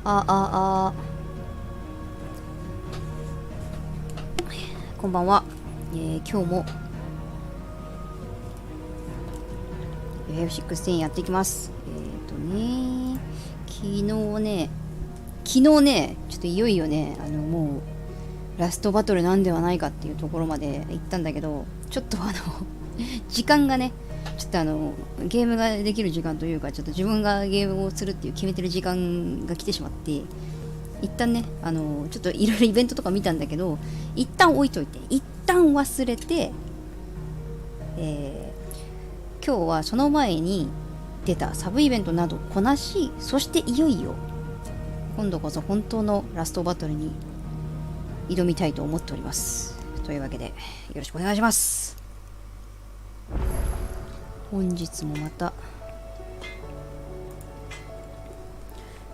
こんばんは。今日も、FF16 やっていきます。昨日ね、ちょっといよいよね、もう、ラストバトルなんではないかっていうところまで行ったんだけど、ちょっと時間がね、ちょっとゲームができる時間というか、ちょっと自分がゲームをするっていう決めてる時間が来てしまって、一旦ね、ちょっといろいろイベントとか見たんだけど、一旦置いといて、一旦忘れて、今日はその前に出たサブイベントなどこなし、そしていよいよ、今度こそ本当のラストバトルに挑みたいと思っております。というわけで、よろしくお願いします。本日もまた、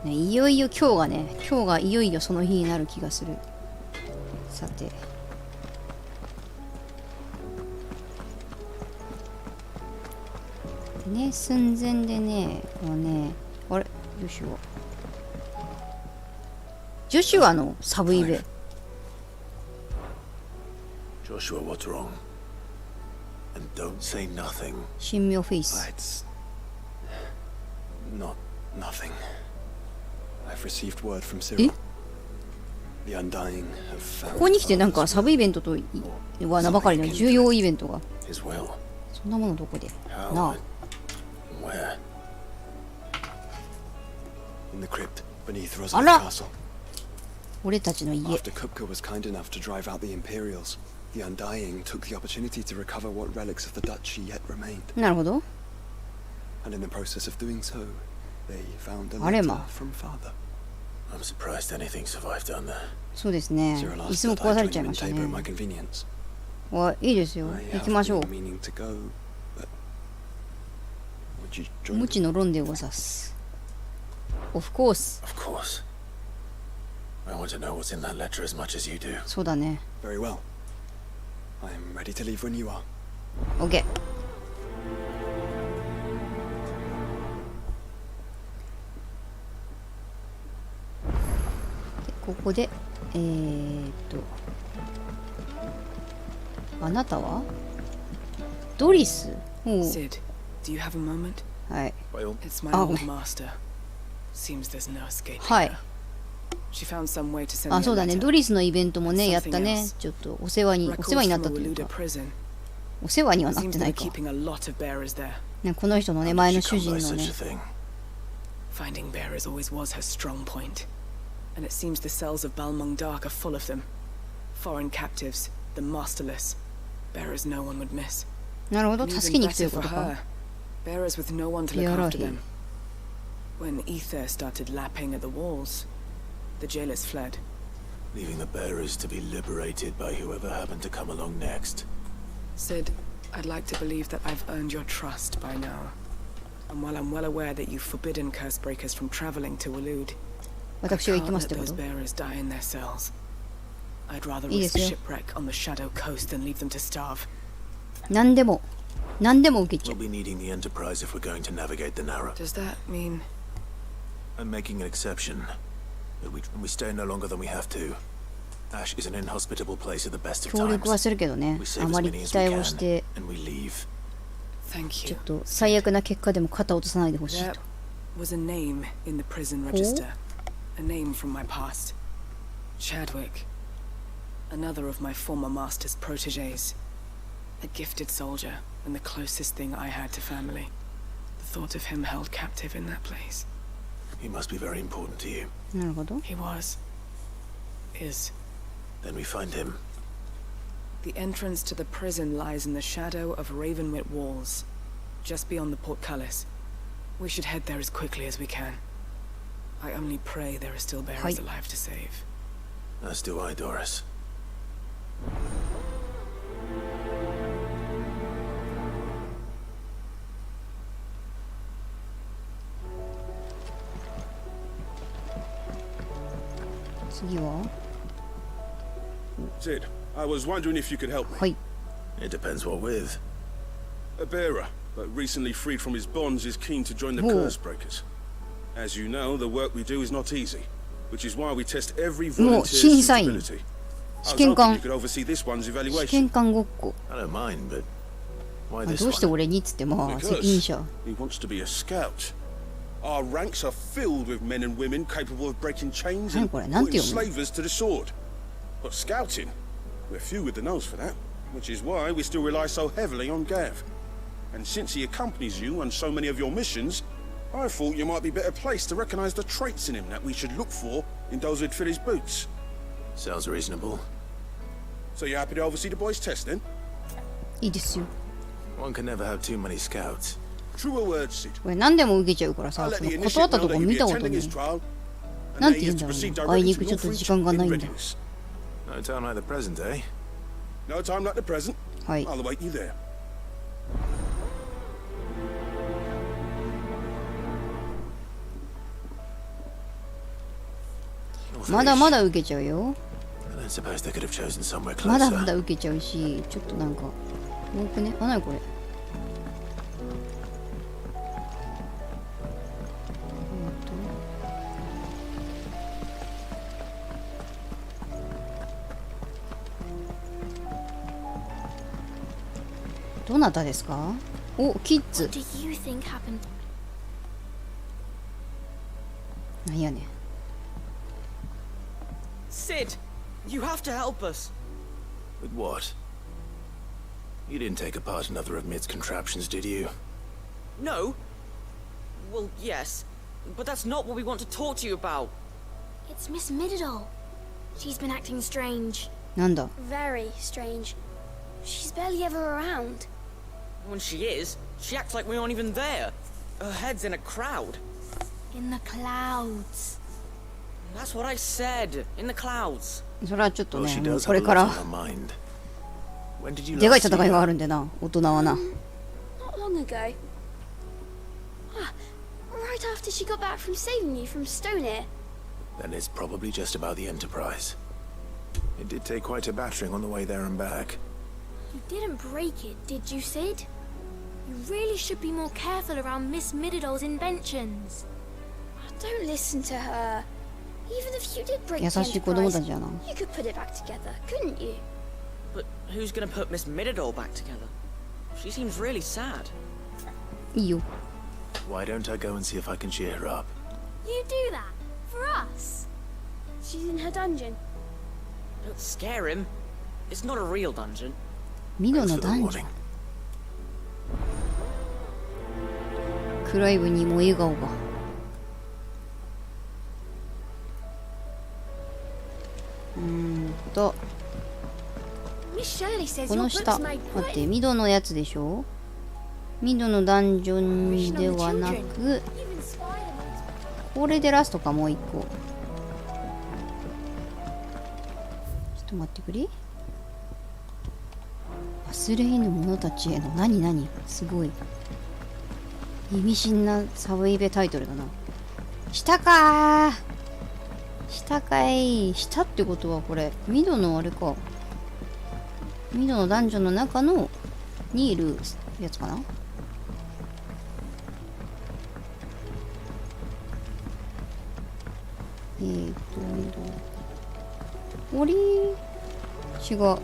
ね、いよいよ今日がいよいよその日になる気がする。さて。ね、寸前でね、このね、あれ、ジョシュア。ジョシュアのサブイベ。Joshua, what's wrong? And don't say nothing. 神妙フェイス。It's not nothing. I've received word from Cyril. The Undying have found. ここに来てなんかサブイベントとは名ばかりの重要イベントが。His will. そんなものどこで？How? なあ。Where? In the crypt beneath Rosalind あら。 Castle. 俺たちの家。 After Kupka was kind enough to drive out the Imperials, the Undying took the opportunity to recover what relics of the duchy yet remained. なるほど。 And in the process of doing so, they found a あれ letter ま。 from father. I'm surprised anything survived down there. そうですね。 Cyril 椅 asked 子も that 壊 I され join ちゃい him ま in した Tabor ね。 at my convenience. わ、いいですよ。 I 行き have ましょう。 been meaning to go, but would you join 無 me? 知の論でござす。Of course。 Of course. I want to know what's in that letter as much as you do. そうだね。 Very well. I'm ready to leave when you are. OK。で、ここで、あなたはドリス。おう。 Sid, do you have a moment? はい。 Well, It's my Oh. old master. Seems there's no escaping はい。 her. She found some way to send あ、 me そう a だね。 letter. ドリスのイベントもね、やった Something ね else.。ちょっとお世話にな Records った from という Waluda か、 prison. お世話には It なっ seems てな they're いか。 keeping a lot of bearers there. ね、この人のね、 how 前 did の she 主 come 人 by の such ね a。thing? Finding bearers always was her strong point. And it seems the cells of Balmung Dark are full of them. Foreign captives, the masterless. Bearers no one would miss. なるほど、 And 助け even に来て better るこ for と her. か。 Bearers with no one to look Yarahi. after them. When ether started lapping at the walls, the jailers fled. Leaving the bearers to be liberated by whoever happened to come along next. Sid, I'd like to believe that I've earned your trust by now. And while I'm well aware that you've forbidden curse breakers from traveling to Waloed, I 私が言って can't ますっ let てこ those と。 bearers die in their cells. I'd rather いいで risk すよ。 shipwreck on the Shadow Coast than leave them to starve. 何でも受けちゃ We'll う。 be needing the Enterprise if we're going to navigate the Narrow. Does that mean... I'm making an exception. But we stay no longer than we have to. Ash is an inhospitable place at the best of 協力は times. するけどね We。save あ as まり many 期 as we 待をし can, て、 and we leave. Thank ちょ you. っと最悪な結果でも肩を落とさないでほしい There と。 was a name in the prison register. A name from my past. Chadwick. Another of my former master's protégés. A gifted soldier, and the closest thing I had to family. The thought of him held captive in that place. He must be very important to you. なるほど。 He was. Is. Then we find him. The entrance to the prison lies in the shadow of Ravenwit walls, just beyond the portcullis. We should head there as quickly as we can. I only pray there are still bearers Hi. alive to save. As do I, Doris. 次は Sid, I was wondering if you could help me. はい。 It depends what with. A bearer, but recently freed from his bonds, is keen to join the Oh. curse breakers. As you know, the work we do is not easy. which is why we test every もう volunteer's 審査員 suitability. 試 I 験 was hoping 官 you could oversee this one's 試 evaluation. 験官ごっこ I don't mind, but why ど this うして one? 俺にっつってまあ責 Because 任者 he wants to be a scout. Our ranks are filled with men and women capable of breaking chains and 何これなんて putting 読む slavers to the sword. But scouting, we're few with the nose for that, which is why we still rely so heavily on Gav. And since he accompanies you on so many of your missions, I thought you might be better placed to recognize the traits in him that we should look for in those who'd fill his boots. Sounds reasonable. So you're happy to oversee the boys' test then? いいですよ One can never have too many scouts. Truer words, Sid. これ何でも受けちゃうから I'll さ let そ the の断 initiate った know とこ that you'll 見 be たこと attending ね his trial, な and ん that て he 言うん is だ to ろう proceed あいに directly 行く to ちょっと Northridge 時間がない in んだ readiness. No time like the present, eh? No time like the present. はい I'll await you there. まだまだ受けちゃうよ I don't suppose they could have chosen somewhere まだま closer. だ受けちゃうしちょっとなんか多くねあなにこれどなたですかおキッズ What do you think happened? なんやねん Sid, you have to help us. With what? You didn't take apart another of Mid's contraptions, did you? No? Well, yes. But that's not what we want to talk to you about. It's Miss Middledore. She's been acting strange. なんだ Very strange. She's barely ever around. When she is, she acts like we aren't even there. Her head's in a crowd. In the clouds. That's what I said. In the clouds. それはちょっと Well, ね she もう does こ have れ a か lot ら on her mind. When did you でかい last see 戦いがあ her? るんでな大人はな Not long ago. Ah, right after she got back from saving you from Stonear. Then it's probably just about the Enterprise. It did take quite a battering on the way there and back. You didn't break it, did you, Sid? You really should be more careful around Miss Middeldore's inventions. Don't listen to her. Even if you did break the 優しい子供 Enterprise, たちやな you could put it back together, couldn't you? But who's gonna put Miss Middledore back together? She seems really sad. いいよ Why don't I go and see if I can cheer her up? You do that? For us? She's in her dungeon. Don't scare him. It's not a real dungeon. ミド Thanks の for the ダンジョ warning. ンクライブにも笑顔がMiss Shirley says こ your の books 下 made 待って quite ミドのやつでしょミドのダンジョンではなく even Spider-Man's これでラストかもう一個ちょっと待ってくれ忘れぬ者たちへの何すごい意味深なサブイベタイトルだな下かー下かい下ってことはこれミドのあれかミドのダンジョンの中のにいるやつかなミドおりー違う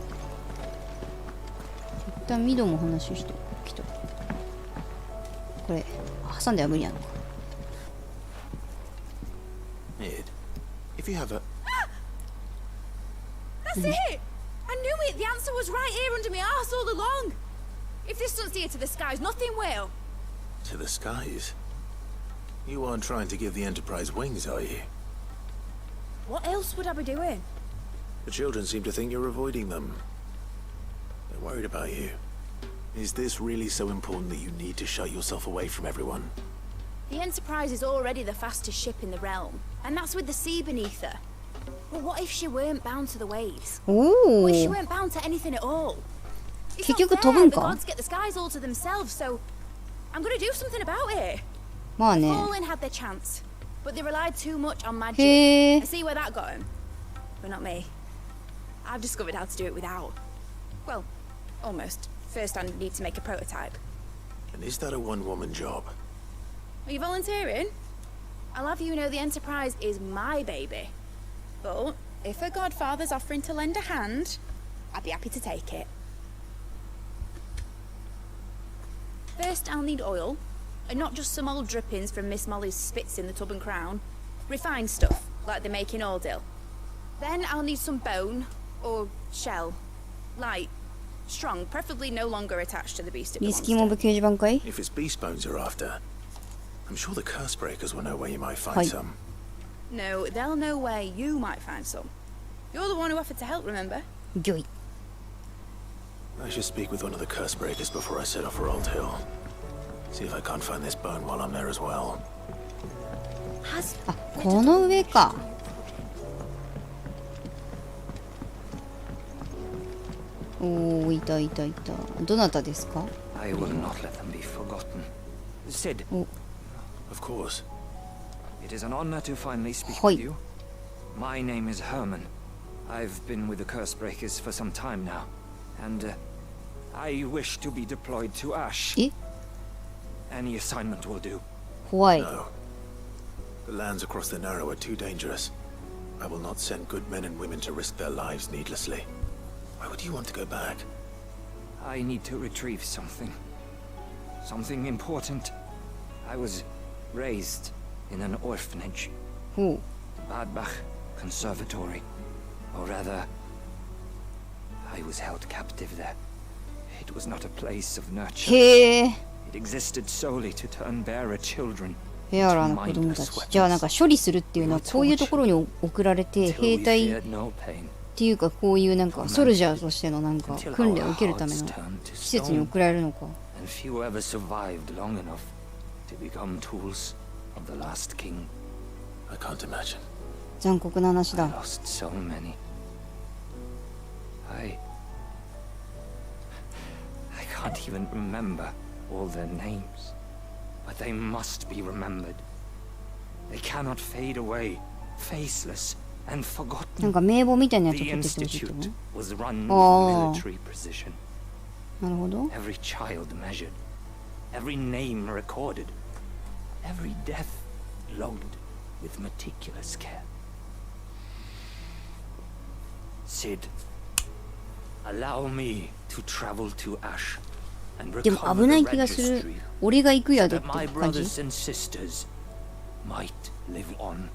一旦ミドも話してきたこれ挟んでは無理なのか Mid, if you have a... That's it! I knew it! The answer was right here under my arse all along! If this doesn't steer to the skies, nothing will! To the skies? You aren't trying to give the Enterprise wings, are you? What else would I be doing? The children seem to think you're avoiding them. They're worried about you. Is this really so important that you need to shut yourself away from everyone? The Enterprise is already the fastest ship in the realm, and that's with the sea beneath her. But what if she weren't bound to the waves? お What if she お weren't bound to anything at all? It's 結 not 局 fair. 飛ぶん The か gods get the skies all to themselves, so I'm gonna do something about it. まあね Fallen had their chance, but they relied too much on magic. へえ I see where that got him, but not me. I've discovered how to do it without. Well, almost. First, I need to make a prototype. And is that a one-woman job? Are you volunteering? I'll have you know the Enterprise is my baby. But if her godfather's offering to lend a hand, I'd be happy to take it. First, I'll need oil, and not just some old drippings from Miss Molly's spits in the Tub and Crown. Refined stuff, like they make in Oldhill. Then I'll need some bone, or shell. Light, strong, preferably no longer attached to the beast of the リスキーモブ monster. 掲示板かい？ If it's beast bones you're after, I'm sure the curse breakers will know where you might find Hi. some. No, they'll know where you might find some. You're the one who offered to help, remember? ギョイ。 I should speak with one of the curse breakers before I set off for Old Hill. See if I can't find this bone while I'm there as well. あ、この上か。おお、いたいたいた。どなたですか？ I will not let them be forgotten. Sid, Of course. it is an honor to finally speak Hoi. with you. My name is Herman. I've been with the Curse Breakers for some time now, and I wish to be deployed to Ash. え、 Any assignment will do. 怖い。 No. The lands across the Narrow are too dangerous. I will not send good men and women to risk their lives needlessly. Why would you want to go back? I need to retrieve something. Something important. I was raised in an orphanage, ほ Badbach Conservatory. Or rather, I was held captive there. It was not a place of う。 nurture. へえ。 It existed solely to turn bearer children フェアラーな子供たち。じゃあなんか処理するっていうのはこういうところに送られて till 兵 we 隊っ feared no pain. ていうかこういうなんかソルジャーとしてのなんか Until 訓練を our 受けるため hearts の turned to 施設に stone, 送られるのか。 and few ever survived long enough to become tools of the last king. I can't imagine. 残酷な話 I だ。 lost so many. I can't even remember all their names, but they must be remembered. They cannot fade away, faceless and なん forgotten. か名簿みたいなやつを The 取ってってほしいってこ institute was run with Oh. military precision. と？なるほど。 Every child measured, every name recorded, every death logged with meticulous care. Sid, allow me to travel to Ash and でも recover 危ない the 気がする registry 俺が行くや so でっ that my て感じ brothers and sisters might live on.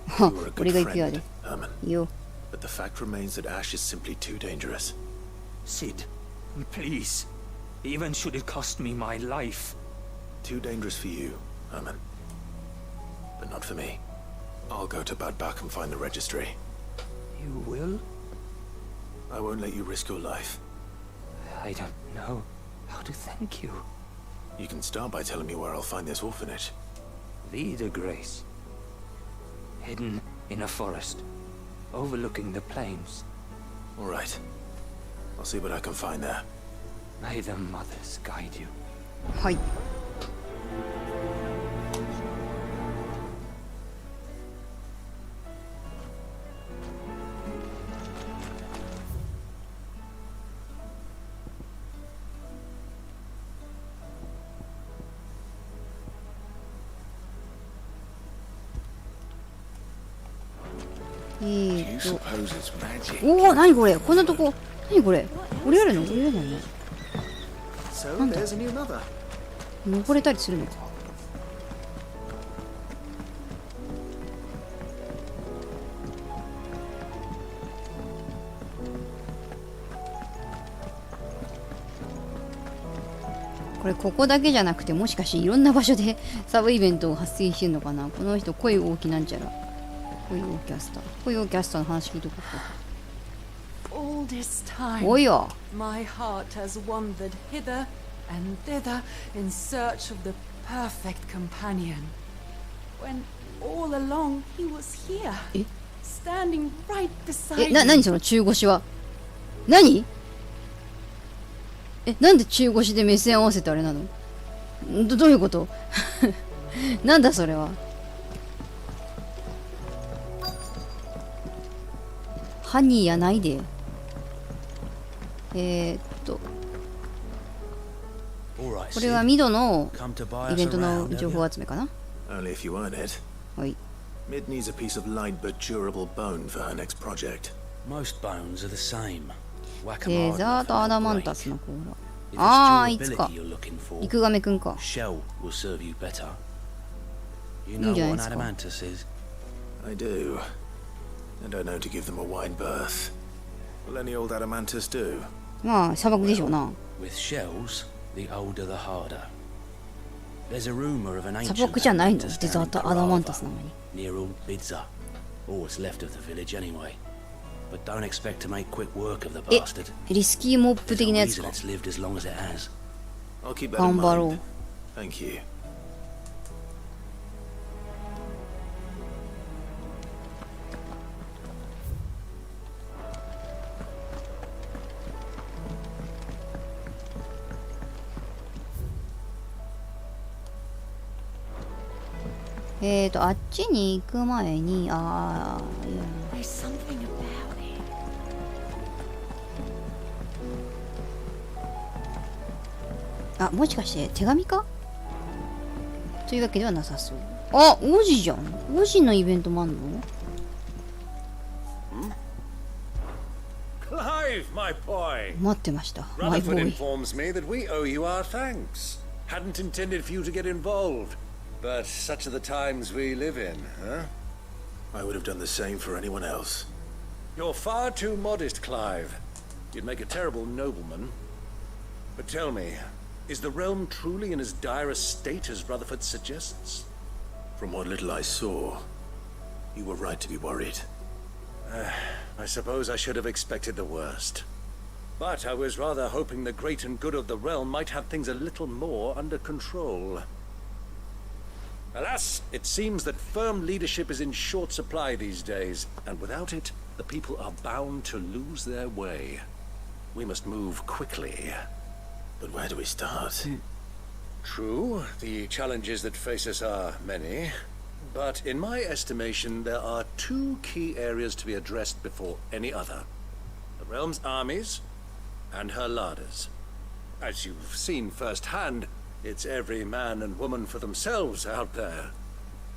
は You were a 俺 good が行くやで friend, Herman. いいよ But the fact remains that Ash is simply too dangerous. Sid, please, even should it cost me my life. Too dangerous for you, Herman. But not for me. I'll go to Bad Bach and find the registry. You will? I won't let you risk your life. I don't know how to thank you. You can start by telling me where I'll find this orphanage. Vida Grace. Hidden in a forest, overlooking the plains. All right. I'll see what I can find there. May the mothers guide you. はい。suppose it's magic? おお、なにこれ、こんなとこ、なにこれ、俺やるの、俺やるのね。 So Anda. there's a new mother. 登れたりするのか。これここだけじゃなくて、もしかしていろんな場所でサブイベントを発生してんのかな。この人声大きなんちゃら、声大キャスター、声大キャスターの話聞いとこうか。 All this time, おいよ、 my heart has wandered hither and thither in search of the perfect companion. When all along he was here, え standing right え、 beside な me. にその中腰は。何？え、なんで中腰で目線合わせてあれなの？どういうことなんだそれは。ハニーやないで。これはミドのイベントの情報集めかな。 Only if you earn it. はい。Mid needs a piece of light but durable bone for her next project. Most bones are the same. Whack 'em デ hard ザー enough ト and アダ they'll マン break. タスの甲羅。 If ああ、 it's いつか durability you're looking for, リクガメくんか。 shell will serve you better. You いいん know じゃない what ですか。 adamantus is? I do. And I know to give them a wide berth. Will any old adamantus do? まあ砂漠でしょうな。 With shells, the older the harder. There's a rumor of an 砂 ancient 漠じゃないの？ adamantus デザ down ー in トアダマンタス Carava, なのに。 near Old Bidza. All what's left of the village anyway. But don't expect to make quick work of the え bastard. リスキーモップ There's 的 a なやつ reason か。 it's lived as long as it has. I'll keep that in 頑張ろう。 mind. Thank you. あっちに行く前に、いや There's something about it. あ、もしかして手紙かというわけではなさそう。あ、王子じゃん。王子のイベントもあんの？ Clive, my boy! 待ってました。マイボ Rutherford ーイ。 informs me that we owe you our thanks. Hadn't intended for you to get involved, but such are the times we live in, huh? I would have done the same for anyone else. You're far too modest, Clive. You'd make a terrible nobleman. But tell me, is the realm truly in as dire a state as Rutherford suggests? From what little I saw, you were right to be worried. I suppose I should have expected the worst. But I was rather hoping the great and good of the realm might have things a little more under control. Alas, it seems that firm leadership is in short supply these days, and without it, the people are bound to lose their way. We must move quickly. But where do we start? True, the challenges that face us are many, but in my estimation, there are two key areas to be addressed before any other. The realm's armies, and her larders. As you've seen firsthand, it's every man and woman for themselves out there.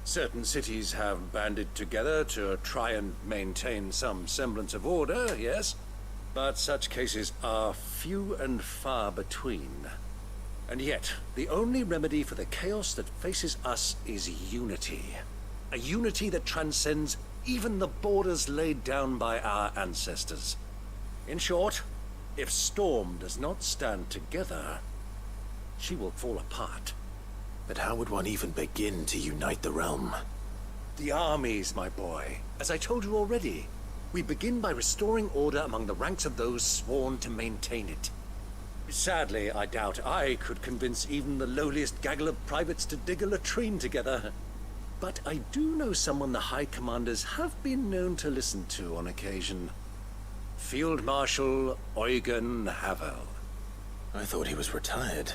Certain cities have banded together to try and maintain some semblance of order, yes, but such cases are few and far between. And yet, the only remedy for the chaos that faces us is unity. A unity that transcends even the borders laid down by our ancestors. In short, if Storm does not stand together, she will fall apart. But how would one even begin to unite the realm? The armies, my boy. As I told you already, we begin by restoring order among the ranks of those sworn to maintain it. Sadly, I doubt I could convince even the lowliest gaggle of privates to dig a latrine together. But I do know someone the High Commanders have been known to listen to on occasion. Field Marshal Eugen Havel. I thought he was retired.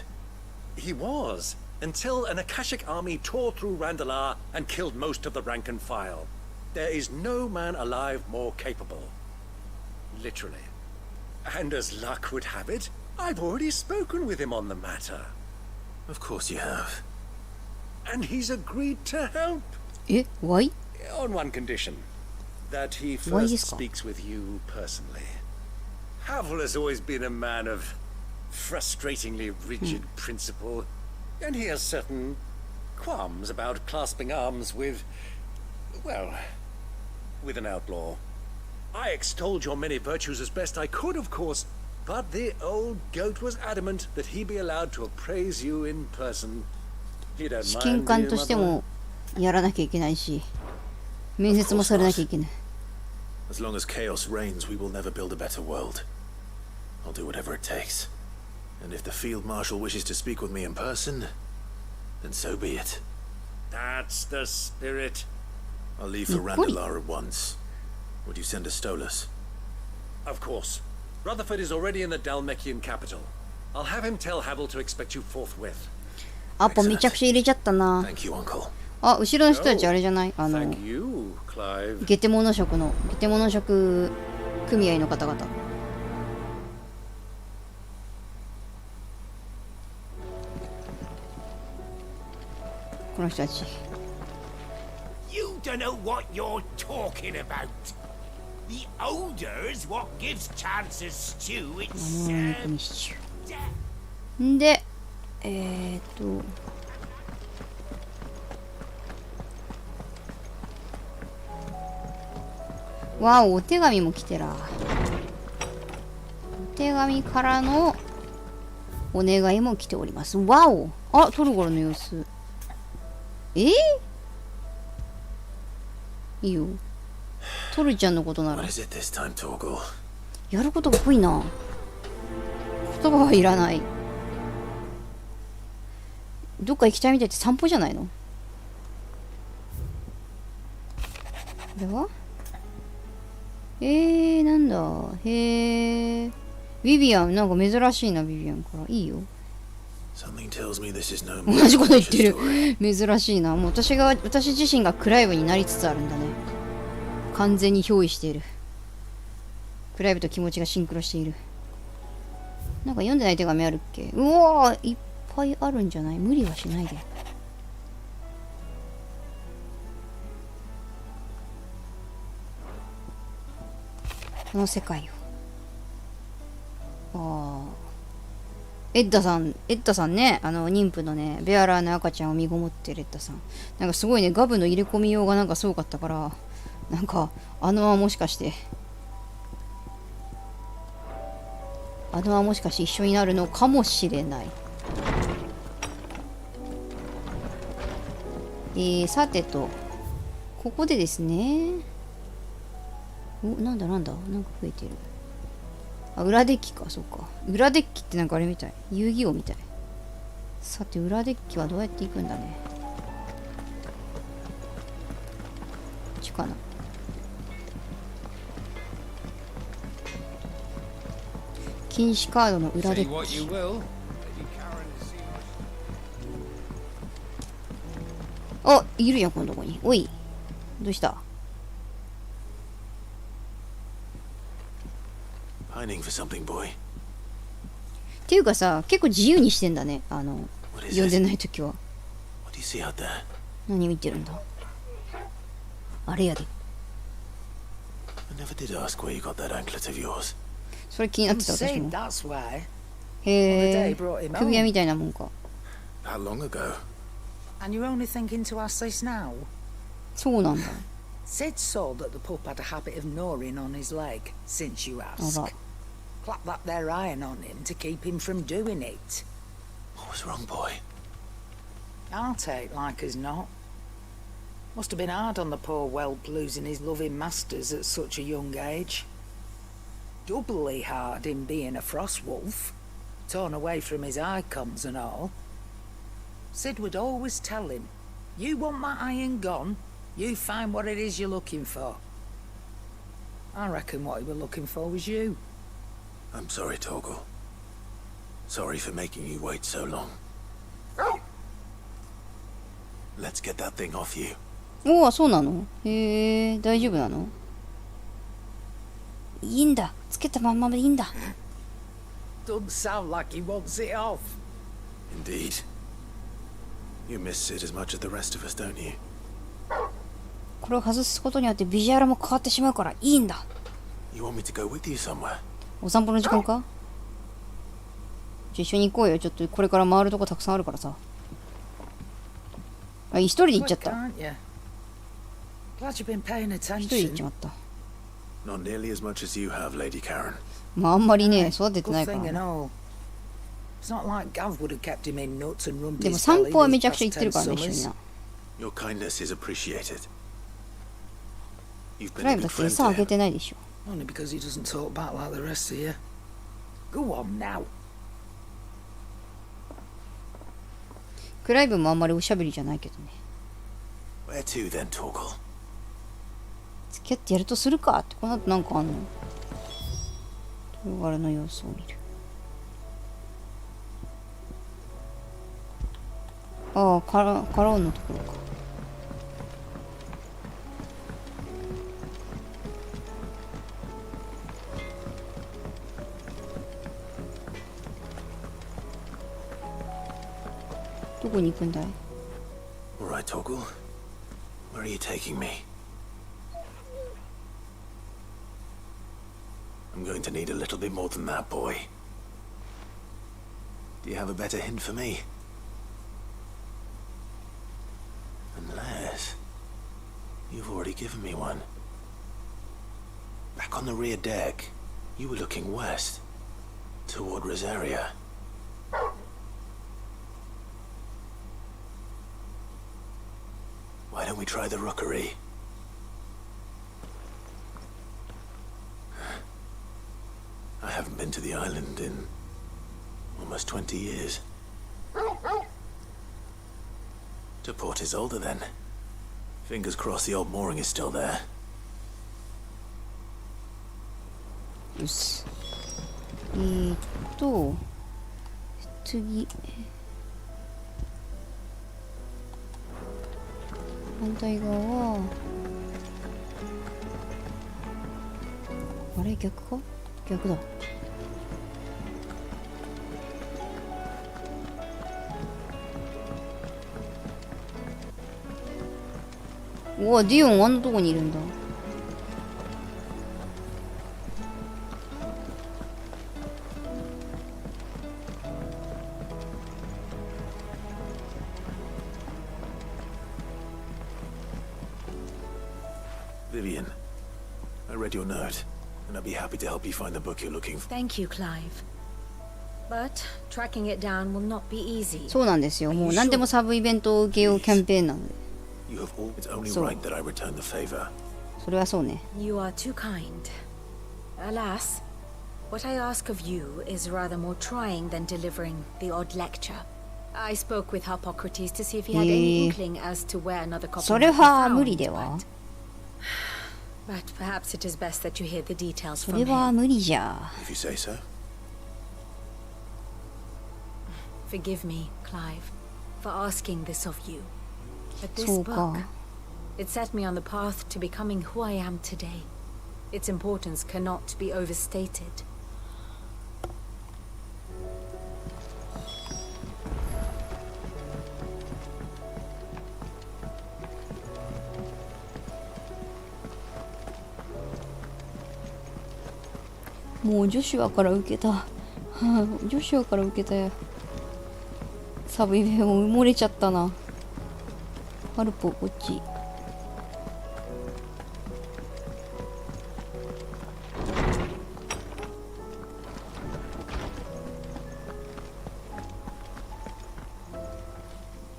He was, until an Akashic army tore through Randalar and killed most of the rank and file. There is no man alive more capable. Literally. And as luck would have it, I've already spoken with him on the matter. Of course you have. And he's agreed to help. Why? On one condition. That he Why first is that? speaks with you personally. Havel has always been a man of frustratingly rigid principle, and he has certain qualms about clasping arms with, well, with an outlaw. I extolled your many virtues as best I could, of course, but the old goat was adamant that he be allowed to appraise you in person. You don't 試 mind, 験 do 官 you, として Mother? もやらなきゃいけないし、面接もされなきゃいけない。 As long as chaos reigns, we will never build a better world. I'll do whatever it takes. And if the Field Marshal wishes to speak with me in person, then so be it. That's the spirit. I'll leave for Good. Randalar at once. Would you send a Stolas? Of course. Rutherford is already in the Dalmekian capital. I'll have him tell Havel to expect you forthwith. アポめちゃくちゃ入れちゃったな。 Thank you, Uncle. あ、後ろの人たちあれじゃない？ Thank you, Clive. ゲテモノ職組合の方々。この人たち。 You don't know what you're talking about. The odor's what gives chances stew its んでわあ、お手紙も来てら。お手紙からのお願いも来ております。わお。あ、トルゴロの様子。いいよ。トルちゃんのことなら。やることが濃いな。言葉はいらない。どっか行きたいみたいって散歩じゃないの？これはなんだ。ビビアン、なんか珍しいな、ビビアンから。いいよ。同じこと言ってる。珍しいな。もう私自身がクライブになりつつあるんだね。完全に憑依している。クライブと気持ちがシンクロしている。なんか読んでない手紙あるっけ？うわー、いっぱいあるんじゃない？無理はしないで。この世界を。エッダさんね、妊婦のね、ベアラーの赤ちゃんを身ごもってるエッダさん。なんかすごいね、ガブの入れ込みようがなんかすごかったから、なんか、もしかして一緒になるのかもしれない。さてと、ここでですね、なんか増えてる。あ、裏デッキか、そうか。裏デッキってなんかあれみたい。遊戯王みたい。さて、裏デッキはどうやって行くんだね。こっちかな。禁止カードの裏デッキ。あ、いるやん、このとこに。おい、どうした？っていうかさ、結構自由にしてんだね。読んでないときは。何見てるんだ？あれやで。それ気になってた私も。へえ、首輪みたいなもんか。そうなんだ。Sid saw that the pup had a habit of gnawing on his leg, since you ask. Clap that there iron on him to keep him from doing it. What was wrong, boy? I'll take like as not. Must have been hard on the poor whelp losing his loving masters at such a young age. Doubly hard in being a frost wolf, torn away from his icons and all. Sid would always tell him, "You want my iron gone? You find what it is you're looking for." I reckon what he was looking for was you. I'm sorry, Torgal. Sorry for making you wait so long. Let's get that thing off you. おお、そうなの？へえ、大丈夫なの？いいんだ。つけたまんまでいいんだ。Doesn't sound like he wants it off. Indeed. You miss Sid as much as the rest of us, don't you? これを外すことによってビジュアルも変わってしまうからいいんだ。You want me to go with you somewhere? お散歩の時間か？一緒に行こうよ。ちょっとこれから回るとこたくさんあるからさ。あ、一人で行っちゃった。一人で行っちまった。Not nearly as much as you have, Lady Karen. まああんまりね、育ててないから。でも散歩はめちゃくちゃ行ってるからね、一緒にな。Your kindness is appreciated. クライブだって餌あげてないでしょ。Only because he doesn't talk back like the rest of you. Go on now. クライブもあんまりおしゃべりじゃないけどね。Where to then, Torgal? 付き合ってやるとするかって、この後なんかあんの？トルガルの様子を見る。ああ、カローンのところか。どこに行くんだい？ All right, Torgal. Where are you taking me? I'm going to need a little bit more than that, boy. Do you have a better hint for me? Unless you've already given me one. Back on the rear deck, you were looking west, toward Rosaria. Why don't we try the rookery? I haven't been to the island in almost 20 years. To Port Isolde, then. Fingers crossed the old mooring is still there. よし。次。反対側は。あれ逆か？逆だ。うわ、ディオンあんなとこにいるんだ。Vivian, I read your note, and I'd be happy to help you find the book you're looking for. Thank you, Clive. But tracking it down will not be easy. そうなんですよ。もう何でもサブイベントを受けようキャンペーンなので。You have all. It's only right that I return the favor. それはそうね。You are too kind. Alas, what I ask of you is rather more trying than delivering the odd lecture. I spoke with Hippocrates to see if he had any inkling as to where another copy それは無理では。But perhaps it is best that you hear the details そ from れは him. 無理じゃ。If you say so. Forgive me, Clive, for asking this of you. But this そうか。 book, it set me on the path to becoming who I am today. Its importance cannot be overstated. もうジョシュアから受けた。はあ、ジョシュアから受けたよ。サブイベも埋もれちゃったな。ハルポこっち。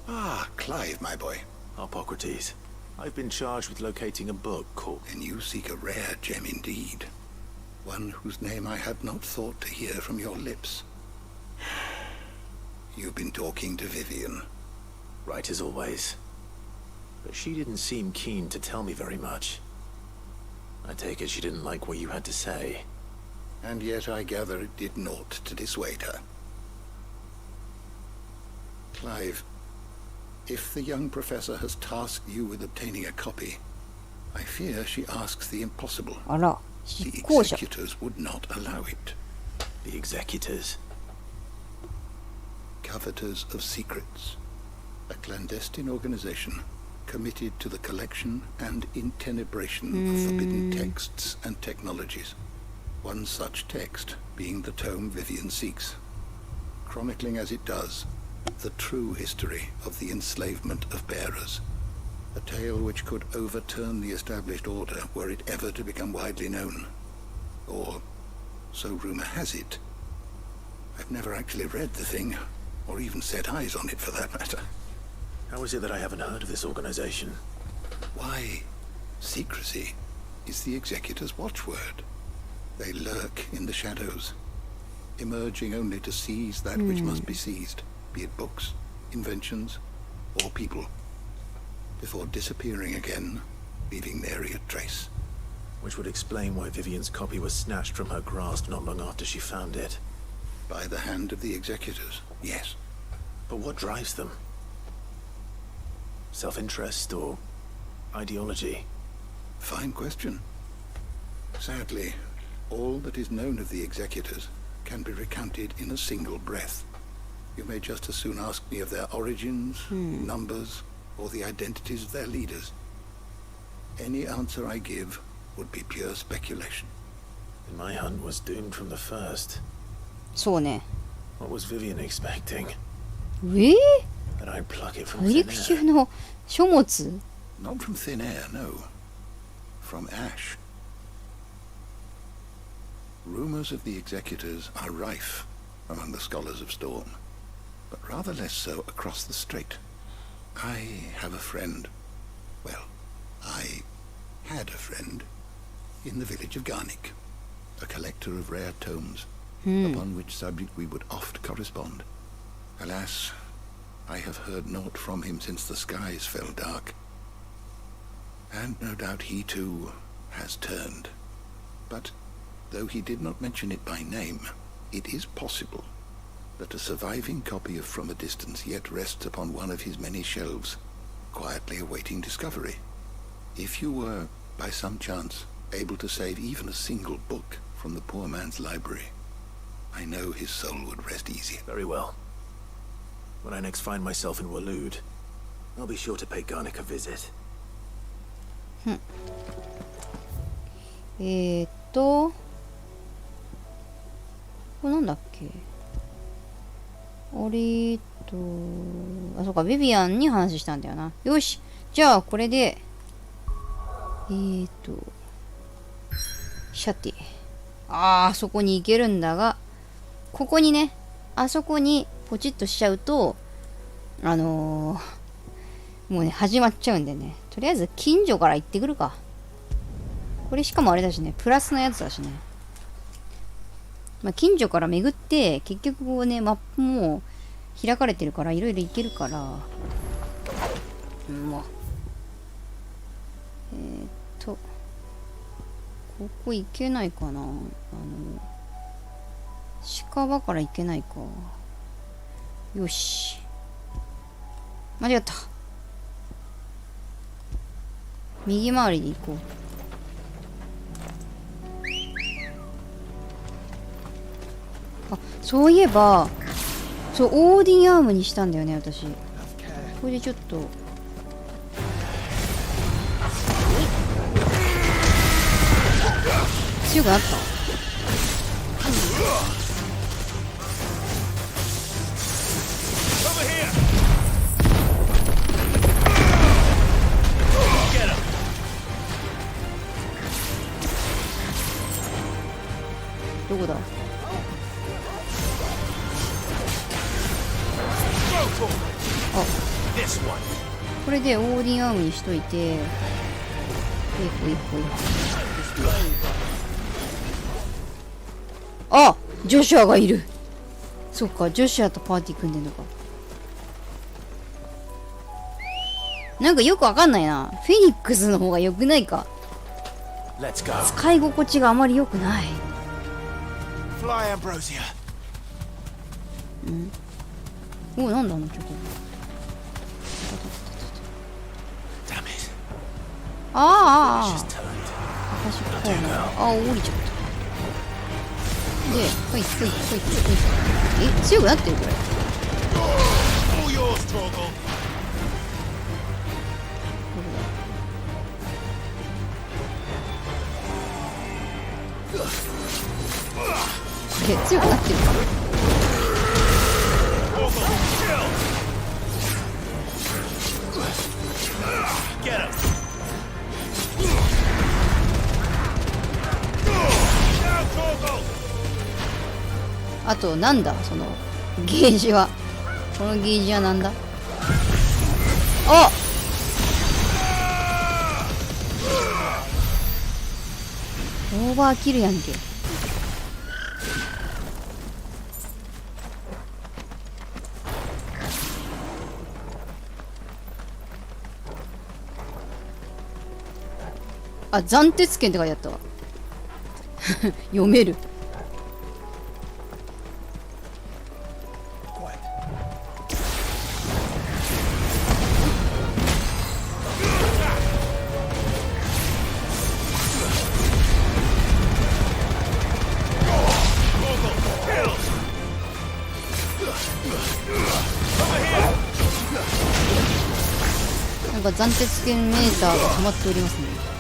Ah, Clive, my boy. Hippocrates. I've been charged with locating a book called... And you seek a rare gem indeed. One whose name I had not thought to hear from your lips. You've been talking to Vivian. Right as always. But she didn't seem keen to tell me very much. I take it she didn't like what you had to say. And yet I gather it did naught to dissuade her. Clive, if the young professor has tasked you with obtaining a copy, I fear she asks the impossible. あら、 The 執行者。 executors would not allow it. The executors? Coveters of Secrets. A clandestine organization committed to the collection and intenebration of forbidden texts and technologies. One such text being the tome Vivian seeks, chronicling as it does the true history of the enslavement of bearers. A tale which could overturn the established order were it ever to become widely known. Or, so rumor has it. I've never actually read the thing, or even set eyes on it for that matter. How is it that I haven't heard of this organization? Why, secrecy is the executor's watchword. They lurk in the shadows, emerging only to seize that which must be seized, be it books, inventions, or people, before disappearing again, leaving nary a trace. Which would explain why Vivian's copy was snatched from her grasp not long after she found it. By the hand of the executors, yes. But what drives them? Self-interest or ideology? Fine question. Sadly, all that is known of the executors can be recounted in a single breath. You may just as soon ask me of their origins, numbers, or the identities of their leaders. Any answer I give would be pure speculation. And my hunt was doomed from the first. そうね。 What was Vivian expecting? え That I'd pluck it from 大 thin 陸 air? 中の書物 Not from thin air, no. From ash. Rumors of the executors are rife among the scholars of Storm, but rather less so across the strait. I have a friend. Well, I had a friend in the village of Garnick, a collector of rare tomes, upon which subject we would oft correspond. Alas, I have heard naught from him since the skies fell dark. And no doubt he too has turned. But though he did not mention it by name, it is possible that a surviving copy of From a Distance yet rests upon one of his many shelves, quietly awaiting discovery. If you were, by some chance, able to save even a single book from the poor man's library, I know his soul would rest easy. Very well. When I next find myself in Waloed, I'll be sure to pay Garnick a visit. これなんだっけ。あ、そうか、ビビアンに話したんだよな。よし、じゃあこれでシャティ。あそこに行けるんだが、ここにね、あそこにポチッとしちゃうともうね始まっちゃうんでね、とりあえず近所から行ってくるか。これしかもあれだしね、プラスのやつだしね。まあ、近所から巡って結局こうね、マップも開かれてるからいろいろ行けるから、まあここ行けないかな。近場から行けないか。よし、間違った。右回りで行こう。あ、そういえば、そう、オーディンアームにしたんだよね、私。これでちょっと。強くなった？どこだ？あ、これでオーディンアームにしといて、あ、ジョシュアがいる。そっか、ジョシュアとパーティー組んでんのか。なんかよくわかんないな。フェニックスの方が良くないか。使い心地があまり良くない。お、なんだあの曲。あ、私こうな。あ、降りちゃった。で、ほいほいほいほい。強くなってるこれ。これ強くなってるか。あとなんだそのゲージは。このゲージはなんだ。あ、オーバーキルやんけ。あ、斬鉄剣って書いてあったわ。読める。なんか斬鉄剣メーターが止まっておりますね。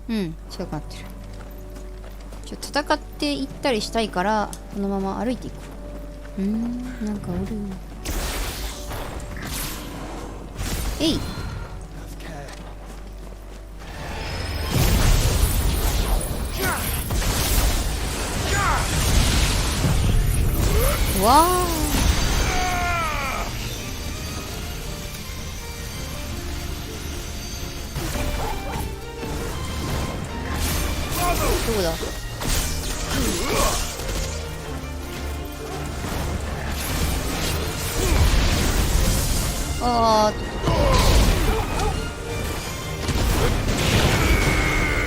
うん、近くなってる。戦っていったりしたいからこのまま歩いていく。なんかおる。えい。わあ。どこだ。あー、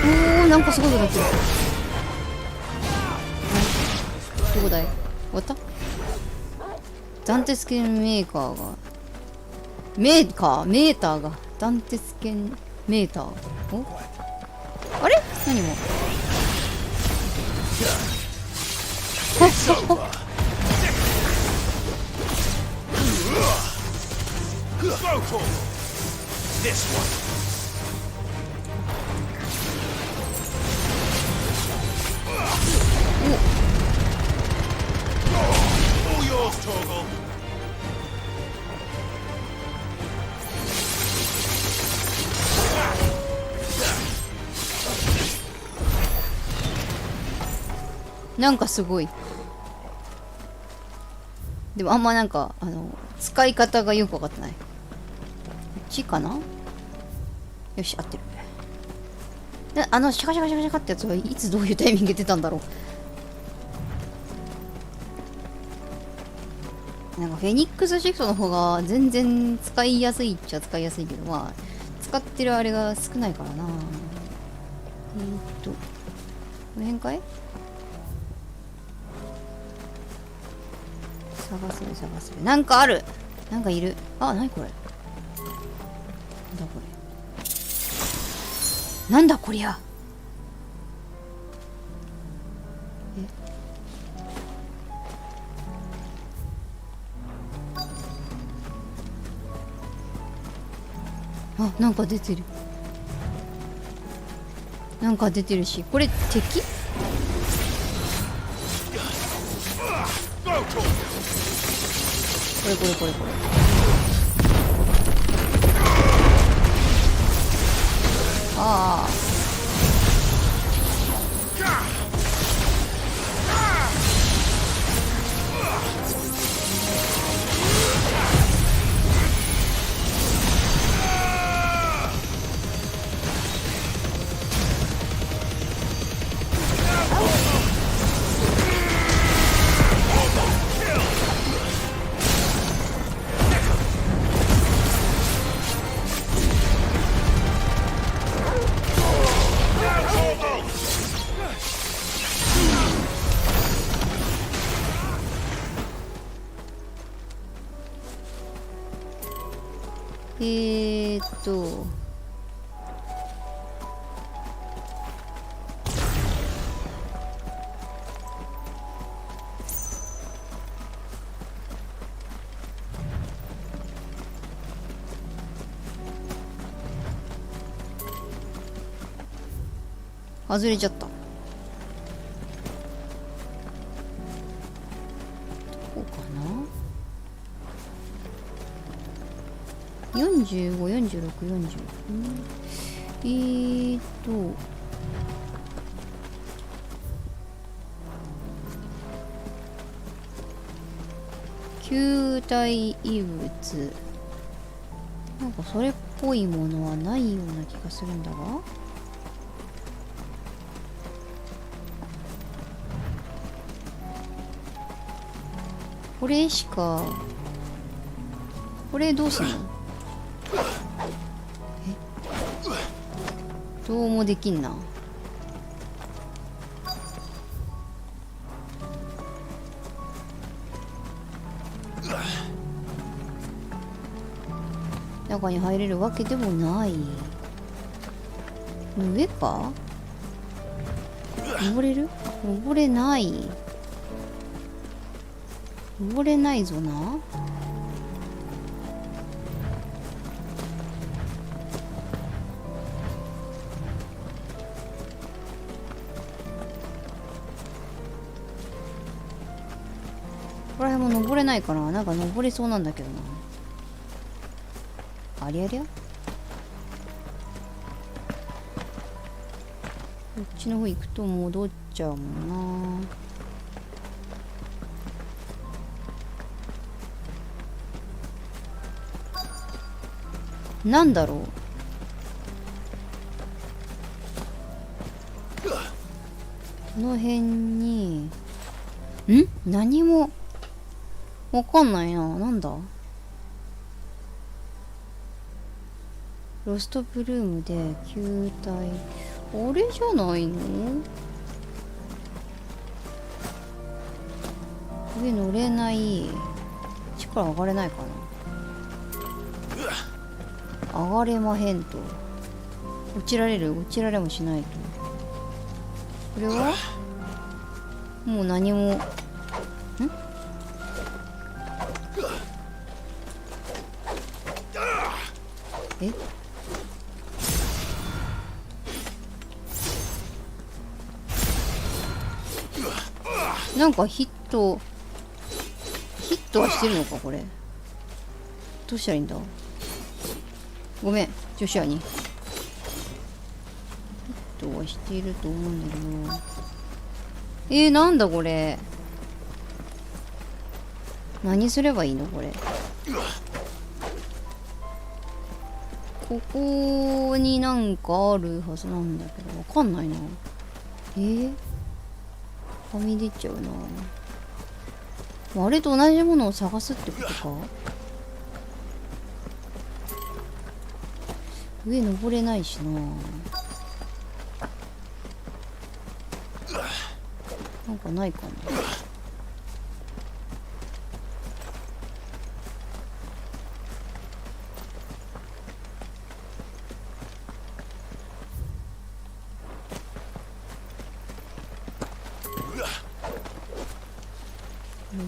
おー、なんかすごいことなってる。どこだい。終わった。断鉄剣メーカーがメーターが断鉄剣メーター。お、あれ、何も。なんかすごい。でもあんまなんか使い方がよく分かってない。こっちかな。よし、合ってる。でシャカシャカシャカシャカってやつはいつどういうタイミングで出たんだろう。なんかフェニックスシフトの方が全然使いやすいっちゃ使いやすいけど、まあ使ってるあれが少ないからな。この辺かい。探せる探せる。なんかある。なんかいる。あ、なにこれ。なんだこれ。なんだこりゃ。あ、なんか出てる。なんか出てるし、これ敵？これこれこれこれ。ああ。外れちゃった。こうかな。45、46、40。球体異物。なんかそれっぽいものはないような気がするんだが。これしか。これどうすんの？どうもできんな。中に入れるわけでもない。上か？登れる？登れない。登れないぞな。ら辺も登れないかな。なんか登れそうなんだけどな。ありゃりゃ、こっちの方行くと戻っちゃうもんな。なんだろう。この辺に何もわかんないな。なんだ。ロストブルームで球体、あれじゃないの？上乗れない。力上がれないかな。上がれまへんと。落ちられる？落ちられもしないと。これはもう何も。え？なんかヒットはしてるのかこれ。どうしたらいいんだ。ごめん、女子アニ。ヒットはしていると思うんだけど。なんだこれ。何すればいいのこれ。ここになんかあるはずなんだけど、わかんないな。はみ出ちゃうな。あれと同じものを探すってことか。上登れないしな。なんかないかな。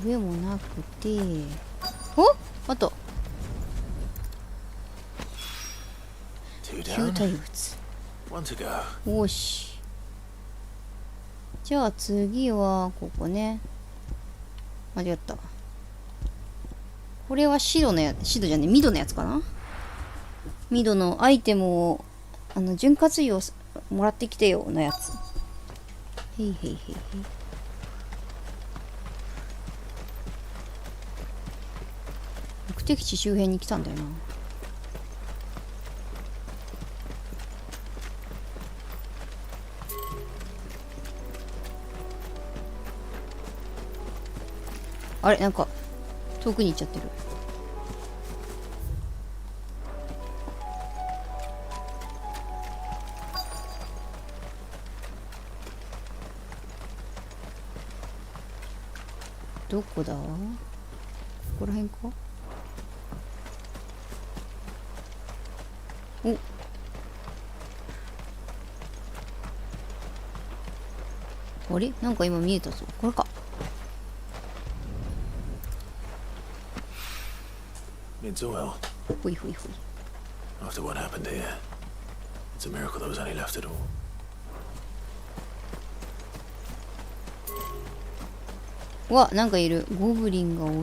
上もなくて、あった。球体物。おし。じゃあ次はここね。間違った。これは白じゃねえ、緑のやつかな。緑のアイテムを潤滑油をもらってきてよのやつ。へいへいへいへい。目的地周辺に来たんだよな。あれ、なんか遠くに行っちゃってる。どこだ？ここら辺か？あれ？なんか今見えたぞ。これか。It's oil. ほいほいほい。 After what happened here, it's a miracle there was any left at all. うわ、なんかいる。ゴブリンがおる。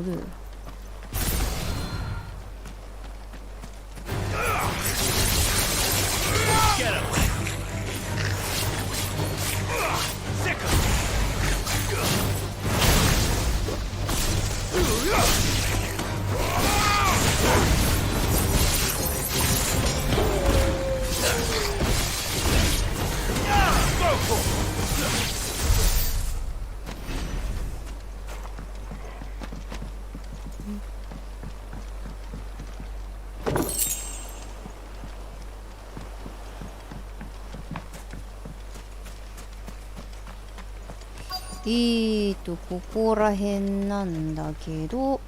ここらへんなんだけど、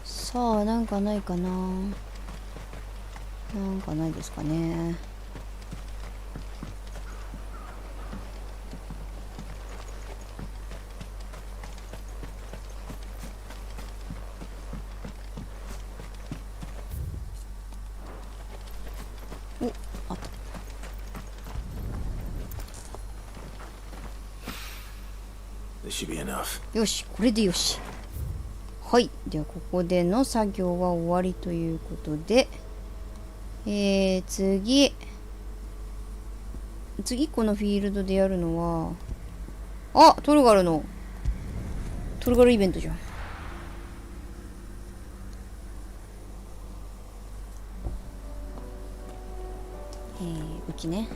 さあ、なんかないかな。なんかないですかね。お、あった。This should be enough. よし、これでよし。はい。では、ここでの作業は終わりということで、次このフィールドでやるのは、トルガルイベントじゃん。うちね。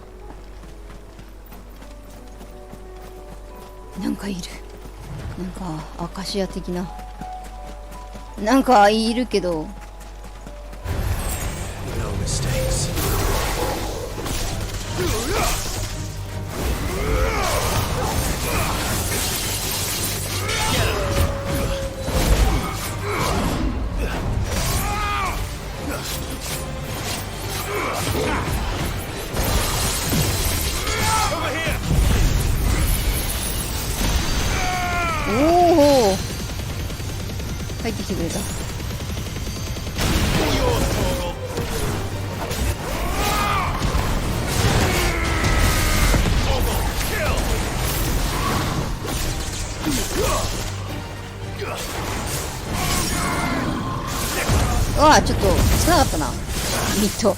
なんかいる。なんか、アカシア的な。なんかいるけど。No mistakes. Over here! おお、入ってきてくれた。うわ、ちょっと少なかったな。ミッド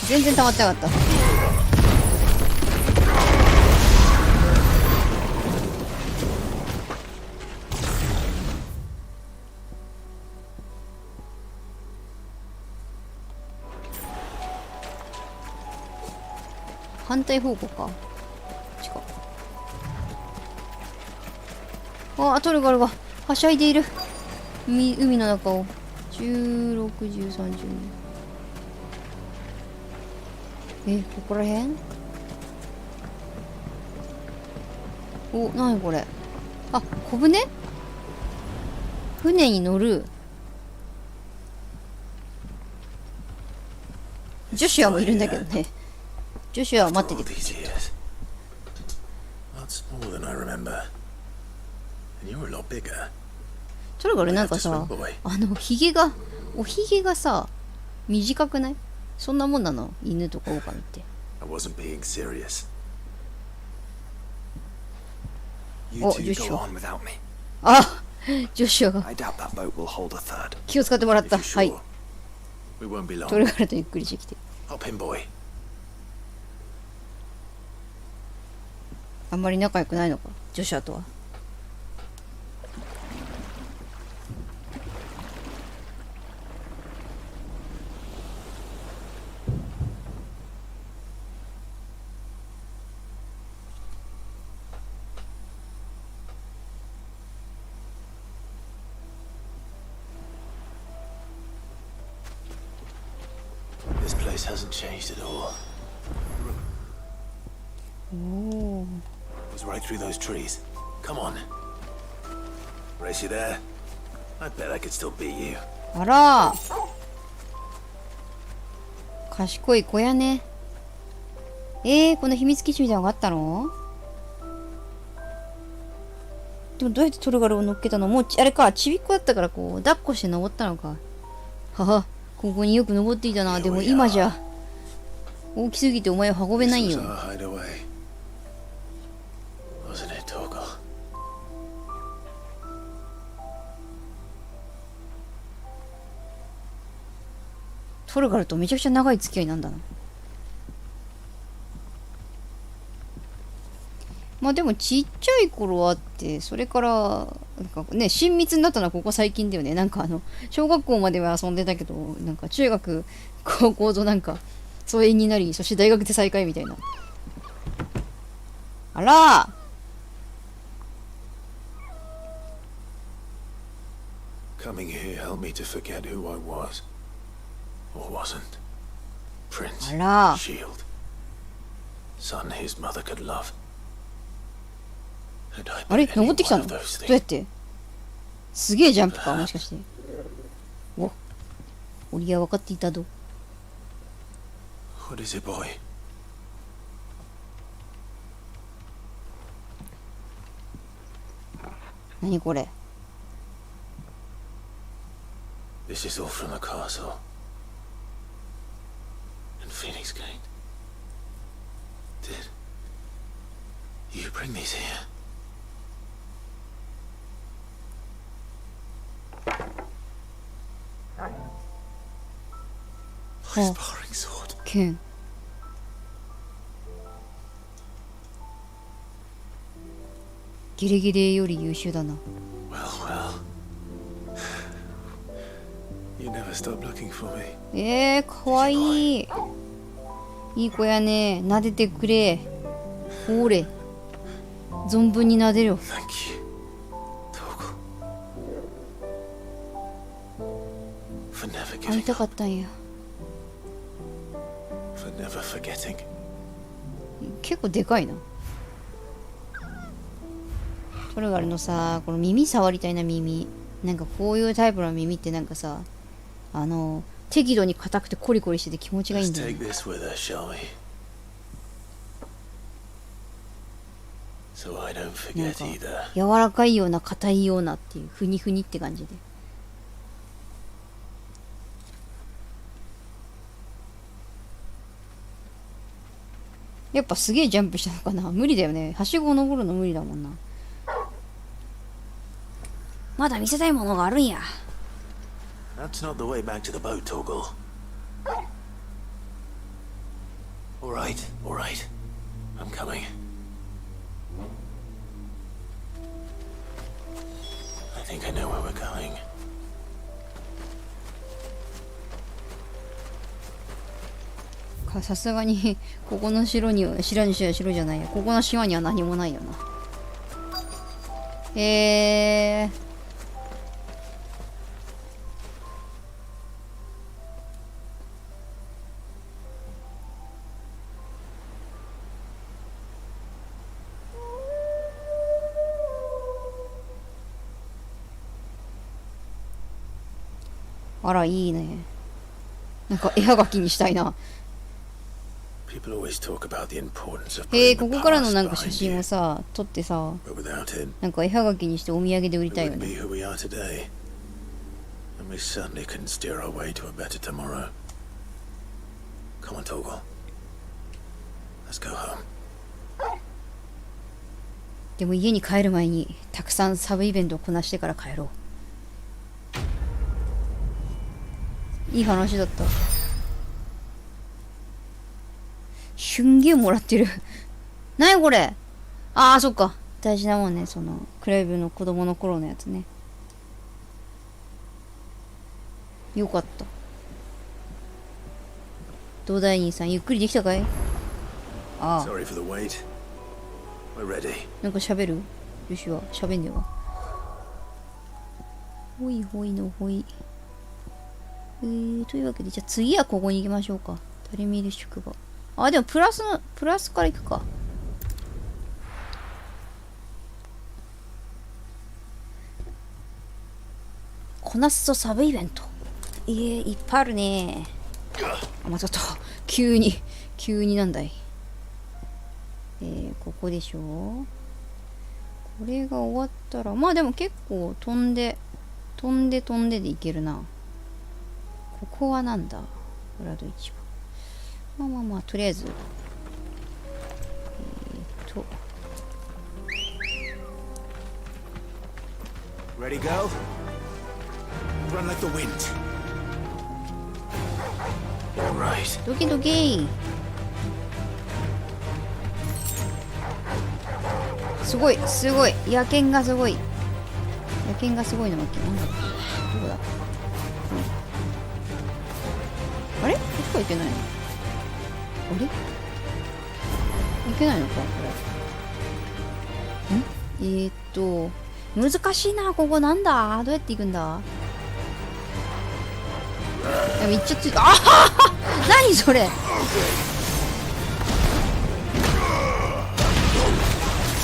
全然溜まってなかった。反対方向か。こっちか。トルガルがはしゃいでいる。海の中を。16、13、12。ここらへん？なにこれ。小舟？船に乗る。ジョシュアもいるんだけどね。ジョシュアは待ってて。トルガルなんかさ、おひげがさ、短くない？そんなもんなの？犬とかオオカミって。ジョシュア。ジョシュアが。気を使ってもらった。はい。トルガルとゆっくりしてきて。あんまり仲良くないのか、ジョシュアとは。This place hasn't changed at all. Oh. It was right through those trees. Come on. Race you there? I bet I could still beat you. あら。賢い子やね。この秘密基地みたいなのがあったの？でもどうやってトルガルを乗っけたの？もうあれか、ちびっこだったからこう抱っこして登ったのか。はは、ここによく登っていたな。でも今じゃ大きすぎてお前を運べないよ。トルガルとめちゃくちゃ長い付き合いなんだな。まあでもちっちゃい頃あって、それからなんかね、親密になったのはここ最近だよね。なんか小学校までは遊んでたけど、なんか中学高校となんか疎遠になり、そして大学で再会みたいな。あらー。 Coming here helped me to forget who I was or wasn't. Prince, Shield, son his mother could love. あれ登ってきたの？どうやって？すげえジャンプか、もしかして。オリア分かっていたど。What is it, boy? 何これ？ This is all from the castle and Phoenix Gate. Did you bring these here? 剣。ゲレゲレより優秀だな。かわいい。いい子やね。撫でてくれ。ほれ。存分に撫でろ。会いたかったんや。結構でかいな。トルガルのさ、この耳触りたいな。耳なんかこういうタイプの耳ってなんかさ、適度に硬くてコリコリしてて気持ちがいいんだよね。なんか柔らかいような硬いようなっていう、ふにふにって感じで。やっぱすげえジャンプしたのかな。無理だよね。はしごを登るの無理だもんな。まだ見せたいものがあるんや。That's not the way back to the boat, Torgal. All right. I'm coming. I think I know where we're going. さすがにここの城には城じゃないや。ここの島には何もないよな。あら、いいね。なんか絵はがきにしたいな。ここからのなんか写真をさ、撮ってさ、なんか絵はがきにしてお土産で売りたいよね。でも家に帰る前にたくさんサブイベントをこなしてから帰ろう。いい話だった。春芸もらってる。なにこれ。ああ、そっか。大事なもんね。そのクライブの子供の頃のやつね。よかった。東大人さん、ゆっくりできたかい？ああ。なんか喋る？よしは喋んねえわ。ほいほいのほい。というわけで、じゃあ次はここに行きましょうか。タリミル宿場。あ、でもプラスから行くか。こなすとサブイベント。いっぱいあるね。あ、またと急になんだい。ここでしょ。これが終わったら、まあでも結構飛んででいけるな。ここはなんだ。ブラド市場。まあとりあえずReady, go. Run like the wind. All right. ドキドキ。すごい野犬がすごい。野犬がすごいのわけなんだろう。どこだ。あれ？こっちはいけないの？あれ？いけないのかこれ。難しいな、ここなんだ。どうやって行くんだ。めっちゃついた。あは何それ。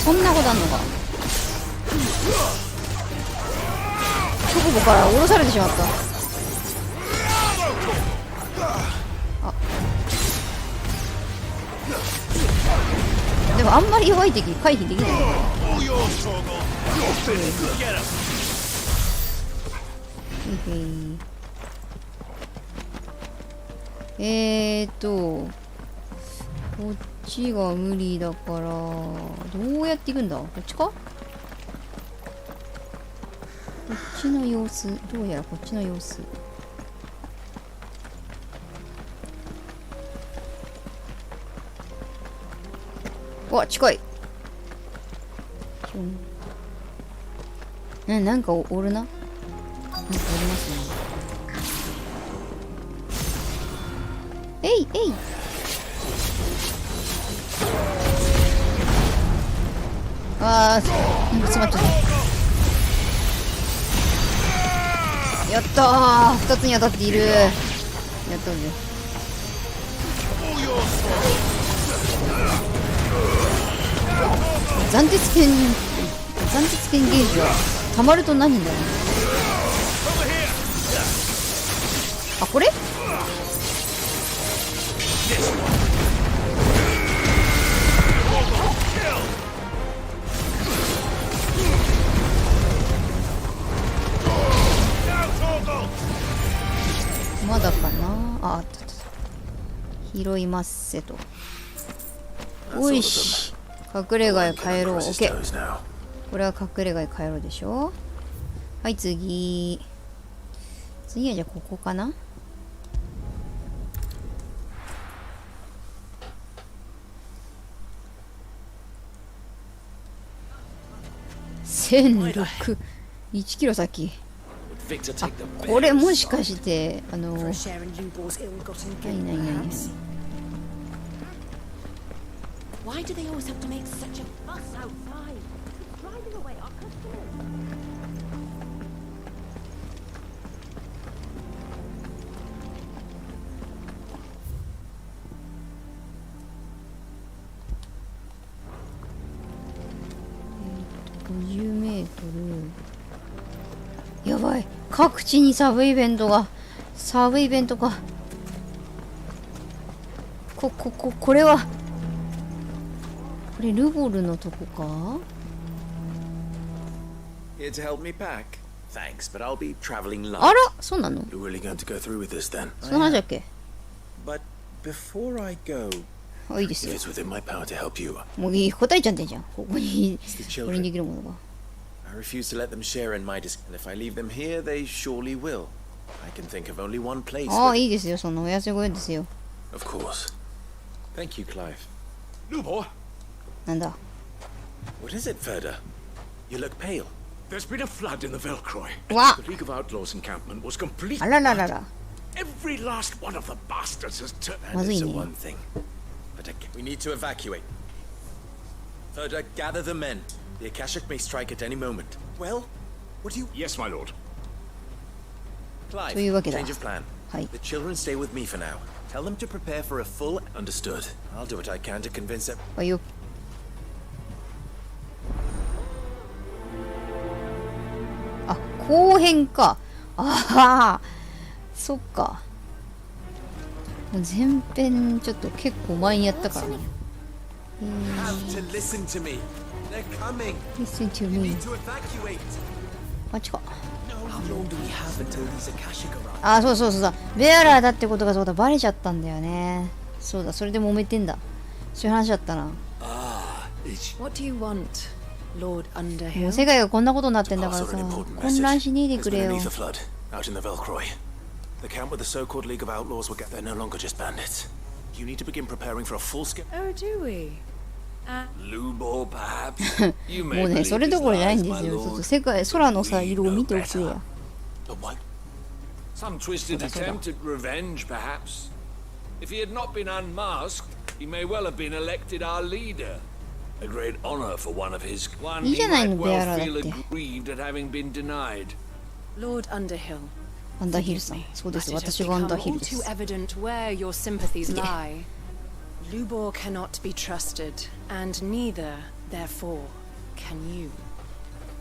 そんなことあんのか。チョコボから降ろされてしまった。でもあんまり弱い敵回避できない。こっちが無理だからどうやっていくんだ。こっちか。こっちの様子。どうやらこっちの様子。うわ、近い。なんかおるな。なんかおりますね。えいえい。あー、なんか詰まっちゃった。やったー、2つに当たっている。やったんだよ。斬鉄剣ゲージは溜まると何になるの？あ、これ？まだかなあ、あった。拾いますせと。おいし。隠れ家へ帰ろう。オッケー。これは隠れ家へ帰ろうでしょ。はい、次はじゃあここかな。1006。1キロ先。あ、これもしかしてないないない。Why do they always have to make such a fuss outside? It's driving away our customers. 50メートル。やばい。各地にサブイベントが。これは。これルボルのとこか。 Here to help me pack. Thanks, but I'll be traveling light. あら、そうなの？ You're really going to go through with this then? そんな話だっけ？ But before I go, あ、いいですよ。 If it's within my power to help you, もういい、答えちゃってんじゃん。ここにこれにできるものが。 I refuse to let them share in my and if I leave them here, they surely will. I can think of only one place. ああ、いいですよ。そのお安いご用ですよ。 Of course. Thank you, Clive. Lubor, なんだ。 What is it, Ferda? You look pale. there's been a flood in the Velcroy. What? The League of Outlaws encampment was completely. あらららら。 Every last one of the bastards has turned. And it's the one thing. But we need to evacuate. Ferda, gather the men. The Akashic may strike at any moment. Well, what do you... Yes, my lord. Clive, というわけだ。 change of plan. はい。 The children stay with me for now. Tell them to prepare for a full... Understood. I'll do what I can to convince them. あ、よ。あ、後編か。ああ、そっか。前編ちょっと結構前にやったからね。Have to listen to me. They're coming. Listen to You me. need to evacuate. あっちか。 How long do we have until these Akashic arrive? あ、そうそうそうだ。ベアラーだってことがそうだ。バレちゃったんだよね。そうだ。それで揉めてんだ。そういう話だったな。What do you want, Lord もう Underhill? 世界がこんなことになってんだから Pass さ。 on an important 混乱しねえで message. く There's れ been よ。 an ether flood out in the Velcroy. The camp with the so-called League of Outlaws will get. They're no longer just bandits. You need to begin preparing for a full-scale. Oh, do we? Lubor, perhaps? You も may うね、 believe それどころじゃないん his です lies, よ。 my ちょっと lord. 世界、空のさ、色を見ておくれや。 But what? Some twisted attempt at revenge, perhaps. If he had not been unmasked, he may well have been elected our leader. A great honor for one of his. One いい he じゃないの、 might ベアラ well だ feel って。 aggrieved at having been denied. Lord Underhill. アンダーヒルさん。そうです。 But it has 私がアンダー become ヒル all で too す。 evident where your sympathies lie. Lubor cannot be trusted, and neither, therefore, can you.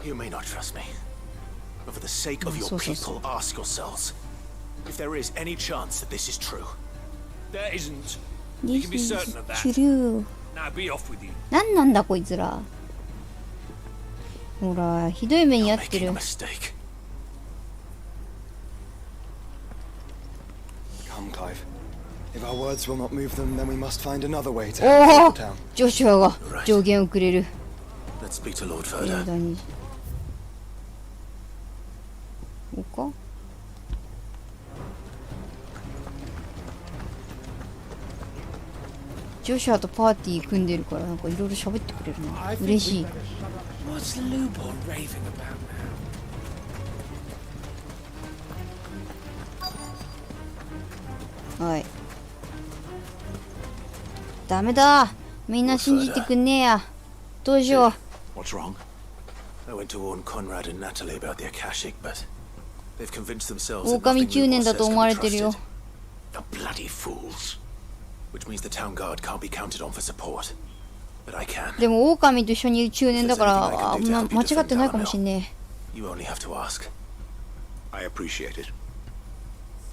You may not trust me. But for the sake of your so. people, ask yourselves if there is any chance that this is true. There isn't. You can be certain of that. 主流。 Now be off with you. なんなんだこいつら。ほら、ひどい目に遭ってる。 Mistake. Come, Clive. If our words will not move them, then we must find another way to お help お the town. ジョシュアが上限をくれる。 Let's speak to Lord 映 Ferda. 画に。こうか。ジョシュアとパーティー組んでるからなんかいろいろ喋ってくれるな。嬉しい。 What's Lubor raving about now? はい。ダメだ。みんな信じてくんねえや。どうしよう。 What's wrong? I went to warn Conrad and Natalie about the Akashic, but they've convinced themselves that nothing Lubor says can be trusted. The bloody fools. Which means the town guard can't be counted on for support. But I can. でも狼と一緒にいる中年だから間違ってないかもしんねえ。 You only have to ask. I appreciate it.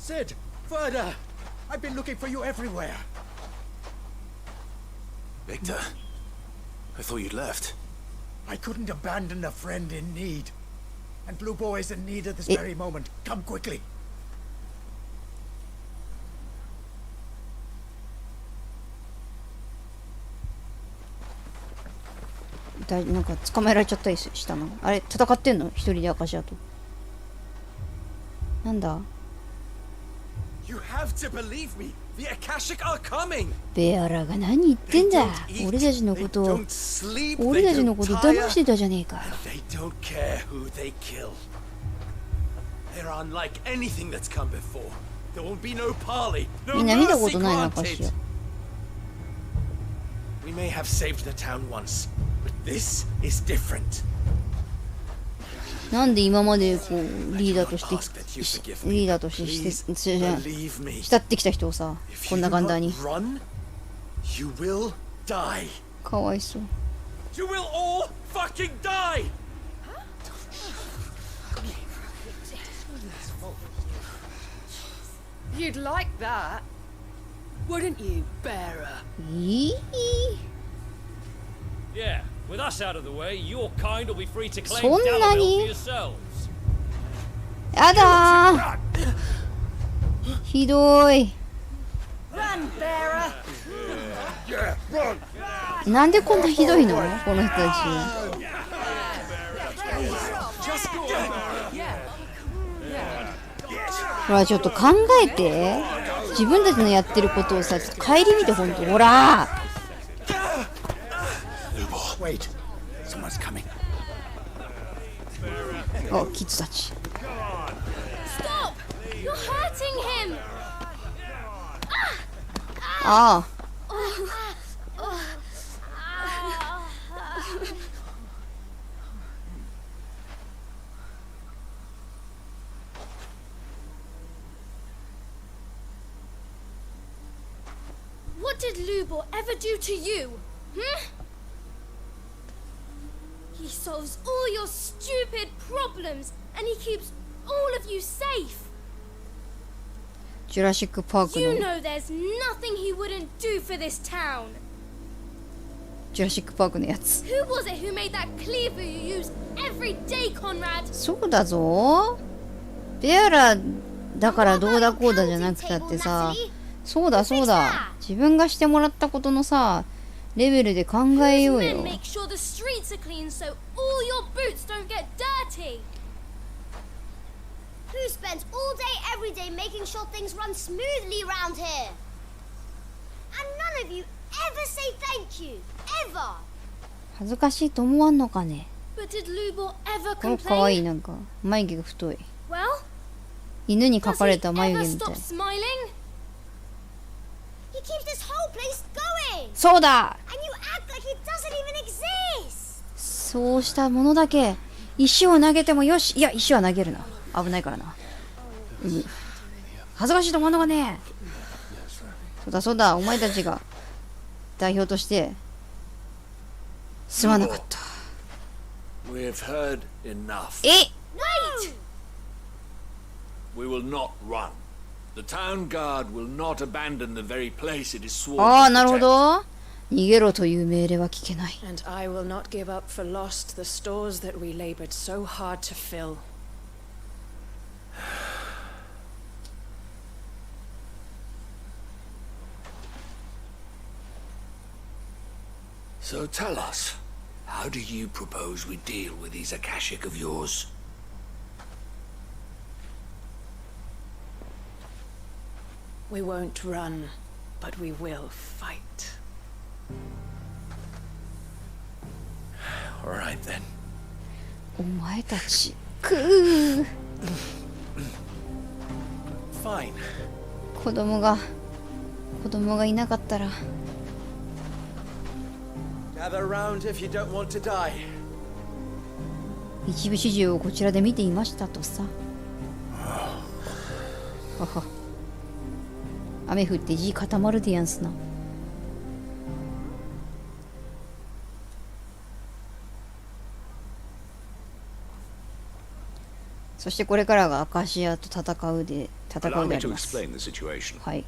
Sid! Verda! I've been looking for you everywhere. Victor, I thought you'd left. I couldn't abandon a friend in need. And Blue Boy is in need at this very moment. Come quickly. なんか捕まえられちゃったりしたの。あれ戦ってんの一人でアカシアと。なんだ You have to believe me. The Akashic are coming. ベアラが何言ってんだ。俺たちのこと騙してたじゃねえか。 They don't care who they kill. They're unlike anything that's come before. There won't be no parley, no みんな見たこ mercy とないなアカシ granted. ア。 We may have saved the town once, but this is different. なんで今までこうリーダーとして慕ってきた人をさこんな簡単に。かわいそう。 You will all fucking die. You'd like that, wouldn't you, bearer? Yeah, with us out of the way, your kind will be free to claim そんな Dallowhill に for yourselves. やだー。ひどい。 Run, bearer! なんでこんなひどいのこの人たち。ほらちょっと考えて。自分たちのやってることをさちょっと顧みてほんと。ほら Wait, someone's coming. あキッズたち。 Stop! You're hurting him! ああ。 What did Lubor ever do to you? He solves all your stupid problems and he keeps all of you safe. ジュラシックパーク You の know there's nothing he wouldn't do for this town. ジュラシックパークのやつ。 Who was it who made that cleaver you use every day, Conrad? そうだぞ。ベアラだからどうだこうだじゃなくたってさ。そうだそうだ。自分がしてもらったことのさレベルで考えようよ。 Make sure the streets are clean so all your boots don't get dirty. Who spends all day every day making sure things run smoothly around here? And none of you ever say thank you. Ever. 恥ずかしいと思わんのかね。 But did Lubor ever これかわいい complain? なんか眉毛が太い。 Well, 犬に描かれた ever 眉毛みた stop い。 smiling? He keeps this whole place going. そうだ。 And you act like it doesn't even exist. そうしたものだけ石を投げてもよし。いや石は投げるな。危ないからな。恥ずかしいと思うのかね。そうだそうだ。お前たちが代表としてすまなかった。 We've heard enough. え Wait! We will not run. The town guard will not abandon the very place it is sworn ああ to なるほ protect. ど。逃げろという命令は聞けない。 And I will not give up for lost the stores that we labored so hard to fill. So tell us, how do you propose we deal with these Akashic of yours? We won't run, but we will fight. Alright then. お前たちくー Fine. 子供がいなかったら Gather around if you don't want to die. 一部始終をこちらで見ていましたとさ。はは。雨降って地固まるでやんすな。そしてこれからがアカシアと戦うであります。はい。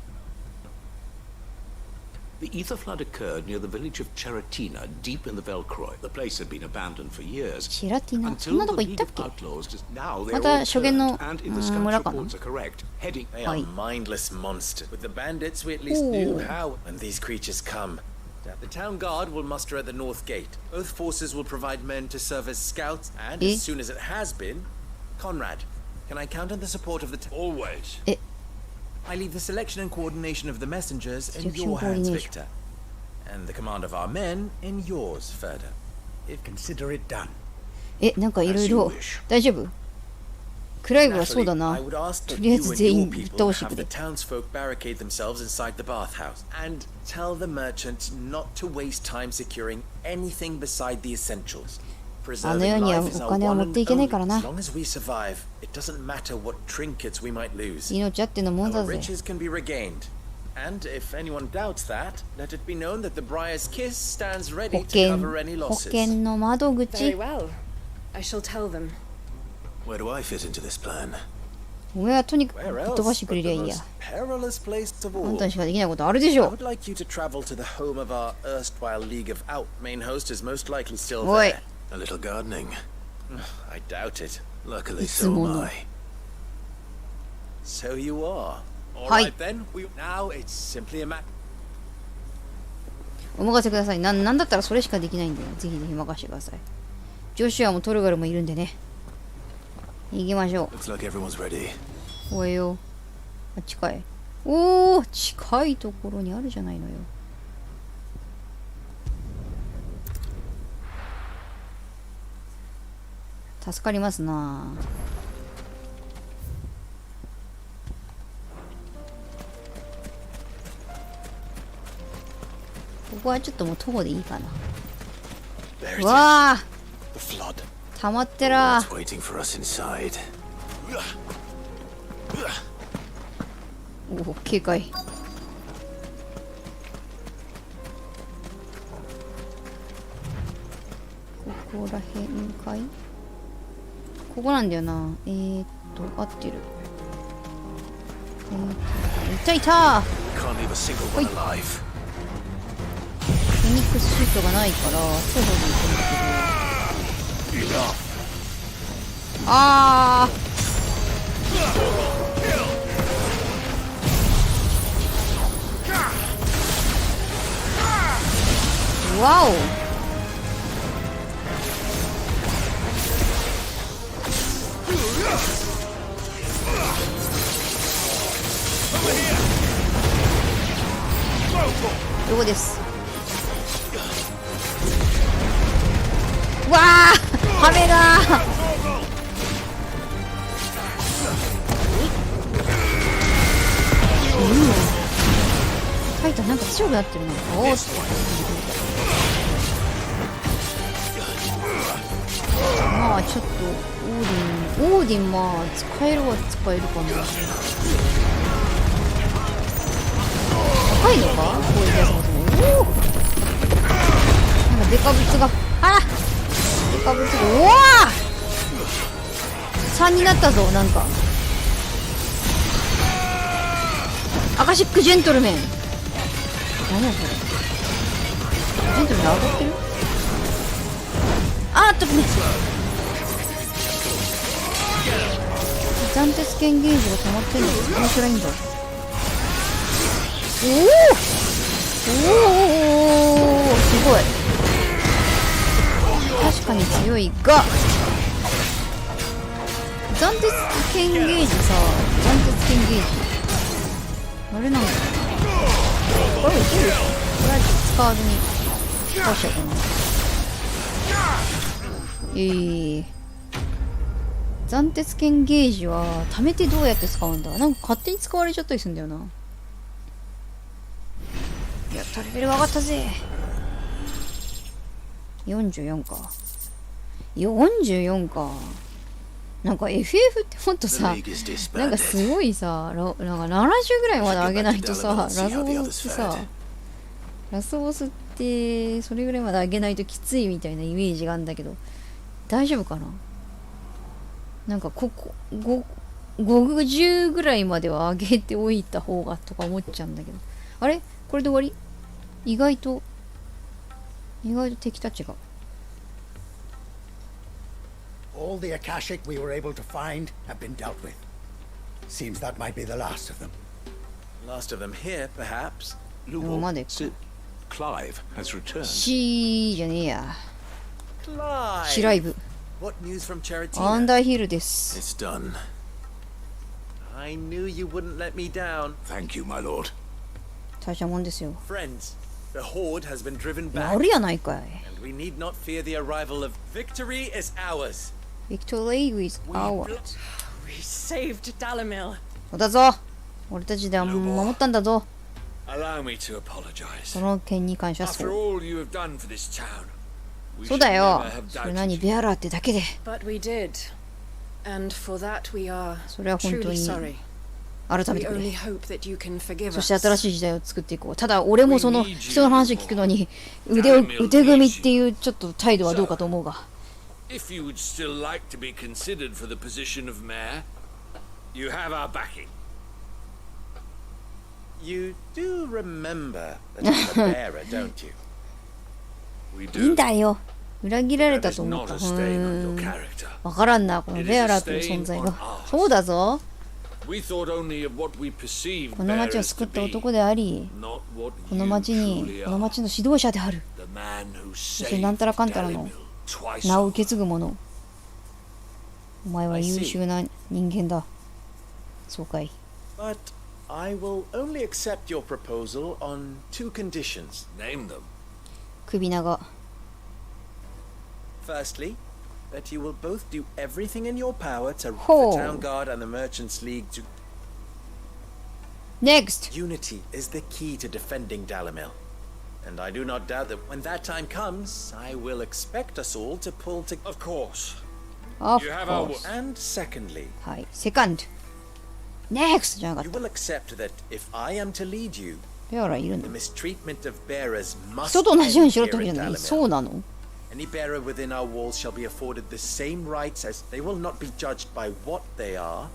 The ether flood occurred near the village of Cheratina, deep in the Velcroy. The place had been abandoned for years. チェラティナ、そんなとこ行ったっけ？ Now また初見の村かな？ They are mindless monsters. With the bandits, we at least knew how when these creatures come. The town guard will muster at the north gate. Both forces will provide men to serve as scouts, and as soon as it has been, Conrad, can I count on the support of the always? I leave the selection and coordination of the messengers in your hands, Victor, and the command of our men in yours, Ferda. If consider it done. なんかいろいろ大丈夫？クライブはそうだな。とりあえず全員ぶっ倒してくれ。 The townsfolk barricade themselves inside the bathhouse and tell the merchants not to waste time securing anything beside the essentials. あの世にはお金は持っていけないからな。 As long as we survive, it doesn't matter what trinkets we might lose. 命あってのもんだ Our ぜ。 riches can be regained. And if anyone doubts that, let it be known that the Briar's Kiss stands ready to cover any 保 losses. 険の窓口。 Very well. I shall tell them. Where do I fit into this plan? お前はとにかくぶっ飛ばしてくれりゃいいや。あんたにしかできないことあるでしょ。 I would like you to travel to the home of our erstwhile League of Out. Main host is most likely still there. A little gardening. I doubt it. Luckily, so am I. So you are. All right then. Now it's simply a matter. お任せください。なんだったらそれしかできないんだよ。ぜひぜひ任せてください。ジョシュアもトルガルもいるんでね。行きましょう。Looks like everyone's ready. おえよ。あ、近い。おー、近いところにあるじゃないのよ。助かりますな。ここはちょっともう徒歩でいいかな。わあ、溜まってら。おお、警戒。ここらへんかい？ここなんだよな。合ってる。いたいた。フェニックスシュートがないから、そうだと言ってるけど。あー。わお。どこです。わあ、羽目が。タイタンなんか強くなってるの。おお。まあちょっとオーディンまあ使えるは使えるかな。高いのかこういうやつも。おお、なんかデカブツが、あらデカブツが、おお3になったぞ。なんかアカシックジェントルメン、何やそれ。ジェントルメン上がってる。あーっとね、斬鉄剣ゲージが溜まってるのが面白いんだ。おお、すごい。確かに強いが、斬鉄剣ゲージさ、斬鉄剣ゲージあれなんだ。これいけるでしょ。これは使わずに倒しちゃうかな。斬鉄剣ゲージは貯めてどうやって使うんだ。なんか勝手に使われちゃったりするんだよな。やっとレベル上がったぜ。44か。44か。なんか FF ってほんとさ、なんかすごいさ、なんか70ぐらいまで上げないとさ、ラスボスってそれぐらいまで上げないときついみたいなイメージがあるんだけど、大丈夫かな。なんかここ50ぐらいまでは上げておいた方がとか思っちゃうんだけど、あれこれで終わり？意外と敵たちが。All the Akashic we were able to find have been dealt with. Seems that might be the last of them. Last of them here, perhaps. Clive has returned. じゃねえや。Clive. シライブ。What news from Charitina? アンダーヒルです。It's done. I knew you wouldn't let me down. Thank you, my lord. 大したもんですよ。 Friends, the horde has been driven back. あるやないかい。And we need not fear the arrival of victory is ours. Victory is ours. We saved Dalamil. そうだぞ。俺たちで守ったんだぞ。Allow me to apologize. その件に感謝す After る。 all you have done for this town, we そう should だよ。 never have それ doubted 何 you. ベアラーってだけで。 But we did. And for that we are それは本当 truly に sorry. 改め We てくれ。 only hope that you can forgive そして us. 新しい時代を作っていこう。ただ俺もその人の話を聞くのに腕組みっていうちょっと態度はどうかと思うが。 If you would still like to be considered for the position of mayor, you have our backing. You do remember that I'm a bearer, don't you? We いいん do. だよ。裏切られた That と is 思っ not た。 a stain on your character. わからんな、このベアラーという存在が。そうだぞ。 We thought only of what we perceived この町を bearers 救 to った be, 男であり、 not what この you 町 truly の are. 指導者である。 The man who そしてなん saved たらかんたらの Dalamil twice 名を over. 受け継ぐ者。お前は優秀な人間だ。そうかい。 But I will only accept your proposal on two conditions. Name them. 首長。 Firstly, that you will both do everything in your power to rid Oh. the Town Guard and the Merchants League to... Next! Unity is the key to defending Dalamil. And I do not doubt that when that time comes, I will expect us all to pull together. Of course. Of You have our course. And secondly, はい。Second. Next! じゃなかっ you た。 will accept that if I am to lead you, ベアラーいる the の mistreatment of bearers must 人と同じようにしろっ end てわけ here じゃ in ない。 Dalamil. そうなの Any bearer within our walls shall be afforded the same rights as they will not be judged by what they are.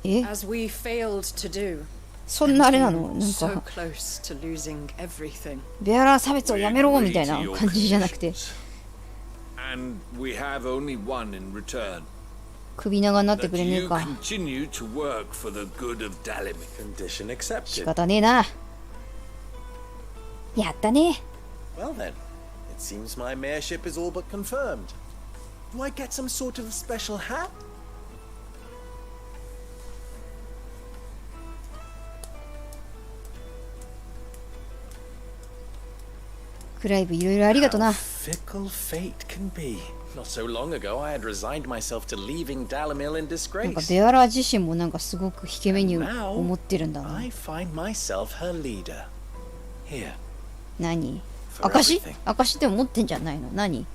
え As we failed to do. そんなあれなの And なん so か、 close to losing everything. ベアラー差別をやめろみたいな感じじゃなくて、 And we have only one in return. 首長になって That くれねえ you か。 continue to work for the good of Dalamil. Condition 仕 accepted. 方ねえな。やったね。 Well then, it seems my mayorship is all but confirmed. Do I get some sort of special hat? クライブいろいろありがとな。 Fickle fate can be. Not so long ago, I had resigned myself to leaving Dalamil in なんか disgrace. ベアラー自身もなんかすごく引け目に思ってるんだな。 I find myself her leader. Here. 何 For 証 everything. 証って持ってんじゃないの何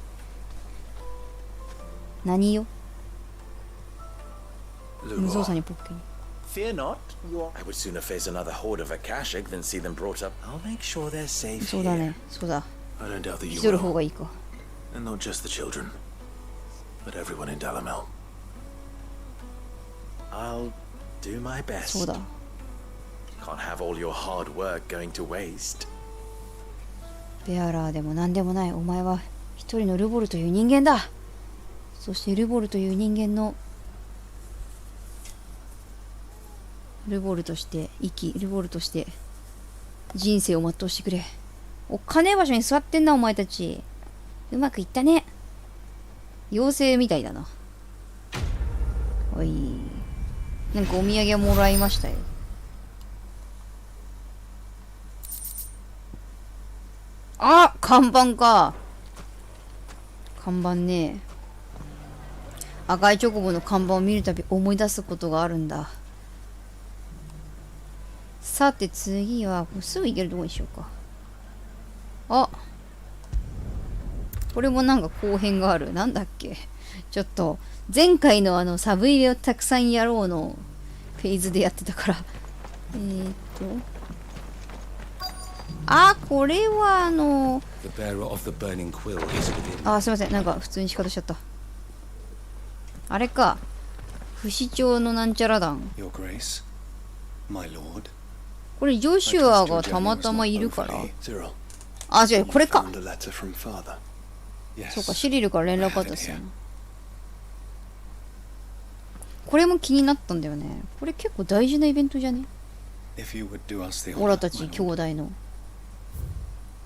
何よ無造作にポッケに。 Fear not. I would sooner face another horde of Akashic than see them brought up. I'll make sure they're safe そうだ here. ね。そうだ。 I don't doubt that 引 you き取る will. 方がいいか。 And not just the children, but everyone in Dalamil. I'll do my そう best. だ。 Can't have all your hard work going to waste. ベアラーでも何でもない。お前は一人のルボルという人間だ。そしてルボルという人間のルボルとしてルボルとして人生を全うしてくれ。おっかねえ場所に座ってんなお前たち。うまくいったね。妖精みたいだな。おい。なんかお土産もらいましたよ。看板か。看板ね。赤いチョコボの看板を見るたび思い出すことがあるんだ。さて次はすぐ行けるとこにしようか。あ、これもなんか後編がある。なんだっけ。ちょっと前回のサブイベをたくさんやろうのフェーズでやってたから。あ、これはあ、すいません、なんか普通に仕方しちゃった。あれか、不死鳥のなんちゃら団。これジョシュアがたまたまいるから。あ、違う、これか。そうか、シリルから連絡あったっすよね。これも気になったんだよね。これ結構大事なイベントじゃね？オラたち兄弟の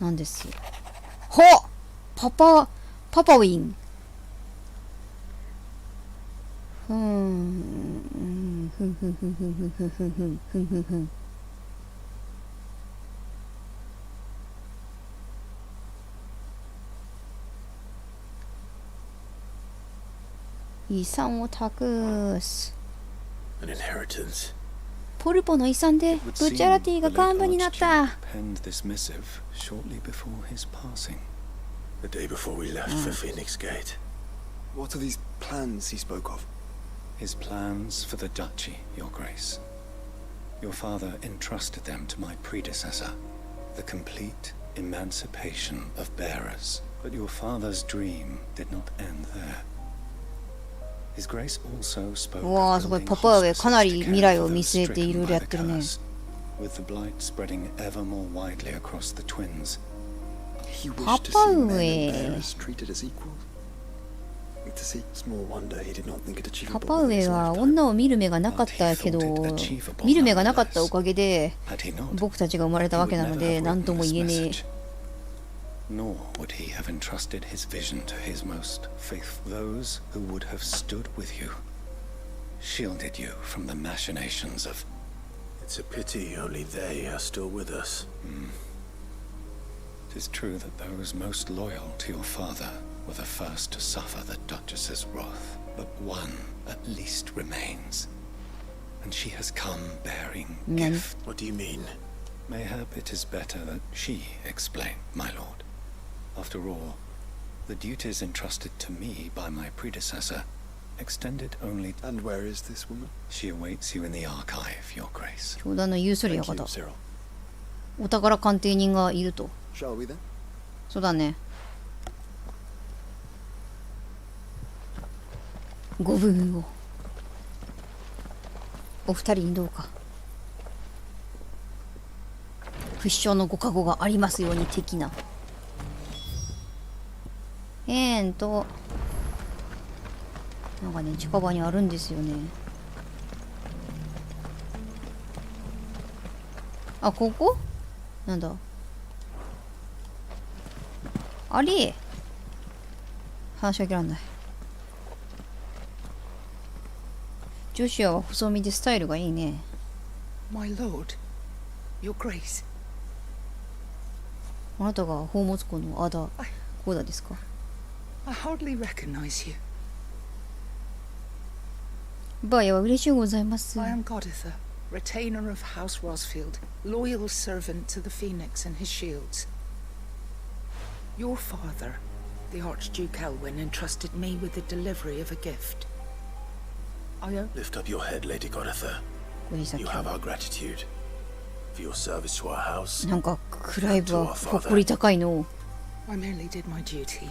なんですよ。はっ、パパウィン。ふんふんふんふんふんふんふんふんふんふんふんふん。遺産を託す。ポルポの遺産でブチャラティが幹部になった。The day before we left for Phoenix Gate. What are these plans he spoke of? His plans for the duchy, Your Grace. Your father entrusted them to my predecessor, the complete emancipation of bearers. But your father's dream did not end there. His Grace also spoke of building hospices to care for those stricken by the curse, with the blight spreading ever more widely across the twins. He wished to see men and bearers treated as equals. To see small wonder he did not think it achievable. パパ上は女を見る目がなかったけど、見る目がなかったおかげで僕たちが生まれたわけなので何とも言えねえ。Nor would he have entrusted his vision to his most faithful, those who would have stood with you, shielded you from the machinations of. It's a pity only they are still with us. It is true that those most loyal to your father were the first to suffer the Duchess's wrath, but one at least remains, and she has come bearing gift. What do you mean? Mayhap it is better that she explain, my lord. After all, the duties entrusted to me by my predecessor extended only. And where is this woman? She awaits you in the archive, Your Grace. 教団のユーソリア方。お宝鑑定人がいると。Shall we then? そうだね。ご分を。お二人にどうか。不死鳥のご加護がありますように的な。なんかね、近場にあるんですよね。あ、ここ？なんだ。あれ？話しかけらんない。ジョシュアは細身でスタイルがいいね。My lord, your grace. あなたが宝物庫のアダ・コーダですか？ I hardly recognize you. バーヤは嬉しゅうございます。I am Goditha, retainer of House Rosfield, loyal servant to the Phoenix and his shields. Your father, the Archduke Elwyn, entrusted me with the delivery of a gift. Lift up your head, Lady Goditha. You have our gratitude for your service to our house. なんかクライブは誇り高いの。I merely did my duty,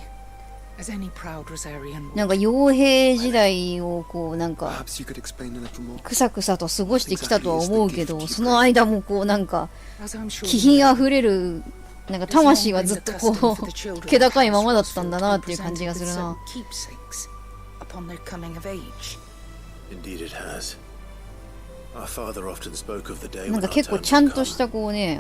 as any proud Rosarian would. なんか傭兵時代をこうなんかくさくさと過ごしてきたとは思うけど、その間もこうなんか気品あふれるなんか魂はずっとこう気高いままだったんだなっていう感じがするな。Indeed it has. Our father often spoke of the day なん when か our 結構 turn ちゃん would と come. したこうね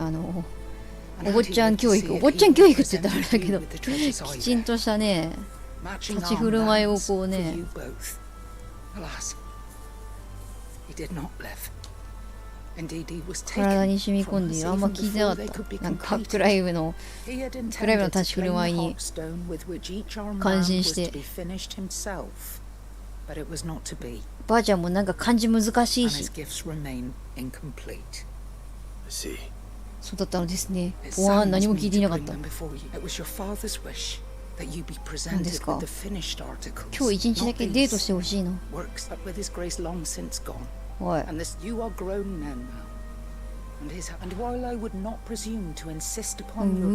お坊ちゃん教育って言ったらあれだけどきちんとしたね立ち振る舞いをこうね体に染み込んでいる。あんま聞いてなかった。なんかクライブの立ち振る舞いに感心して。ばあちゃんもなんか漢字難しいし。そうだったのですね。わあ、何も聞いていなかった。何ですか？今日一日だけデートしてほしいの。おい。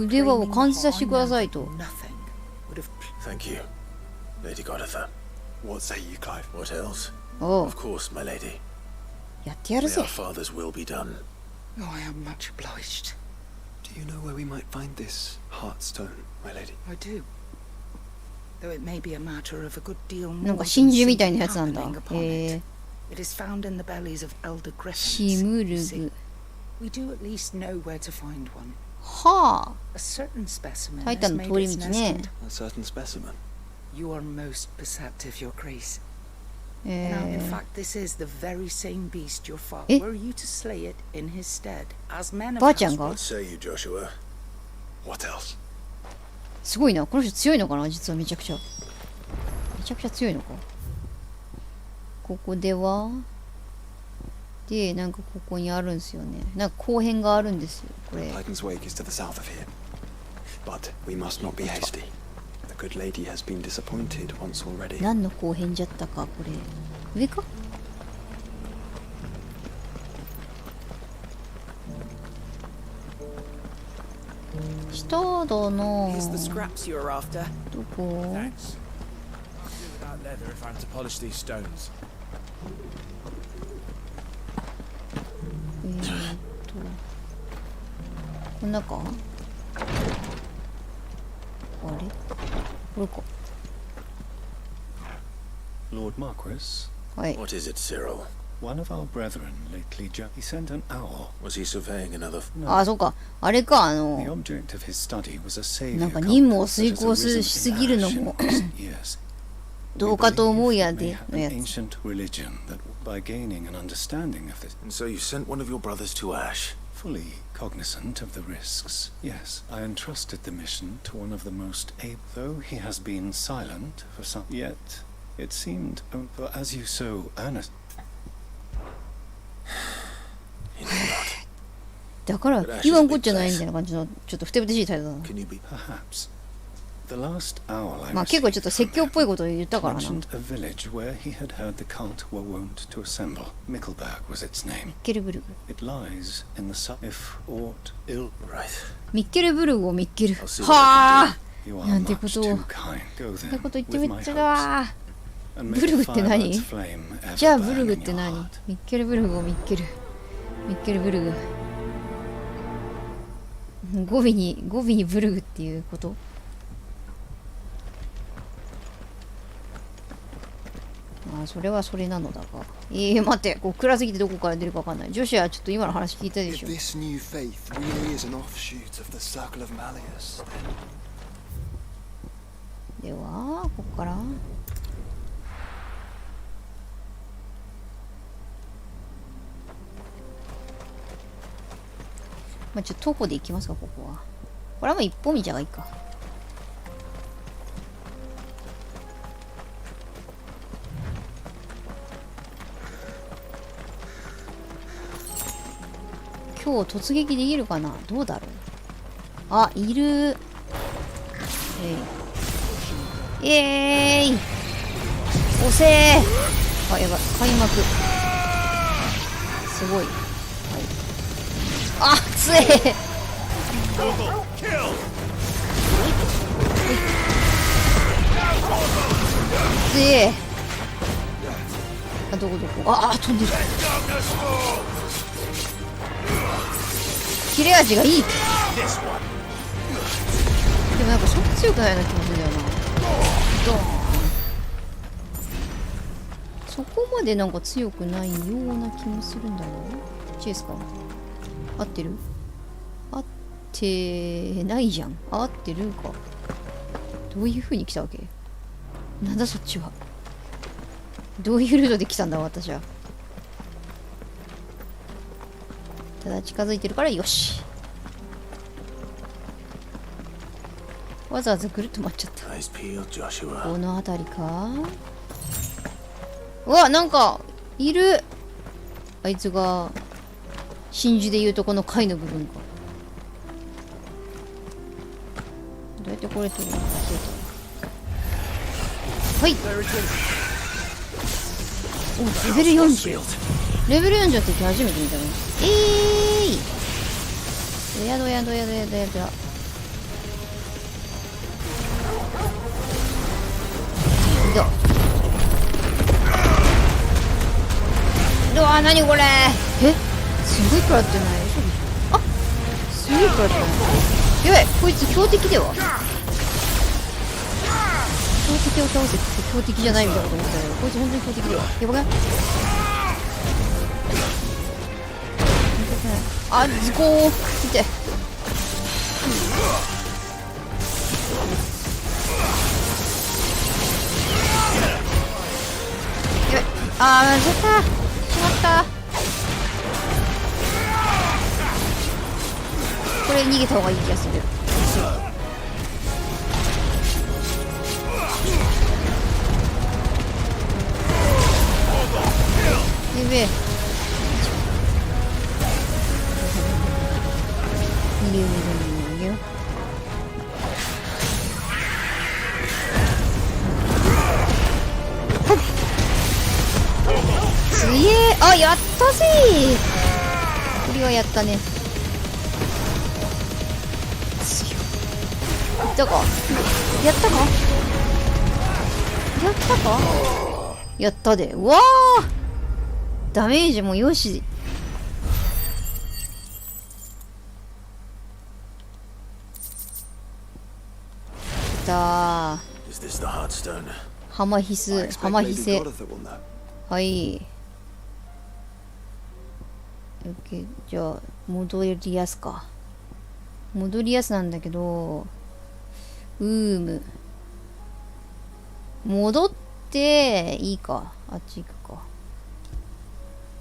腕輪を感じさせてくださいと。Thank you, Lady Goditha. What say you, Clive? What else? Oh. Of course, my lady. やってやるぜ。May our father's will be done. Oh, I am much obliged. Do you know where we might find this Heartstone, my lady? I do. Though it may be a matter of a good deal more. なんか真珠みたいなやつなんだ。It is found in the bellies of elder griffins. シムルグ。We do at least know where to find one. はあ。A certain specimen タイタンの通り道ね。A certain specimen. You are most perceptive, Your Grace. Now, in fact, this is the very same beast your father. Were you to slay it in his stead, as men of house? What say you, Joshua? What else? すごいな。この人強いのかな、実はめちゃくちゃ。めちゃくちゃ強いのか。ここではで、なんかここにあるんですよね。なんか後編があるんですよ、これ。Titan's wake is to the south of here. But we must not be hasty. The good lady has been disappointed once already. 何の後編じゃったか、これ。上か？下だな。どこ？こんなか？あれ？これか。Lord Marquis? What is it, Cyril? One of our brethren lately he sent an owl. Was he surveying another? あ、そうか。あれか、The object of his study was a savior. なんか任務を遂行しすぎるのもどうかと思うやでのやつ。 Ancient religion that by gaining an understanding of this. And so you sent one of your brothers to Ash? Fully cognizant of the risks, yes. I entrusted the mission to one of the most able, though he has been silent for some. Yet it seemed, for as you so earnest. だから言わんこっちゃないみたいな感じのちょっとふてぶてしい態度だな。まあ結構ちょっと説教っぽいことを言ったからな。ミッケルブルグ。ミッケルブルグをミッケル。はあ。なんてことを。なんてこと言ってみたわ。ブルグって何？じゃあブルグって何？ミッケルブルグをミッケル。ミッケルブルグ。語尾にブルグっていうこと？ああ、それはそれなのだが。待って、こう暗すぎてどこから出るかわかんない。女子はちょっと今の話聞いたでしょ。では、ここから。まあちょっと徒歩で行きますか、ここは。これはもう一本道がいいか。今日突撃できるかな？どうだろう。あ、いる。押せー。あ、やばい。開幕。すごい。あ、つえ。つえ。あ、どこ？あ、飛んでる。切れ味がいい。でもなんかそんな強くないような気もするんだよな。ドーン。そこまでなんか強くないような気もするんだよ。チェイスか。合ってる？合ってないじゃん。合ってるか。どういう風に来たわけ？なんだそっちは。どういうルートで来たんだ私は。ただ近づいてるからよし。わざわざぐるっと回っちゃった。この辺りか。うわ、なんかいる。あいつが真珠でいうとこの貝の部分か。どうやってこれ取るの？はい。お、レベル40。レベル40って初めて見たの。どやどやどやどやどやどや。うわ、なにこれ。すごい食らってない。あ、すごい食らってない。やばい、こいつ強敵では。強敵を倒せって強敵じゃないみたいなこと思ったけど、こいつ本当に強敵では。やばくない？あ、ズコー見て。やばい、あー、絶対しまった。これ逃げた方がいい気がする。やべえ。逃げよう逃げよう逃げよう。すげえ。あ、やったぜー。これはやったね。いったか。やったか。やったか。やったで。うわー、ダメージもよし。きたー。ハマヒス、ハマヒセ。はい。OK、じゃあ戻りやすか。戻りやすなんだけど、戻っていいか。あっち行くか。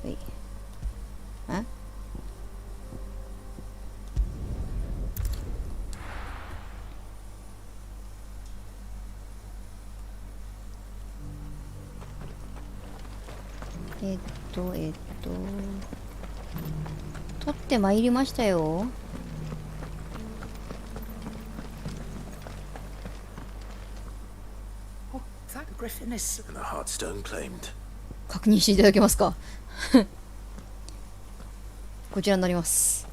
はい。取ってまいりましたよ。確認していただけますか。こちらになります。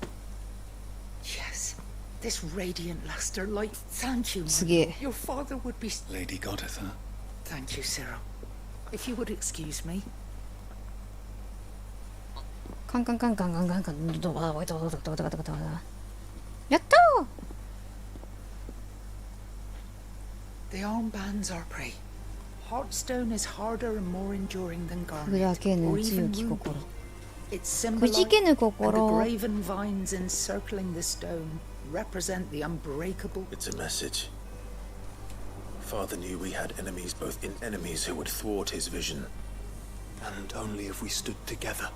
すげえ。Lady Goditha. Thank you, Cyril. If you would excuse me. カンカンカンカンカンカンカン。やったー。 The armbands are pretty. Heartstone is harder and more enduring than garnet, or even ruby. Its symbolite and the graven vines encircling the stone represent the unbreakable. It's a message. Father knew we had enemies, both in enemies who would thwart his vision. And only if we stood together,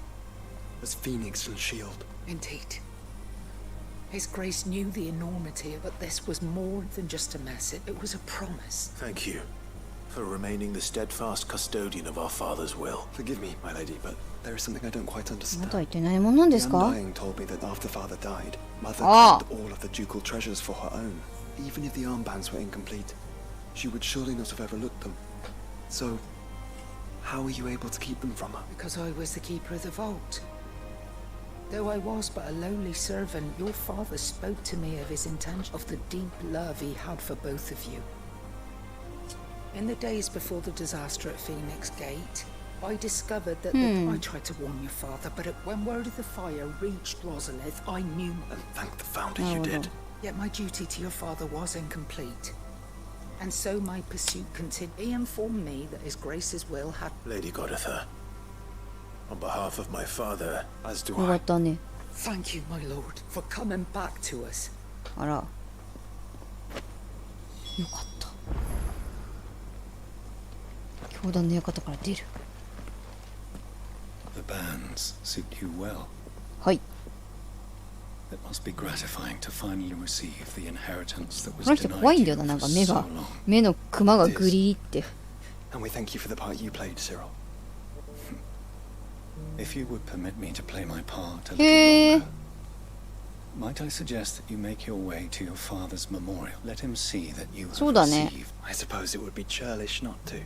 as Phoenix and Shield. Indeed. His Grace knew the enormity, but this was more than just a message. It was a promise. Thank you for remaining the steadfast custodian of our father's will. Forgive me, my lady, but there is something I don't quite understand. The Undying told me that after father died, mother claimed all of the ducal treasures for her own. Even if the armbands were incomplete, she would surely not have overlooked them. So, how were you able to keep them from her? Because I was the keeper of the vault. Though I was but a lowly servant, your father spoke to me of his intention, of the deep love he had for both of you. In the days before the disaster at Phoenix Gate, I discovered that I tried to warn your father, but when word of the fire reached Rosalith, I knew. And thank the founder you did. Yet my duty to your father was incomplete. And so my pursuit continued. He informed me that his Grace's will had... Lady Goditha, on behalf of my father, as do I. Thank you, my lord, for coming back to us. あら。よかった。教団の館から出る。The bands suit you well. はい。It must be gratifying to finally receive the inheritance that was この人 denied 怖いんだよ you な、なん for か目 so が long. 目のクマがグリリって。 And we thank you for the part you played, Cyril. If you would permit me to play my part a へ little え。 longer, might I suggest that you make your way to your father's memorial? Let him see that you have そうだね。 received. I suppose it would be churlish not to.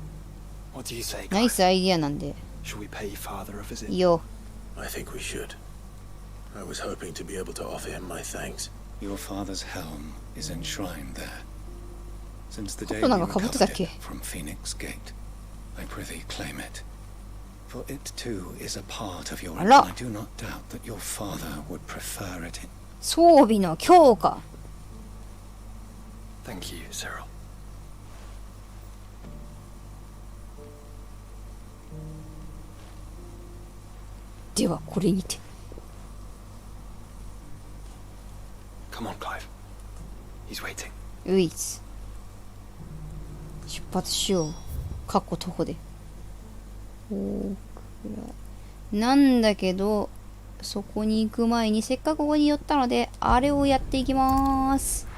What do you say, ナイ Clive? スアイディアなんで。 Shall we pay father a visit? いいよ。 I think we should. I was hoping to be able to offer him my thanks. Your father's helm is enshrined there. Since the day カッ you トなんか被ってたっ recovered け？ it from Phoenix Gate, I prithee claim it. For it too is a part of your. あら。 I do not doubt that your father would prefer it. 装備の強化。 Thank you, Cyril. ではこれにて。 Come on, Clive. He's waiting. ウイズ。出発しよう。かっこ徒歩で。なんだけど、そこに行く前にせっかくここに寄ったので、あれをやっていきます。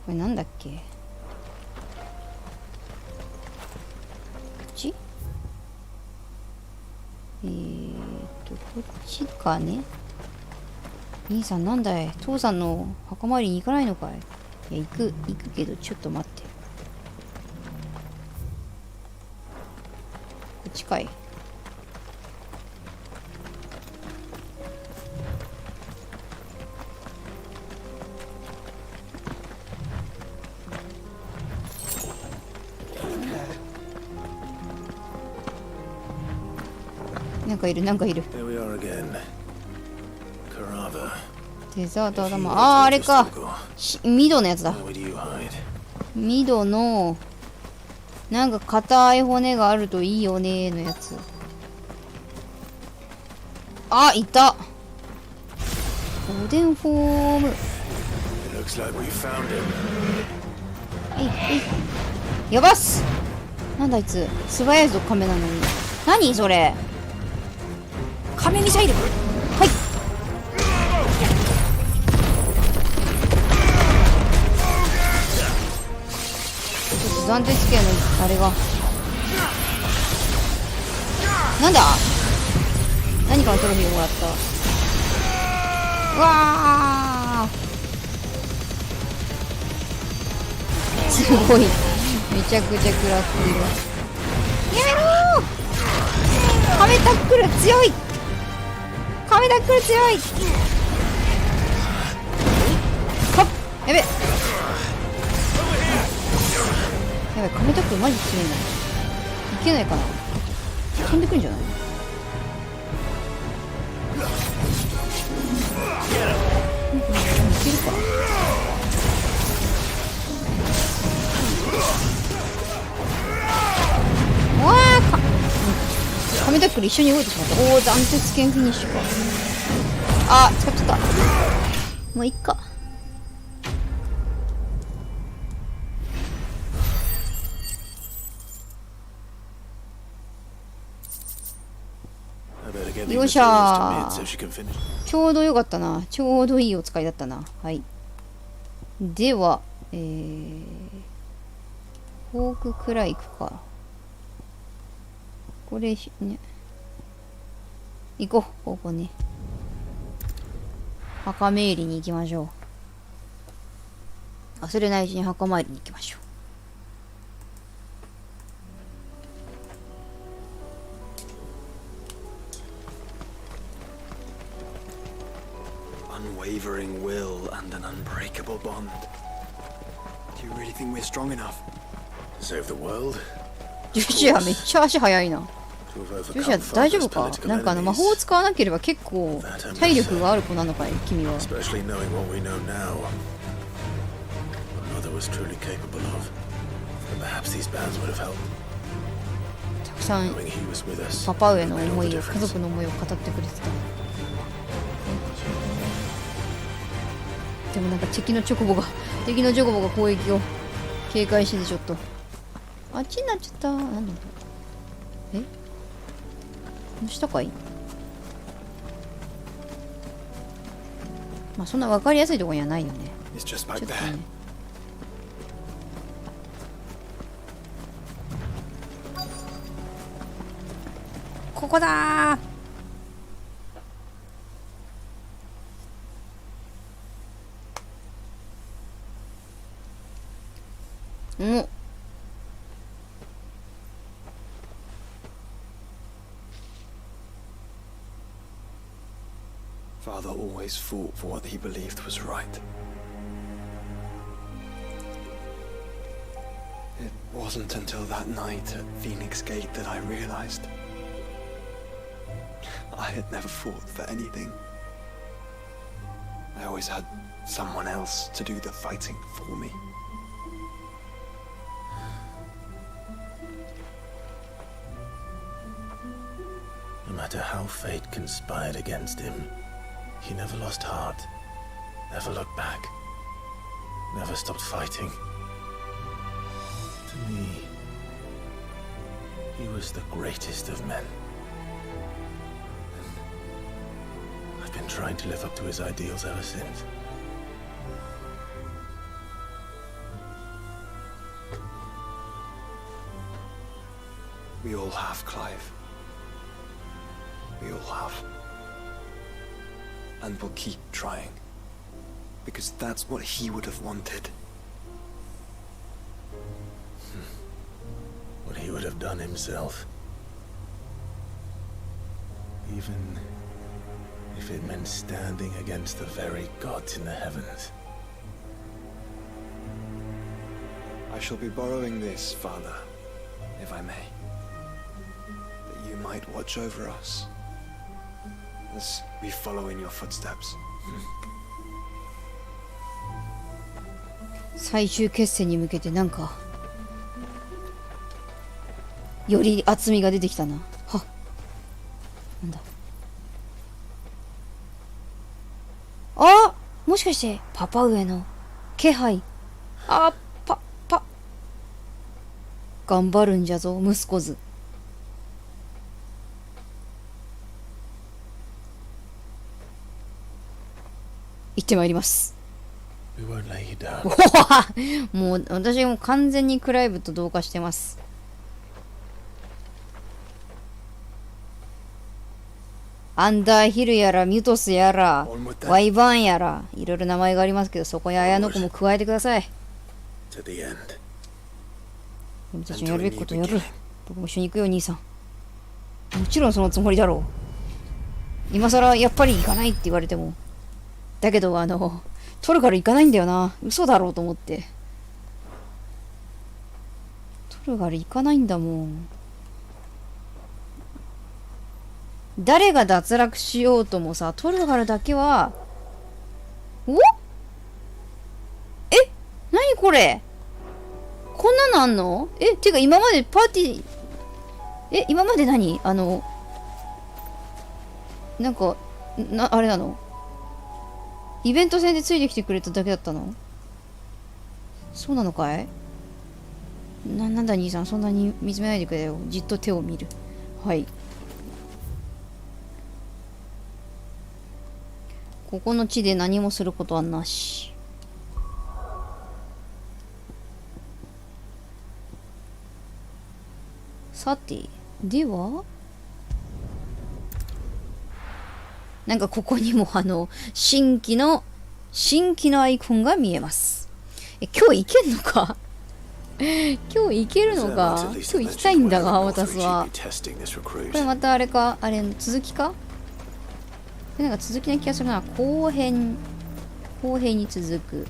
これなんだっけ？こっち？こっちかね。兄さんなんだい、父さんの墓参りに行かないのかい。いや、行くけど、ちょっと待って。こっちかい。なんかいる、なんかいる。 Here we are again. Carava. デザート頭。ああ、あれか。ミドのやつだ。 Where do you hide? ミドのなんか硬い骨があるといいよねーのやつ。あ、いた。おでんフォーム。 It looks like we found him. えいえい。やばっす。なんだあいつ。素早いぞカメなのに。何それ。カメミサイル。はい。暫定地形のあれがなんだ。何かのトロフィーをもらった。うわー、すごい、めちゃくちゃ食らっている。やめろー。カメタックル強い。カメタックル強い。はっ、やべ。やばい、カメタックルマジ強いな。いけないかな。飛んでくるんじゃない？いけるか。わーか、カメタックル一緒に動いてしまった。おお、暫定剣フィニッシュか。あ、使っちゃった。もういっか。よっしゃー。ちょうどよかったな。ちょうどいいお使いだったな。はい。では、フォークくらい行くか。これ、ね。行こう、ここね。墓参りに行きましょう。忘れないうちに墓参りに行きましょう。Unwavering will and an unbreakable bond. Do you really think we're strong enough to save the world? ジュシアめっちゃ足速いな。ジュシア大丈夫か？なんか魔法を使わなければ結構体力がある子なのかい、君は。Especially knowing what we know now. My mother was truly capable of. And perhaps these bands would have helped. たくさんパパ上の思いを、家族の思いを語ってくれてた。でもなんか敵のチョコボが攻撃を警戒しててちょっとあっちになっちゃった。なんだえ、この下かい。まあそんな分かりやすいところにはないよね。ちょっとね。ここだー。もうFather always fought for what he believed was right. It wasn't until that night at Phoenix Gate that I realized I had never fought for anything. I always had someone else to do the fighting for me. No matter how fate conspired against him, he never lost heart, never looked back, never stopped fighting. To me, he was the greatest of men. And I've been trying to live up to his ideals ever since. We all have, Clive. We all have. And we'll keep trying. Because that's what he would have wanted. What he would have done himself. Even if it meant standing against the very gods in the heavens. I shall be borrowing this, Father, if I may. That you might watch over us. As we follow in your footsteps. 最終決戦に向けてなんかより厚みが出てきたな。は、なんだ。あ、もしかしてパパ上の気配。あ、頑張るんじゃぞ息子ず。行ってまいります。もう私も完全にクライブと同化してます。アンダーヒルやらミュトスやらワイバーンやらいろいろ名前がありますけど、そこに綾の子も加えてください。君たちのやるべきことやる。僕も一緒に行くよ兄さん。もちろんそのつもりだろう。今さらやっぱり行かないって言われても、だけどトルガル行かないんだよな。嘘だろうと思って。トルガル行かないんだもん。誰が脱落しようともさ、トルガルだけは。お？え？何これ？こんなのあんの？え、てか今までパーティー、今まで何？なんか、あれなの？イベント戦でついてきてくれただけだったの？そうなのかい？なんだ兄さん、そんなに見つめないでくれよ。じっと手を見る。はい。ここの地で何もすることはなし。さて、ではなんかここにも新規のアイコンが見えます。今日行けんのか今日行けるのか。今日行きたいんだが、私は。これまたあれか、あれ続きか。なんか続きな気がするな。後編に続く。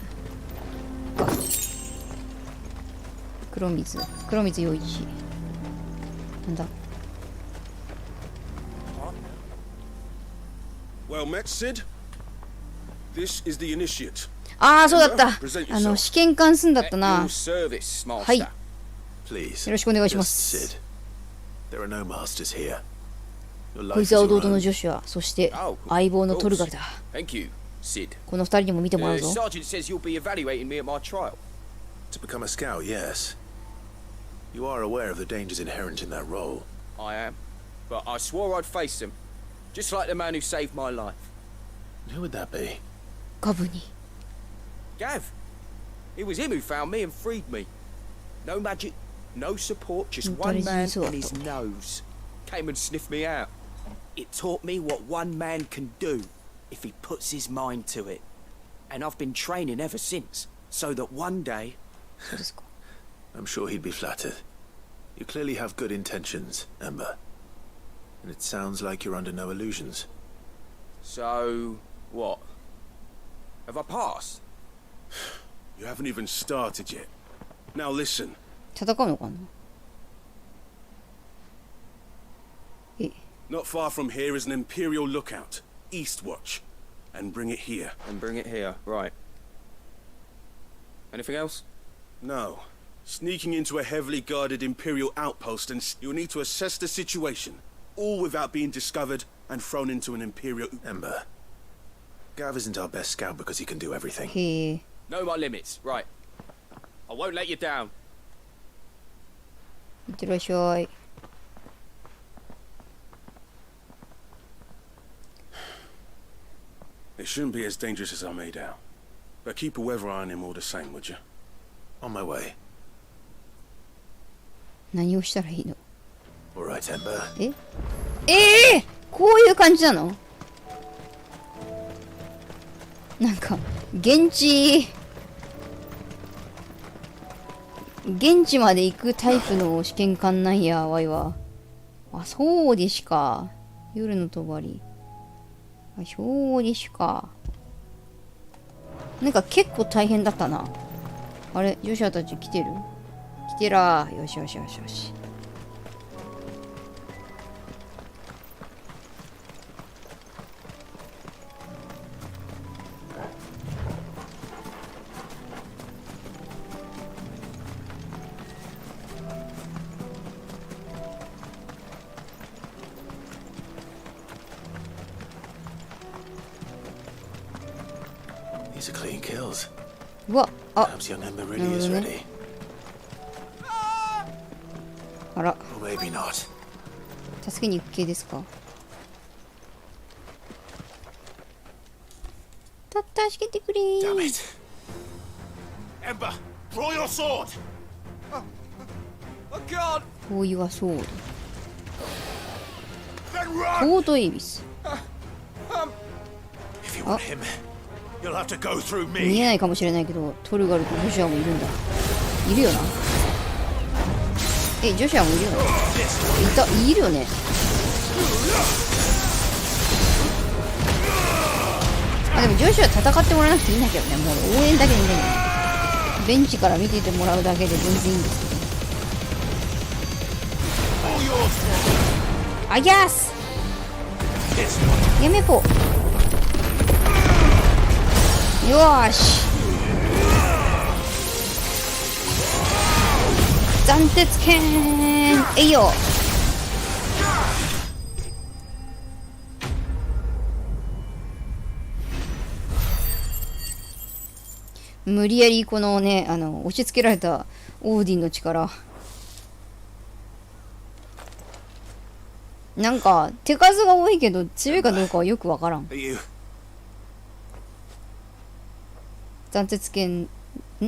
黒水陽一。なんだ。Well met, Sid. This is the initiate. ああ、そうだった。試験官すんだったな。はい。よろしくお願いします。こいつは弟のジョシュア、そして相棒のトルガルだ。この二人にも見てもらうぞ。To become a scout, yes. You are aware of the dangers inherent in that role. I am. But I swore I'd face them. Just like the man who saved my life. Who would that be? Gavuni. Gav. It was him who found me and freed me. No magic, no support, just one man and his nose. Came and sniffed me out. It taught me what one man can do if he puts his mind to it. And I've been training ever since, so that one day... I'm sure he'd be flattered. You clearly have good intentions, Ember. And it sounds like you're under no illusions. So, what? Have I passed? You haven't even started yet. Now listen. 戦うのかな? Not far from here is an Imperial lookout, Eastwatch. And bring it here. And bring it here, right. Anything else? No. Sneaking into a heavily guarded Imperial outpost, and you'll need to assess the situation. All without being discovered and thrown into an Imperial... Ember. Gav isn't our best scout because he can do everything. Know my limits, right. I won't let you down. いってらっしゃい。It shouldn't be as dangerous as I made out. But keep a weather eye on him all the same, would you? On my way. 何をしたらいいの? Alright, Ember. こういう感じなの? なんか現地まで行くタイプの試験官なんやわいは。あ、そうでしか。夜の帳。あ、そうでしか。なんか結構大変だったな。あれ、ジョシュアたち来てる？来てらー。よしよしよしよし。These are clean kills. うわ、あ、 Perhaps young Ember really is ready. あら。 Or maybe not. 助けに行く系ですか？助けてくれー。 Damn it. Ember, draw your sword. I can't. こういうはそう。 Then run. コートエビス。 If you want him, you'll have to go through 見 me. えないかもしれないけど、トルガルとジョシュアもいるんだ。いるよな。ジョシュアもいるよね。いるよね。あ、でもジョシュア戦ってもらわなくていいんだけどね。もう応援だけでいいんだけど。ベンチから見ててもらうだけで全然いいんですけど。あぎゃーす。やめぽ。よーし。斬鉄剣えいよ。無理やりこのね、押し付けられたオーディンの力。なんか手数が多いけど強いかどうかはよくわからん。斬鉄剣、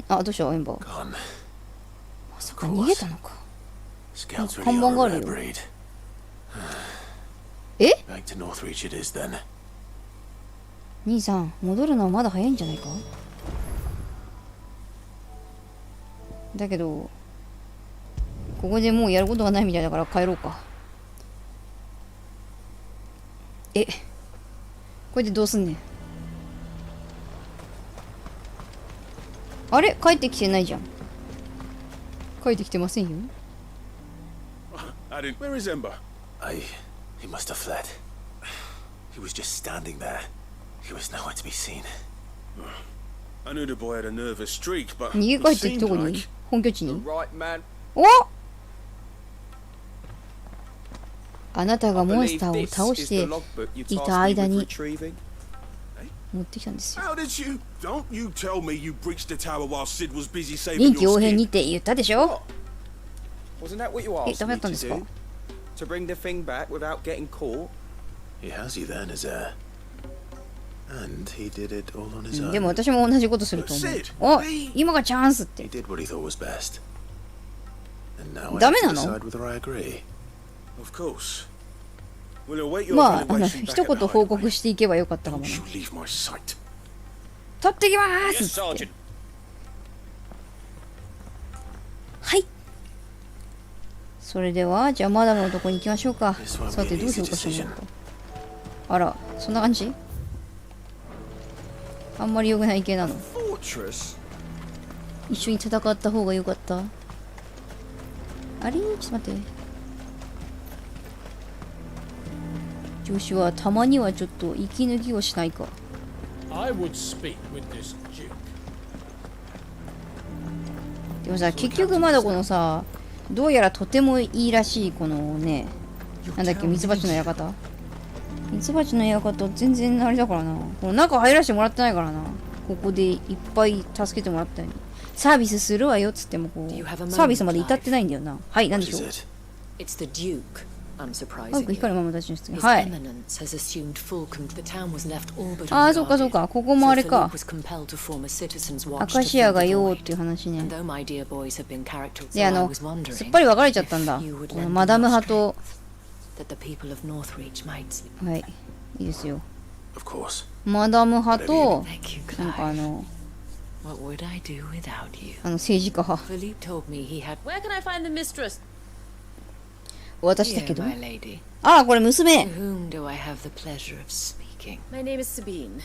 あ、どうしよう、エンバー。まさか逃げたのか。看板があるよ。兄さん、戻るのはまだ早いんじゃないか？だけど、ここでもうやることがないみたいだから帰ろうか。これでどうすんねん。あれ、帰ってきてないじゃん。帰ってきてませんよ。Where is Ember? He must have fled. He was just standing there. He was nowhere to be seen. I knew the boy had a nervous streak, but 逃げ帰ってどこに？本拠地に？ Right, man. お！あなたがモンスターを倒していた間に持ってきたんですよ。臨機応変にって言ったでしょ。Wasn't that what you え、 asked ダメだ me ったん to ですか？ do? To bring the thing back without getting caught? He has you then as heir. And he did it all on his で own. も私も同じことすると思う。お、今がチャンスって。 He did what he thought was best. And now I ダメ have な to の？ decide whether I agree. Of course. We'll await your まあ、 evaluation 一 back at 言報告していけばよかったかも the ね。 Don't you leave my sight. 取ってきまー Yes, すって。 Sergeant. はい。それでは、じゃあマダムのとこに行きましょうか。さて、どうしようかしら。あら、そんな感じ？あんまり良くない系なの。一緒に戦った方が良かった。あれ？ちょっと待って。上司はたまにはちょっと息抜きをしないか。でもさ、結局まだこのさ、どうやらとてもいいらしいこのね、なんだっけ、ミツバチの館。ミツバチの館全然あれだからな。この中入らせてもらってないからな。ここでいっぱい助けてもらったように。サービスするわよっつってもこう、サービスまで至ってないんだよな。はい、なんでしょう。It's the Duke, あ、 unsurprisingly. 光るママたちの質問。 His はい。 Eminence has assumed full the town was left all but ああ、そうかそうか。ここもあれ So か Philippe。was compelled to form a citizen's ア watch カ to シア fill が the よー void. っていう話ね。 And though my dear boys have been characters, で、so I was wondering すっぱり分かれちゃったんだ。 if you would この lend マダム me your 派と、 strength, that the people of Northreach might sleep. はい、いいですよ。 Of course. マダム派と、 Thank you, なんか What would I do without you? 政治家派。 Philippe told me he had. Where can I find the mistress? 私だけ Here, ど。 my lady. ああ、これ娘。 To whom do I have the pleasure of speaking? My name is Sabine,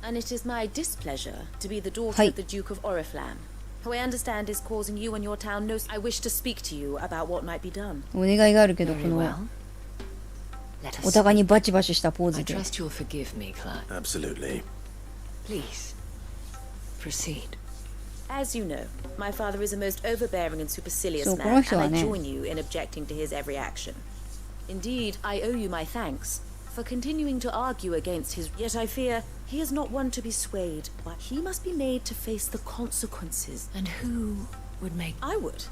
and it is my displeasure to be the daughter はい。 of the Duke of Oriflamme, who I understand is causing you and your town no. I wish to speak to you about what might be done. お願いがあるけど、こ Very の well. Let us お互いにバチバチしたポー I ズで。 trust you'll forgive me, Clive. Absolutely. Please, proceed. As you know, my father is a most overbearing and supercilious そう、この man, 人は and I ね、 join you in objecting to his every action. Indeed, I owe you my thanks for continuing to argue against his. Yet I fear he is not one to be swayed, but he must be made to face the consequences. And who would make? I would.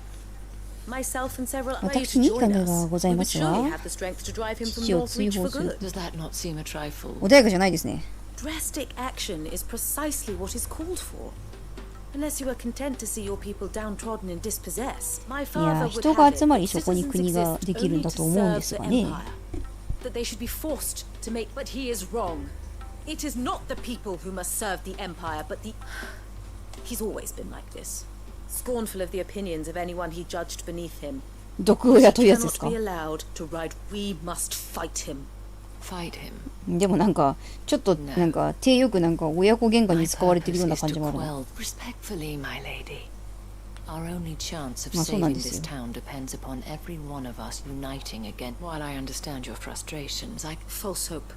Myself and several others you 私 to に join 金 us. がござい We ま would す surely わ。 have the strength to drive him from 父を Northreach 追放 for する。 good. Does that not seem a trifle? 穏やかじゃないですね。 Drastic action is precisely what is called for. Unless you are content to see your people downtrodden and dispossessed, my い father や、 would 人が have 集 it まり that そこに citizens 国が exist できるん only だ to と思うん serve です the がね。 empire. That they should be forced to make. But he is wrong. It is not the people who must serve the empire, but the. He's always been like this, scornful of the opinions of anyone he judged beneath him. 毒を雇うやつですか。 Cannot be allowed to ride. We must fight him. Fight him. でもなんか、ちょっとなんか、手よくなんか親子喧嘩に使われてるような感じもあるな。 Respectfully, my lady. Our only chance of まあそうなん saving です this よ。 town depends upon every one of us uniting again. While I understand your frustrations, I False hope.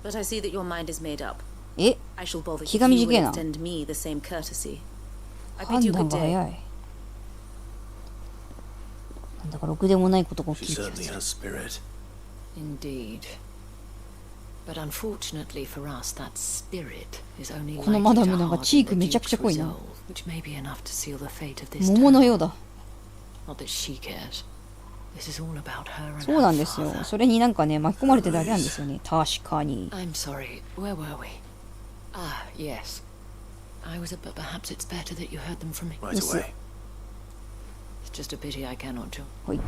But I see that your mind is made up. え、 I shall bother 気 if が you 短 will いな。 extend me the same courtesy. I 判 bid you 断 good が day. 早い。なんだかろくでもないことが起 She きる気が certainly す has る。 spirit. indeed. But unfortunately for us, that spirit is only このマダ likely ム to なんか harden チーク the めちゃくちゃ Duke's 濃いな。 resolve, which may be enough to seal the fate of this 桃の town. ようだ。 Not that she cares. This is all about her and そうな her んですよ。 father. それになんかね、巻き込まれてるだけなんですよね。確かに。 I'm sorry. Where were we? Ah, yes. I was, but perhaps it's better that you heard them from me. Right away. It's just a pity I cannot join. はい。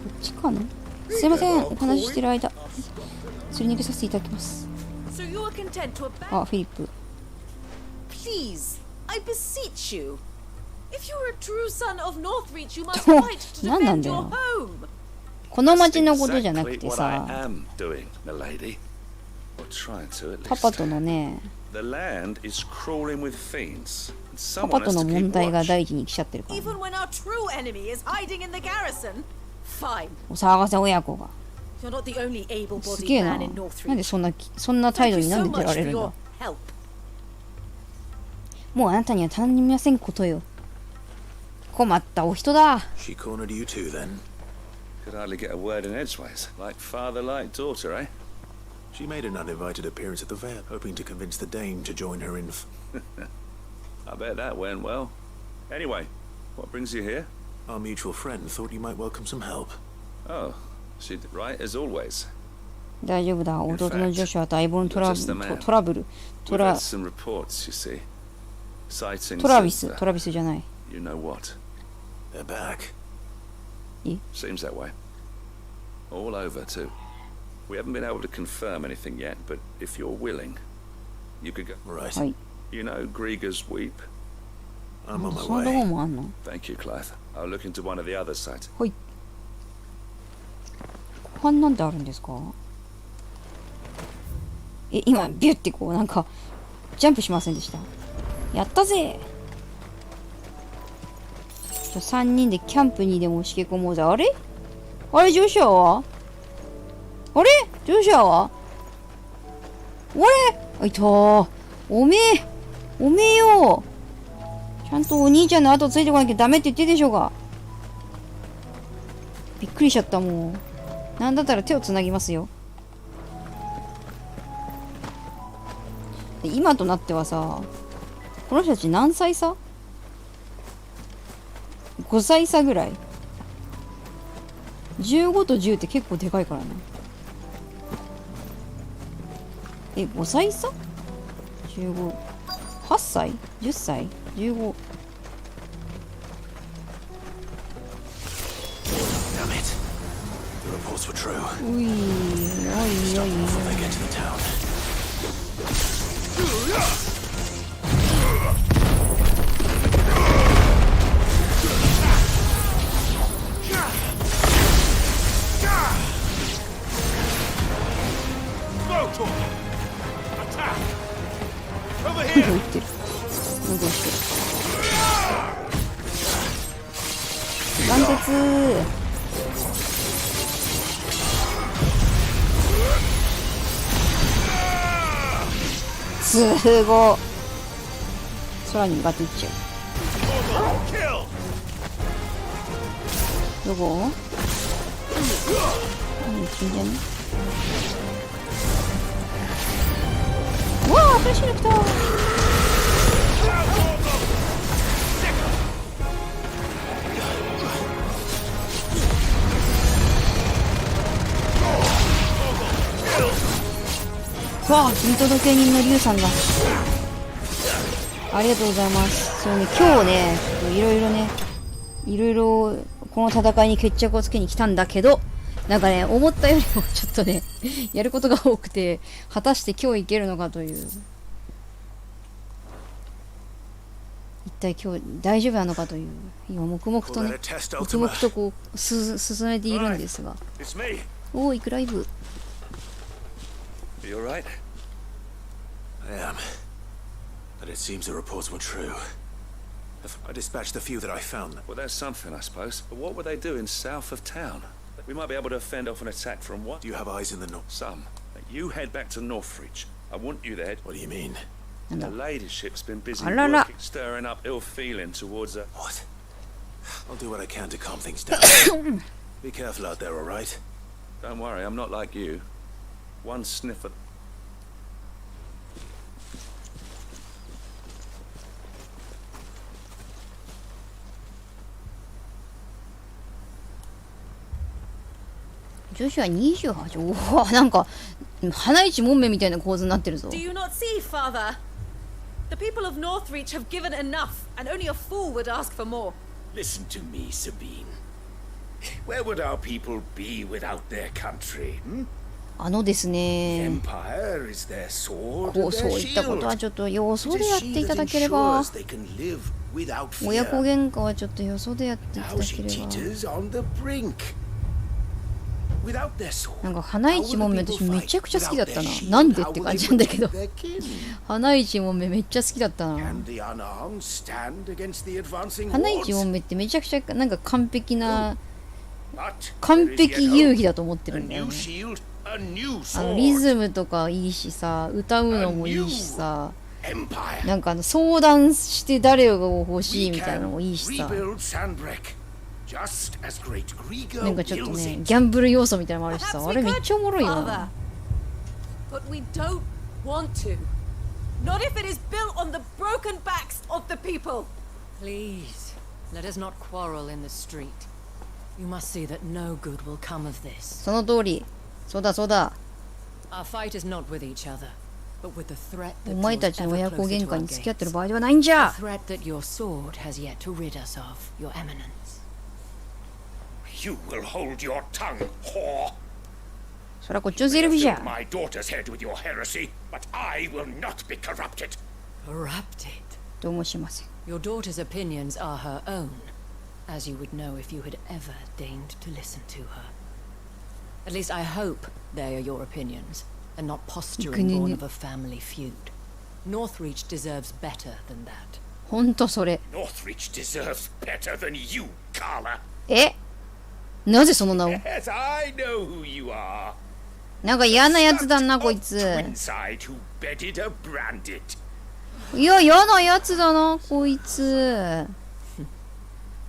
こっちかな。すいません、お話ししてる間、釣り抜けさせていただきます。 So you are content to abandon. あ、フィリップ。 Please, I beseech you. If you are a true son of Northreach, you must と fight to 何なん defend だ your よ。 home. この町のことじゃなく Exactly て what I さ、 am doing, milady. Or trying to, at パパ least. とのね、 The land is crawling with fiends. and パパ Someone と has の to 問 keep 題が watch. 第一に来ちゃってるから、ね。 Even when our true enemy is hiding in the garrison. Fine. お騒がせ親子が。You're not the only すげえ able-bodied な。 man in North なんで Reach. そんな態度になんで出られるんだ。もうあなたには頼みませんことよ。困ったお人だ。 She cornered you too, then? Could hardly get a word in edgeways. Like father, like daughter, eh? She made an uninvited appearance at the Vale, hoping to convince the Dame to join her in... I bet that went well. Anyway, what brings you here? Our mutual friend thought you might welcome some help. Oh, she did right as always. 大丈夫だ。弟のジョシュアと相棒のトラビス、トラビスじゃない。You know what? They're back. Seems that way. All over, too. We haven't been able to confirm anything yet, but if you're willing, you could go. Right. You know Grieger's Weep? I'm on my そんなとこ way. もあんの？ Thank you, Clive. I'll look into one of the other sites. はい。後半なんてあるんですか？今ビュってこうなんかジャンプしませんでした？やったぜ。3人でキャンプにでもしけ込もうぜ。あれジョシュアはジョシュアはあいたー。おめえよ。ちゃんとお兄ちゃんの後ついてこなきゃダメって言ってるでしょうが。びっくりしちゃったもう。なんだったら手をつなぎますよ。で今となってはさ、この人たち何歳差 ?5 歳差ぐらい。15と10って結構でかいからね。5歳差 ?15。8歳 ?10 歳 ?15。Damn it. The reports were true. おい。 Stop them before they get to the town. Attack! Over 何 here! か言ってる。なんかしてる。断絶。すごい。空に向かっていっちゃう。どこ？死んじゃね？うわあ、新しいの来た。わあ、見届け人のリュウさんだ。ありがとうございます。そうね、今日ね、いろいろこの戦いに決着をつけに来たんだけど、なんかね、思ったよりもちょっとね、やることが多くて、果たして今日いけるのかという。一体今日大丈夫なのかという。今、黙々とこう、進めているんですが。おーい、クライブ。You alright? I am. But it seems the reports were true. I dispatched the few that I found. Well, that's something, I suppose. But what were they doing south of town? We might be able to fend off an attack from what? Do you have eyes in the north? Some. You head back to Northreach. I want you there. What do you mean? The ladyship's been busy Alala. working, stirring up ill feeling towards her. What? I'll do what I can to calm things down. Be careful out there, alright? Don't worry, I'm not like you. One sniff of... 女子は28。おお、なんか花一門目みたいな構図になってるぞ。 Do you not see, Father? The people of Northreach have given enough, and only a fool would ask for more. Listen to me, Sabine. Where would our people be without their country? ですね。 Empire is their sword, こうそういったことはちょっとよそでやっていただければ。親子喧嘩はちょっとよそでやっていただければ。なんか花一門目私めちゃくちゃ好きだったな。なんでって感じなんだけど。花一門目めっちゃ好きだったな。花一門目ってめちゃくちゃなんか完璧な完璧遊戯だと思ってるんだよね。 A new リ sword. ズムとかいいしさ、歌うのもいいしさ、なんか相談して誰が欲しいみたいなのもいいしさ、 Rebuild Sandbreak. Just as Great Grieger なんかちょっと wills ね it. ギャンブル要素みたいなのもあるしさ、あれめっちゃおもろいよな。 But we don't want to. Not if it is built on the broken backs of the people. Please, let us not quarrel in the street. You must see that no good will come of this. その通り。そうだそうだ。 Our fight is not with each other, but with the threat お that 前 draws たちの ever 親子 closer 喧 to 嘩 our に付き合ってる gates. 場合ではないんじ The ゃ。 threat that your sword has yet to rid us of, your eminence. You will hold your tongue, whore. そりゃこっちのセリフじゃ。 My daughter's head with your heresy, but I will not be corrupted. Corrupted? どうもしません。 Your daughter's opinions are her own, as you would know if you had ever deigned to listen to her. At least I hope they are your opinions, and not posturing born of a family feud. Northreach deserves better than that. ほんとそれ。 Northreach deserves better than you, Carla. え？なぜその名を？ Yes, I know who you are. なんか嫌なやつだなこいつ。 Twinside who bedded a branded. いや嫌なやつだなこいつ。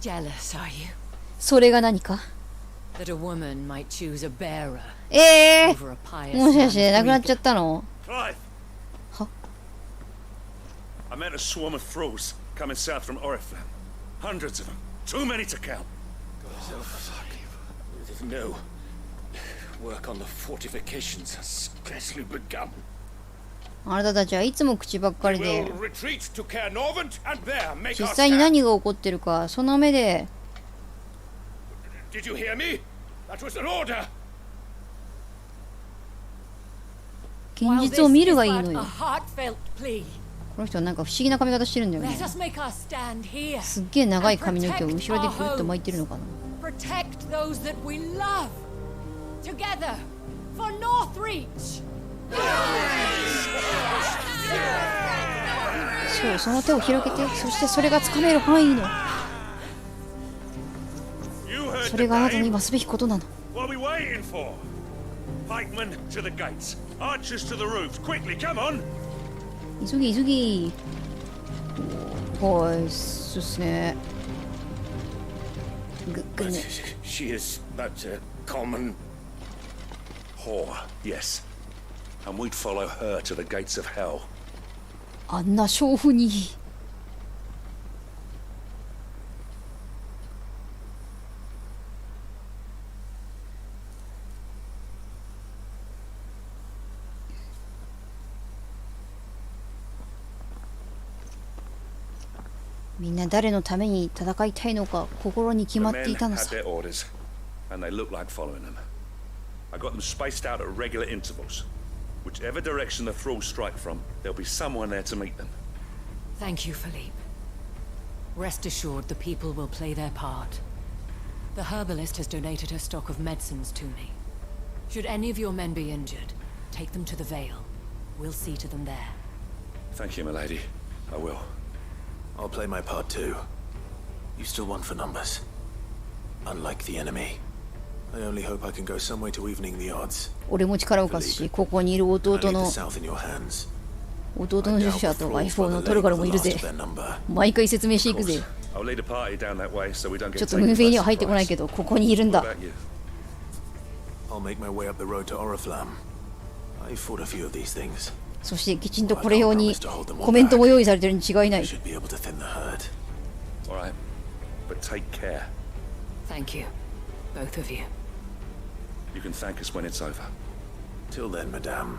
Jealous, are you? それが何か？ That a woman might choose a bearer も over a pious しかし man て of なくなっ Grieger. ちゃったの？ Clive. Huh? I met a swarm of thralls coming south from Oriflamme. Hundreds of them. Too many to count. No. Work on the fortifications has scarcely begun. あなたたちはいつも口ばっかり We'll で、 retreat to Caer Norvent and there make 実 our 際に stand. 何が起こってるかその目で。 Did you hear me? That was an order. 現実を見るがいいの A よ。 heartfelt plea. この人はなんか不思議な髪型してるんだよ Let ね。 us make our stand here. すっげえ長い髪の毛を後ろでぐるっと巻いてるのかな。 Protect those that we love. Together for Northreach. そう、その手を広げて、そしてそれがつかめる範囲の。それがあなたの今すべきことなの。 What are we waiting for? Pikemen to the gates. Archers to the roofs. Quickly, come on. 急ぎ急ぎ。はい、そうっすね。ぐね。 She is but a common whore, yes. And we'd follow her to the gates of hell. あんな娼婦に。みんな誰のために戦いたいのか心に決まっていたの The さ。 men had their orders, and they looked like following them. I got them spaced out at regular intervals. Whichever direction the thralls strike from, there'll be someone there to meet them. Thank you, Philippe. Rest assured the people will play their part. The herbalist has donated her stock of medicines to me. Should any of your men be injured, take them to the Vale. We'll see to them there. Thank you, milady. I will. I'll play my part too. You still want for numbers. Unlike the enemy. I only hope I can go some way to evening the odds. 俺も力を貸すし、ここにいる I 弟 leave the の south in your hands. 弟のジョシュアとワイフォーのトルガルもいるぜ。毎回説明していくぜ。 I'll lead a party down that way so we don't ちょ get っとムー taken ビー by には入ってこない surprise. けど、ここにいるん What だ。 about you? I'll make my way up the road to Oriflamme. I fought a few of these things. そしてきちんとこれ用にコメントも用意されてるに違いない。 Should be able to thin the herd. All right, but take care. Thank you, both of you. You can thank us when it's over. Till then, madame.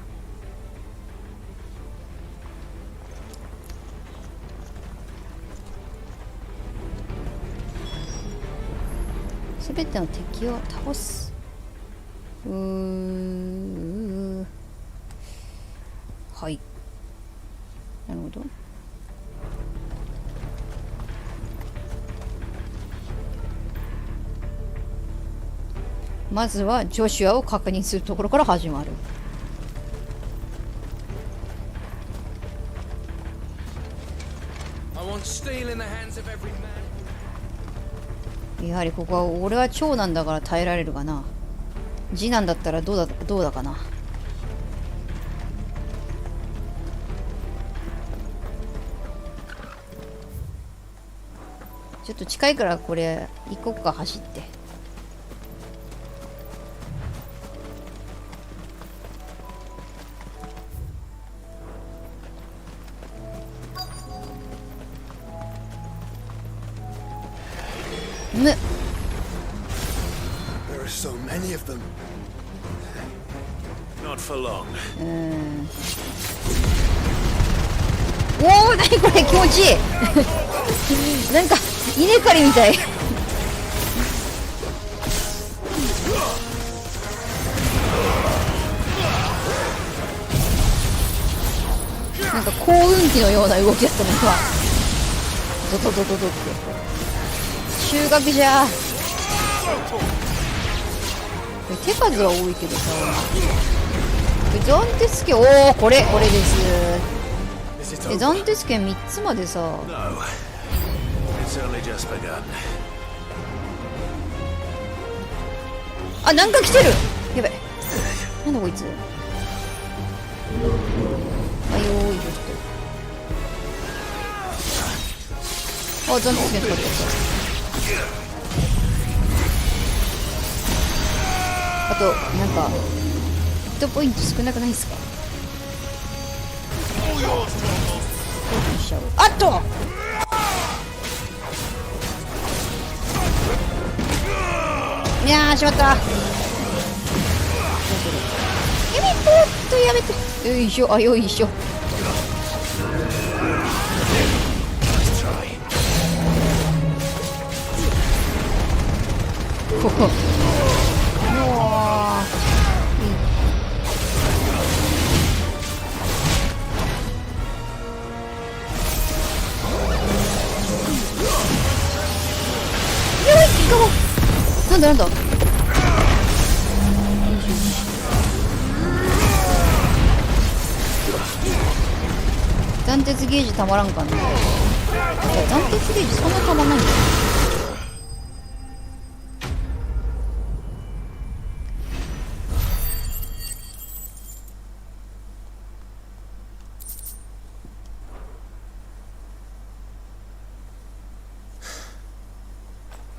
すべての敵を倒す。はい。なるほど。まずはジョシュアを確認するところから始まる。やはりここは俺は長男だから耐えられるかな。次男だったらどうだかな。ちょっと近いからこれ行こっか、走って。むっ There are so many of them. Not for long. おお、なにこれ、気持ちいいなんか稲刈りみたいなんか幸運期のような動きだったのがドドドドドって収穫じゃ。これ手数は多いけどさ、暫定権、おお、これです。暫定権3つまでさ。あ、なんか来てる。やばい、なんだこいつ。あ、よーい、ちょっと。あ、暫定権使ってた。あと、なんかヒットポイント少なくないですか。あっと、いやー、しまった。やめて、よいしょ、あ、よいしょ。ここなんだ断鉄ゲージたまらんかな。断鉄ゲージそんなたまんないんだよ。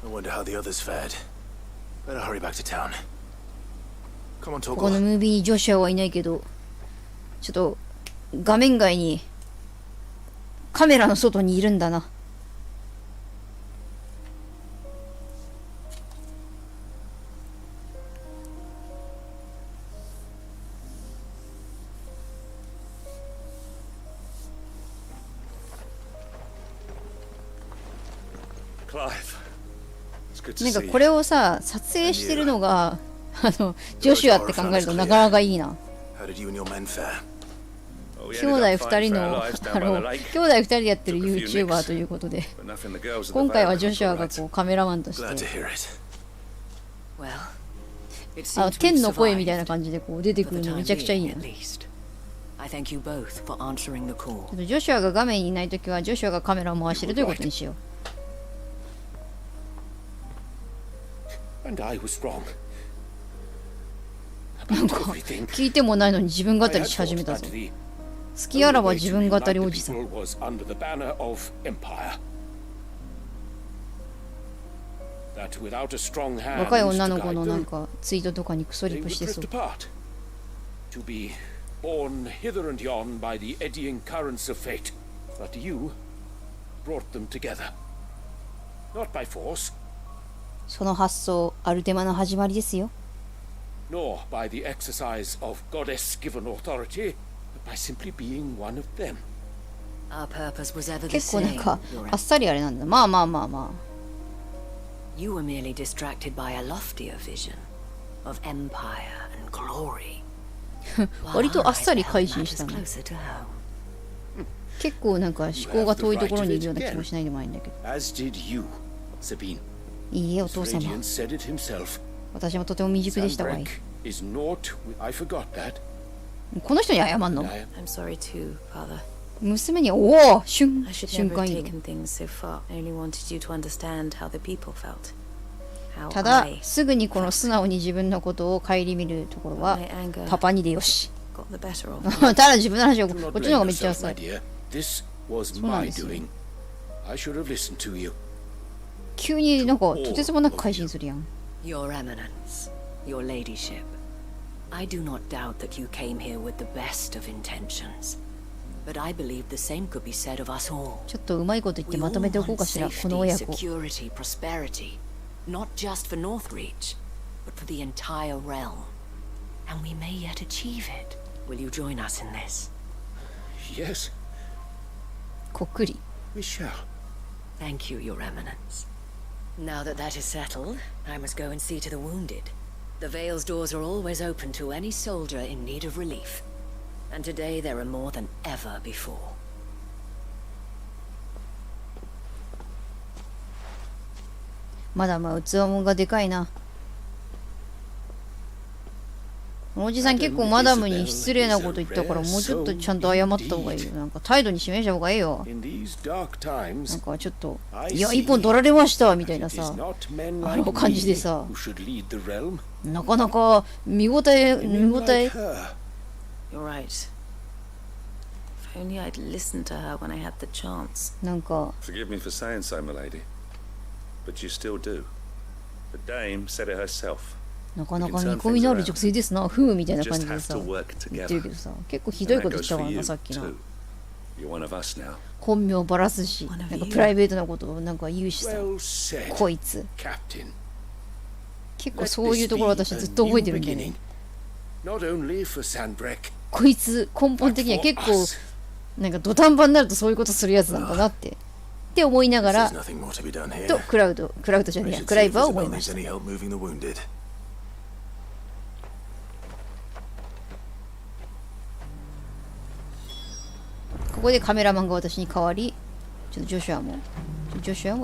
I wonder how the others fared. Better hurry back to town. Come on, ここの Torgal. ムービーにジョシュアはいないけど、ちょっと画面外にカメラの外にいるんだな。なんかこれをさ、撮影してるのがジョシュアって考えるとなかなかいいな。兄弟2人の兄弟2人でやってる YouTuber ということで、今回はジョシュアがこうカメラマンとして天の声みたいな感じでこう出てくるのめちゃくちゃいいな。ちょっとジョシュアが画面にいないときはジョシュアがカメラを回してるということにしよう。なんか聞いてもないのに自分語りし始めたぞ。好きあらば自分語りおじさん。若い女の子のなんかツイートとかにクソリプしてそう。borne hither and yon by the eddying currents of fate. But you brought them together. Not by force. その発想、アルテマの始まりですよ。Nor by the exercise of goddess-given authority, but by simply being one of them. Our purpose was ever the 結構なん same. かあっさりあれなんだ。まあまあまあまあ。You were merely distracted by a loftier vision of empire and glory. 割とあっさり改心したね。結構なんか思考が遠いところにいるような気もしないでもないんだけど。As did you, Sabine. いいえ、お父様。 said it himself. 私もとても未熟でしたわい。 Is naught. I forgot that. この人に謝んの？ I'm sorry too, father. 娘におお瞬間いい。taken things so far. I only wanted you to understand how the people felt. ただすぐにこの素直に自分のことを顧みるところはパパにでよし。ただ自分の話をこっちの方がめっちゃ浅い。そうなんですよ。急になんかとてつもなく改心するやん。 Your Eminence, Your Ladyship, I do not doubt that you came here with the best of intentions. But I believe the same could be said of us all. ちょっとうまいこと言ってまとめておこうかしら、この親子。 Security, prosperity, not just for Northreach, but for the entire realm. And we may yet achieve it. Will you join us in this? Yes. こっくり。 We shall. Thank you, Your Eminence. Now that that is settled, I must go and see to the wounded. The Vale's doors are always open to any soldier in need of relief. And today there are more than ever before. まだまあ器もがでかいな。このおじさん結構マダムに失礼なこと言ったから、もうちょっとちゃんと謝った方がいいよ。なんか態度に示した方がいいよ。なんかちょっと、いや、一本取られましたみたいなさ、感じでさ、なかなか見応え。You're right. If only I'd listened to her when I had the chance. なんか Forgive me for saying so, my lady, but you still do. The dame said it herself. なかなか見込みのある女性ですな、ふうみたいな感じでさ、言ってるけどさ、結構ひどいこと言ったからな、さっきの。本名ばらすし、なんかプライベートなことをなんか言うしさ、こいつ。結構そういうところ私ずっと覚えてるんだよね。こいつ根本的には結構なんか土壇場になるとそういうことするやつなんだなって思いながらとクラウドじゃねえや、クライブは思いました。ここでカメラマンが私に代わり、ちょっとジョシュアも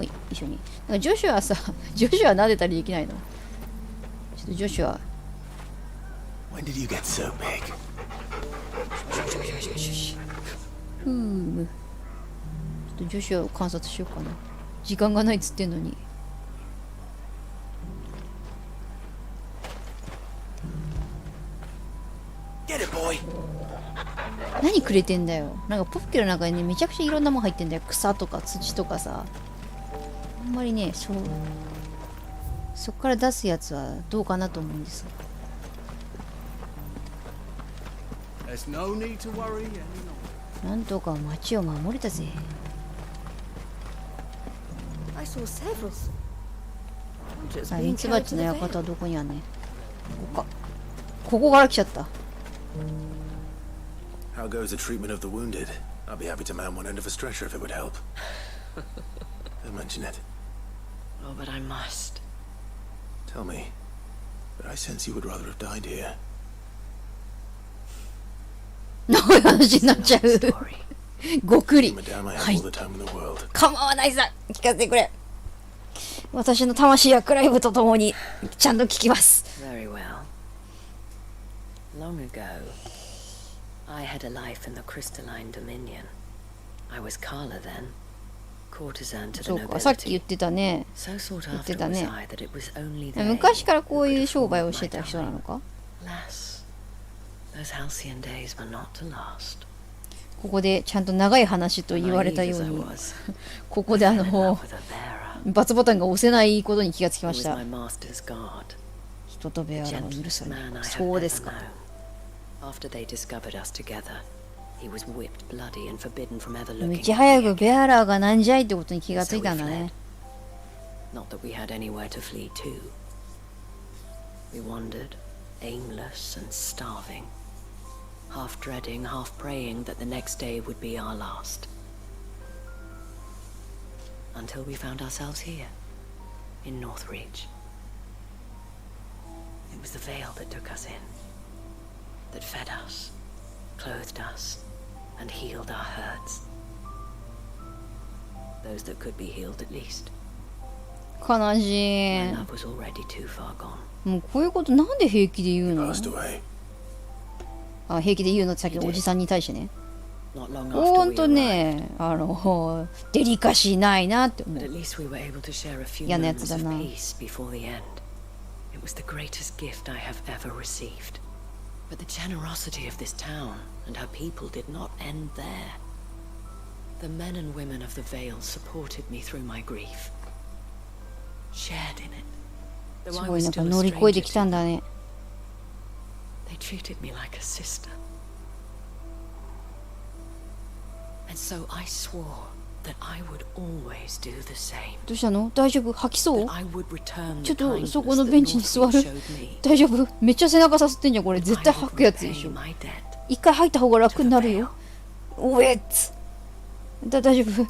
一緒に。なんかジョシュア撫でたりできないの？ちょっとジョシュア。When did you get so big? ふむ。ちょっとジョシュアを観察しようかな。時間がないっつってんのに。Get it, boy. 何くれてんだよ。なんかポッケの中にね、めちゃくちゃいろんなもん入ってんだよ。草とか土とかさ。あんまりね、そっから出すやつはどうかなと思うんです。なんとか町を守れたぜ。ミツバチの館はどこにあんねん。ここから来ちゃった。How goes the treatment of the wounded? I'll be happy to man one end of a stretcher if it would help. Don't mention it. Oh, but I must. Tell me, but I sense you would rather have died here. の話になっちゃう。ごくり。はい。構わないさ。聞かせてくれ。私の魂やクライブとともにちゃんと聞きます。Very well. Long ago, I had a life in the crystalline dominion. I was Carla then, courtesan to the そうか、さっき nobility. 言ってたね。 So sought 言って after た was ね。 I that it was only they 昔からこういう商売をしてた人なのか？ Alas, those halcyon days were not to last. ここでちゃんと長い話と言われたように、ここでバツボタンが押せないことに気がつきました。人とベアラは許さない。そうですか。めっちゃ早くベアラーがなんじゃいってことに気がついたんだね。Not that we had anywhere to flee to. We wandered, aimless and starving, half dreading, half praying that the next day would be our last. Until we found ourselves here, in Northreach. It was the Vale that took us in, that fed us, clothed us, and healed our hurts. Those that could be healed at least. 悲しい。 My love was already too far gone. もうこういうことなんで平気で言うの？あ、平気で言うのってさっきのおじさんに対してね。not long ほ after ん we と arrived. ね、デリカシーないなって思 But う。 at least we were able to share a few 嫌なやつ moments だ of な。 peace before the end. It was the greatest gift I have ever received. But the generosity of this town and her people did not end there. The men and women of the Vale supported me through my grief, shared in it. す Though I ごい was なんか still a 乗り越えて stranger きたんだね。 they treated me like a sister. And so I swore that I would always do the same. どうしたの？大丈夫？吐きそう？ I would return ちょ the っと kindness そこの that ベンチに座 Northgate る？ showed me. 大丈夫？めっちゃ背中さすってんじゃんこれ。絶対吐くやつでしょ。 My debt. 一回吐いた方が楽になるよ。おえっつ。大丈夫？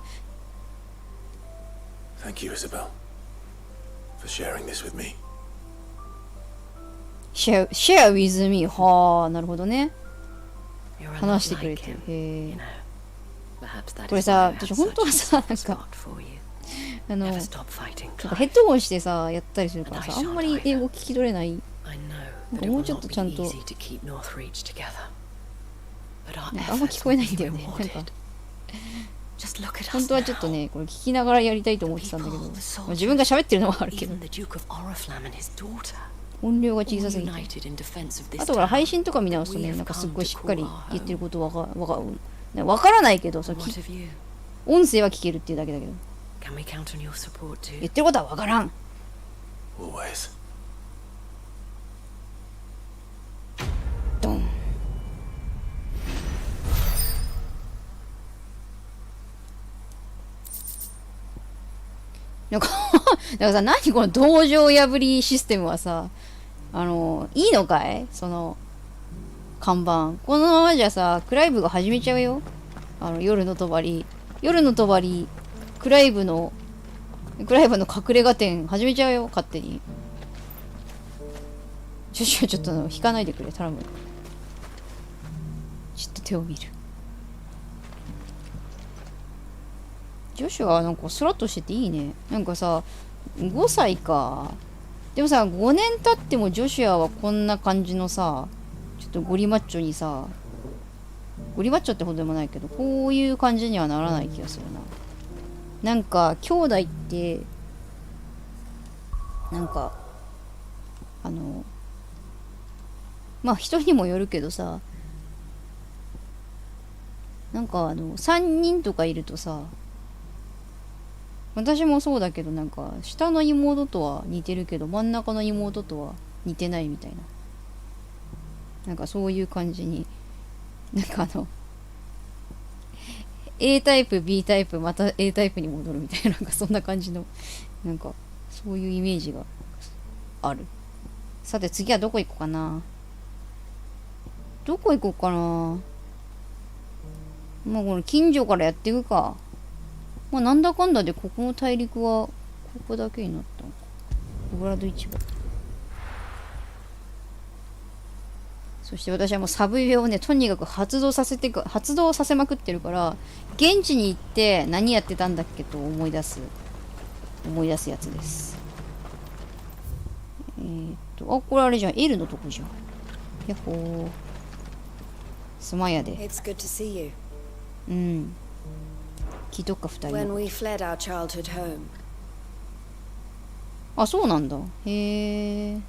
Thank you, Isabel, for sharing this with me. share with me はあ、なるほどね。 You're a 話して lot くれ like て。 him, へ you え know.。Perhaps that これ is さ、 why I have 私本当は such a さ、なん soft か spot for you. なん Never stop fighting, か Clive. ヘッドホンしてさ、やったりするから And さ、 I あんまり英語聞き取れない。 I know なんか that it もう will ちょっ not と be ちゃんと、 easy to keep Northreach together. But our なんかあんま efforts 聞こえ will ないん be だよね。なんか rewarded. Just look at 本 us 当はちょっと now. ね、これ聞きながらやりたいと思ってたんだけど、 The people, the まあ自分が喋ってるのはあるけど Even、the Duke of Oriflamme and his daughter. 音量が All 小さすぎて。 united in defense of this 後から配 town. 信とか見直すと We ね、 have なんかすっ come ごい to しっかり call our 言ってる home. ことわからないけど、その What of you? 音声は聞けるっていうだけだけど、 Can we count on your support too? 言ってることはわからん。 Always. ドン。なんかだからさ、何この道場破りシステムはさ、いいのかい？その看板。このままじゃさ、クライブが始めちゃうよ。夜の帳。夜の帳、クライブの隠れ家店始めちゃうよ、勝手に。ちょっと引かないでくれ、頼む。ちょっと手を見る。女子はなんかスラッとしてていいね。なんかさ、5歳か。でもさ、5年経ってもジョシュアはこんな感じのさ、ちょっとゴリマッチョにさ、ゴリマッチョってほどでもないけど、こういう感じにはならない気がするな。なんか、兄弟って、なんか、まあ人にもよるけどさ、なんか3人とかいるとさ、私もそうだけど、なんか下の妹とは似てるけど真ん中の妹とは似てないみたいな、なんかそういう感じに、なんかA タイプ B タイプまた A タイプに戻るみたいな、なんかそんな感じの、なんかそういうイメージがある。さて次はどこ行こうかな。どこ行こうかな。まあこれ近所からやっていくか。まあなんだかんだでここの大陸はここだけになったのか。オブラード市場。そして私はもうサブウェイをね、とにかく発動させまくってるから、現地に行って何やってたんだっけと思い出すやつです。あ、これあれじゃん。L のとこじゃん。やっほー。すまやで。It's good to see you. うん。聞いとくか、二人。 When we fled our childhood home. あ、そうなんだ。へえ。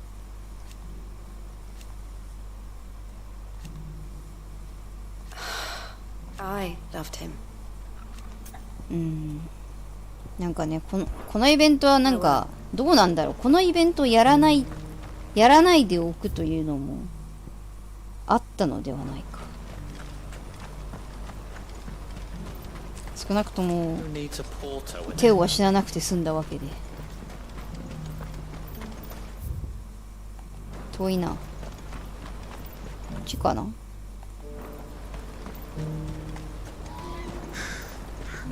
I loved him. うん。なんかね、このイベントはなんか、どうなんだろう。このイベントやらないでおくというのもあったのではないか。少なくとも手をは死ななくて済んだわけで。遠いな。こっちかな。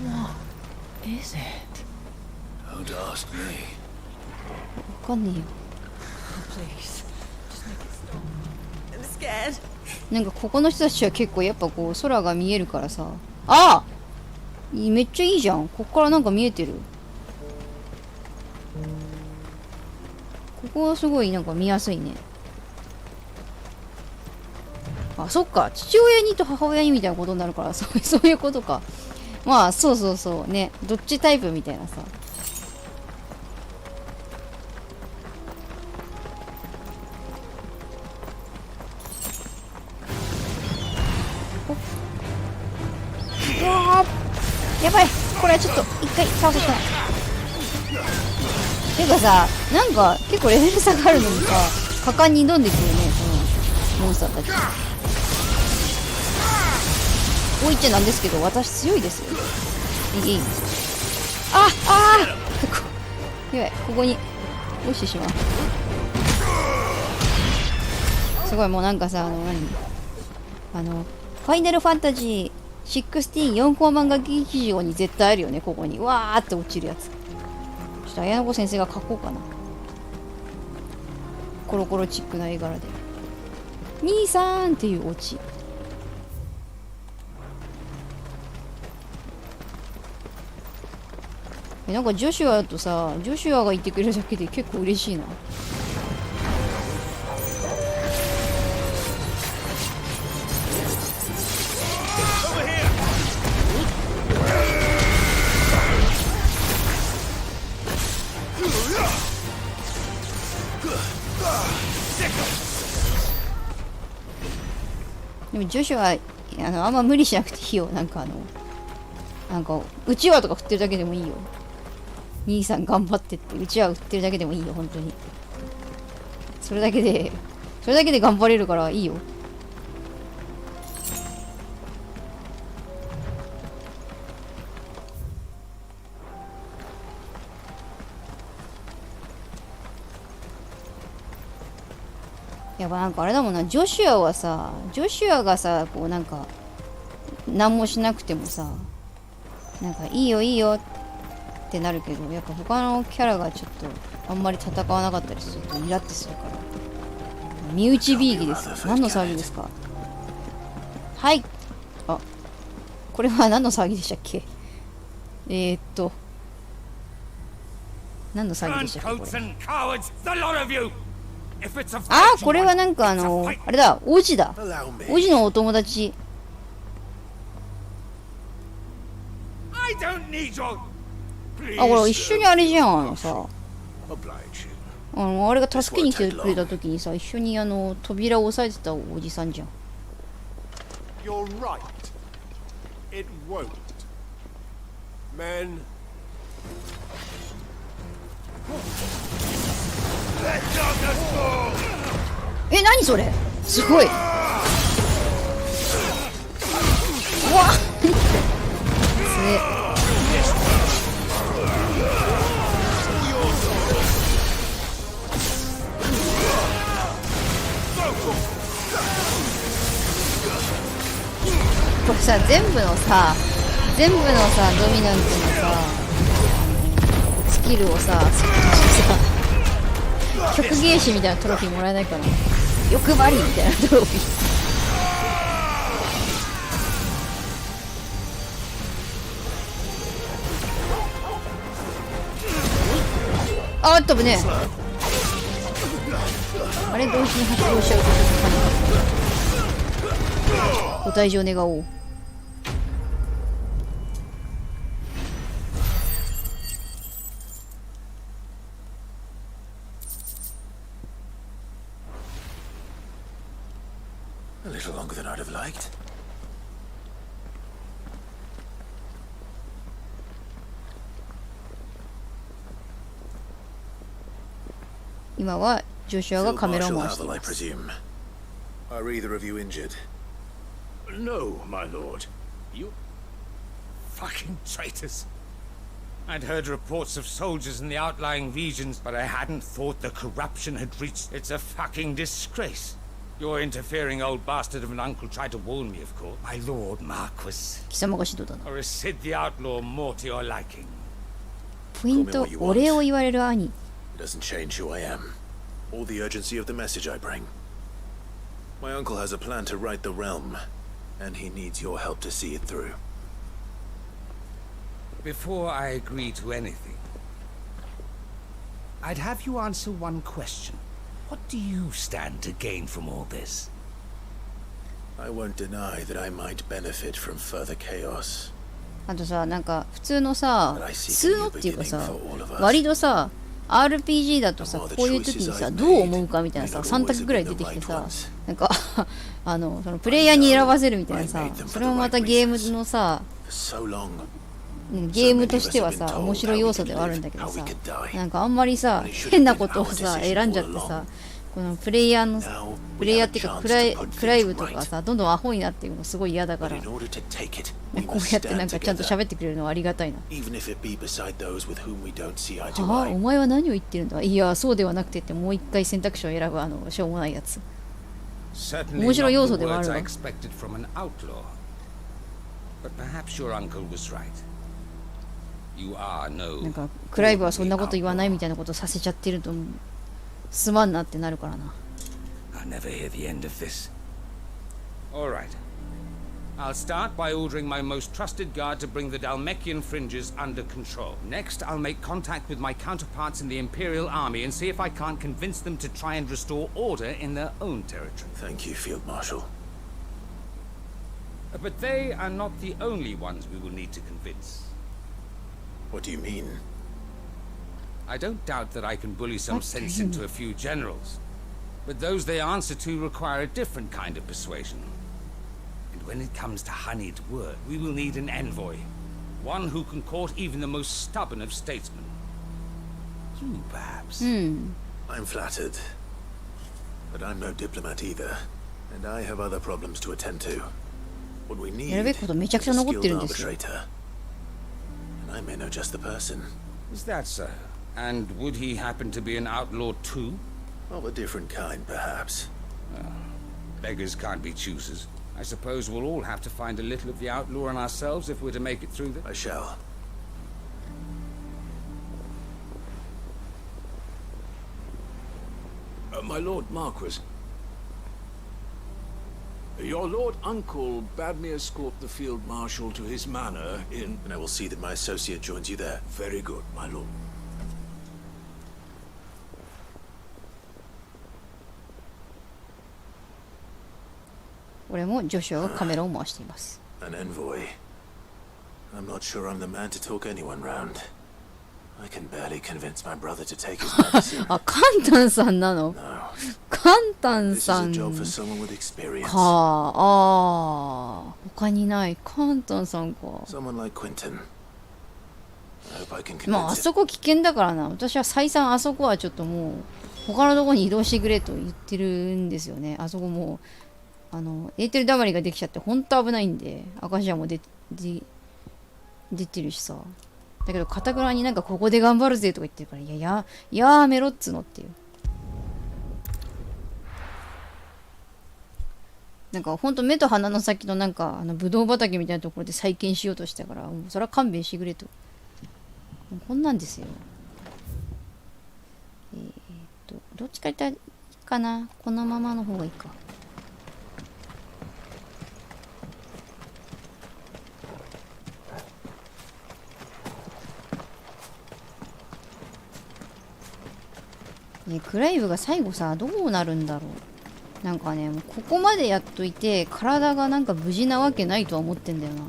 What is it? Don't ask me. わかんねえよ。 Please, just make it stop. I'm scared. なんかここの人たちは結構やっぱこう空が見えるからさ。ああ、めっちゃいいじゃん。ここからなんか見えてる。ここはすごいなんか見やすいね。あ、そっか。父親にと母親にみたいなことになるから、そういうことか。まあ、そうそうそうね。どっちタイプみたいなさ。うわー、やばい。これはちょっと一回倒すしかない。ていうかさ、なんか結構レベル差があるのにさ、果敢に挑んでくるね、このモンスターたち。こう言っちゃなんですけど、私強いですよ。やばい、ここに落ちてしまう。すごい、もうなんかさ、ファイナルファンタジー16 4コマ漫画劇場に絶対あるよね、ここに。わーって落ちるやつ。ちょっと綾野子先生が書こうかな。コロコロチックな絵柄で。兄さんっていうオチ。なんかジョシュアとさ、ジョシュアがいてくれるだけで結構嬉しいな。でもジョシュアあんま無理しなくていいよ。なんかうちわとか振ってるだけでもいいよ。兄さん頑張ってってうちわ振ってるだけでもいいよ、本当に。それだけで頑張れるからいいよ。やっぱなんかあれだもんな、ジョシュアがさ、こうなんか何もしなくてもさ、なんかいいよいいよってなるけど、やっぱ他のキャラがちょっとあんまり戦わなかったりするとイラってするから。身内ビーギです。何の騒ぎですか？はい。あ、これは何の騒ぎでしたっけ？何の騒ぎでしたっけこれ。あー、これはなんかあれだ、王子だ。王子のお友達。あ、これ一緒にあれじゃん、さ。あれが助けに来てくれた時にさ、一緒に扉を押さえてたおじさんじゃん。You're right. It won't. Men. Let darkness fall. え、何それ？すごい。うわっ。すげえ。これさ、全部のさドミナントのさスキルをさ曲芸師みたいなトロフィーもらえないかな。欲張りみたいなトロフィー。あっとぶね。あれ同時に発動しちゃうとちょっとパニック。ご退場願おう。A little longer than I'd have liked. 今はジョシュアがカメラを回しています。 Are either of you injured? No, my lord. You fucking traitors. I'd heard reports of soldiers in the outlying regions, but I hadn't thought the corruption had reached. It's a fucking disgrace. Your interfering old bastard of an uncle tried to warn me, of course. My lord Marquis. 貴様が指導だな。 Or is Sid the outlaw more to your liking? ポイント、お礼を言われる兄。 It doesn't change who I am, or the urgency of the message I bring. My uncle has a plan to right the realm, and he needs your help to see it through. Before I agree to anything, I'd have you answer one question. What do you stand to gain from all this? I won't deny that I might benefit from further chaos. あとさ、なんか普通のさ、普通のっていうかさ、割とさ、RPG だとさ、こういう時にさ、どう思うかみたいなさ、3択ぐらい出てきてさ、なんかそのプレイヤーに選ばせるみたいなさ、それもまたゲームのさ、ゲームとしてはさ、面白い要素ではあるんだけどさ、なんかあんまりさ、変なことをさ、選んじゃってさ、このプレイヤーっていうかクライブとかさ、どんどんアホになっていくのすごい嫌だから、こうやってなんかちゃんと喋ってくれるのはありがたいな。はあ、お前は何を言ってるんだ。いや、そうではなくてってもう一回選択肢を選ぶしょうもないやつ。面白い要素ではあるわ。なんかクライブはそんなこと言わないみたいなことさせちゃってるとすまんなってなるからな。I'll never hear the end of this. All right. I'll start by ordering my most trusted guard to bring the Dalmekian fringes under control. Next, I'll make contact with my counterparts in the Imperial Army and see if I can't convince them to try and restore order in their own territory. Thank you, Field Marshal. But they are not the only ones we will need to convince. What do you mean? I don't doubt that I can bully some sense into a few generals, but those they answer to require a different kind of persuasion. And when it comes to honeyed word, we will need an envoy, one who can court even the most stubborn of statesmen. You, perhaps. I'm flattered, but I'm no diplomat either, and I have other problems to attend to. What we need is a skilled arbitrator, and I may know just the person. Is that so? And would he happen to be an outlaw too? Of a different kind, perhaps. Beggars can't be choosers. I suppose we'll all have to find a little of the outlaw in ourselves if we're to make it through the... I shall. My Lord Marquis. Your Lord Uncle bade me escort the Field Marshal to his manor in... And I will see that my associate joins you there. Very good, my lord. 俺もジョシュアがカメラを回しています。An envoy. I'm not sure I'm the man to talk anyone round. I can barely convince my brother to take his medicine. あ、カンタンさんなの？カンタンさんか。他にない。カンタンさんか。まあ、あそこ危険だからな。私は再三あそこはちょっともう他のところに移動してくれと言ってるんですよね。あそこもうエーテルだまりができちゃって本当危ないんで、アカシアも出てるしさ。だけど堅くなになんかここで頑張るぜとか言ってるから、やめろっつのっていう。なんかほんと目と鼻の先のなんかブドウ畑みたいなところで再建しようとしたから、もうそれは勘弁してくれと。こんなんですよ。どっちかいったらいいかな。このままの方がいいか。クライブが最後さ、どうなるんだろう。なんかね、もうここまでやっといて体がなんか無事なわけないとは思ってんだよな。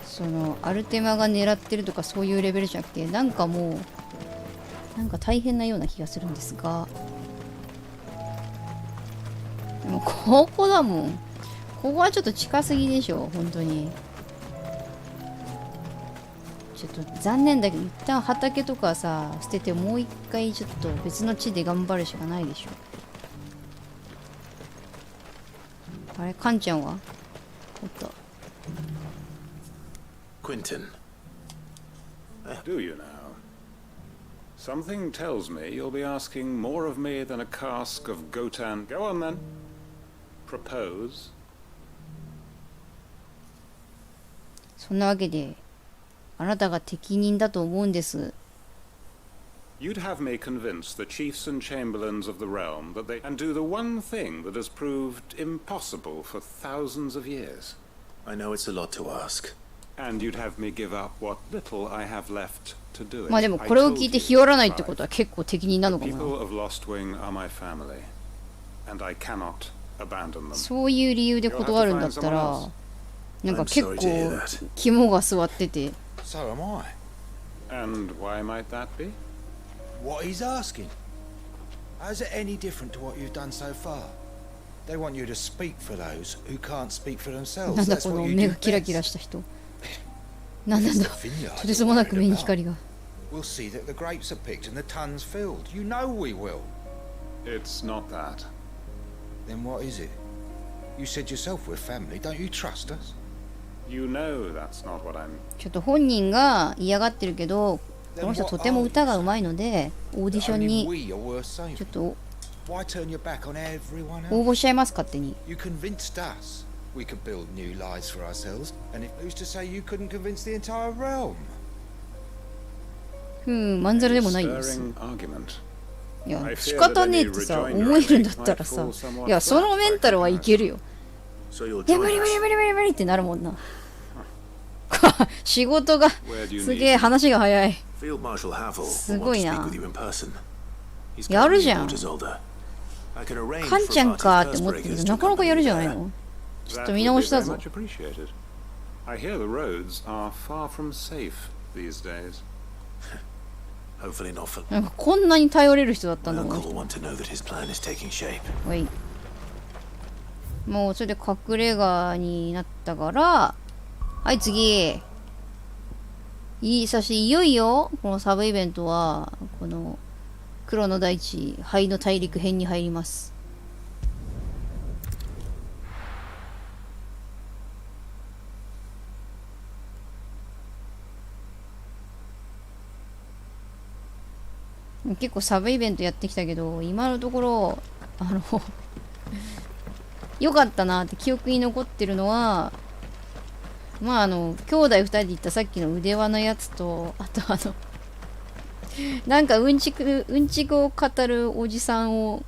そのアルテマが狙ってるとかそういうレベルじゃなくて、なんかもうなんか大変なような気がするんですが、でもここだもん。ここはちょっと近すぎでしょ、本当に。ちょっと残念だけど、一旦畑とかさ捨てて、もう一回ちょっと別の地で頑張るしかないでしょ。あれ、カンちゃんはおっと。Quentin. Do you now? Something tells me you'll be asking more of me than a cask of Gotan. Go on then. Propose. そんなわけであなたが適任だと思うんです。You'd have me convince the chiefs and chamberlains of the realm that they can do the one thing that has proved impossible for thousands of years. I know it's a lot to ask. And you'd have me give up what little I have left to do it. まあでもこれを聞いて日和らないってことは結構敵人なのか The も people な。 of Lost Wing are my family, and I cannot abandon them. そういう理由で断るんだったら、なんか結構肝が据わってて。 So am I. And why might that be? What he's asking. How's it any different to what you've done so far? They want you to speak for those who can't speak for な themselves. んだ That's この what you 目 do がキラ best. キラした人。なんなんだ。とてつもなく目に光が。 We'll see that the grapes are picked and the tons filled. You know we will. It's not that. Then what is it? You said yourself we're family. Don't you trust us? You know that's not what I'm. ちょっと本人が嫌がってるけど、この人とても歌がうまいので、オーディションに We are worth saving. ちょっと Why turn your back on everyone 応 else? 募しちゃいます、勝手に。 You convinced us we could build new lives for ourselves, and who's to say you couldn't convince the entire realm? まんざらでもないんです。 Stirring argument. いや、仕方ねえってさ、思えるんだったらさ、いや、そのメンタルはいけるよ。So you'll いや、 join 無理無 us. 理無理無理無理ってなるもんな。仕事が、すげえ話が早い。 Field Marshal Havel す will ご want い to な。 speak with you in person. He's やる currently じ in ゃん。 Butterzolder. I can arrange カン for ちゃ a ん party か of って思ってるけ Earthbreakers ど、 to なかなか accompany やる you じゃない there. の。ちょっ That と見 would 直 be した very ぞ。 much appreciated. I hear the roads are far from safe these days. Hopefully not for なんかこんなに頼れる人だったんだ Merkel もん。 will want to know that his plan is taking shape. はい。もうそれで隠れ家になったから、はい次。そしていよいよこのサブイベントはこの黒の大地灰の大陸編に入ります。結構サブイベントやってきたけど、今のところ良かったなって記憶に残ってるのは、まあ兄弟2人で行ったさっきの腕輪のやつと、あとなんかうんちくを語るおじさんを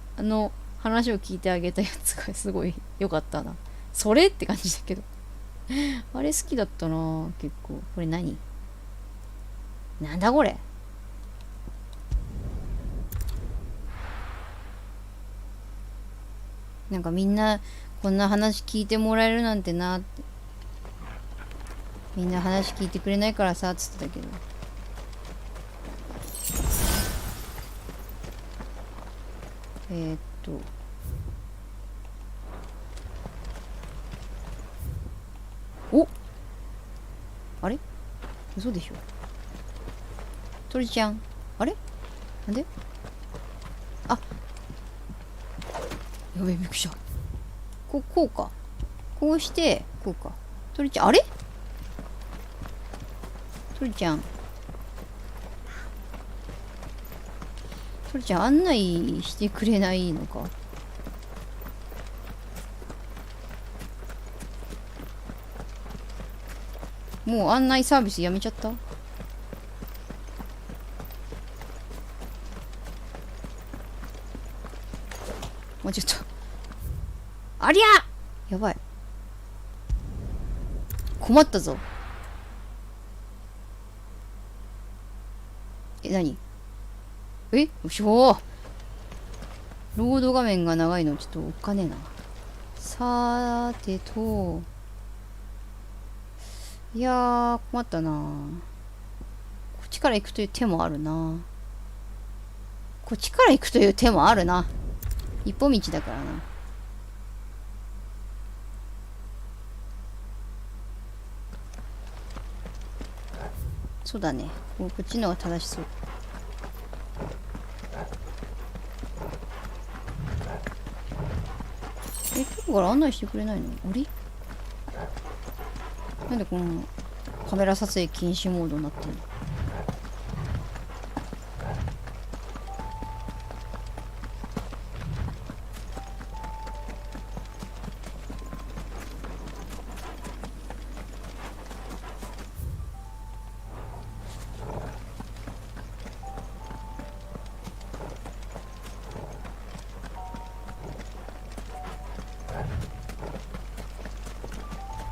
話を聞いてあげたやつがすごい良かったな。それって感じだけどあれ好きだったな結構。これ何なんだこれ。なんかみんなこんな話聞いてもらえるなんてなって。みんな話聞いてくれないからさつってたけど。お、あれ嘘でしょ。鳥ちゃんあれなんで。あ、やべえびっくりした。こうか。こうしてこうか。鳥ちゃんあれ鳥ちゃん案内してくれないのか。もう案内サービスやめちゃった。もうちょっとありゃやばい困ったぞ。何よいしょ。ロード画面が長いのちょっとおっかねえな。さーてと、いやー困ったな。こっちから行くという手もあるな。こっちから行くという手もあるな。一本道だからな。そうだね。こっちの方が正しそう。今日から案内してくれないの？あれ？なんでこのカメラ撮影禁止モードになってんの？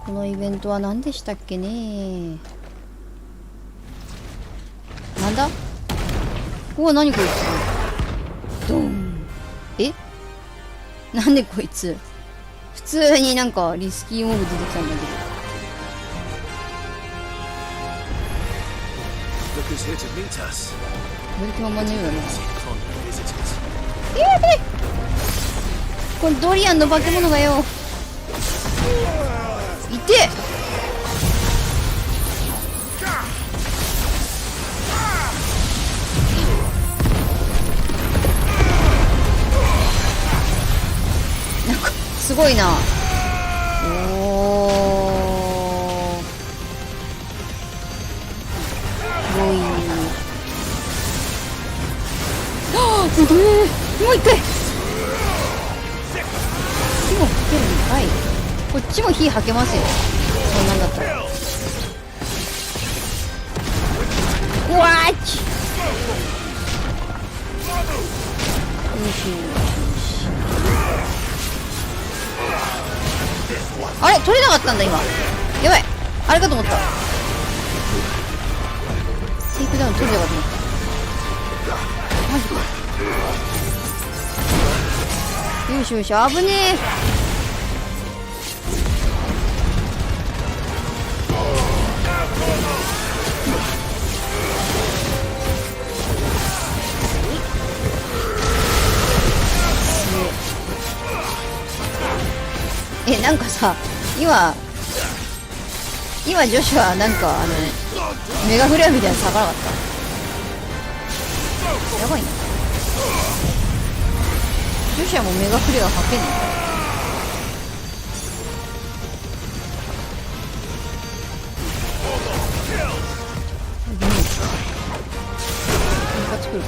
ここのイベントは何でしたっけね。なんだ。うわ、何こいつ。ドン。え、なんでこいつ普通になんかリスキーモブ出てきたんだけど。乗る気満々のようだね。やべえ、これドリアンの化け物がよ。いてなんかすごいな。おー、すごい。はあ、すげえ。もう一回。火も吐けるんかい。こっちも火吐けますよ、そんなんだったら。うわーっち。よしよし。あれ取れなかったんだ今。やばい、あれかと思った。テイクダウン取れなかと思った。マジか。よしよし、危ねえ。なんかさ、今女子はなんかメガフレアみたいなの下がらなかった。やばいな。女子はもうメガフレア吐けんのか。一発来るか。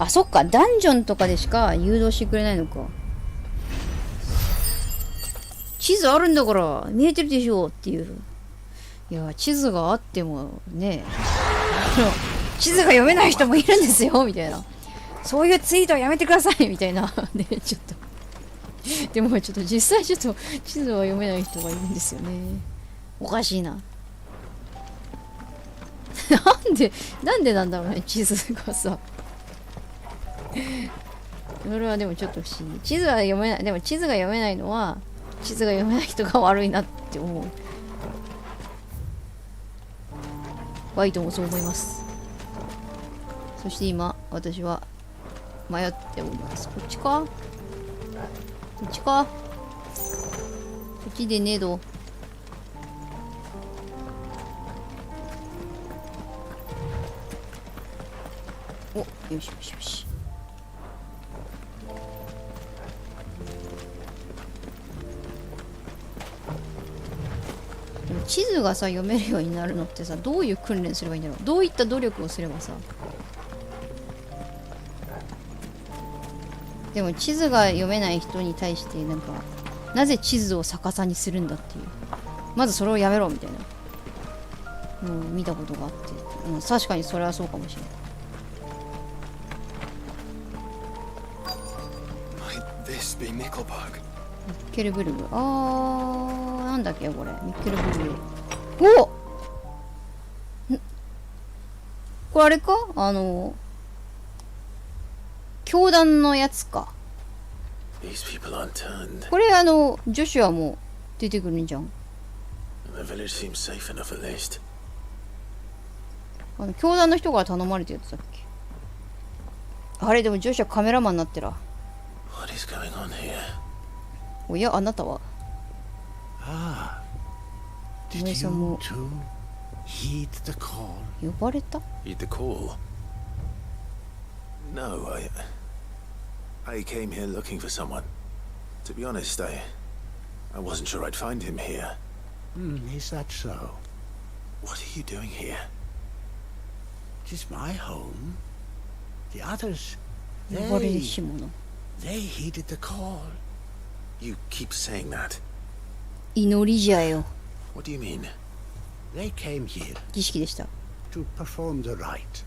あ、そっか、ダンジョンとかでしか誘導してくれないのか。地図あるんだから見えてるでしょっていう。いや、地図があってもね、地図が読めない人もいるんですよみたいな。そういうツイートはやめてくださいみたいな。ね、ちょっとでもちょっと実際ちょっと地図は読めない人がいるんですよね。おかしいな。なんでなんだろうね、地図がさ。それはでもちょっと不思議。地図は読めない。でも地図が読めないのは地図が読めない人が悪いなって思う。ワイトもそう思います。そして今私は迷っております。こっちか、こっちか、こっちでねえど。お、よしよしよし。地図がさ読めるようになるのってさ、どういう訓練すればいいんだろう。どういった努力をすればさ。でも地図が読めない人に対してなんか、なぜ地図を逆さにするんだっていう、まずそれをやめろみたいな、見たことがあって、確かにそれはそうかもしれない。Might this be Nickelberg? ミッケルブルグ。なんだっけこれ。ミッケルブルグ。おっ、これあれか、教団のやつか。これ女子はもう出てくるんじゃん。教団の人から頼まれてるやつだっけ。あれでも女子はカメラマンになってら。おや、あなたは。Did you too heed the call? 呼ばれた? Heed the call? No, I came here looking for someone. To be honest, I wasn't sure I'd find him here. Is that so? What are you doing here? It is my home. The others, 呼ばれし者。they heeded the call. You keep saying that. 祈りじゃよ。What do you mean? They came here 儀式でした。to to perform the rite,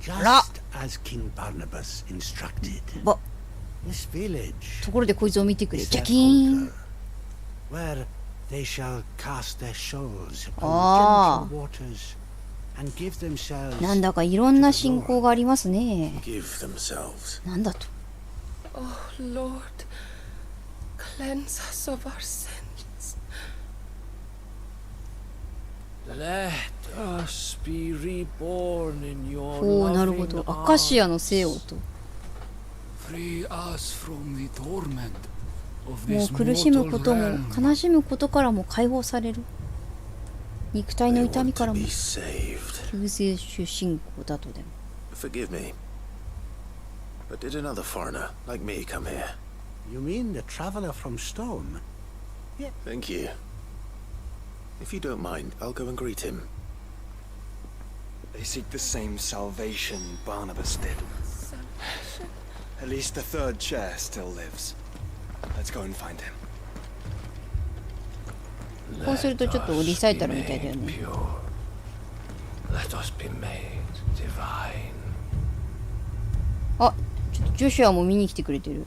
just as King Barnabas instructed. This village ところでこいつを見てくれ。 is ジャ their キーン。 altar, where they shall cast their souls upon あ the gentle waters and give themselves なんだかいろんな信仰がありますね。 Give themselves. なんだと。 Oh Lord, cleanse us of our sins. Let us be reborn in your おお、なるほ loving ど。アカシアの聖王と。 Free us from the torment of もう this 苦しむことも mortal realm. 悲しむことからも解放される。肉体の痛みからも Be saved. 救世主信仰だとでも。 Forgive me. But did another foreigner like me come here? You mean the traveler from Stone? Thank you. If you don't mind, I'll go and greet him. They seek the same salvation Barnabas did. At least the third chair still lives. Let's go and find him. こうするとちょっとリサイタルみたいだよね。 Let us be made divine. あ、ちょっとジョシュアも見に来てくれてる。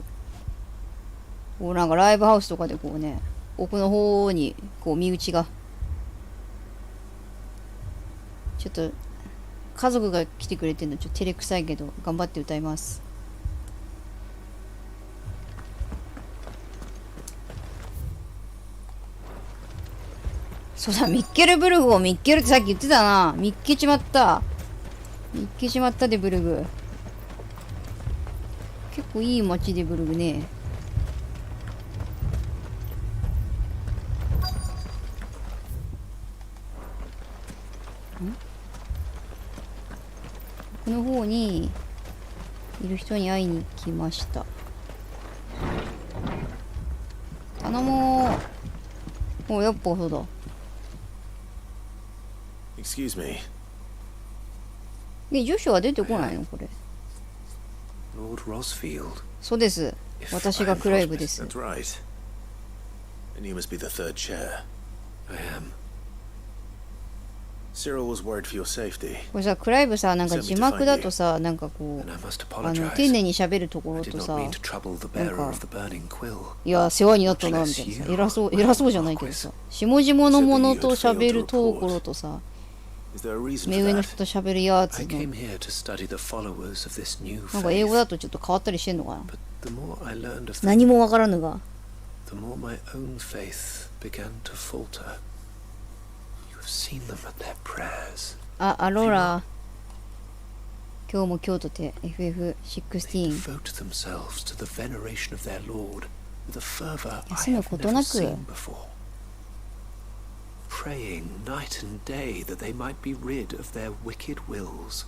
こうなんかライブハウスとかでこうね、奥の方にこう身内が。ちょっと家族が来てくれてるのちょっと照れくさいけど頑張って歌います。そうだ、ミッケルブルグをミッケルってさっき言ってたな。見っけちまった。見っけちまったでブルグ。結構いい街でブルグね。この方にいる人に会いに来ました。頼もう。お、やっぱそうだ。 Excuse me. ジョシュは出てこないのこれ。 Lord Rosfield. そうです。私がクライブです。 That's right. And you must be the third chair. I am. Cyril was worried for your safety. これさ、クライブさ、なんか字幕だとさ、なんかこう、丁寧に喋るところとさ、なんか、いや、世話になったな、みたいなさ、偉そうじゃないけどさ、下々のものと喋るところとさ、目上の人と喋るやつの、なんか英語だとちょっと変わったりしてんのかな。何もわからぬが。 あ、アローラ。今日も今日とて FF16。休むことなく。 Praying night and day that they might be rid of their wicked wills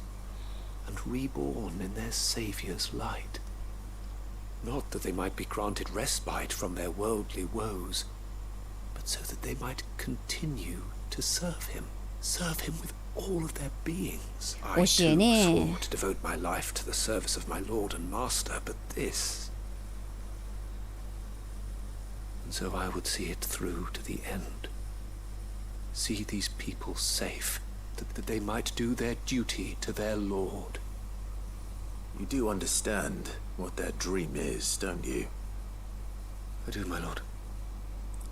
and reborn in their Saviour's light. Not that they might be granted respite from their worldly woes, but so that they might continue to serve him with all of their beings. I too swore to devote my life to the service of my Lord and Master, but this... And so I would see it through to the end. See these people safe, that they might do their duty to their Lord. You do understand what their dream is, don't you? I do, my lord.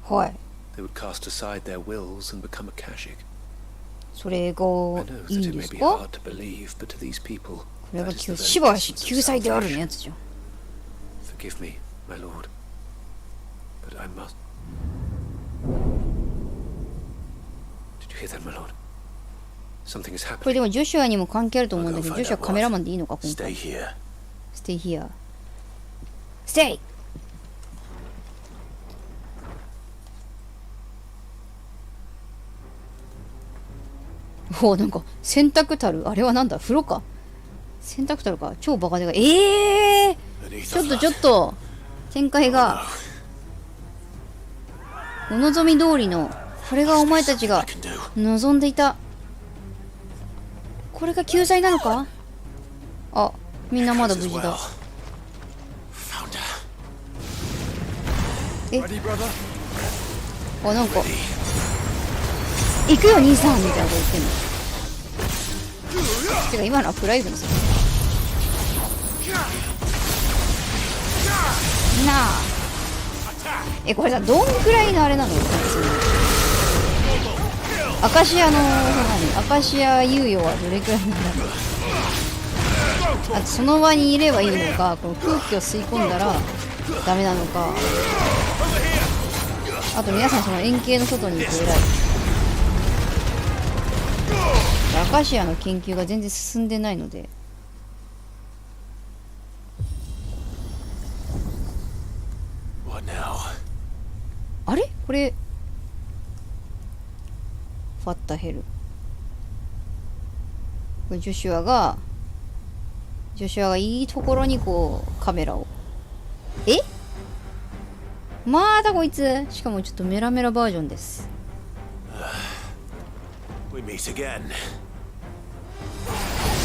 Why? They would cast aside their wills and become Akashic. それがいいんですか？これがしばし救済であるやつじゃん。 Forgive me, my lord, but I must. Hear that, my lord. Something is happening. これでもジョシュアにも関係あると思うんだけど、ジョシュアカメラマンでいいのか今回。 Stay here. Stay here. Stay. お、なんか洗濯たる、あれはなんだ、風呂か。洗濯たるか、超バカでかい。ちょっと展開がお望み通りの、これがお前たちが望んでいた。これが救済なのか？あ、みんなまだ無事だ。え？あ、なんか行くよ兄さんみたいなこと言ってんの。てか今のはプライドですよ。なあ。これさ、どんくらいのあれなの？アカシアのアカシア猶予はどれくらいなんだろう。あとその場にいればいいのか、この空気を吸い込んだらダメなのか。あと皆さんその円形の外にいて偉い。アカシアの研究が全然進んでないので。あれこれファッタヘル、これジョシュアがいいところにこうカメラを、またこいつ、しかもちょっとメラメラバージョンです。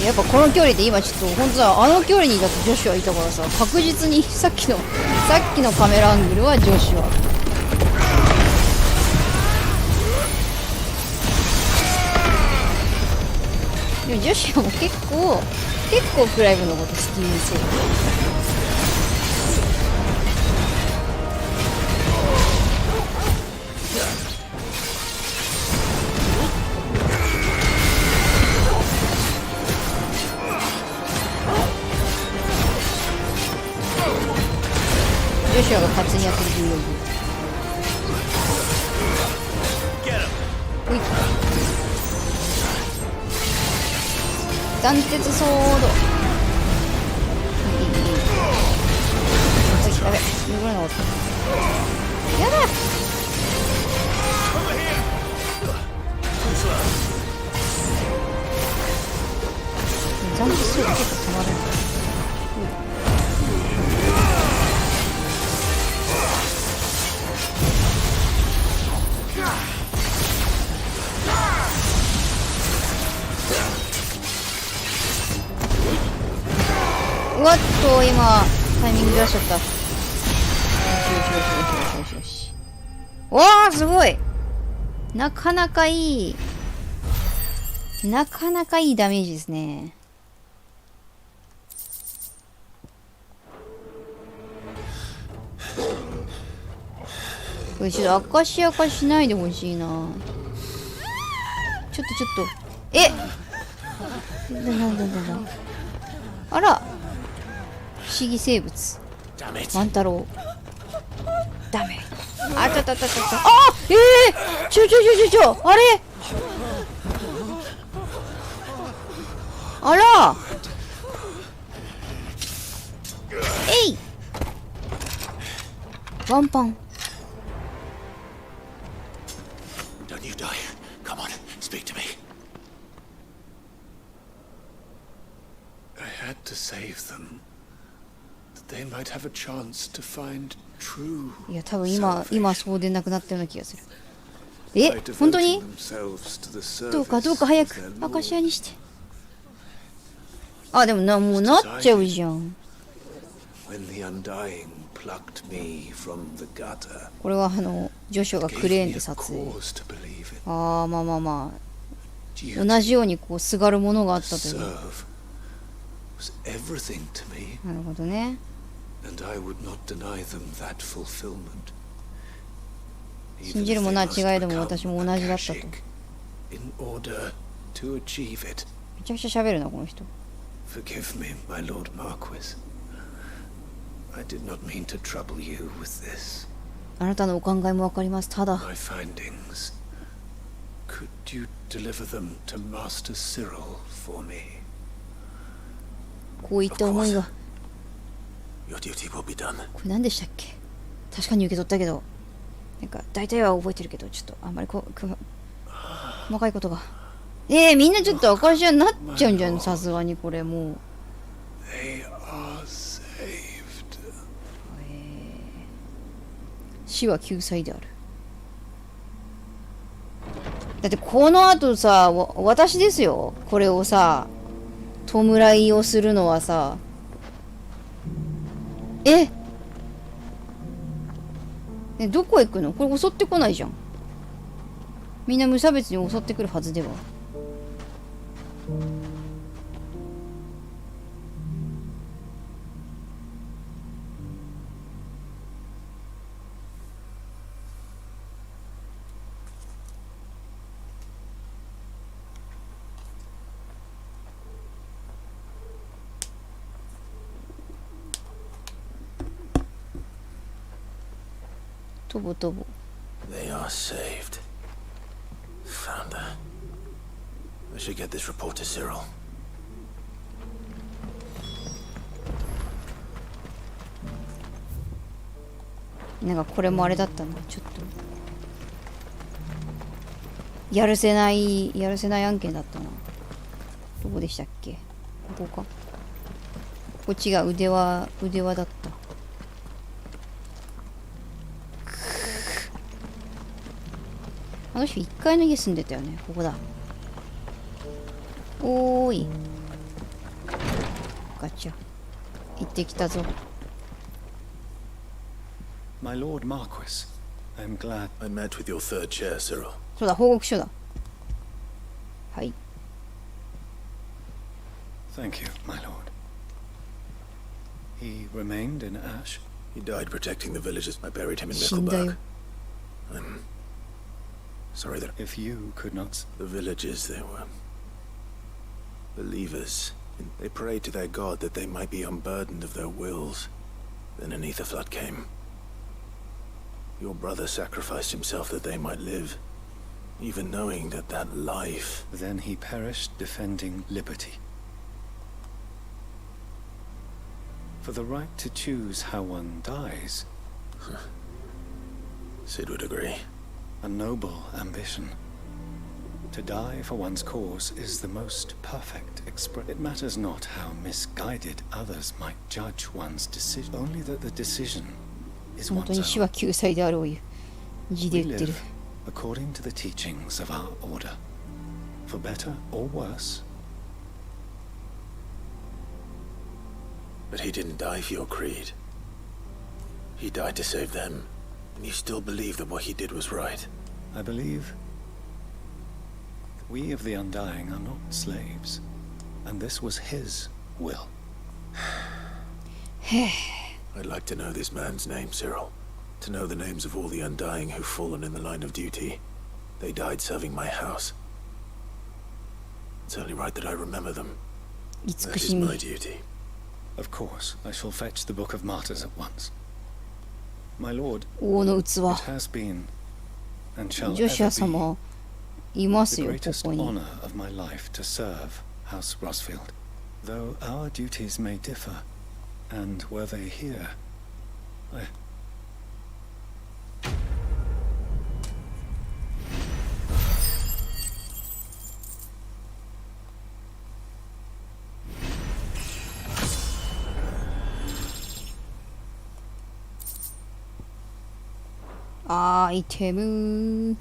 やっぱこの距離で今ちょっと本当だ、あの距離にだってジョシュアいたからさ、確実にさっきのカメラアングルはジョシュア。でもジョシュアも結構クライブのこと好きにせよ。ジョシュアが勝手にやってる16。ほい。断鉄ソード。やべ、すごいな。やだ。断鉄ソード結構止まるんだ。うわっと今タイミングずらしちゃった。よし。わあすごい、なかなかいいダメージですね。これちょっとアカシア化しないでほしいな。ちょっとなんだあら、不思議生物万太郎ダメ。あちょあちょあれあらえいワンパン。I had to save them, that they might have a chance to find true. いや多分今そうでなくなったような気がする。本当に？どうか早くアカシアにして。あでももうなっちゃうじゃん。これはジョシュがクレーンで撮影。まあ同じようにこうすがるものがあったという。なるほどね。信じるものは違いでも私も同じだったと。めちゃくちゃ喋るなこの人。Forgive me, my Lord Marquis. I did not mean to trouble you with this. あなたのお考えもわかります。ただ。My findings. Could you deliver them to Master Cyril for me? こういった思いが。 Your duty will be done. これ何でしたっけ？確かに受け取ったけど、なんか大体は覚えてるけど、ちょっとあんまり細かいことが。みんなちょっとアカシアになっちゃうんじゃん、さすがにこれもう。死は救済である。だってこの後さ、私ですよ。これをさ、弔いをするのはさ、どこ行くの？これ襲ってこないじゃん。みんな無差別に襲ってくるはずでは。とぼとぼ。 They are saved. Founder. I should get this report to Cyril. なんかこれもあれだったな、ちょっとやるせない案件だったな。どこでしたっけ？ここか。こっちが腕輪だった。あの人1階の家住んでたよね。ここだ。おーい。ガチャ。行ってきたぞ。My Lord Marquis, I'm glad. I met with your third chair, Cyril. そうだ、報告書だ。はい。Thank you, my lord. He remained in Ash. He died protecting the villagers. I buried him in 死んだよ。 Nickelberg. I'm sorry that if you could not. The villagers, they were believers. They prayed to their god that they might be unburdened of their wills. Then an ether flood came. Your brother sacrificed himself that they might live, even knowing that that life... Then he perished defending liberty. For the right to choose how one dies... Sid would agree. A noble ambition. To die for one's cause is the most perfect expression. It matters not how misguided others might judge one's decision, only that the decision is 本当に one's 死は own. 救済であろうよ。字で We 言ってる。 live according to the teachings of our order, for better or worse. But he didn't die for your creed. He died to save them. And you still believe that what he did was right. I believe we of the Undying are not slaves, and this was his will. I'd like to know this man's name, Cyril. To know the names of all the Undying who've fallen in the line of duty. They died serving my house. It's only right that I remember them. That is my duty. Of course, I shall fetch the Book of Martyrs at once. My lord, 王の器。 it has been, and shall ジョシュア ever 様いま be, す the よ、こ greatest こに。 honor of my life to serve House Rosfield. Though our duties may differ, and were they here, I...アイテム。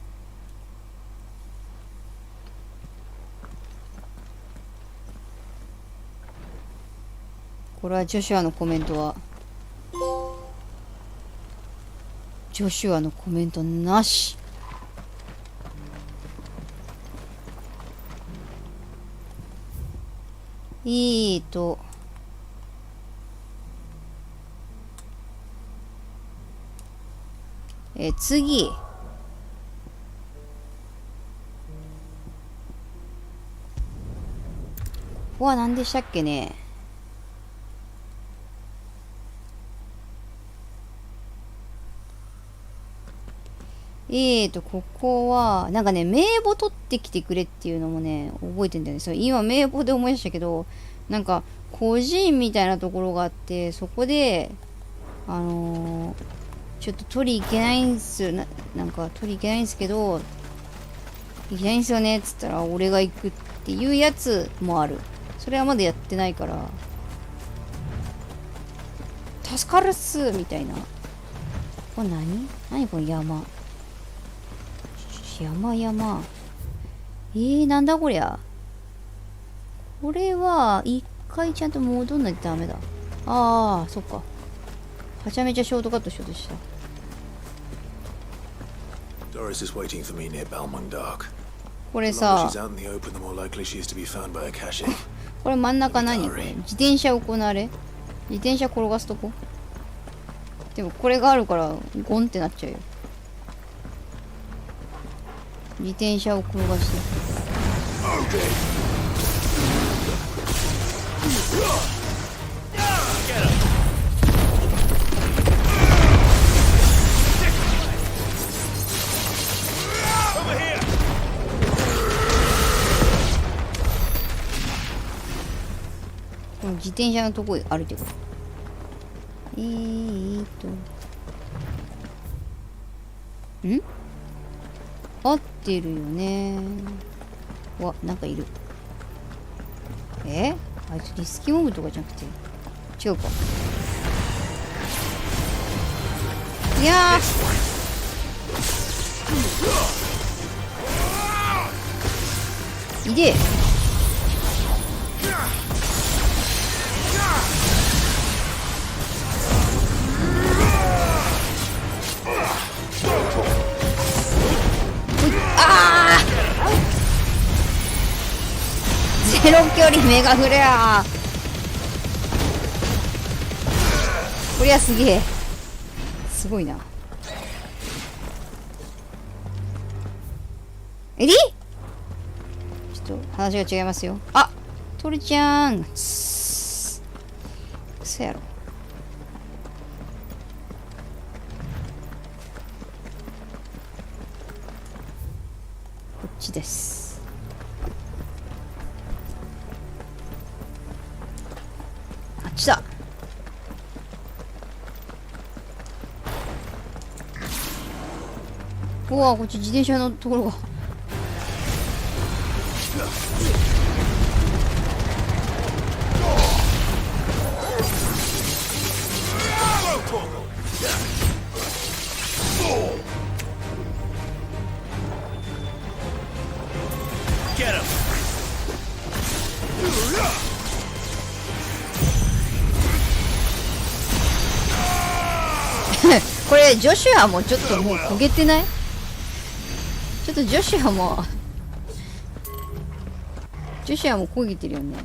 これはジョシュアのコメントはジョシュアのコメントなし。次。ここは何でしたっけね。ここは、なんかね、名簿取ってきてくれっていうのもね、覚えてんだよね。それ今、名簿で思い出したけど、なんか、個人みたいなところがあって、そこで、ちょっと取り行けないんすよ。なんか、取り行けないんすけど、行けないんすよねっつったら、俺が行くっていうやつもある。それはまだやってないから、助かるっすみたいな。これ何この山。山。なんだこりゃ。これは、一回ちゃんと戻んないとダメだ。ああ、そっか。はちゃめちゃショートカットしようとした。Doris is waiting for me near Balmung Dark. これさ、 The longer she's out in the open, the more likely she is to be found by a caching. これ真ん中何これ自転車行われ自転車転がすとこでもこれがあるからゴンってなっちゃうよ。自転車を転がしてこの自転車のとこ歩いてくる。ん合ってるよね。わ、なんかいる。あいつリスキーモブとかじゃなくて違うか。いやーいでえ。あーゼロ距離メガフレア。こりゃすげえ。すごいな。ちょっと話が違いますよ。あ、トルちゃん。そやろ。こっちです。あっちだ。うわ、こっち自転車のところが。これジョシュアもちょっともう焦げてない？ちょっとジョシュアも焦げてるよね。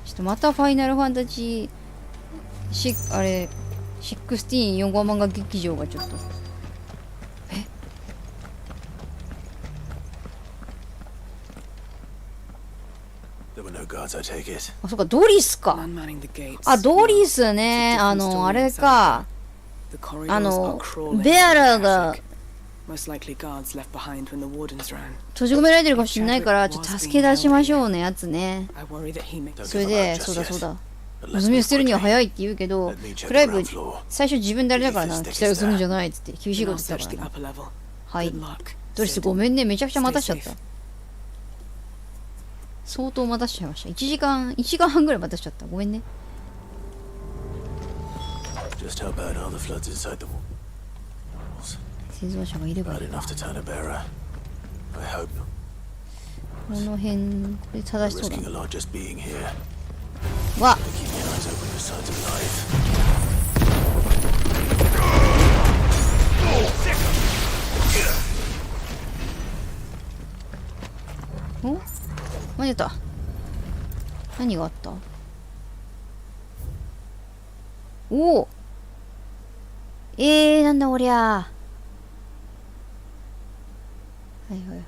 ちょっとまたファイナルファンタジーあれ16 4号漫画劇場がちょっとあ、そっか、ドリスか。あ、ドリスね。あれか。ベアラが閉じ込められてるかもしれないから、ちょっと助け出しましょうね、やつね。それで、そうだそうだ。望みを捨てるには早いって言うけど、クライブ、最初自分であれだからな、期待をするんじゃないっつって厳しいこと言ったからな。はい。ドリスごめんね、めちゃくちゃ待たしちゃった。相当待たしちゃいました。1時間半ぐらい待たしちゃった。ごめんね。生存者がいればいいか。この辺、これ正しそうだな。わっお？間に合った。何があった？おお。なんだこりゃ。はいはいはいは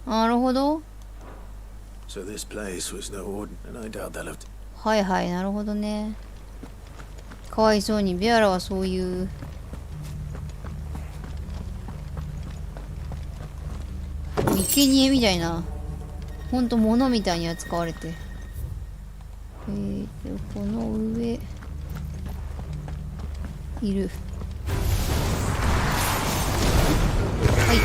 い。なるほど。はいはい、なるほどね。かわいそうにベアラはそういう生贄みたいな、ほんと物みたいに扱われて、この上いる。はい。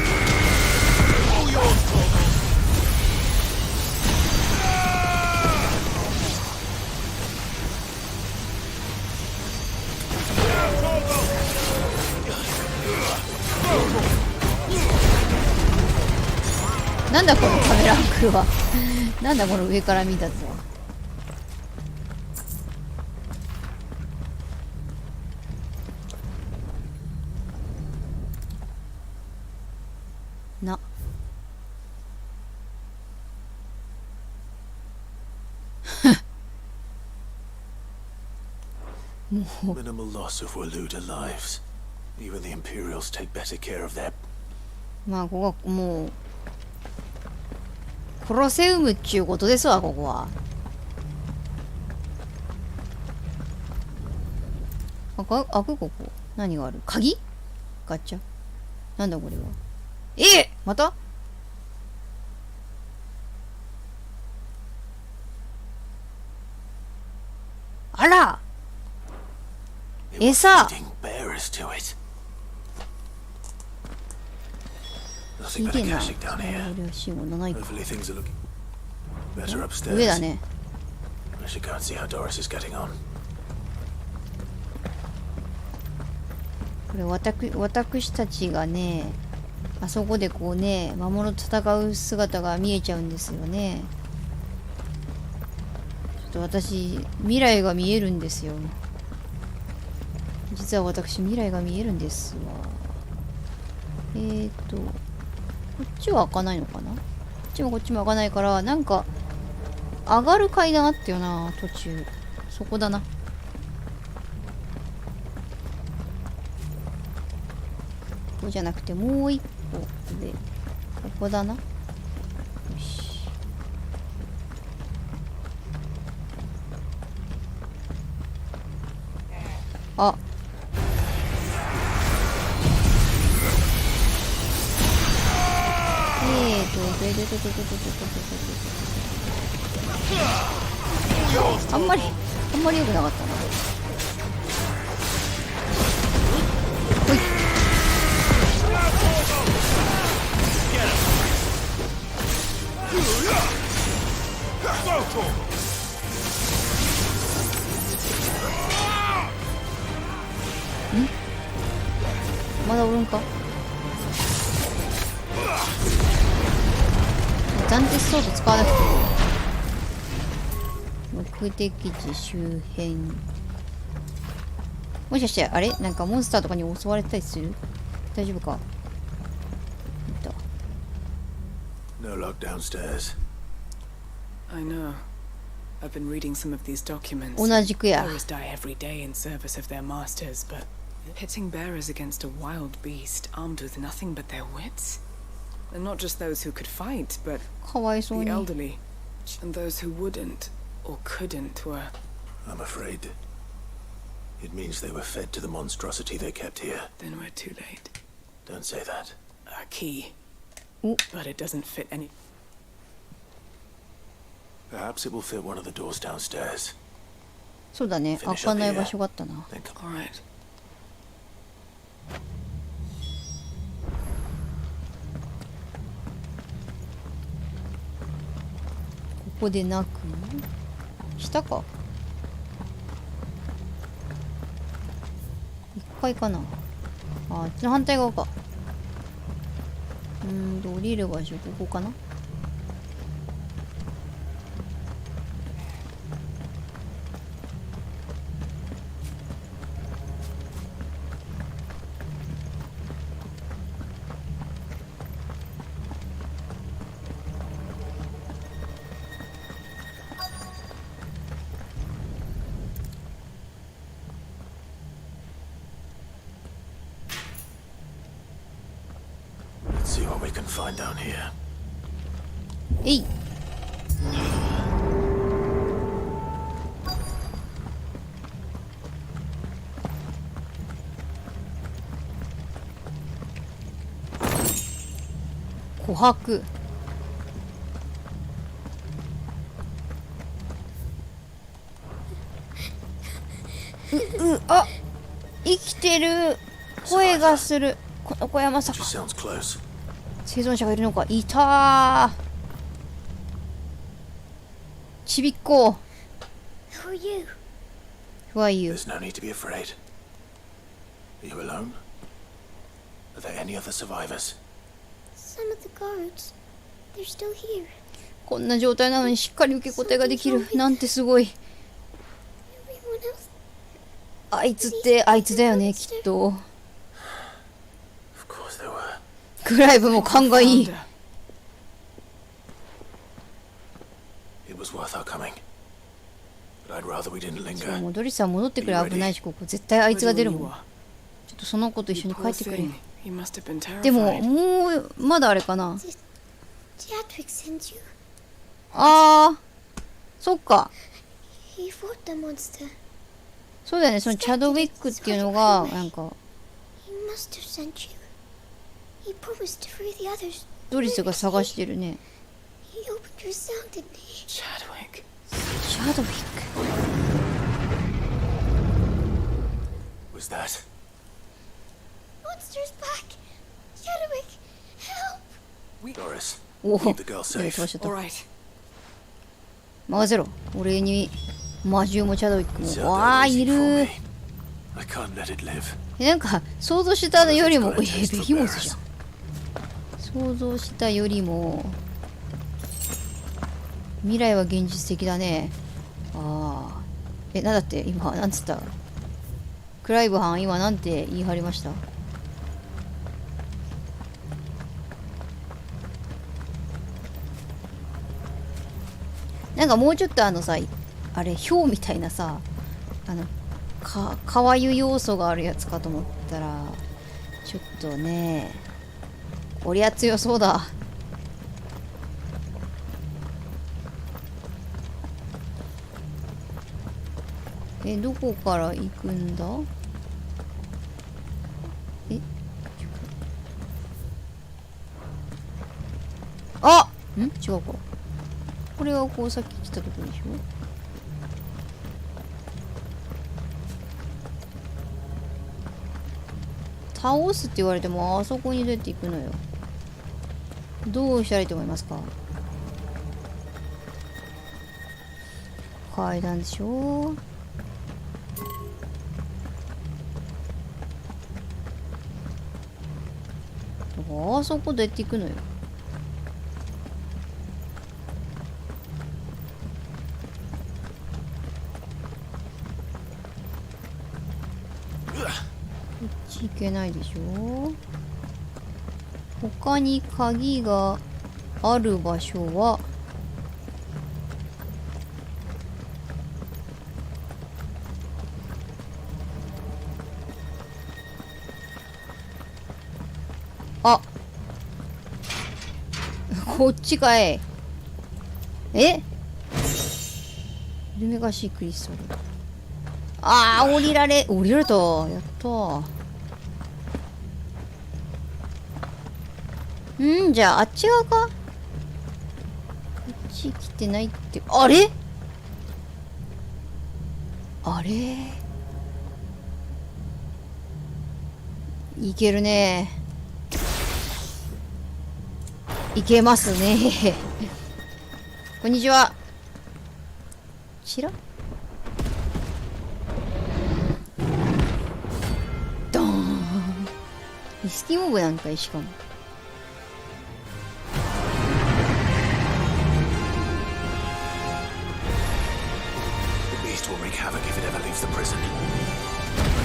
なんだこのカメラアングルは。なんだこの上から見たやつは。な。もう。まあここはもうコロセウムっちゅうことですわ、ここは。開くここ。何がある？鍵？ガチャ。なんだこれは。また？あら、餌。Nothing but a caching down here. Hopefully things are looking better upstairs. 上だね。I should go and see how Doris is getting on. これ私たちがね、あそこでこうね、魔物と戦う姿が見えちゃうんですよね。ちょっと私、未来が見えるんですよ。実は私、未来が見えるんですわ。こっちは開かないのかな？こっちもこっちも開かないから、なんか、上がる階段あったよな、途中。そこだな。ここじゃなくて、もう一個上。ここだな。よし。あ。あんまり良くなかったな。ほい。ん？まだおるんか？暫定ソード使わなくていい。目的地周辺。もしかしてあれなんかモンスターとかに襲われたりする？大丈夫か？ No luck downstairs. I know. I've been reading some of these documents. 同じくや。 Bearers die every day in service of their masters, but pitting bearers against a wild beast armed with nothing but their wits? And not just those who could fight, but the elderly, and those who wouldn't or couldn't were... I'm afraid it means they were fed to the monstrosity they kept here. Then we're too late. Don't say that. A key. But it doesn't fit any... Perhaps it will fit one of the doors downstairs. そうだね。開かない場所があったな。All right. ここでなく下か1階かなあっちの反対側か降りる場所ここかなFind down here. えい。琥珀。あ、生きてる。声がする。この声はまさか。生存者がいるのか。いたー。ちびっこ。Who are you? Who are you? There's no need to be afraid. Are you alone? Are there any other survivors? Some of the guards. They're still here. こんな状態なのにしっかり受け答えができる。なんてすごい。あいつってあいつだよね、きっと。クライブも勘がいい。もうドリスは戻ってくる。危ないし、ここ絶対あいつが出るもん。ちょっとその子と一緒に帰ってくれ。でももうまだあれかな。ああ、そっか。そうだよね。そのチャドウィックっていうのがなんか。ドリスが探してるね。チャドウィック。was that? Monster's back! Chadwick, help! Doris, おお、 keep the girl 飛ば safe. しちゃった。 Alright. 任せろ。俺に魔獣もチャドウィック It's も。 out わあ、 there い waiting for る。 me. I can't let it live. なんか想像したよりも、ベヒモスじゃん。想像したよりも未来は現実的だね。ああ、なんだって今なんつった？クライブ班今なんて言い張りました？なんかもうちょっとさ、あれヒョウみたいなさ、川湯要素があるやつかと思ったら、ちょっとね、こりゃ強そうだ。どこから行くんだ？あ！違うか。これはこうさっき来たとこでしょ？倒すって言われてもあそこにどうやって行くのよ。どうしたらいいと思いますか？階段でしょ。あそこどうやって行くのよ。いけないでしょ。他に鍵がある場所はこっちかい。ルメガシークリスタル。降りられた。やったー。じゃああっち側か。こっち来てないって。あれいけるね。いけますね。こんにちは。ちらドーン。リスキーモブなんかい、しかも。The beast will wreak havoc if it ever leaves the prison. I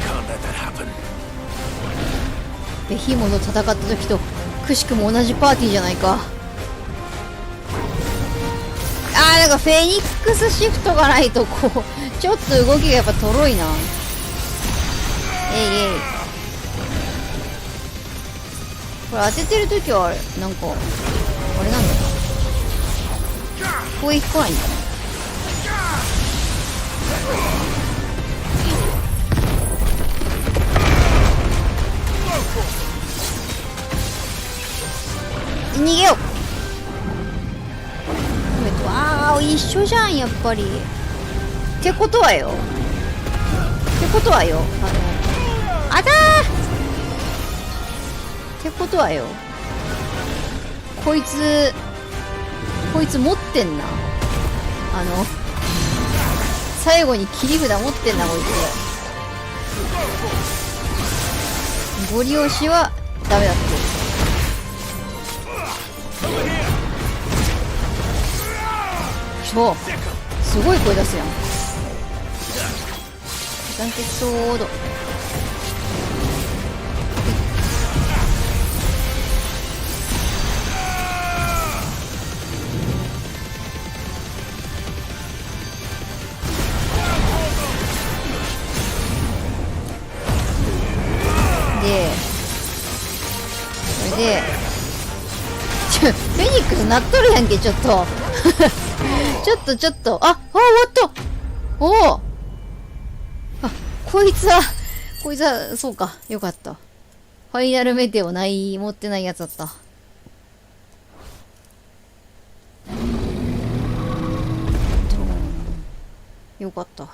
can't let that happen. ベヒモと戦った時とくしくも同じパーティーじゃないか。なんかフェニックスシフトがないとこうちょっと動きがやっぱとろいな。これ当ててる時はなんかあれなんだ。攻撃来ないんだね。逃げよう。一緒じゃんやっぱり。ってことはよ。あだー。ってことはよ。こいつ持ってんな。最後に切り札持ってんなこいつ。ゴリ押しはダメだって。すごい声出すやん。断鉄ソード。これでフェニックスなっとるやんけ。ちょっとちょっと終わった。こいつはそうか、よかった。ファイナルメテオ持ってないやつだった。よかった。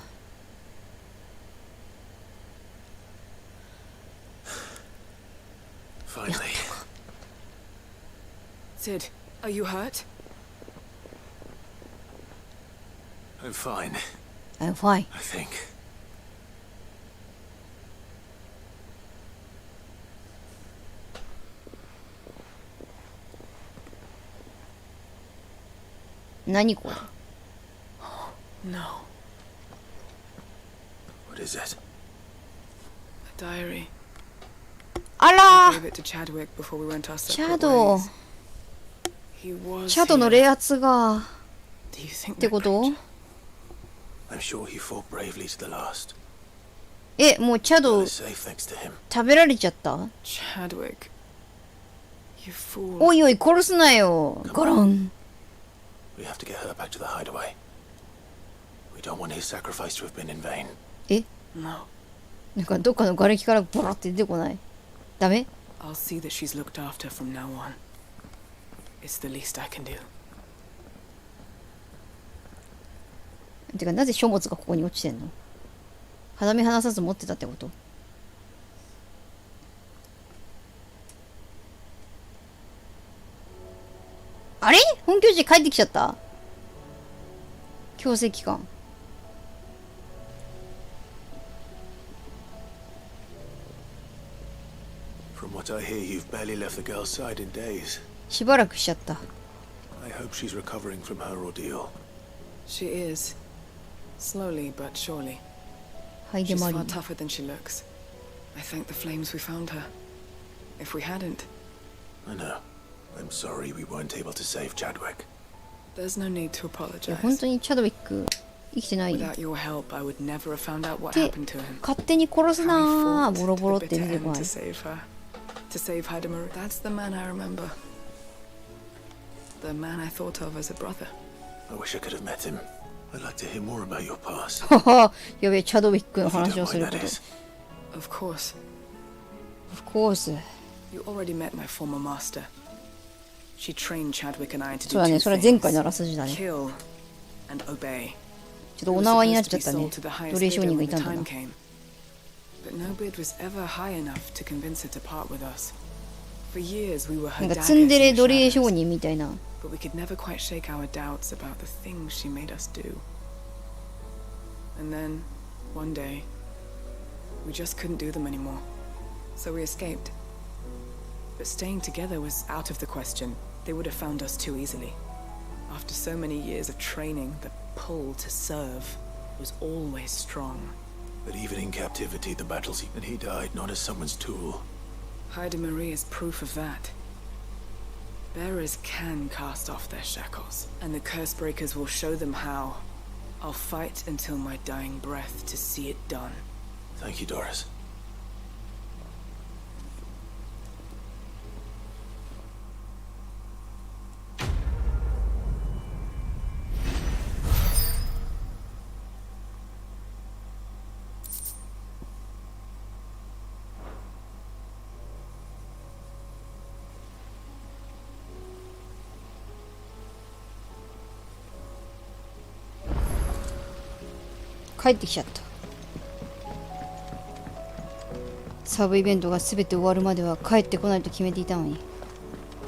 Sid, are you hurt? I'm fine. I'm fine. I think. 何これ No. What is it? A diary. あら I gave it to Chadwick before we went our チ separate ャド ways. He was チャドの here. 冷圧が Do you think ってこと I'm sure he fought bravely to the last. え、もうチャド Safe thanks to him. 食べられちゃった Chadwick? You fool. おいおい殺すなよゴロン We have to get her back to the hideaway. We don't want his sacrifice to have been in vain. え No. なんかどっかの瓦礫からボラって出てこないダメ I'll see that she's looked after from now on. It's the least I can do. てかなぜ書物がここに落ちてんの肌身離さず持ってたってことあれ本拠地帰ってきちゃった強制期間 From what I hear, you've barely left the girl's side in days. しばらくしちゃった I hope she's recovering from her ordeal. She is. Slowly but surely. はいで She's まり far tougher than she looks. I thank the flames we found her. If we hadn't, I know. I'm sorry we weren't able to save Chadwick. there's no need to いや本 apologize. 当にチャドウィック生きてない Without your help, I would never have found out what で happened to him. 勝手に殺す How な he ー fought ボロボロっ to て the 出 bitter てこ end ない to save her. To save Hadamaru. That's the man I remember. The man I thought of as a brother. I wish I could have met him. I'd like to hear more about your past. ははやべえチャドウィックの If you 話 don't をする mind, こ that と is. Of course. Of course You already met my former master. She trained Chadwick and I to そう do だね two それは前 things. 回のあらすじだね Kill and obey. ちょっとお縄になっちゃ It っ was た supposed ね to be sold to the 奴 highest 隷商 bidder 人が when い the たんだ time な came. But no bid was ever high enough to convince her to part with us. For years we were な her んか daggers ツンデ in レ the 奴隷 shadows, 商人みたいな but we could never quite shake our doubts about the things she made us do. And then, one day, we just couldn't do them anymore. So we escaped. But staying together was out of the question. They would have found us too easily. After so many years of training, the pull to serve was always strong. But even in captivity, the battles and he died not as someone's tool. Haida Marie is proof of that. Bearers can cast off their shackles, and the curse breakers will show them how. I'll fight until my dying breath to see it done. Thank you, Doris. 帰ってきちゃったサブイベントが全て終わるまでは帰ってこないと決めていたのに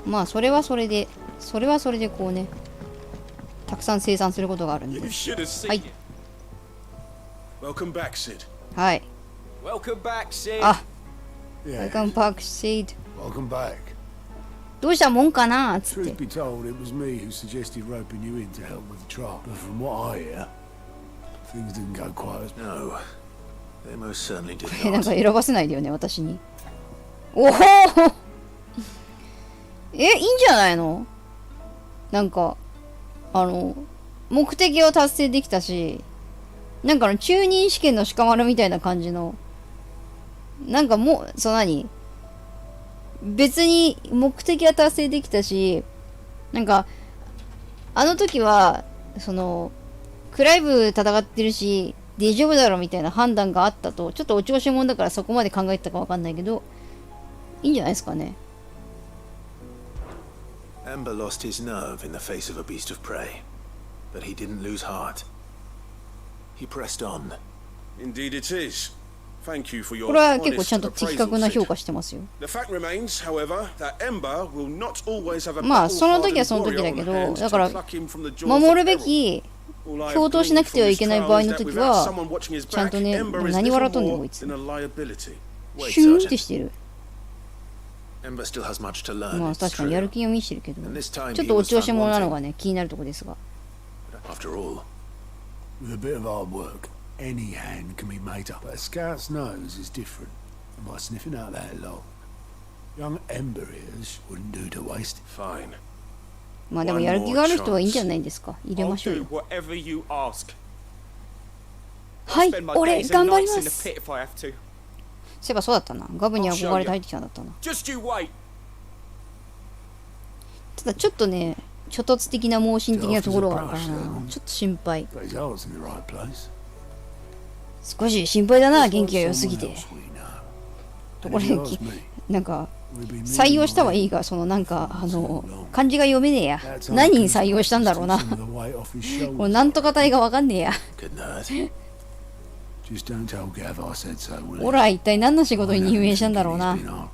まあそれはそれでこうねたくさん生産することがあるんではい Welcome back, Sid. はい Welcome back, Sid. あ Yeah. Welcome back, Sid. Welcome back. どうしたもんかなつって Truth be told, it was me who suggested roping you in to help with the trial. But from what I hear, things didn't go quite as... No, they most certainly did なん not. か選ばせないでよね私におおいいんじゃないのなんか目的を達成できたしなんか中任試験の鹿丸みたいな感じのなんかもう別に目的は達成できたしなんかあの時はクライブ戦ってるし大丈夫だろうみたいな判断があったとちょっとお調子者だからそこまで考えてたかわかんないけどいいんじゃないですかね Amber lost his nerve in the face of a beast of prey, but he didn't lose heart. He pressed on. Indeed it is. Thank you for こ your れは結構 honest ちゃんと的 appraisal, 確な Sid. 評価してますよ。 The fact remains, however, that Ember will not always have a まあその時は battle-hardened その時だ warrior け on ど、 hand だから to pluck him from the jaws 守 of るべ peril. き All I 共 have 闘しな gleaned くては from い this けない trial 場合 is の that 時 without は someone watching his ちゃん back, とね、 Ember is 何 little 笑っとんねんこ more いつ。 than a liability. Wait, シューンっ Sergeant. てしてる。 Ember still has much to learn. まあ it's 確かにや true. る気を見してるけど、 And this time ちょっ he とお was 調 found 子者なの wanting. がね気になるとこですが。 After all, With a bit of hard work, any hand can be made up. But a scout's nose is different. And by sniffing out that lot, young Ember ears wouldn't do to waste it. Fine. まあでもやる気がある人はいいんじゃないですか。入れましょうよ。 whatever you ask. はい、俺頑張りま in the す。 pit if I have to. そういえばそうだったな。ガブに憧れて入ってきたんだったな。 Just you wait. ただちょっとね、諸突的な盲信的なところがあるからな。ちょっと心配。 But his heart's in the right place. 少し心配だな、元気が良すぎて。 Else we know. ところ And で if you ask me, なんか we'd be 採用したはいいが、そのなんか漢字が読めねえや。何に採用したんだろうな。 some of the weight off his これ shoulders. なんとか体がわかんねえや。 good night. Just don't tell Gav I said so, will you? ほら、一体何の仕事に入園したんだろうな。 He's been on.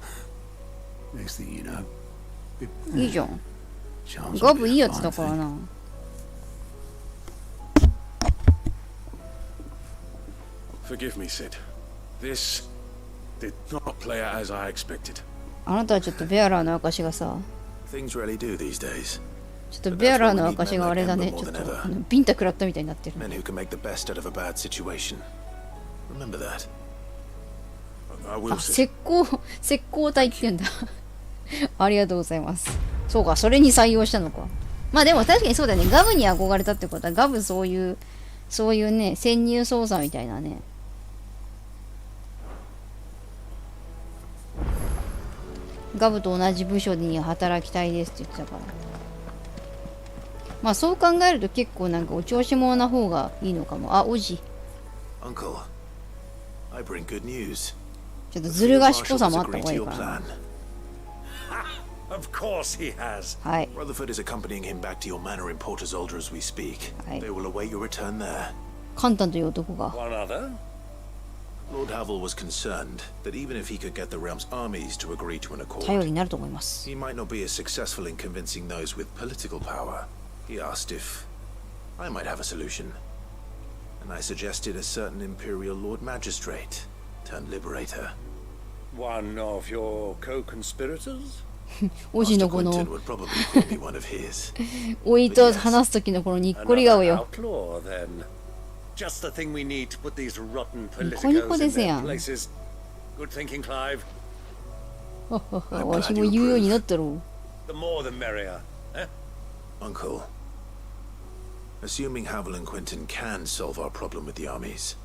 Next thing you know, いいじゃん。 chance ガ will ブ be いい a やつだ fine から thing. な。 Forgive me, Sid. This did not play out as I expected. あなたはちょっとベアラーの証がさ、 Things really do these days. ちょっとベアラーの証があれだね。ちょっとビンタ食らったみたいになってる。 Men who can make the best out of a bad situation. Remember that. I will, あ、 Sid. 石膏体って言うんだ。ありがとうございます。そうか、それに採用したのか。まあでも確かにそうだね。ガブに憧れたってことは、ガブそういうね、潜入捜査みたいなね。ガブと同じ部署に働きたいですって言ってたから。まあそう考えると結構なんかお調子者な方がいいのかも。あ、おじ。 Uncle, I bring good news. ちょっとずる賢さもあった方がいいかな。 Of course he has. はい。 Rutherford is accompanying him back to your manor in Port Isolde as we speak. Right. They will await your return there. カンタンという男が。 One other? Lord Havel was concerned that even if he could get the realm's armies to agree to an 頼 accord, りになると思います。 he might not be as successful in convincing those with political power. He asked if I might have a solution, and I suggested a certain Imperial Lord Magistrate turned Liberator. One of your co-conspirators? おじのこ Quinton の would probably call me one of his. おいと話す時のこのにっこり顔 Another よ。 outlaw, then. Just the thing we need to put these rotten ニコニコ politicos で in すや their ん。 places. Good thinking, Clive. わしも言うようになったろ。 The more the merrier. Eh? Uncle, assuming Havel and Quinton can solve our problem with the armies,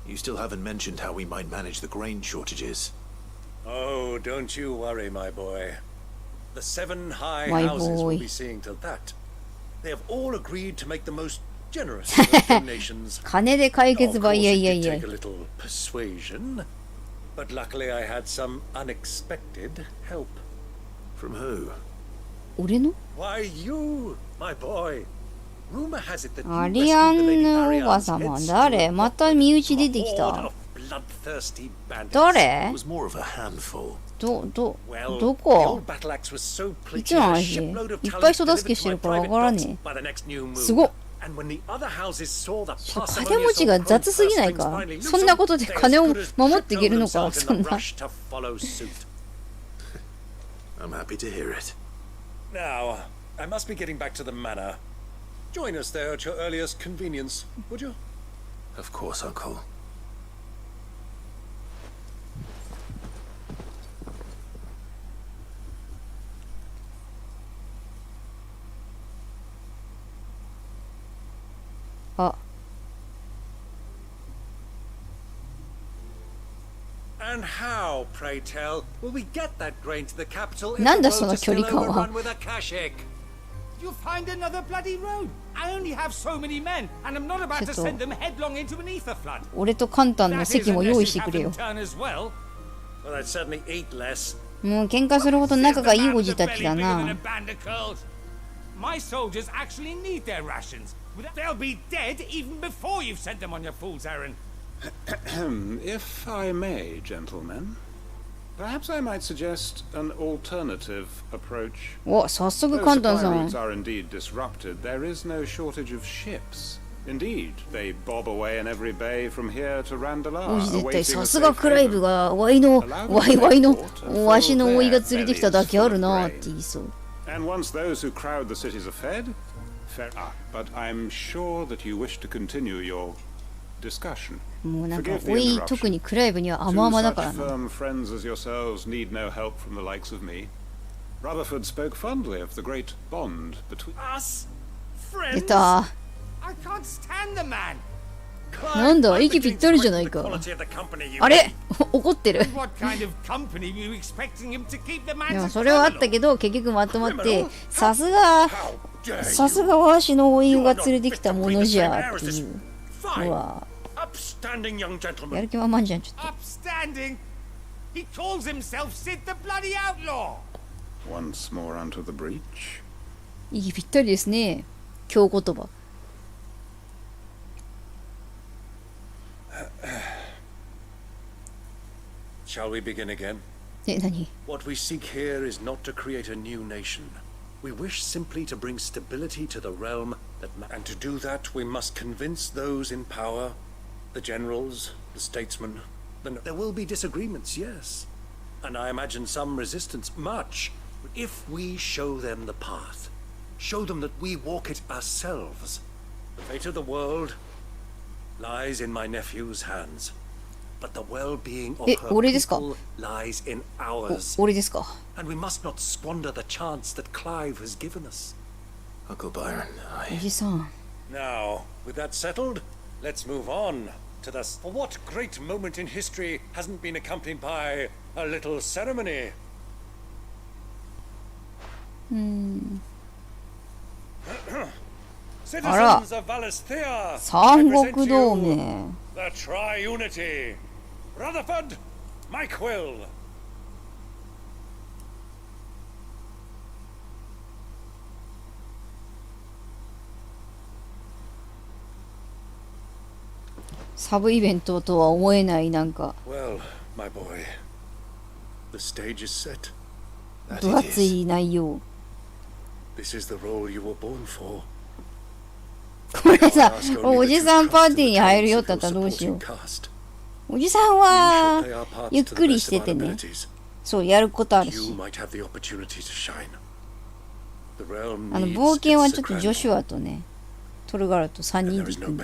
you still haven't mentioned how we might manage the grain shortages. Oh, don't you worry, my boy. The 7 high My houses boy. will be seeing to that. They have all agreed to make the most generous of donations. 金で解決 Of ば course, いや it いや did いや take a。little persuasion, but luckily I had some unexpected help. From who? 俺の Why, you, my boy. Rumor has it that ア you リア rescued the ン Lady ヌおば Ariane's 様 head 誰 steward また身内出てき from a た horde of bloodthirsty bandits. 誰 It was more of a handful. ど Well, ど the こ old battle axe was so い pleated つの a 話 shipload of いっぱい talent 人助け delivered して to る my からわ private から docks ね by the next new え。 moon. すごっ。 And when the other houses saw the ちょっと parsimony 金持 of ちが so-called 雑すぎない firstlings か finally そんなことで loosened, 金 they を as good as 守っていけるの crypto か themselves そ in ん the な rush to follow suit. I'm happy to hear it. Now, I must be getting back to the manor. Join us there at your earliest convenience, would you? Of course, Uncle. あ And how, pray tell, will we get that grain to the capital if なんだ the そ roads の are 距 still 離感は overrun with akashic? You find another bloody road. I only have so many men, and I'm not about to send them headlong into an ether flood. 俺とカンタンの That is 席も unless 用 you 意してく have れ them よ turn as well. Well, I'd certainly eat less. もう喧嘩するほど仲がいいおじたちだ Belly bigger than な a band of curls. My soldiers actually need their rations. They'll be dead even before you've sent them on your fool's errand. If I may, gentlemen, perhaps I might suggest an alternative approach. お、早速 Though カンタン supply さ routes ん。 are indeed disrupted, there is no shortage of ships. Indeed, they bob away in every bay from here to Randalar, おい、絶対 awaiting さ a すが safe クライブ haven. がワイのわしの追いが連れてきただけあるなって言いそう。 And once those who crowd the cities are fed, but I'm sure that you wish to continue your discussion. もうなんか Forgive the 追い interruption. 特にクライブには甘 Two 々だ such からな。 firm friends as yourselves need no help from the likes of me. Rutherford spoke fondly of the great bond between Us? 出 Friends? た。 I can't stand the man. なんだ、息ぴったりじゃないか。あれ怒ってる。 What kind of company were you expecting him to keep the man? でもそれはあったけど、結局まとまって、さすがわしの追いが連れてきたものじゃっていうのは、やる気満々じゃん、ちょっと。 Upstanding? He calls himself Sid the bloody outlaw. once more onto the breach. 息ぴったりですね。京言葉。 Shall we begin again? え、何 What we seek here is not to create a new nation. We wish simply to bring stability to the realm and to do that we must convince those in power, the generals, the statesmen. There will be disagreements, yes. And I imagine some resistance, much. If we show them the path, show them that we walk it ourselves. The fate of the world lies in my nephew's hands. But the well-being of her people lies in ours. And we must not squander the chance that Clive has given us. Uncle Byron, Now, with that settled, let's move on to the... For what great moment in history hasn't been accompanied by a little ceremony? Citizens of Valisthea, I present you the Tri-Unity. Rutherford, Mike Will. サブイベントとは思えないなんか。 Well, my boy, the stage is set. 分厚い内容。 This is the role you were born for. これさ、おじさんパーティーに入るよって言ったらどうしよう。おじさんはゆっくりしててね。そう、やることあるし。冒険はちょっとジョシュアとね、トルガルと3人で行くんで。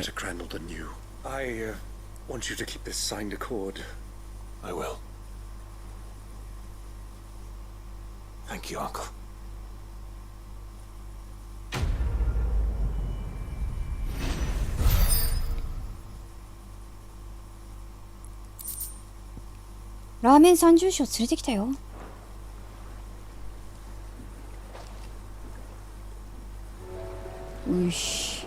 I want you to keep this signed accord. I will. Thank you, Uncle. ラーメン三重賞連れてきたよ。よし。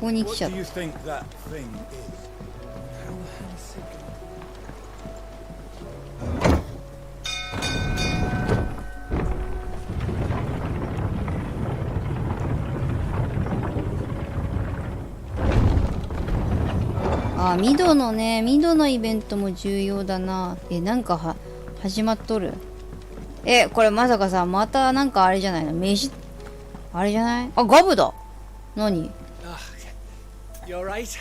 ここに来ちゃった。あ、ミドのね、ミドのイベントも重要だな。なんか始まっとる。これまさかさ、またなんかあれじゃないの？飯、あれじゃない？あ、ガブだ。何？ You're right.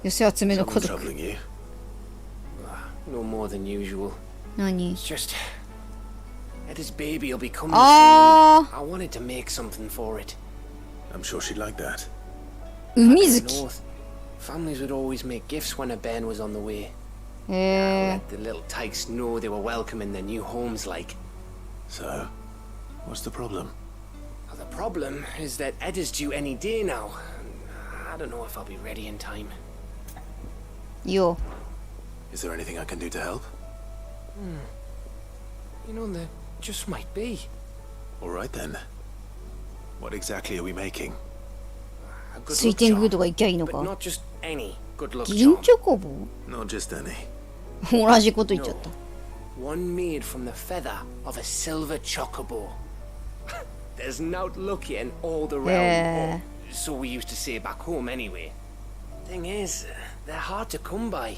寄せ集めの孤独。 No more than usual. 何？ It's just Eda's baby will be coming soon. I wanted to make something for it. I'm sure she'd like that. 海月。 Families would always make gifts when a bairn was on the way. Let the little tykes know they were welcome in their new homes, like. So, what's the problem? Well, the problem is that Eda's due any day now. I don't know if I'll be ready in time. Yo. Is there anything I can do to help? You know, there just might be. All right then. What exactly are we making? 水天宮とか行きゃいいのか。 Not just any good luck 銀チョコボ Not just any. 同じこと言っちゃった。 One made from the feather of a silver chocobo. There's not lucky in all the realm. Or, so we used to say back home anyway. Thing is, they're hard to come by.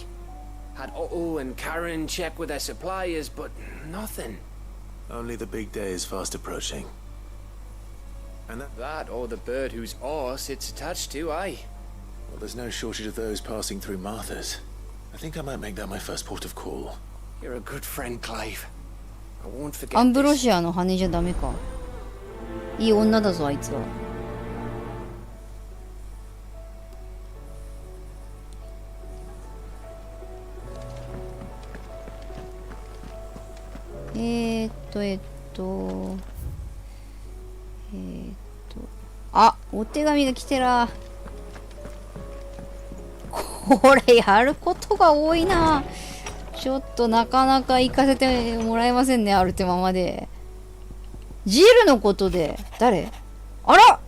Had Otto and Karen check with their suppliers, but nothing. Only the big day is fast approaching. And that or the bird whose horse it's attached to, aye. Well, there's no shortage of those passing through Martha's. I think I might make that my first port of call. You're a good friend, Clive. I won't forget アンブロシアの羽じゃダメか。いい女だぞあいつは。あ、お手紙が来てら。これやることが多いな。ちょっとなかなか行かせてもらえませんね、アルテマまで。ジルのことで、誰？あら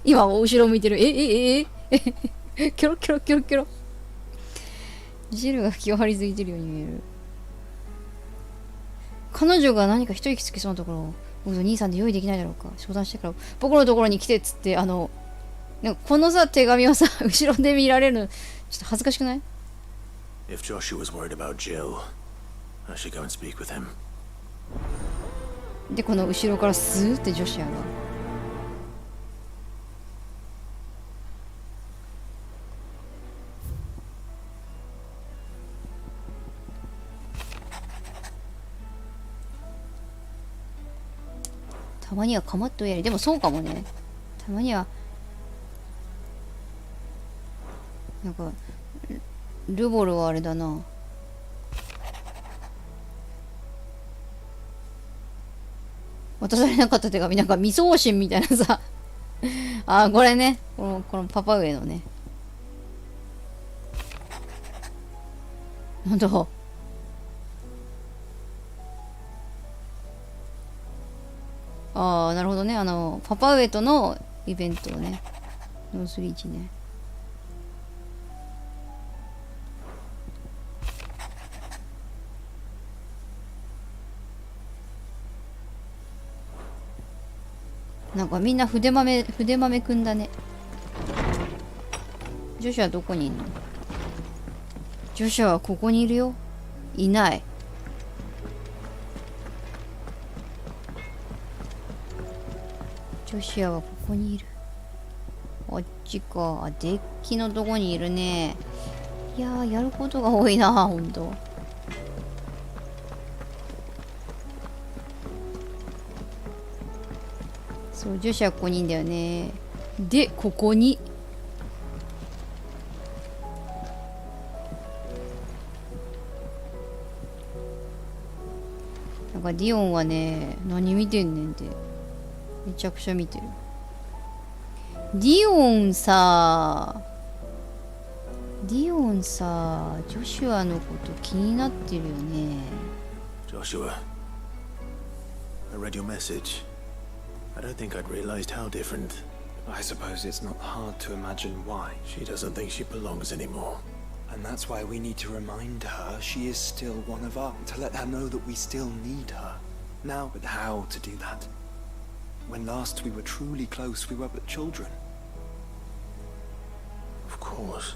今、後ろ向いてる。キョロキョロキョロキョロ。ジルが気を張り付いてるように見える。彼女が何か一息つきそうなところを、兄さんで用意できないだろうか。相談してから、僕のところに来てっつって、なんかこのさ、手紙をさ、後ろで見られるの、ちょっと恥ずかしくない？ If Joshua was worried about Jill, I should go and speak with him. で、この後ろからスーってジョシュアが。たまにはかまっとやり。でもそうかもね。たまには、なんか、ルボルはあれだな。渡されなかった手紙、なんか未送信みたいなさ。あ、これね。このパパ上のね。なんだ。ああ、なるほどね。パパ上とのイベントをね。ノースリーチね。なんかみんな筆豆くんだね。ジョシュはどこにいんの？ジョシュはここにいるよ。いない。ジョシュはここにいる。あっちか。あ、デッキのとこにいるね。いやー、やることが多いな、ほんと。そう、女子はここにいんだよね。で、ここに。なんかディオンはね、何見てんねんって。めちゃくちゃ見てる。ディオンさ、ジョシュアのこと気になってるよね。Joshua, I read your message. I don't think I'd realized how different. I suppose it's not hard to imagine why. She doesn't think she belongs anymore. And that's why we need to remind her she is still one of us, to let her know that we still need her. Now, but how to do that? When last we were truly close, we were but children. Of course.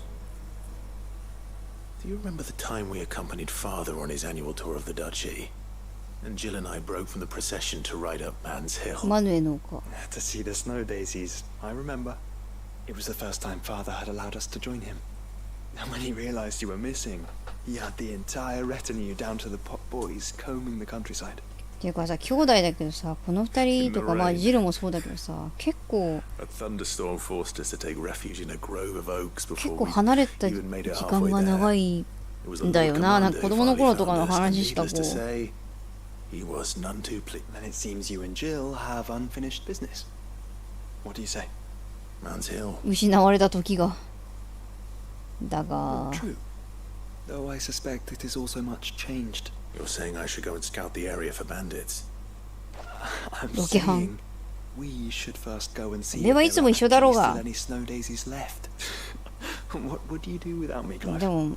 Do you remember the time we accompanied Father on his annual tour of the duchy? And Jill and I broke from the procession to ride up Man's Hill. To see the snow daisies, I remember. It was the first time Father had allowed us to join him. And when he realized you were missing, he had the entire retinue down to the pot boys combing the countryside. っていうかさ、兄弟だけどさ、この二人とか、まあジルもそうだけどさ、結構 A thunderstorm forced us to take refuge in a grove of oaks 結 before 構 we 離れた時 even made it 間 halfway が there. 長い It was a んだよ local な。なん Monday か子供の finally 頃とか found の us, and 話しかこ needless to う。 say, he was none too pleased. Then it seems you and Jill have unfinished business. What do you say? Man's Hill. 失われた時が。だが。 True. Though I suspect it is also much changed. You're saying I should go and scout the area for bandits. I'm ロケハン。 saying we should first go and see それはい if つ there も are 一緒だろう actually が still any snow daisies left. What would you do without me, Clive?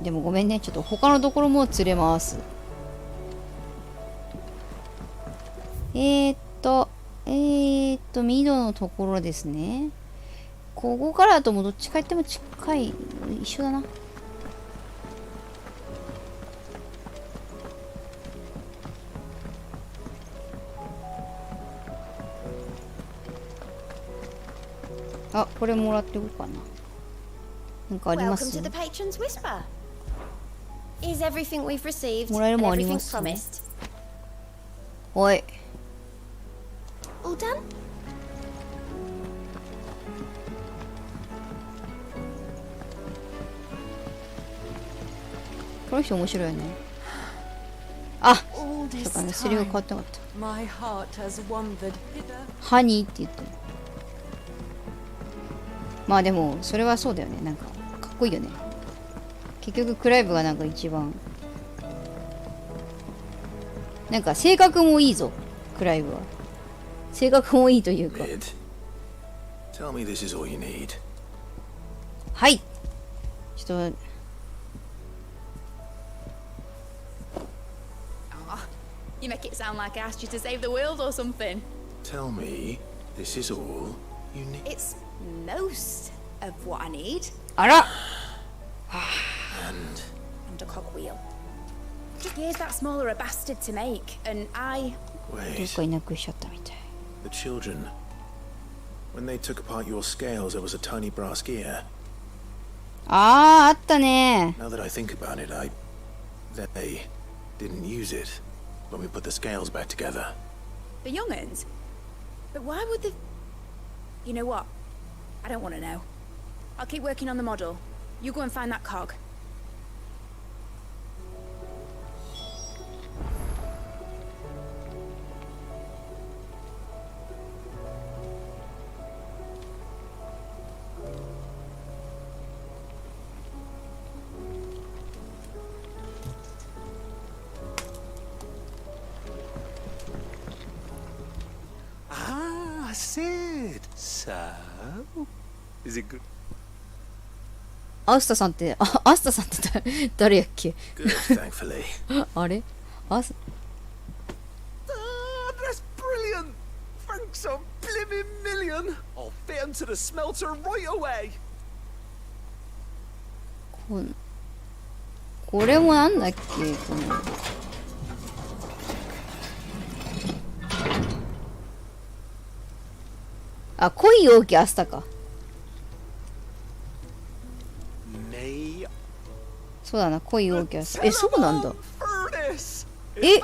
でもごめんね。ちょっと他のところも連れます。ミドのところですね。ここからだともうどっちか行っても近い。一緒だな。あ、これもらっておこうかな。なんかあります？ Welcome to the Patron's Whisper. Is everything we've received もらえるもんあり and ま everything すね。 promised? おい。All done? この人面白いよね。あ、そうかね、セリフ変わってなかった。My heart has wandered hither. ハニーって言ってる。まあでもそれはそうだよね。なんかかっこいいよね。結局クライブがなんか一番なんか性格もいいぞ。クライブは性格もいいというか。Tell me this is all you need. はい。ちょっとYou make it sound like I asked you to save the world or something. Tell me this is all you need. It's most of what I need. あら And a cogwheel. Just years that small are a bastard to make, and I... どっ Wait, かいなくしちゃったみたい。 the children. When they took apart your scales, there was a tiny brass gear. あったね。 Now that I think about it, they didn't use it when we put the scales back together. The young'uns? But why would they... You know what? I don't want to know. I'll keep working on the model. You go and find that cog. Ah, Sid. So, is it good? アスタさんって、アスタさんって誰やっけ Good, thankfully. あれアス Ah, that's brilliant! Thanks a blimmin' million! I'll fit 'em to the smelter right away! これもなんだっけこのあ、恋容器アスタか。そうだな、恋容器アスタ。え、そうなんだ。え、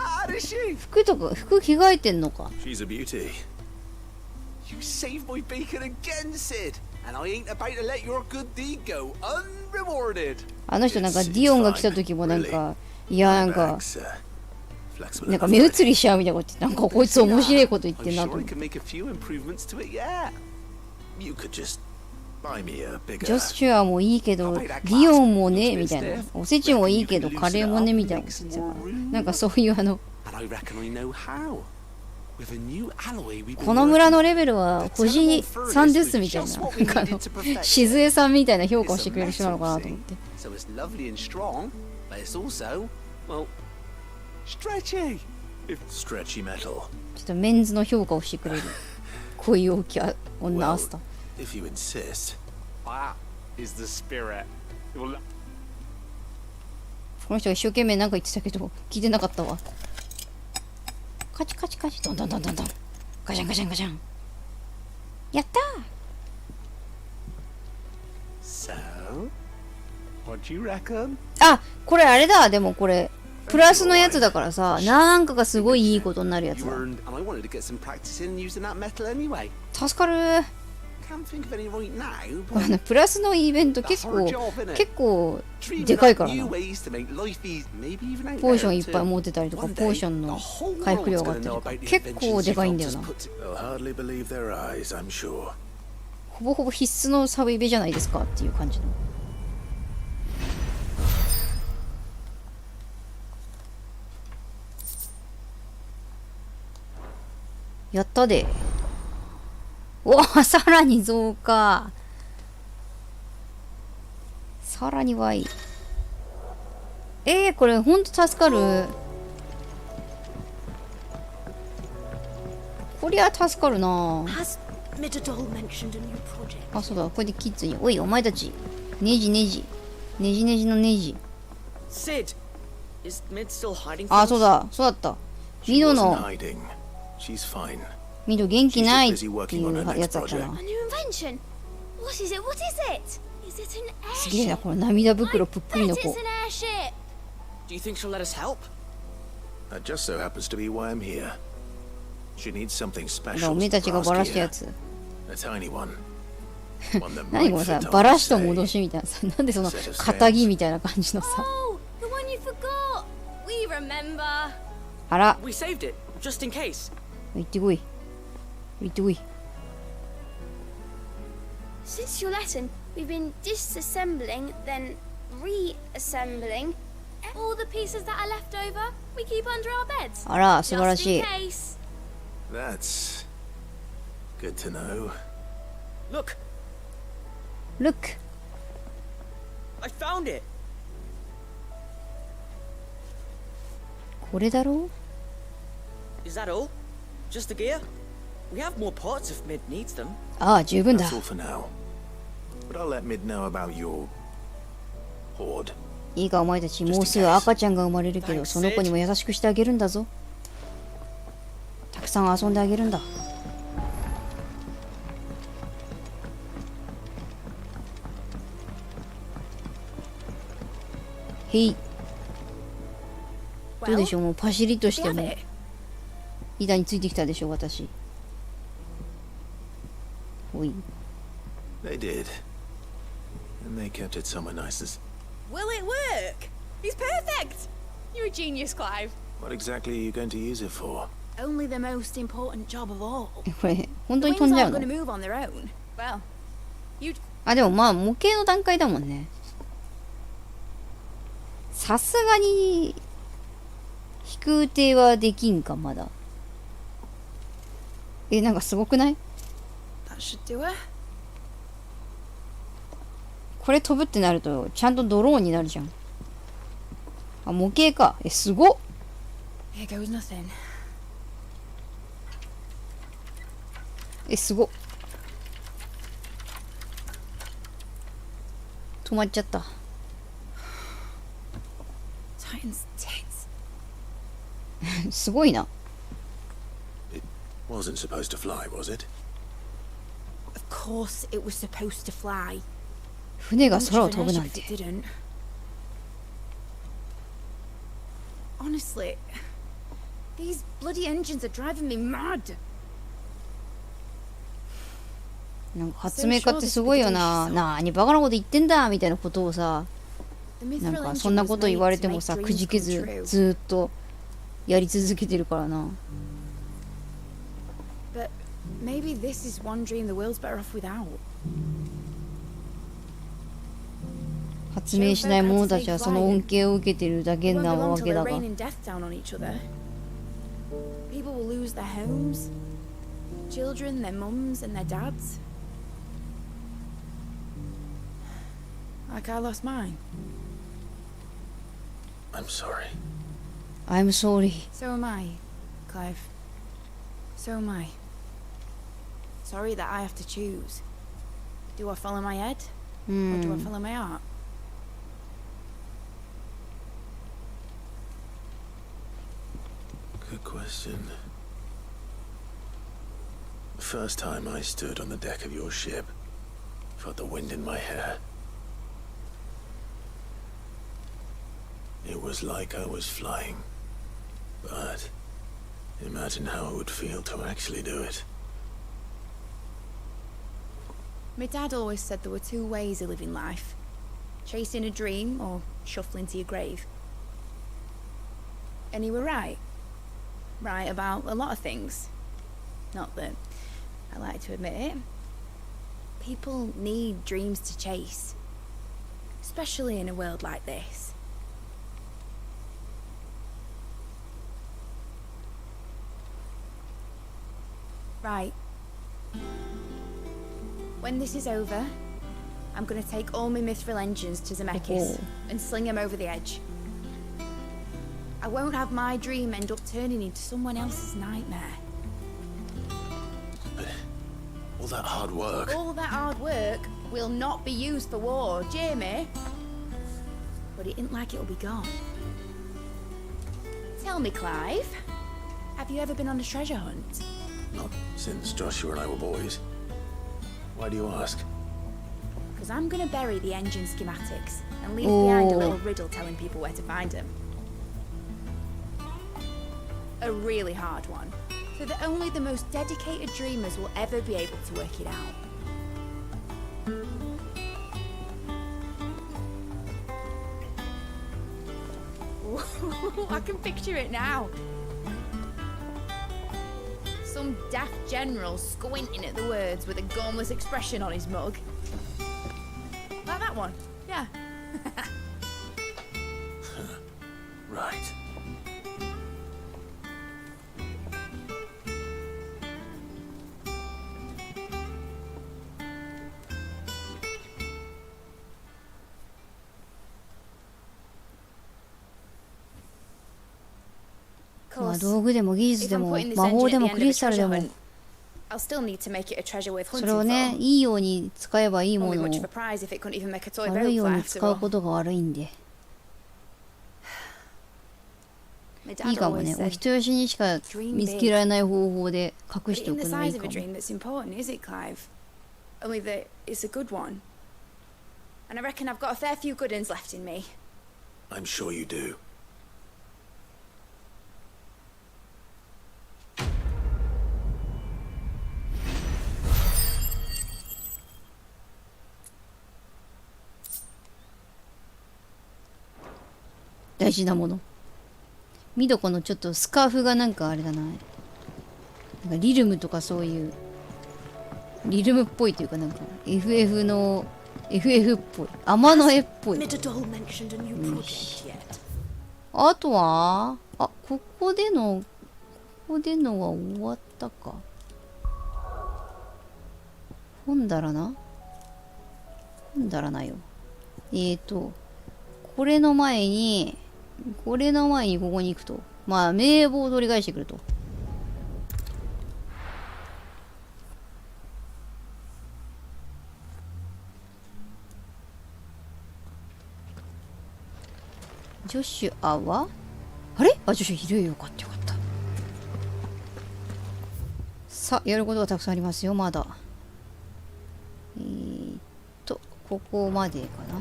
服とか、服着替えてんのか。She's a beauty. You saved my beacon again, Sid! And I ain't about to let your good deed go unrewarded! あの人なんかディオンが来た時もなんか、いやなんか目移りしちゃうみたいなこと言って、なんかこいつ面白いこと言ってんなと思って。ジョスチュアもいいけどディオンもねみたいな、おせちもいいけどカレーもねみたいなこと言ってたから、なんかそういうこの村のレベルは星3ですみたいな、なんか静江さんみたいな評価をしてくれる人なのかなと思って。Stretchy metal. ちょっとメンズの評価をしてくれる恋大きな女アスタ。If you insist. That is the spirit. この人が一生懸命なんか言ってたけど聞いてなかったわ。カチカチカチ、ドンドンドンドンドン、ガチャンガチャンガチャン。やったー。So, what do you reckon? あ、これあれだ。でもこれプラスのやつだからさ、なんかがすごいいいことになるやつだ。助かる。プラスのイベント結構でかいからな。ポーションいっぱい持ってたりとか、ポーションの回復量があったりとか、結構でかいんだよな。ほぼほぼ必須のサブイベじゃないですかっていう感じの。やったで。おお、さらに増加。さらにはいい。これほんと助かる。こりゃ助かるな。 Has Midadol mentioned a new project? あ、そうだ、これでキッズに。おい、お前たち。ネジネジ。ネジネジのネジ。Sid, is Mid still hiding? あ、そうだ、そうだった。ミドの、 She's fine. ミド元気ないっていうやつだったな。 A new invention. What is it? What is it? Is it an すげえな、 airship? この涙袋ぷっくりの Bet 子。 it's an airship. Do you think she'll let us help? That just so happens to be why I'm here. She needs something お special. めえたちがバラしたやつ。 A tiny one. One that 何 might これさ、 fit バ on ラ a しと say. 戻しみたいなさ、なんでその肩着みたいな感じのさ。 Oh, the one you forgot. We remember. あら、 We saved it, just in case. 行ってこい。行ってこい。 Since your lesson, we've been disassembling, then reassembling. All the pieces that are left over, we keep under our beds. あら、素晴ら Just し in い。 case. That's good to know. Look, Look! I found it. これだろ Is that all? Just the gear? We have more parts if Mid needs them. ああ、十分だ That's。all for now. But I'll let Mid know about your horde. いいか、お前たち、もうすぐ赤ちゃんが生まれるけど、その子にも優しくしてあげるんだぞ。たくさん遊んであげるんだ。へい。どうでしょう、もうパシリとしても板についてきたでしょう、私。ほい。 They did. And they kept it somewhere nice as... Will it work? He's perfect! You're a genius, Clive. What exactly are you going to use it for? Only the most important job of all. これ、本当 The に飛ん wings じゃう aren't の going to move on their own. Well, you'd... あ、でもまあ、模型の段階だもんね。さすがに、飛空艇はできんか、まだ。なんかすごくない？ That should do it. これ飛ぶってなると、ちゃんとドローンになるじゃん。あ、模型か。すごっ。 Here goes nothing. すごっ。止まっちゃった。Titan's tits. すごいな。 It wasn't supposed to fly, was it? Of course it was supposed to fly. 船が空を飛ぶなんて。 It didn't. Honestly, these bloody engines are driving me mad. なんか発明家ってすごいよな。なーにバカなこと言ってんだみたいなことをさ、なんかそんなこと言われてもさ、くじけずずーっとやり続けてるからな。 But maybe this is one dream the world's better off without. 発明しない者たちはその恩恵を受けてるだけ It won't な be わ long till け they're だが。 raining death down on each other. People will lose their homes, children, their mums, and their dads. Like I lost mine. I'm sorry. I'm sorry. So am I, Clive. So am I. Sorry that I have to choose. Do I follow my head? Or do I follow my heart? Good question. The first time I stood on the deck of your ship, felt the wind in my hair. It was like I was flying. But imagine how it would feel to actually do it. My dad always said there were two ways of living life. Chasing a dream or shuffling to your grave. And he were right. Right about a lot of things. Not that I like to admit it. People need dreams to chase. Especially in a world like this. Right. When this is over, I'm gonna take all my mithril engines to Zemeckis and sling them over the edge. I won't have my dream end up turning into someone else's nightmare. All that hard work. All that hard work will not be used for war, Jamie. But it ain't like it'll be gone. Tell me, Clive, have you ever been on a treasure hunt? Not since Joshua and I were boys. Why do you ask? Because I'm going to bury the engine schematics and leave behind a little riddle telling people where to find them. A really hard one, so that only the most dedicated dreamers will ever be able to work it out. I can picture it now. Some daft general squinting at the words with a gormless expression on his mug. Like that one, yeah. Right.まあ道具でも技術でも魔法でもクリスタルでも I'll still need to make it a treasure worth それをねいいように使えばいいものを悪いように使うことが悪いんでいいかもねお人よしにしか見つけられない方法で隠しておくのがいいかも Only that it's a good one. And I reckon I've got a fair few good ones left in me. I'm sure you do. Daiji 大事なもの。見どこのちょっとスカーフがなんかあれだな。なんかリルムとかそういうリルムっぽいというかなんか FF の FF っぽい天の絵っぽい。あとはここでのは終わったか。本棚な本棚なよ。これの前にここに行くとまあ名簿を取り返してくると。ジョシュアはあれジョシュいるよ。よかったよかった。さあやることがたくさんありますよまだ。ここまでかな。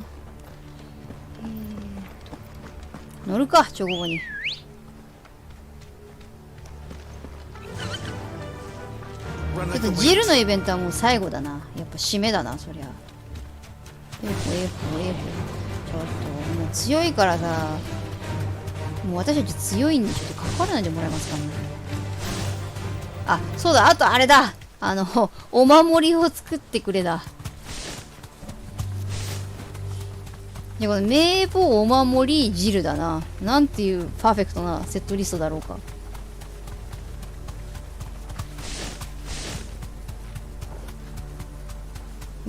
乗るかチョコボに。ちょっとジルのイベントはもう最後だな。やっぱ締めだなそりゃ。ちょっともう強いからさもう私たち強いんでちょっと関わらないでもらえますかね。あそうだあとあれだお守りを作ってくれだ。この名簿お守りジルだな。なんていうパーフェクトなセットリストだろうか。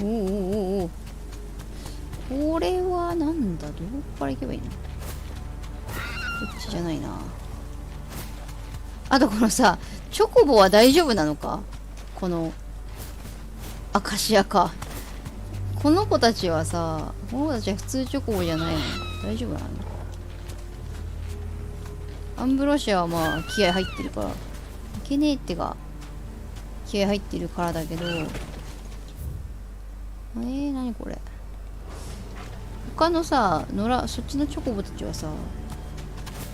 おこれはなんだどこから行けばいいの。こっちじゃないな。あとこのさチョコボは大丈夫なのか。このアカシアか。この子たちはさこの子たちは普通チョコボじゃないの。大丈夫なの。アンブロシアはまあ気合入ってるからいけねえってか気合入ってるからだけど何これ他のさそっちのチョコボたちはさ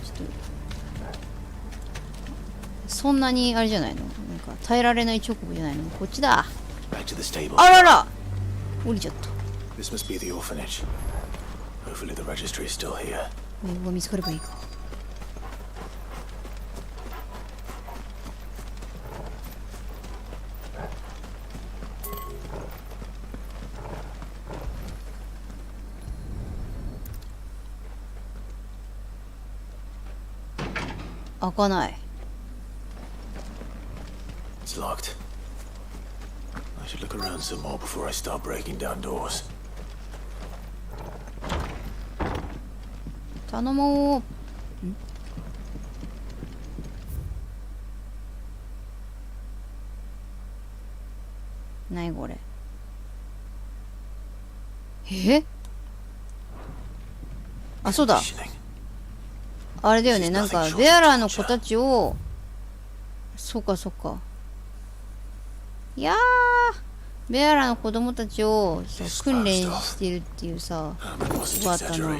ちょっとそんなにあれじゃないの。なんか耐えられないチョコボじゃないの。こっちだ。あらら降りちゃった。This must be the orphanage. Hopefully the registry is still here. 名簿が見つかればいいか。開かない。It's locked. I should look around some more before I start breaking down doors. 頼もう。何これ。あ、そうだ。あれだよね、なんかベアラーの子たちを、そっかそっか。いやー、ベアラーの子供たちをさ訓練してるっていうさ、わったな。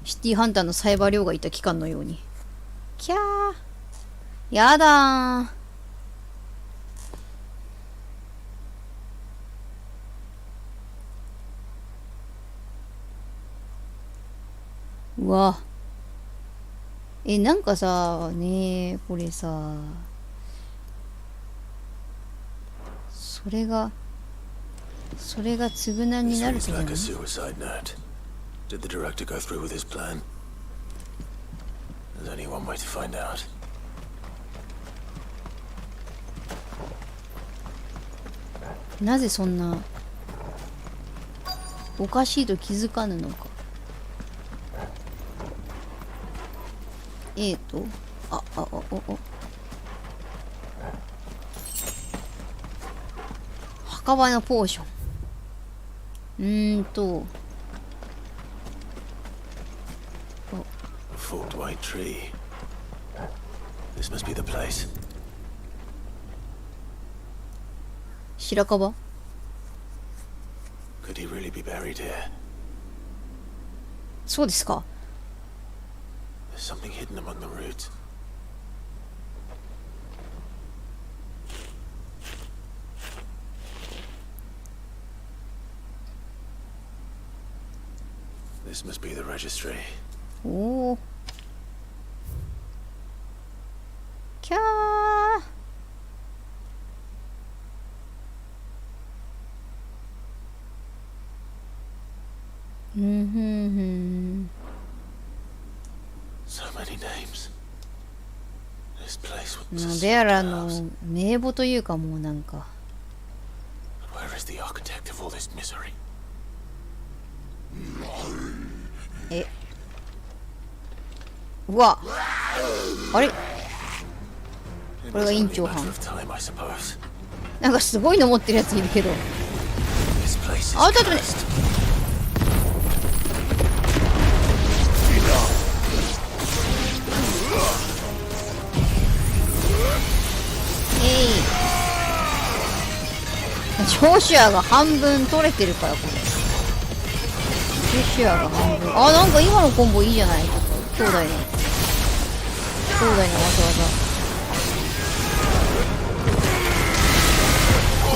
シティハンターのサイバー寮がいた期間のように。キャー、やだー。うわ。なんかさ、ねえ、これさ、それが償いになるってことだね。Did the director go through with his plan? There's only one way to find out. なぜそんなおかしいと気づかぬのか。墓場のポーション。Forked white tree. This must be the place. 白樺 Could he really be buried here? そうですか。 There's something hidden among the roots. This must be the registry. おお。キャー。So many names. This place was ベアラの名簿というかもうなんか。Where is the architect of all this misery? うわ。あれ。これが院長班。なんかすごいの持ってるやついるけど。あ、ちょっとね。ジョシュアが半分取れてるからこれ。ジョシュアが半分。あ、なんか今のコンボいいじゃない。兄弟のわざわ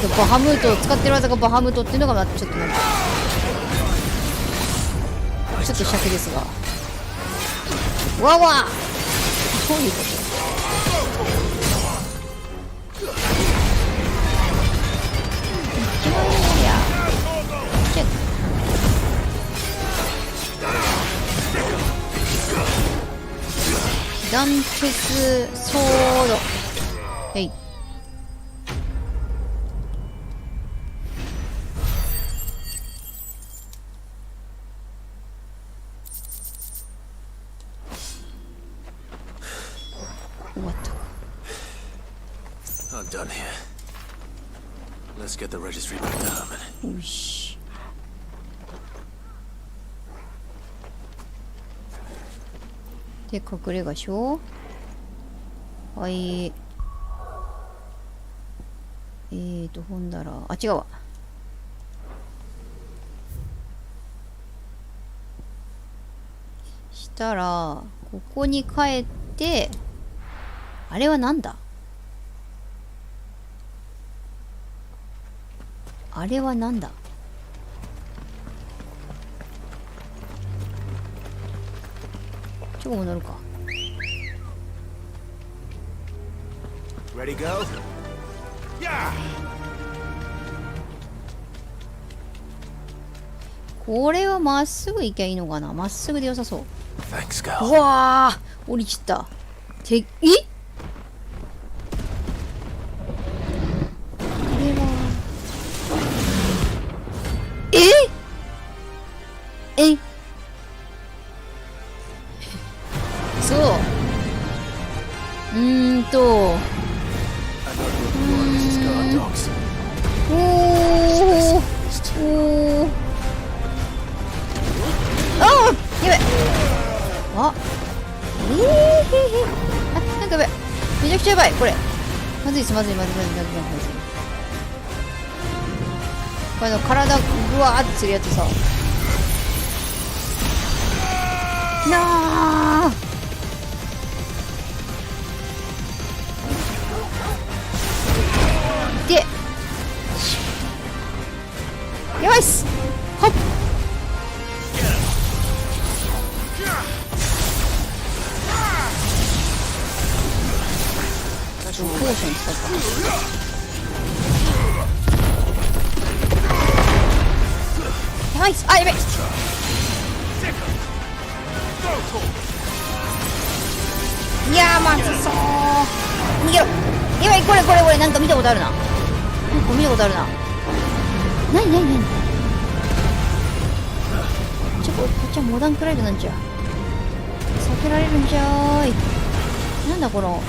ざバハムートを使ってる技がバハムートっていうのがちょっとなんかちょっと尺ですが、わわどういうこと。断鉄ソード。はい。終わった。I'm done here. Let's get the registry back to Herman. よし。で、隠れ家しょ。はい。ほんだら、あ、違うわ。したら、ここに帰って、あれはなんだ？あれはなんだ？チョコも乗るか。Ready, go? Yeah! これはまっすぐ行きゃいいのかな。まっすぐで良さそう。Thanks, girl. うわー、降りちった。これはそう。おおあーやべあなんかやべめちゃくちゃやばいこれまずいですまずいこれ体ぐわーってするやつさなーでやばいっすほっポーション使ったやばいっすあやべいやーまずそう逃げろやばいこれなんか見たことあるななにこっちはモダンクライドなんじゃ避けられるんじゃーいなんだこの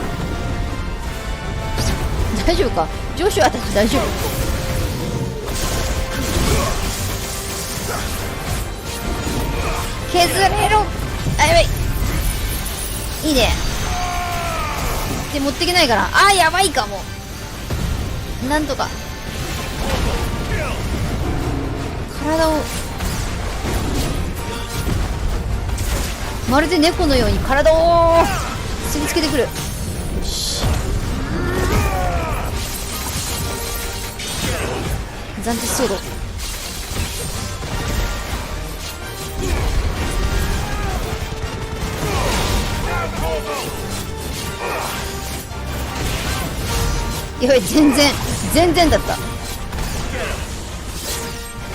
大丈夫か上司は私大丈夫削れろあやばいいいねで持っていけないからあーやばいかもなんとか体をまるで猫のように体をすりつけてくるよし暫定ソードやばい全然だった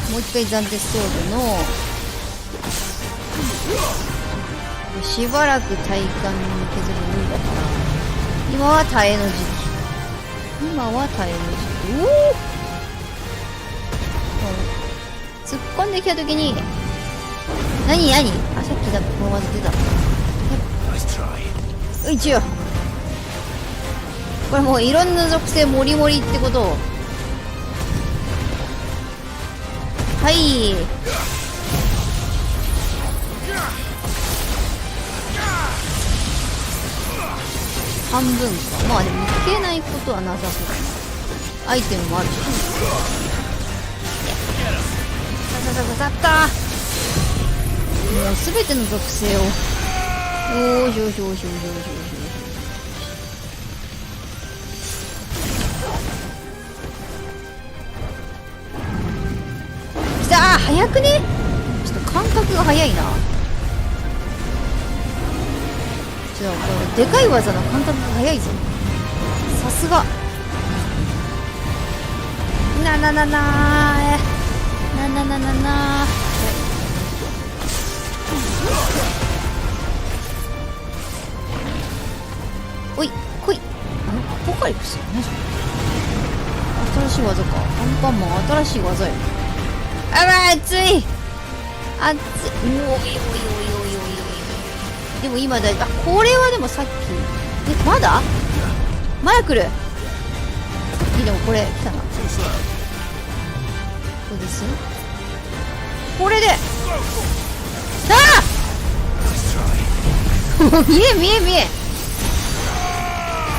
もう一回暫定ソードのしばらく体幹に削る無理だから今は耐えの時期突っ込んできた時に何あさっきだこの技出た一応これもういろんな属性モリモリってことをはい半分かまあでもいけないことはなさそうだなアイテムもあるしさったもうすべての属性をよしきた早くねちょっと感覚が早いなちょっとこれでかい技の感覚が早いぞさすがおい来いアポカリプス何それ新しい技かアンパンマン新しい技よあら熱いおいでも今だいこれはでもさっきまだ来るでもこれ来たなどうですこれで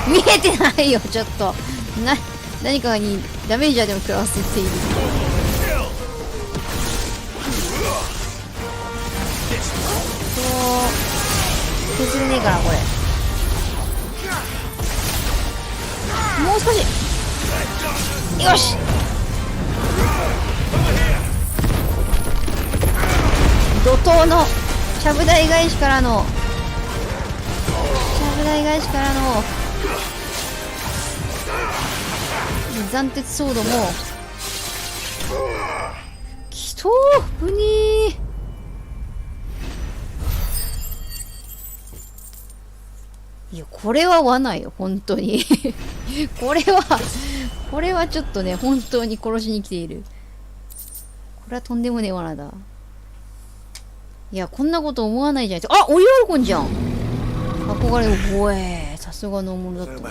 見えてないよちょっと何かにダメージはでも食らわせている削れねえかなこれもう少しよし怒涛のちゃぶ台返しからの斬鉄ソードもきとーぶにーいやこれは罠よ本当にこれはちょっとね本当に殺しに来ているこれはとんでもねえ罠だいやこんなこと思わないじゃないですかあオリオルコンじゃん憧れのボエーさすがのものだったな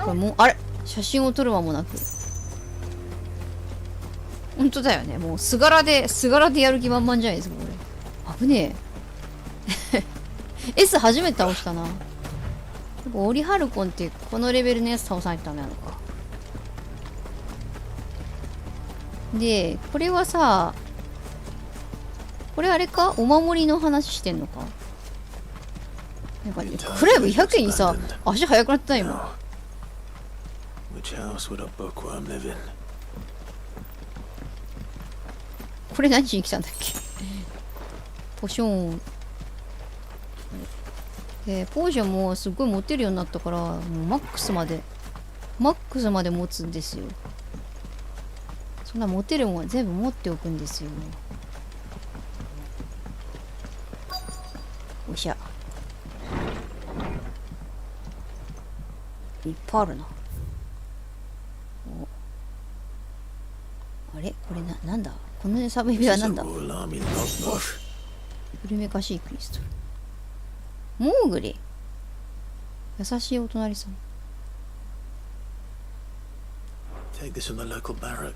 これもうあれ写真を撮る間もなく。本当だよね。もうすがらでやる気満々じゃないですか、これ。危ねえ。S 初めて倒したな。オリハルコンってこのレベルのやつ倒さないとダメなのか。で、これはさ、これあれかお守りの話してんのか。なんか、クレーブ100円にさ、足速くなってないもん。これ何しに来たんだっけ。ポション。ポーションもすっごい持てるようになったから、もうマックスまで持つんですよ。そんな持てるもんは全部持っておくんですよ。おしゃ。いっぱいあるな。あれこれなんだこのサブ指はなんだ。古めかしいクリストル。モーグリ。優しいお隣さん。Take this from the local barrack.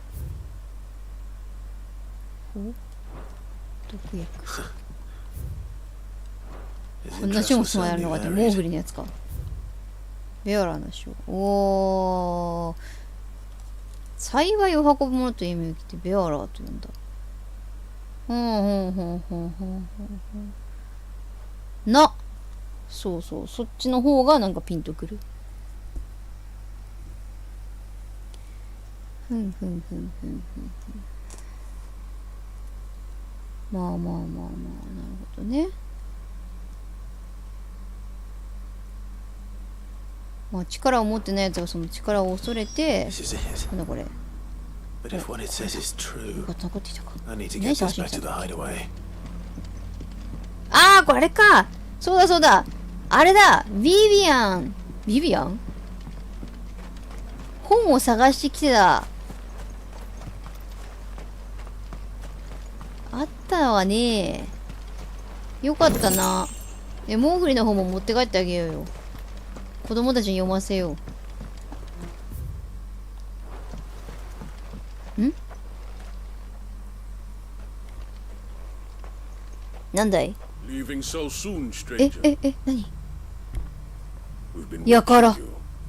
毒薬。こんな書物もやるのかって、モーグリのやつか。ベアラの書。おー。幸いを運ぶものという意味を聞いてベアラーと呼んだ。な。そうそう、そっちの方がなんかピンとくる。まあまあまあまあ、なるほどね。まあ力を持ってないやつはその力を恐れて、なんだこれ。But if what it says is true, 残ってきたか。 I need to get this back to the hideaway. ああ、これあれか。そうだそうだ。あれだ。ビビアン本を探してきてた。あったわね。よかったな。モーグリの方も持って帰ってあげようよ。子供たちに読ませよう。なんだい。 Leaving so soon, stranger. 何。やから。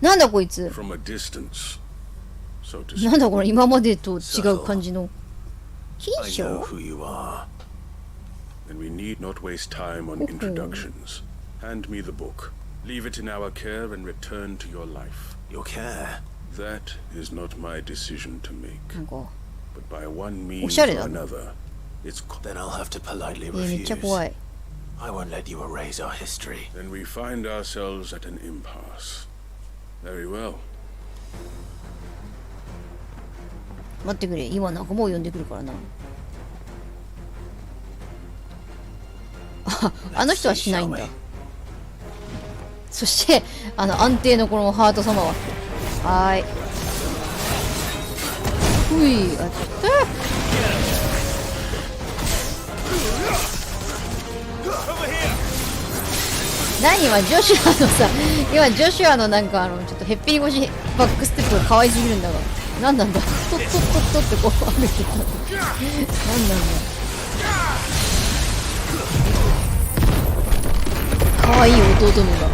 なんだこいつ。 From a distance, so to speak. なんだこれ、今までと違う感じの。金 I 賞 know who you are. And we need not waste time on introductions. Hand me the book. Leave it in our care and return to your life. Your care? That is not my decision to make. なんか But by one means おしゃれ or だな。 another, it's... Then I'll have to politely めっちゃ refuse. 怖い。 I won't let you erase our history. Then we find ourselves at an impasse. Very well. 待ってくれ。今仲間を呼んでくるからな。あの人はしないんだ。そして安定のこのハート様はーい。ふい、あった。何今ジョシュアのさ、今ジョシュアのなんかちょっとへっぴり腰バックステップが可愛すぎるんだが、何なんだ。とっとっとっとってこう歩いてた。何なんだ。可愛い弟のが。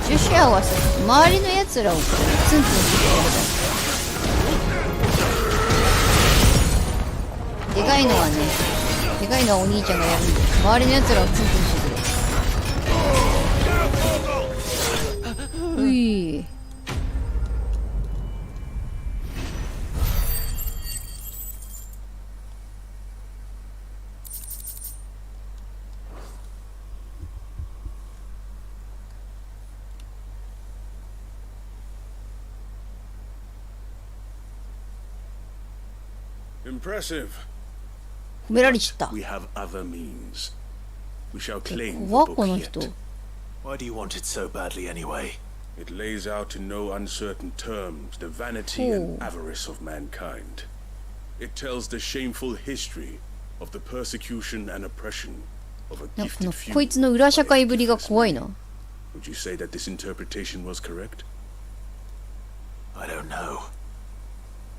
ジョシュアはさ、周りのやつらをツンツンしてくれる。でかいのはね、でかいのはお兄ちゃんがやるんで、周りのやつらをツンツンしてくれる。うい。Impressive. 褒められちった。 We have other means. We shall claim the 怖っこ book の yet. 人。 Why do you want it so badly anyway? It lays out in no uncertain terms the vanity and avarice of mankind. It tells the shameful history of the persecution and oppression of a なんかこ gifted の few. こいつの裏社会ぶりが怖いな。 Would you say that this interpretation was correct? I don't know.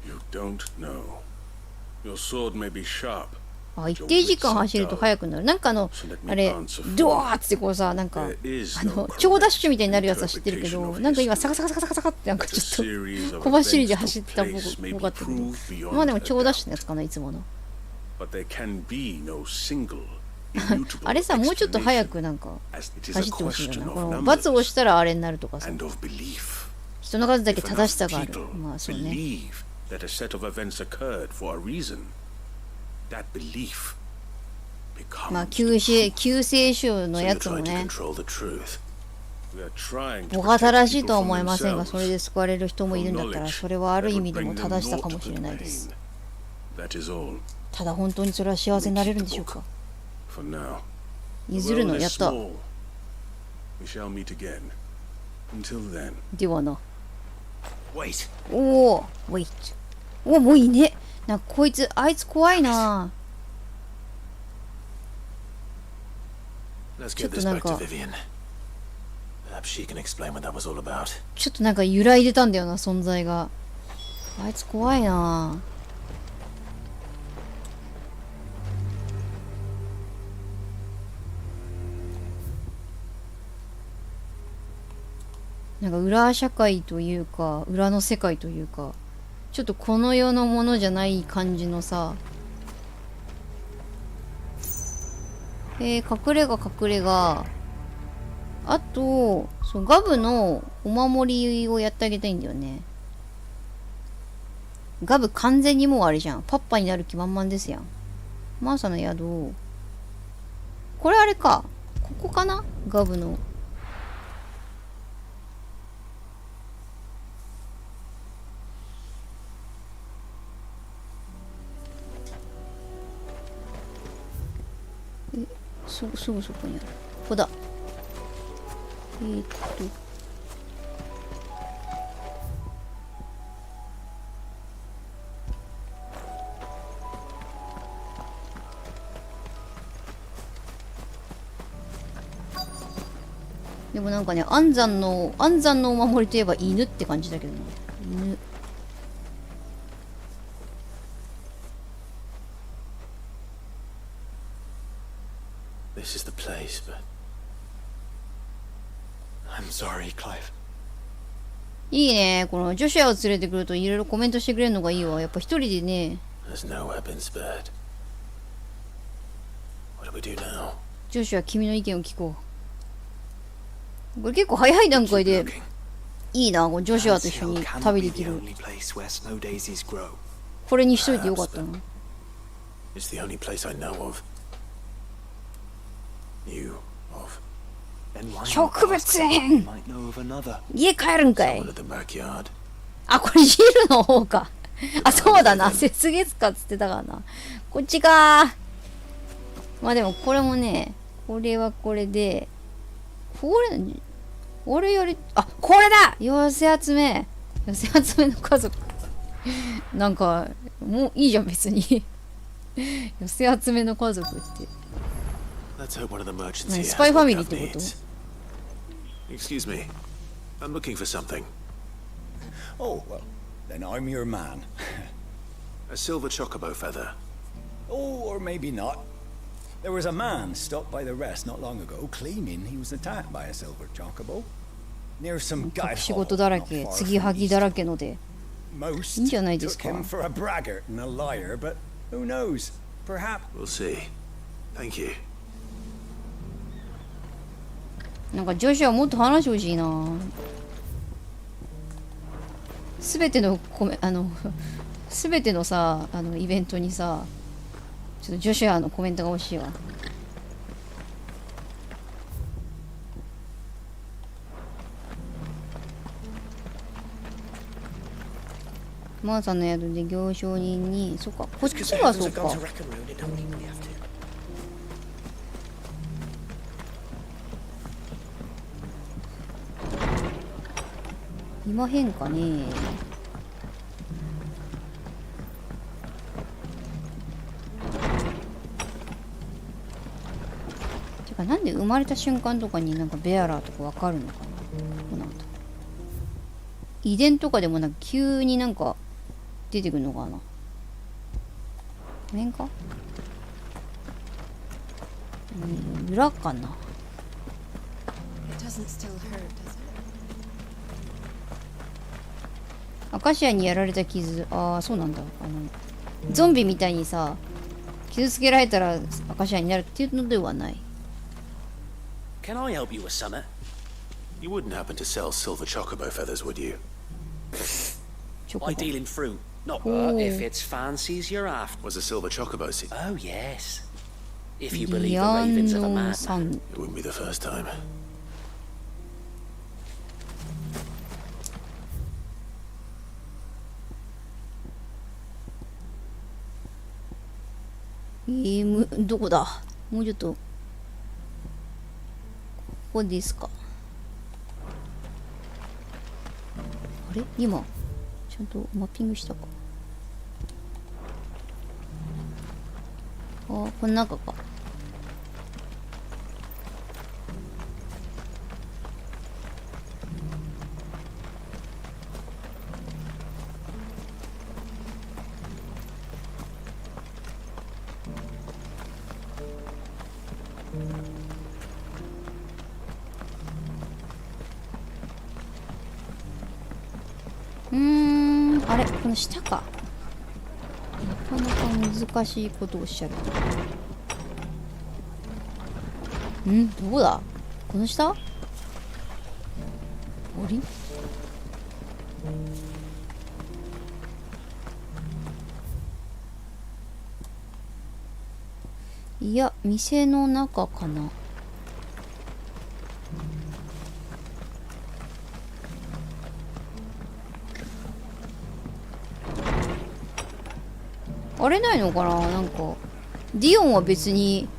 You don't know. Your sword may be sharp. あ、一定時間走ると速くなる。なんかあれ、ドワーってこうさ、なんか、超ダッシュみたいになるやつは知ってるけど、なんか今、サカサカサカサカサカってなんかちょっと、小走りで走ったっぽかったけど、まあでも超ダッシュのやつかな、いつもの。あれさ、もうちょっと早くなんか、走ってほしいよな。この罰を押したらあれになるとかさ。人の数だけ正しさがある。まあそうね。まあ救世主のやつもね、僕は正しいとは思いませんが、それで救われる人もいるんだったら、それはある意味でも正しさかもしれないです。ただ本当にそれは幸せになれるんでしょうか。譲るのやった。ではな。おお、wait。おお、もういいね。なんかこいつ、あいつ怖いな。ちょっとなんか、ちょっとなんか揺らいでたんだよな、存在が。あいつ怖いな。なんか裏社会というか、裏の世界というか、ちょっとこの世のものじゃない感じのさ、隠れ家。あと、そう、ガブのお守りをやってあげたいんだよね。ガブ完全にもうあれじゃん。パッパになる気満々ですやん。マーサの宿。これあれか。ここかな？ガブの。すぐそこにある。ここだ。でもなんかね、安産のお守りといえば犬って感じだけどね。犬。This is the place, but I'm sorry, Clive. いいね。このジョシュアを連れてくるといろいろコメントしてくれるのがいいわ。やっぱ一人でね。There's no weapon spared. What do we do now? ジョシュア、君の意見を聞こう。これ結構早い段階でいいな。このジョシュアと一緒に旅できる。これにしといてよかったな。It's the only place I know of. You of. 植物園。家帰るんかい。あ、これジルの方か。あ、そうだな。雪月花っつってたからな。こっちか。まあでもこれもね、これはこれで、これより、あ、これだ。寄せ集めの家族。なんか、もういいじゃん、別に。寄せ集めの家族って。スパイファミリーってこと？ Excuse me. I'm looking for something. Oh, well, then I'm your man. A silver chocobo feather. Oh, or maybe not. There was a man stopped by the rest not long ago claiming he was attacked by a silver chocobo. Near some guy hall, not far from east. Most took him for a braggart and a liar, but who knows? Perhaps... We'll see. Thank you. なんか女子はもっと話してほしいな。すべてのすべてのさ、イベントにさ、ちょっと女子はコメントが欲しいわ。マーさんの宿で行商人に、そっか、こっちがそうか。今変かね。かなんで生まれた瞬間とかになんかベアラーとかわかるのかな。どうなんだ。遺伝とかでもなんか急になんか出てくるのかな。これか？裏かな。アカシアにやられた傷。ああ、そうなんだ。ゾンビみたいにさ、傷つけられたらアカシアになるっていうのではない。Can I help you with something? You wouldn't happen to sell silver chocobo feathers, would you? I deal in fruit, not if it's fancies you're after. Was a silver chocobo seed? Oh, yes. If you believe the ravings of a madman. It wouldn't be the first time. どこだ？もうちょっと。ここですか。あれ？今ちゃんとマッピングしたか。あ、この中か。あれこの下か。なかなか難しいことをおっしゃる。どこだ？この下？あれ？いや、店の中かな。あれないのかな。なんかディオンは別に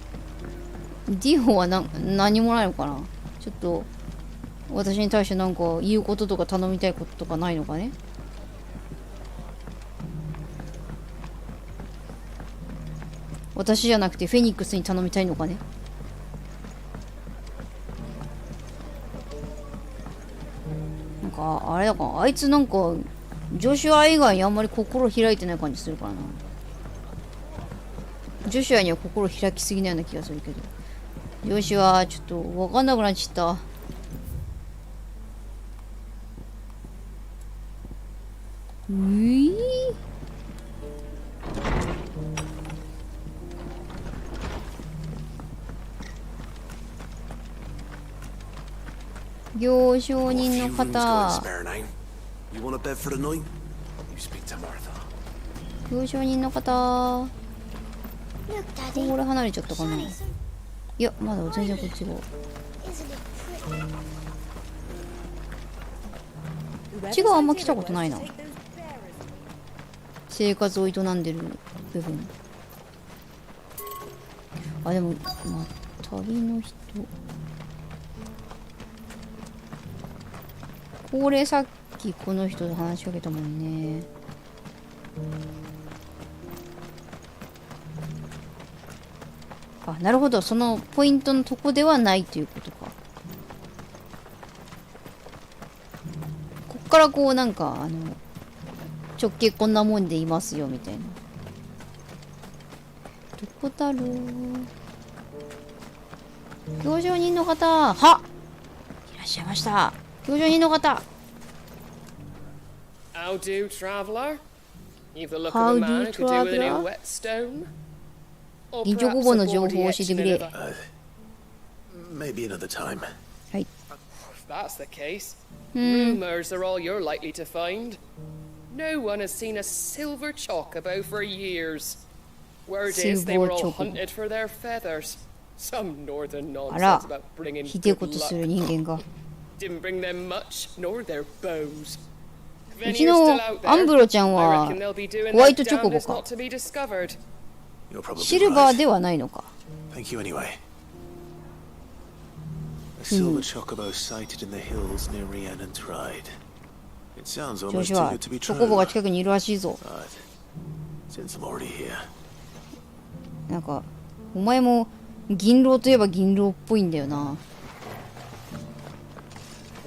何もないのかな。ちょっと私に対してなんか言うこととか頼みたいこととかないのかね。私じゃなくてフェニックスに頼みたいのかね。なんかあれだか、あいつなんかジョシュア以外にあんまり心開いてない感じするからな。ジョシュアには心開きすぎないような気がするけど、ジョシュアちょっと分かんなくなっちゃった。行商人の方。行商人の方。これ離れちゃったかな。いや、まだ全然こっちが。こっちがあんま来たことないな。生活を営んでる部分。あ、でも、まあ、旅の人。これさっきこの人と話しかけたもんね。あ、なるほど。そのポイントのとこではないということか。こっからこうなんか直径こんなもんでいますよみたいな。どこだろう。行商人の方、はっ、いらっしゃいました。行商人の方。How do, traveler? You've the look of a man who could do with a new whetstone. 銀チョコボの情報を教えてくれ。Maybe another time. はい。If that's the case, rumors are all you're likely to find. No one has seen a silver chocobo for years. Word is they were all hunted for their feathers. Some northern nonsense about bringing good luck. Didn't bring them much, nor their bows. うちのアンブロちゃんはホワイトチョコボか。シルバーではないのか。Thank you anyway. A silver chocobo sighted in the hills near Rhiannon tried. It sounds almost too good to be true. チョコボが近くにいるらしいぞ。Since I'm already here. なんかお前も銀狼といえば銀狼っぽいんだよな。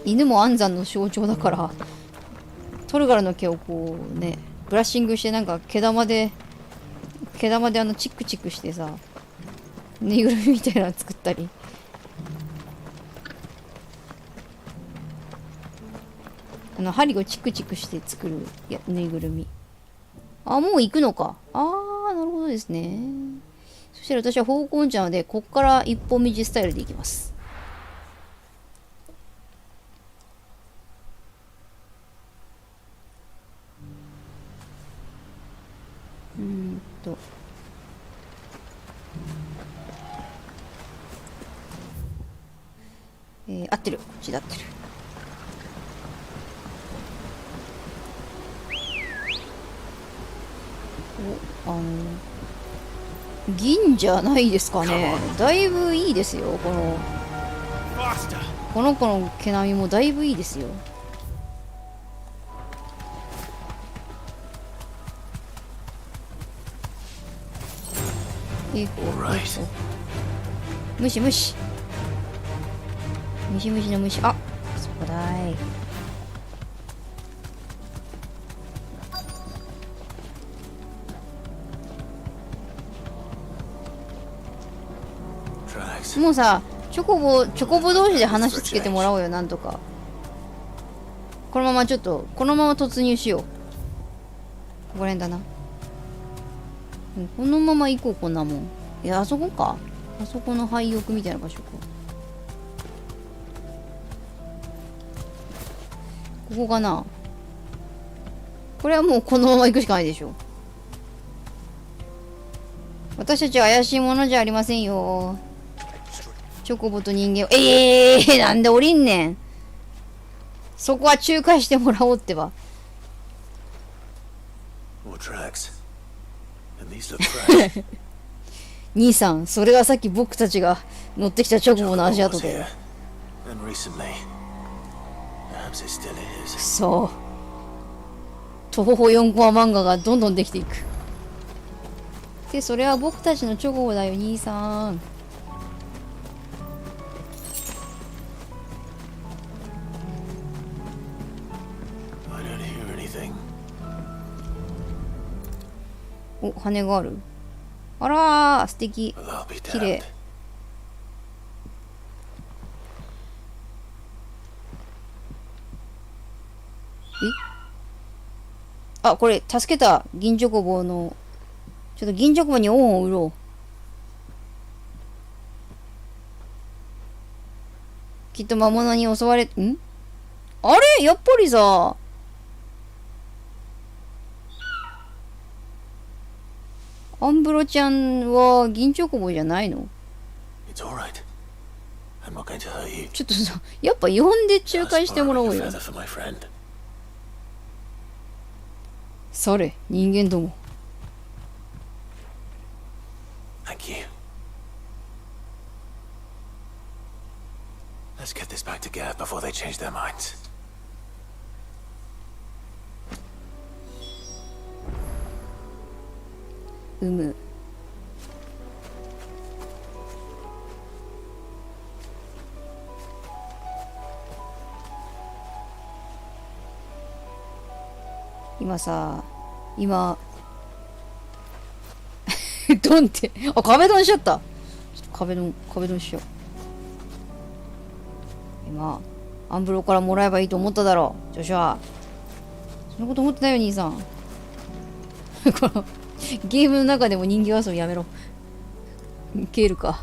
犬も安産の象徴だから、トルガルの毛をこうね、ブラッシングして、なんか毛玉でチックチックしてさ、ぬいぐるみみたいなの作ったり。針をチクチクして作るぬいぐるみ。あ、もう行くのか。あー、なるほどですね。そしたら私は方向音痴なので、こっから一本道スタイルで行きます。合ってる。こっちで合ってる。銀じゃないですかね。だいぶいいですよ。この子の毛並みもだいぶいいですよ。無視無視。ムシムシの虫。あ、そこだい。もうさ、チョコボ同士で話つけてもらおうよ、なんとか。このまま突入しよう。ここら辺だな。このまま行こう、こんなもん。いや、あそこか。あそこの廃屋みたいな場所か。ここかな。これはもうこのまま行くしかないでしょ。私たちは怪しいものじゃありませんよ。チョコボと人間を。なんで降りんねん。そこは仲介してもらおうってば。兄さん、それがさっき僕たちが乗ってきたチョコボの足跡だよ。そう。徒歩4コマ漫画がどんどんできていく。で、それは僕たちのチョコボだよ、兄さん。お、羽がある。あらー、素敵。綺麗。あ、これ、助けた銀チョコボの、ちょっと銀チョコボに恩を売ろう。きっと魔物に襲われ、あれやっぱりさ、アンブロちゃんは銀チョコボじゃないの？ちょっとさ、やっぱ呼んで仲介してもらおうよ。それ、人間ども。Let's get this back to Gav before they change their minds. 今さ、ドンって、あ、壁ドンしちゃった。ちょっと壁ドンしよう。今、アンブロからもらえばいいと思っただろう、ジョシュア。そんなこと思ってないよ、兄さん。このゲームの中でも人形遊びやめろ。ケールか。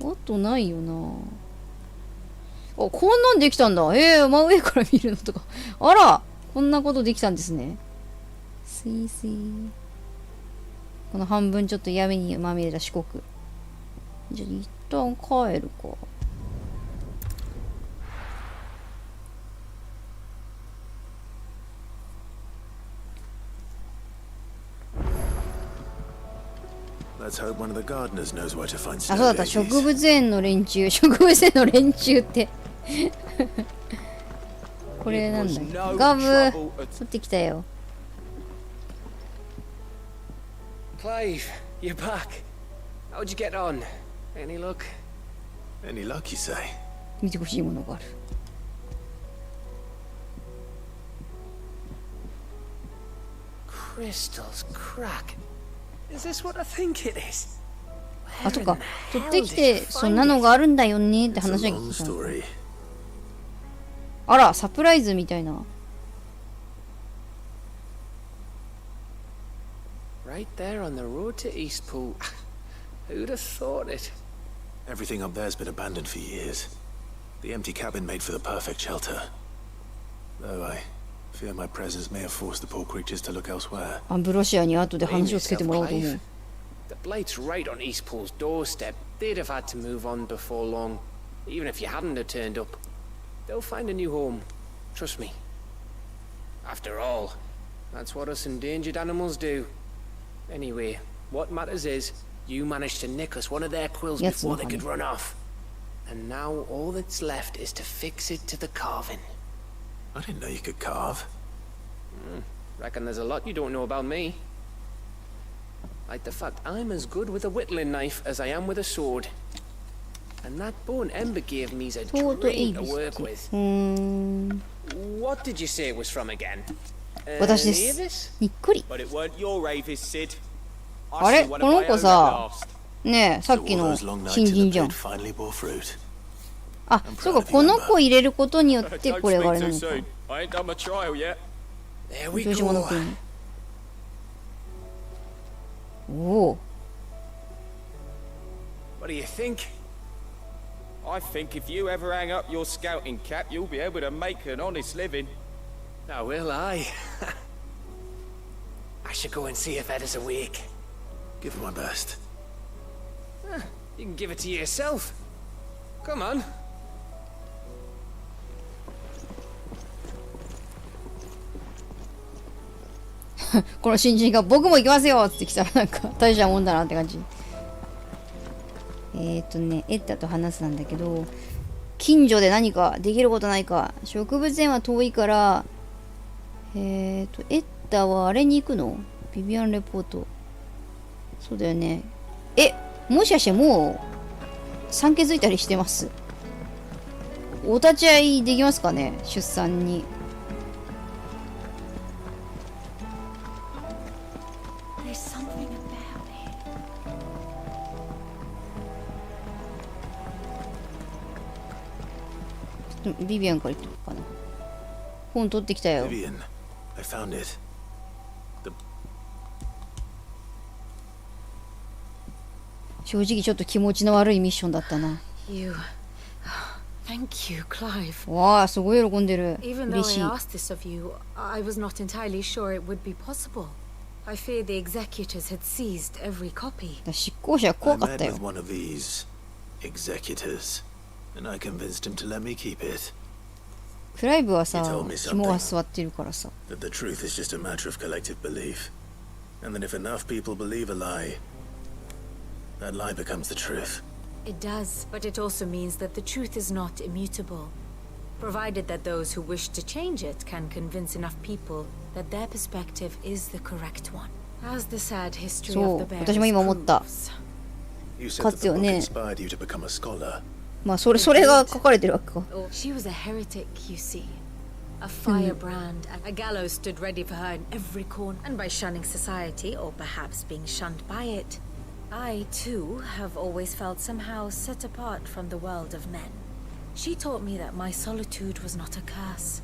あとないよな。あ、こんなんできたんだ。真上から見るのとか。あら、こんなことできたんですね。スイスイ。この半分ちょっと闇にまみれた四国。じゃあ一旦帰るか。あ、そうだった。植物園の連中ってこれなんだよ。ガブ取ってきたよ。Clive, you're back. How'd you get on? Any luck? Any luck, you say? 見てほしいものがある。Crystals crack. Is this what I think it is? あ、そっか。取ってきて、そんなのがあるんだよねって話は聞いた。あら、サプライズみたいな。Right there on the road to Eastpool. Who'd have thought it? Everything up there's been abandoned for years. The empty cabin made for the perfect shelter. Though I fear my presence may have forced the poor creatures to look elsewhere. アンブロシアに後で話をつけてもらおうと思う。The blight's right on Eastpool's doorstep. They'd have had to move on before long. Even if you hadn't have turned up. They'll find a new home. Trust me. After all, that's what us endangered animals do. Anyway, what matters is, you managed to nick us one of their quills before they could run off. And now all that's left is to fix it to the carving. I didn't know you could carve. Reckon there's a lot you don't know about me. Like the fact I'm as good with a whittling knife as I am with a sword. And that bone Ember gave me's a dream to work with. What did you say it was from again? 私です。にっくり。But it weren't your Avis, Sid. あれ、この子さ、ねえ、さっきの新人じゃん。あ、そうか、この子入れることによってこれがあれなのか。広島の国。おお。What do you think? I think if you ever hang up your scouting cap, you'll be able to make an honest living. Now will I? I should go and see if Ed is awake. Give it my best. You can give it to yourself. Come on. この新人が僕も行きますよって来たらなんか大したもんだなって感じ。エッダと話すなんだけど、近所で何かできることないか。植物園は遠いから、エッダはあれに行くの？ビビアンレポート。そうだよね。もしかしてもう産気づいたりしてます？お立ち会いできますかね、出産に。ビビアンから言っておくかな。本取ってきたよ。Vivian, I found it. 正直ちょっと気持ちの悪いミッションだったな。Thank you, Clive. わあ、すごい喜んでる。 Even 嬉 though しい。 I asked this of you, I was not entirely sure it would be possible. I fear the executors had seized every copy. 執行者は怖かったよ。 I met with one of these executors, and I convinced him to let me keep it. クライブはさ、肝が座ってるからさ。 That the truth is just a matter of collective belief, and that if enough people believe a lie, that lie becomes the truth. It does, but it also means that the truth is not immutable, provided that those who wish to change it can convince enough people that their perspective is the correct one. As the sad history of the bears 私も今思った。 You said that the book inspired you to become a scholar. まあそれが書かれてるわけか。 She was a heretic, you see. A firebrand, a gallows stood ready for her in every corner. And by shunning society, or perhaps being shunned by it, I, too, have always felt somehow set apart from the world of men. She taught me that my solitude was not a curse.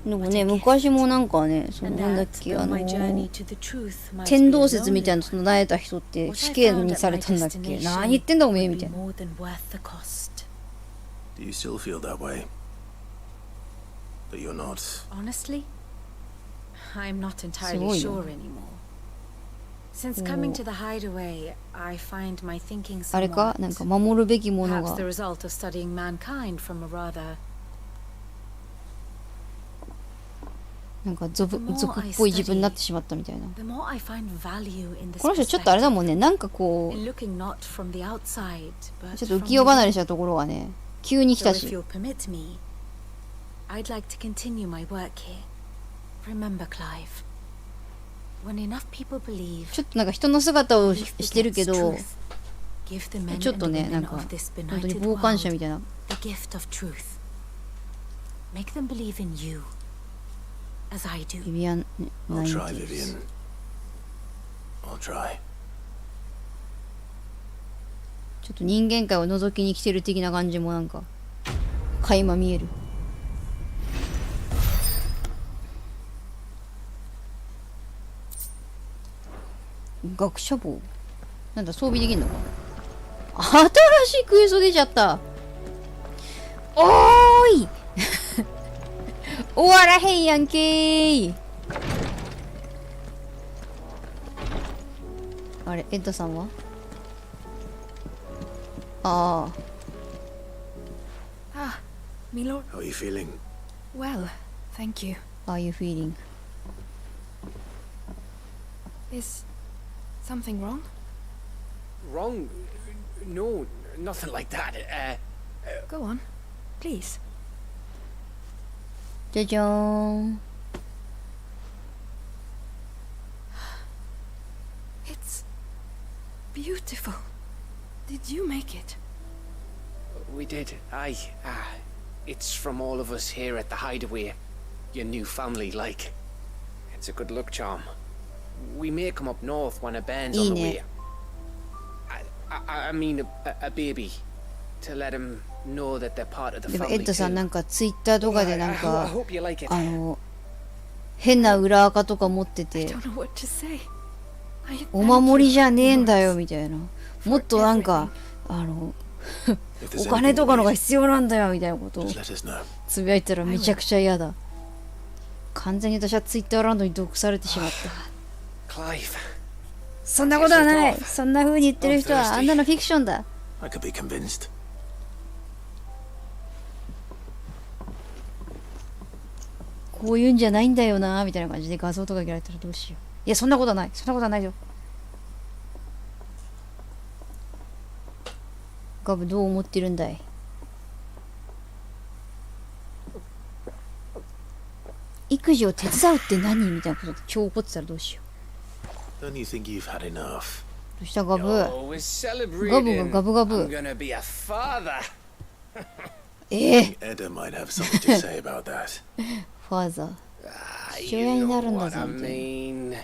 でもね、昔もなんかね、そのなんだっけ、天動説みたいなの唱えた人って死刑にされたんだっけ。何言ってんだおめえみたいな。 Do you still feel that way? That you're not? Honestly, I'm not entirely sure anymore. Since coming to the hideaway, I find my thinking somewhat あれか、なんか守るべきもの perhaps が the result of studying mankind from a rather なんか俗っぽい自分になってしまったみたいな。 the more I find value in this この人ちょっとあれだもんね、なんかこ in う looking not from the outside, but ちょっと from 浮世離れ within. したところがね、急に来 So た if し。 you'll permit me, I'd like to continue my work here. Remember, Clive, when enough people believe ちょっとなんか人の姿をしてるけど、Give the men ちょっ and と the ね、なん women か of this 本当に benighted 傍観者 world みたいな。 the gift of truth. Make them believe in you, as I do. Vivian I'll try, 90s Vivian. I'll try. ちょっと人間界を覗きに来てる的な感じもなんか垣間見える。学者帽なんだ、装備できんのか。新しいクエスト出ちゃった。おーい終わらへんやんけー。あれ、エッダさんはああ。Ah, me lord. How are you feeling? Well, thank you. How are you feeling? Is something wrong? Wrong? No, nothing like that. Go on, please. じゃじゃーん。It's beautiful. Did you make it? We did. Aye. It's from all of us here at the Hideaway. Your new family, like. It's a good luck charm. We may come up north when a band's on the way. I mean a baby. To let him know that they're part of the でも family エッダさん too. なんかツイッターとかでなん I か hope you like it. 変な裏垢とか持ってて I don't know what to say. I お守りじゃねえんだよみたいな。もっとなんかお金とかのが必要なんだよみたいなことを Just let us know. つぶやいたらめちゃくちゃ嫌だ。完全に私はツイッターランドに毒されてしまった。 Clive. そんなことはない。そんな風に言ってる人はあんなのフィクションだ。 I could be convinced. こういうんじゃないんだよなみたいな感じで画像とか切られたらどうしよう。いや、そんなことはない。そんなことはないよ。ガブどう思ってるんだい。育児を手伝うって何みたいなことで超怒ってたらどうしよ Don't you think you've had enough? う。どうしたガブ。 Oh, we're celebrating. ガブがガブガブ。 I'm gonna be a father. Edda might have something to say about that. ファーザー。父親になるんだぜ I みたいな。 mean,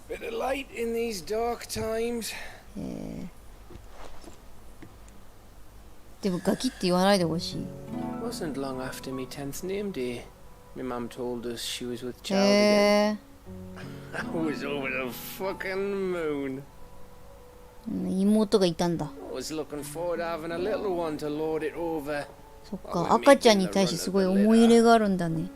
bit of light in these dark times. でもガキって言わないでほしい。 Wasn't long after me 10th name day. My mum told us she was with child へ again. I was over the fucking moon. 妹がいたんだ。 I was looking forward to having a little one to lord it over. そっか、赤ちゃんに対してすごい思い入れがあるんだね。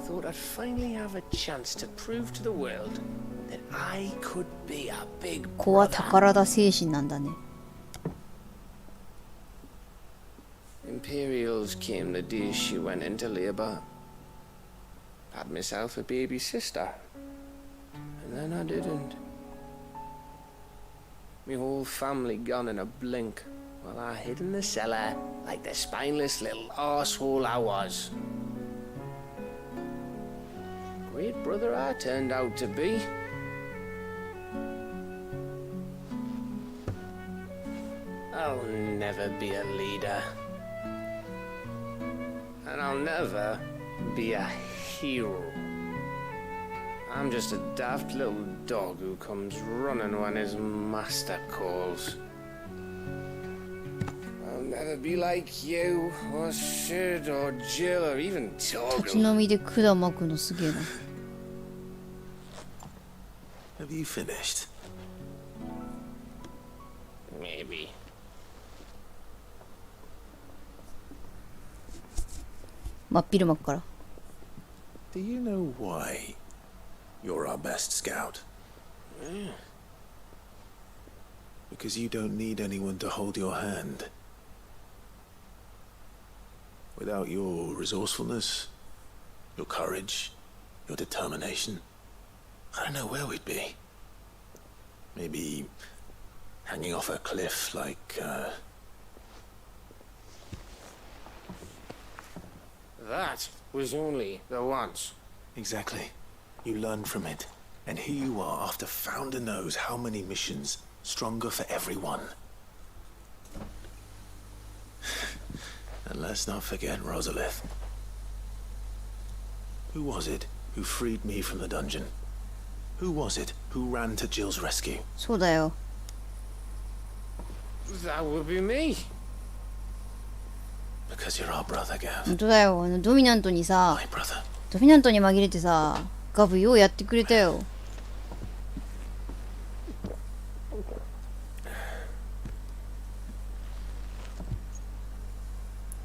Thought I'd finally have a chance to prove to the world that I could be a big 子は brother. 宝田精神なんだね。 Imperials came the day she went into labour. Had myself a baby sister. And then I didn't. My whole family gone in a blink, while I hid in the cellar like the spineless little arsehole I was. Great brother I turned out to be. I'll never be a leader. And I'll never be a hero. I'm just a daft little dog who comes running when his master calls. I'll never be like you, or Sid, or Jill, or even 立ち Torgal. 飲みで管巻くのすげえな。 Have you finished? Maybe. 真っ昼間から。 Do you know why you're our best scout? Because you don't need anyone to hold your hand. Without your resourcefulness, your courage, your determination, I don't know where we'd be. Maybe hanging off a cliff like, That was only the once. Exactly. You learn from it. And here you are, after Founder knows how many missions, Stronger for everyone. And let's not forget Rosalith. Who was it who freed me from the dungeon? Who was it who ran to Jill's rescue? そうだよ。 That would be me. Because you're our brother, Gav. 本当だよ。ドミナントにさ、 My brother. ドミナントに紛れてさ、ガブようやってくれたよ。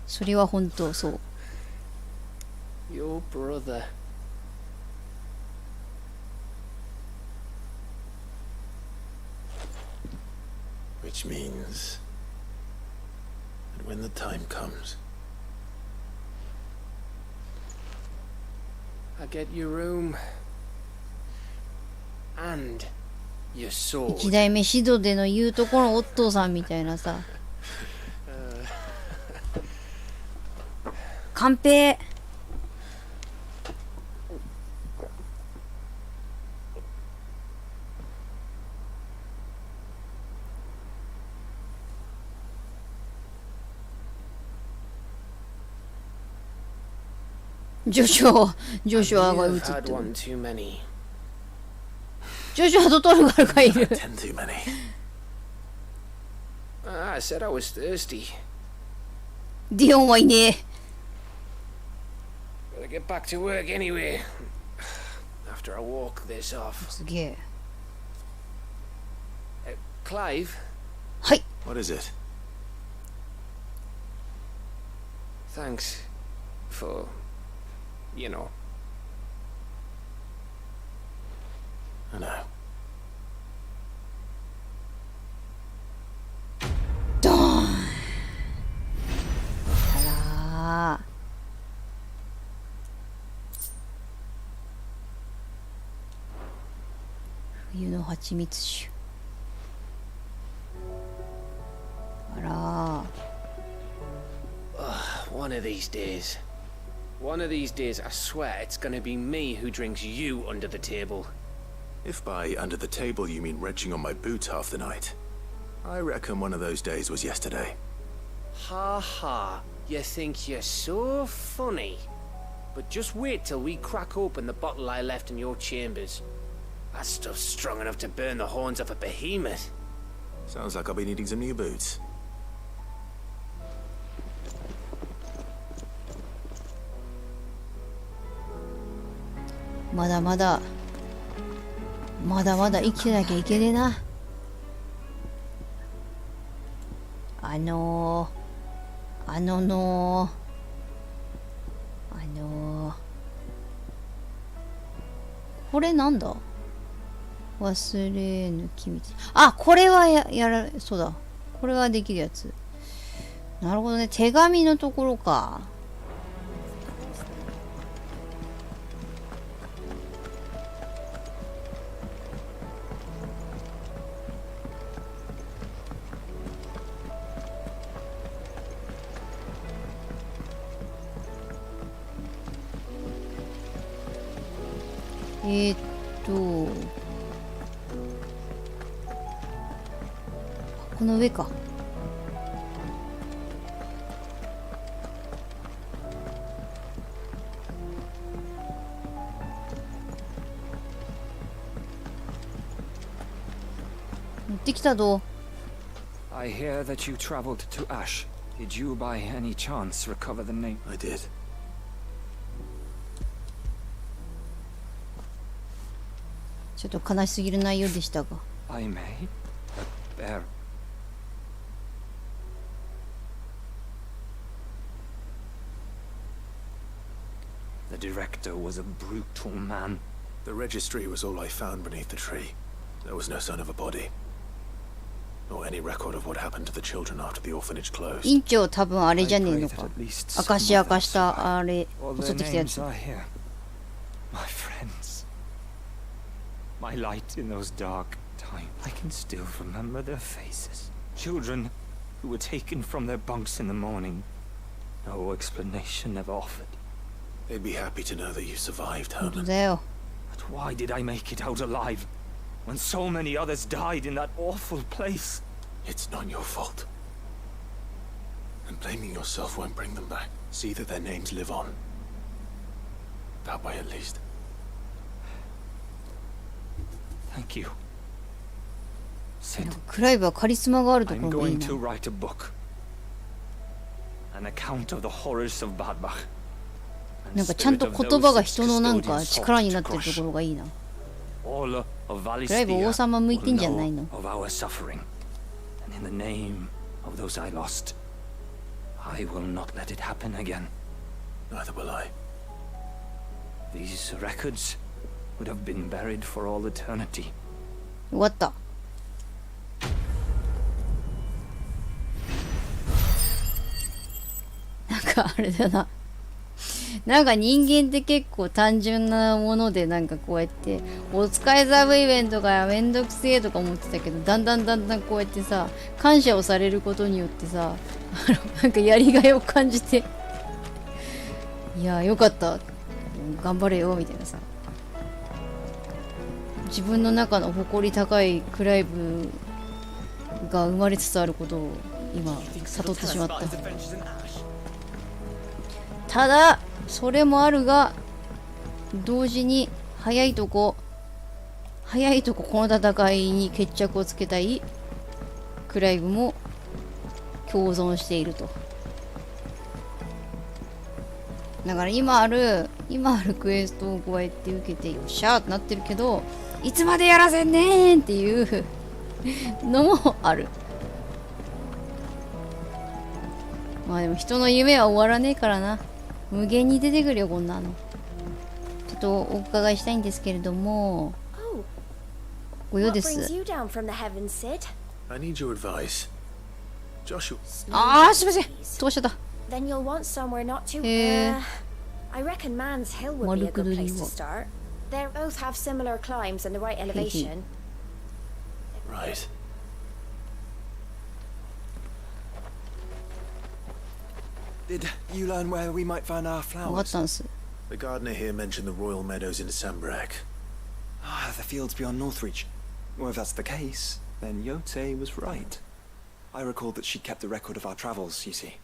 それは本当そう。 Your brother. Which means that when the time comes, I get your room and your sword. 一代目シドでの言うところオットーさんみたいなさ。カンペジョシュアが映ってる。ジョシュアとトルガルがいる。I said I was thirsty. ディオンはいねえ。Gotta get back to work anyway. After I walk this off. すげえ。Clive? はい。What is it? Thanks for, you know. I know. ドーン。あらー。冬の蜂蜜酒。あらー。One of these days. One of these days, I swear it's gonna be me who drinks you under the table. If by under the table you mean wrenching on my boots half the night, I reckon one of those days was yesterday. Ha ha, you think you're so funny. But just wait till we crack open the bottle I left in your chambers. That stuff's strong enough to burn the horns off a behemoth. Sounds like I'll be needing some new boots. まだまだ生きてなきゃいけねえな。これなんだ。忘れぬき道。あ、これはそうだ。これはできるやつ。なるほどね。手紙のところか。この上か。持ってきたぞ。I hear that you traveled to Ash. Did you by any chance recover the name? I did. ちょっと悲しすぎる内容でしたが。I may, but bear. The director was a brutal man. The registry was all I found beneath the tree. There was no sign of a body. Or any record of what happened to the children after the orphanage closed. 院長多分あれじゃねえのか。明かしたあれ襲ってきたやつ。My friends. My light in those dark times. I can still remember their faces. Children who were taken from their bunks in the morning. No explanation ever offered. They'd be happy to know that you survived, Herman. だよ。 But why did I make it out alive? when so many others died in that awful place? It's not your fault. And blaming yourself won't bring them back. See that their names live on. That way at least. Thank you. Sid, クライブはカリスマがあるとこ I'm ろがいい going な。 to write a book. An account of the horrors of Badbach. なんかちゃんと言葉が人のなんか力になってるところがいいな。 All of クライブ王様向いてんじゃないの？ of our suffering. And in the name of those I lost, I will not let it happen again. Neither will I. These records would have been buried for all eternity. 終わった。なんかあれだな。なんか人間って結構単純なものでなんかこうやってお疲れ様イベントがめんどくせえとか思ってたけど、だんだんこうやってさ感謝をされることによってさなんかやりがいを感じていやよかった頑張れよみたいなさ、自分の中の誇り高いクライブが生まれつつあることを今悟ってしまった。ただそれもあるが同時に早いとここの戦いに決着をつけたいクライブも共存していると。だから今あるクエストをこうやって受けてよっしゃーってなってるけど、いつまでやらせんねーっていうのもある。まあでも人の夢は終わらねえからな。無限に出てくるよこんなの。ちょっとお伺いしたいんですけれども、ご用です。I need your advice. Joshua. ああすみません、飛ばしちゃった。Then you'll want somewhere not too. I reckon Man's Hill would be a good place to start. They both have similar climbs and the right elevation. Right. Did you learn where we might find our flowers? The gardener here mentioned the royal meadows in Sambrak. Ah, the fields beyond Northreach. Well, if that's the case, then Yote was right. I recalled that she kept a record of our travels, you see.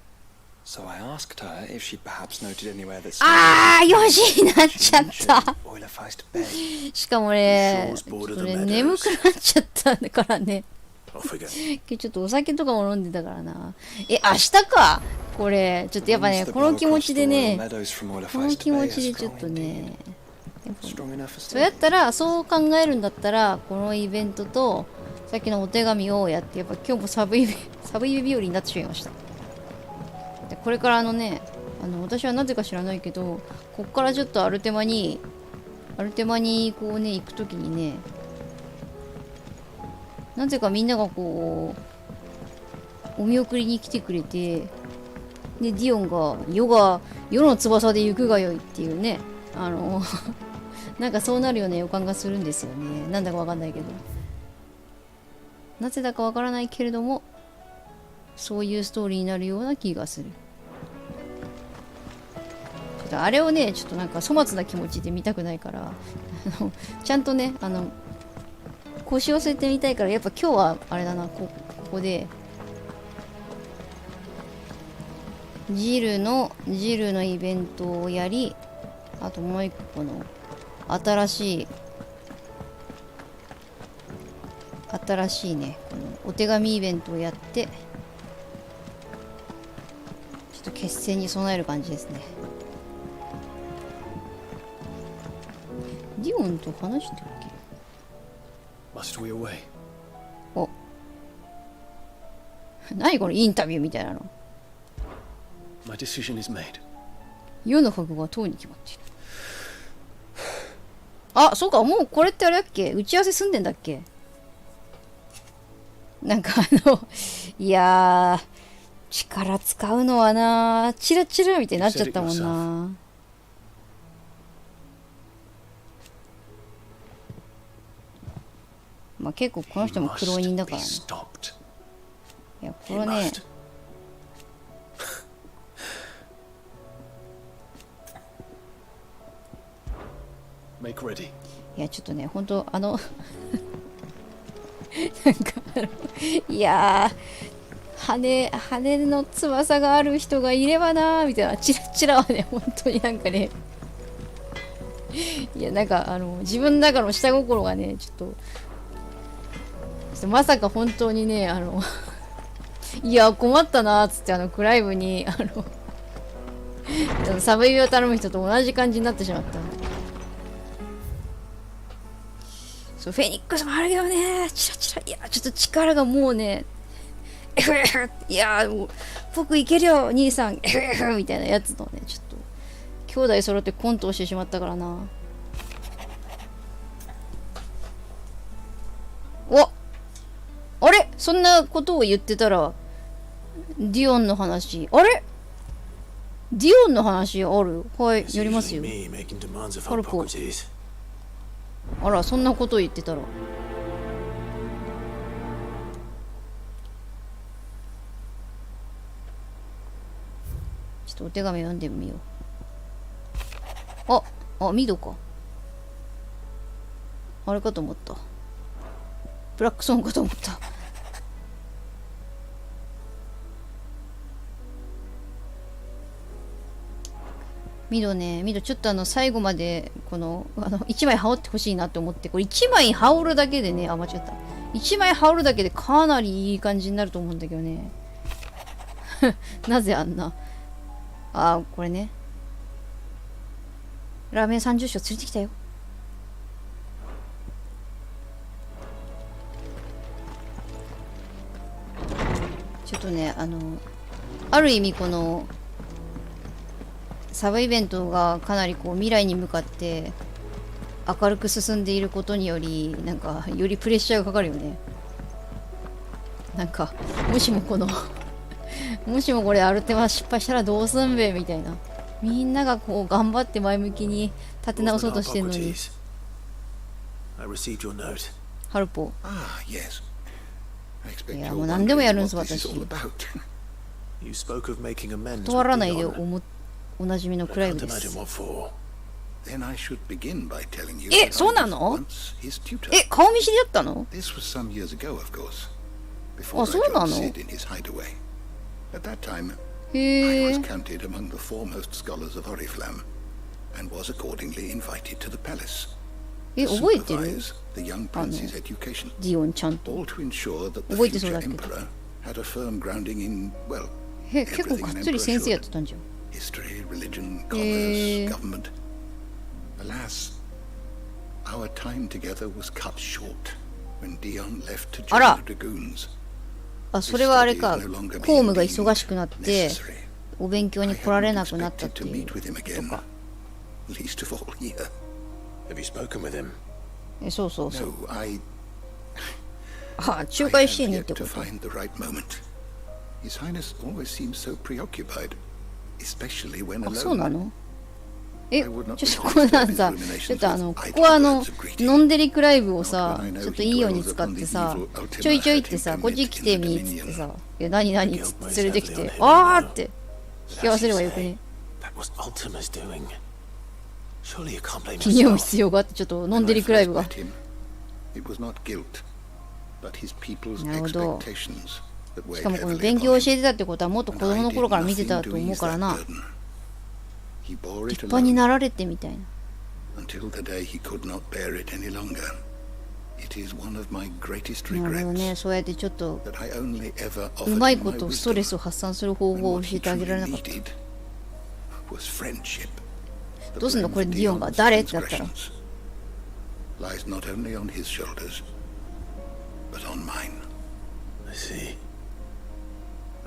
So I asked her if she'd perhaps noted anywhere that... ああ、4時になっちゃった。しかもね、ちょっとね、眠くなっちゃったからね。ちょっとお酒とかも飲んでたからな。明日かこれ。ちょっとやっぱね、この気持ちでね、この気持ちでちょっとね、そうやったら、そう考えるんだったら、このイベントと、さっきのお手紙をやって、やっぱ今日もサブイベ日和になってしまいました。でこれから私はなぜか知らないけど、こっからちょっとアルテマにこうね、行くときにね、なぜかみんながこう、お見送りに来てくれて、で、ディオンが、世の翼で行くがよいっていうね、なんかそうなるような予感がするんですよね。なんだかわかんないけど。なぜだかわからないけれども、そういうストーリーになるような気がする。ちょっとあれをね、ちょっとなんか粗末な気持ちで見たくないから、ちゃんとね、腰寄せてみたいから、やっぱ今日はあれだな、ここで、ジルのイベントをやり、あともう一個の新しいね、このお手紙イベントをやって、ちょっと決戦に備える感じですね。ディオンと話してるっけ？ Must we away? お、何このインタビューみたいなの。My decision is made. 世の覚悟はとうに決まっている。あ、そうか、もうこれってあれだっけ？打ち合わせ済んでんだっけ？なんかいやー、力使うのはな、チラチラみたいになっちゃったもんな。まあ結構この人も苦労人だからね。いや、これね、Make ready. いやちょっとね、本当なんかいやー、羽の翼がある人がいればなーみたいな、チラチラはね、本当になんかね、いや、なんか自分の中の下心がね、ちょっとまさか本当にね、いや困ったなーっつってクライブにサブ指を頼む人と同じ感じになってしまった。そう、フェニックスもあるけどね、チラチラ、いやちょっと力がもうね、いやもう僕いけるよ兄さんみたいなやつのね、ちょっと兄弟揃ってコントをしてしまったからな。お、あれ、そんなことを言ってたらディオンの話、あれディオンの話ある？はい、やりますよ。ハルコ。あら、そんなことを言ってたら。ちょっとお手紙読んでみよう。あ、ミドか。あれかと思った。ブラックソンかと思った。ミドね、ミドちょっと最後までこの1枚羽織ってほしいなと思って、これ1枚羽織るだけでね、あ、間違った。1枚羽織るだけでかなりいい感じになると思うんだけどね。なぜあんな。あ、これね。ラーメン30食連れてきたよ。ちょっとね、ある意味このサブイベントがかなりこう未来に向かって明るく進んでいることにより、なんかよりプレッシャーがかかるよね。なんかもしもこのもしもこれアルテマ失敗したらどうすんべみたいな、みんながこう頑張って前向きに立て直そうとしてるのに。ハルポ。いや、もう何でもやるんです私。断らないでおなじみのクライブです。え、そうなの？え、顔見知りだったの？あ、そうなの？At that time, へ I え。 was counted among the foremost scholars of Oriflamme, and was accordingly invited to the palace. え、 To 覚えてる？ supervise the young prince's education, ディオンちゃんと。 all to ensure that the 覚えてそうだ future けど。 emperor had a firm grounding in, well, へ、結構 everything がっ an つり emperor 先生やっ should. てたんじゃん。 History, religion, へ commerce, ー government. Alas, our time together was cut short when Dion left to あ join ら。 the dragoons. あ、それはあれか、公務が忙しくなってお勉強に来られなくなったっていうことか。 Least of all here. Have you spoken with him? え、そうそうそう。 No, I あ、仲介して have ねっ yet てこ to と。 find the right moment. His Highness always seems so preoccupied, especially when あ、そうな alone. の？え、ちょっとこれなんさ、ちょっとここはノンデリクライブをさ、ちょっといいように使ってさ、ちょいちょいってさ、こっち来てみっつってさ、いや、何々っつって連れてきて、あーって引き合わせればよくね。気に読む必要があって、ちょっとノンデリクライブが。 It was not guilt, but his people's なるほど。 expectations that し weighed かもこの heavily 勉強を upon 教え him. てたってことはもっと子供の頃から見てたと思うからな。 He bore 立 it 派に alone なられてみたいな。 until the day he could not bear it any longer. It is one of my greatest なるほど regrets ね、そうやってちょっと that I only ever う offered まい him こ my とストレ wisdom スを発散する方 when 法を what 教 he えてあげられ truly なかった。 needed was friendship. どうすんのこれディオンが誰ってなったら。 Lies not only on his shoulders, but on mine. I see.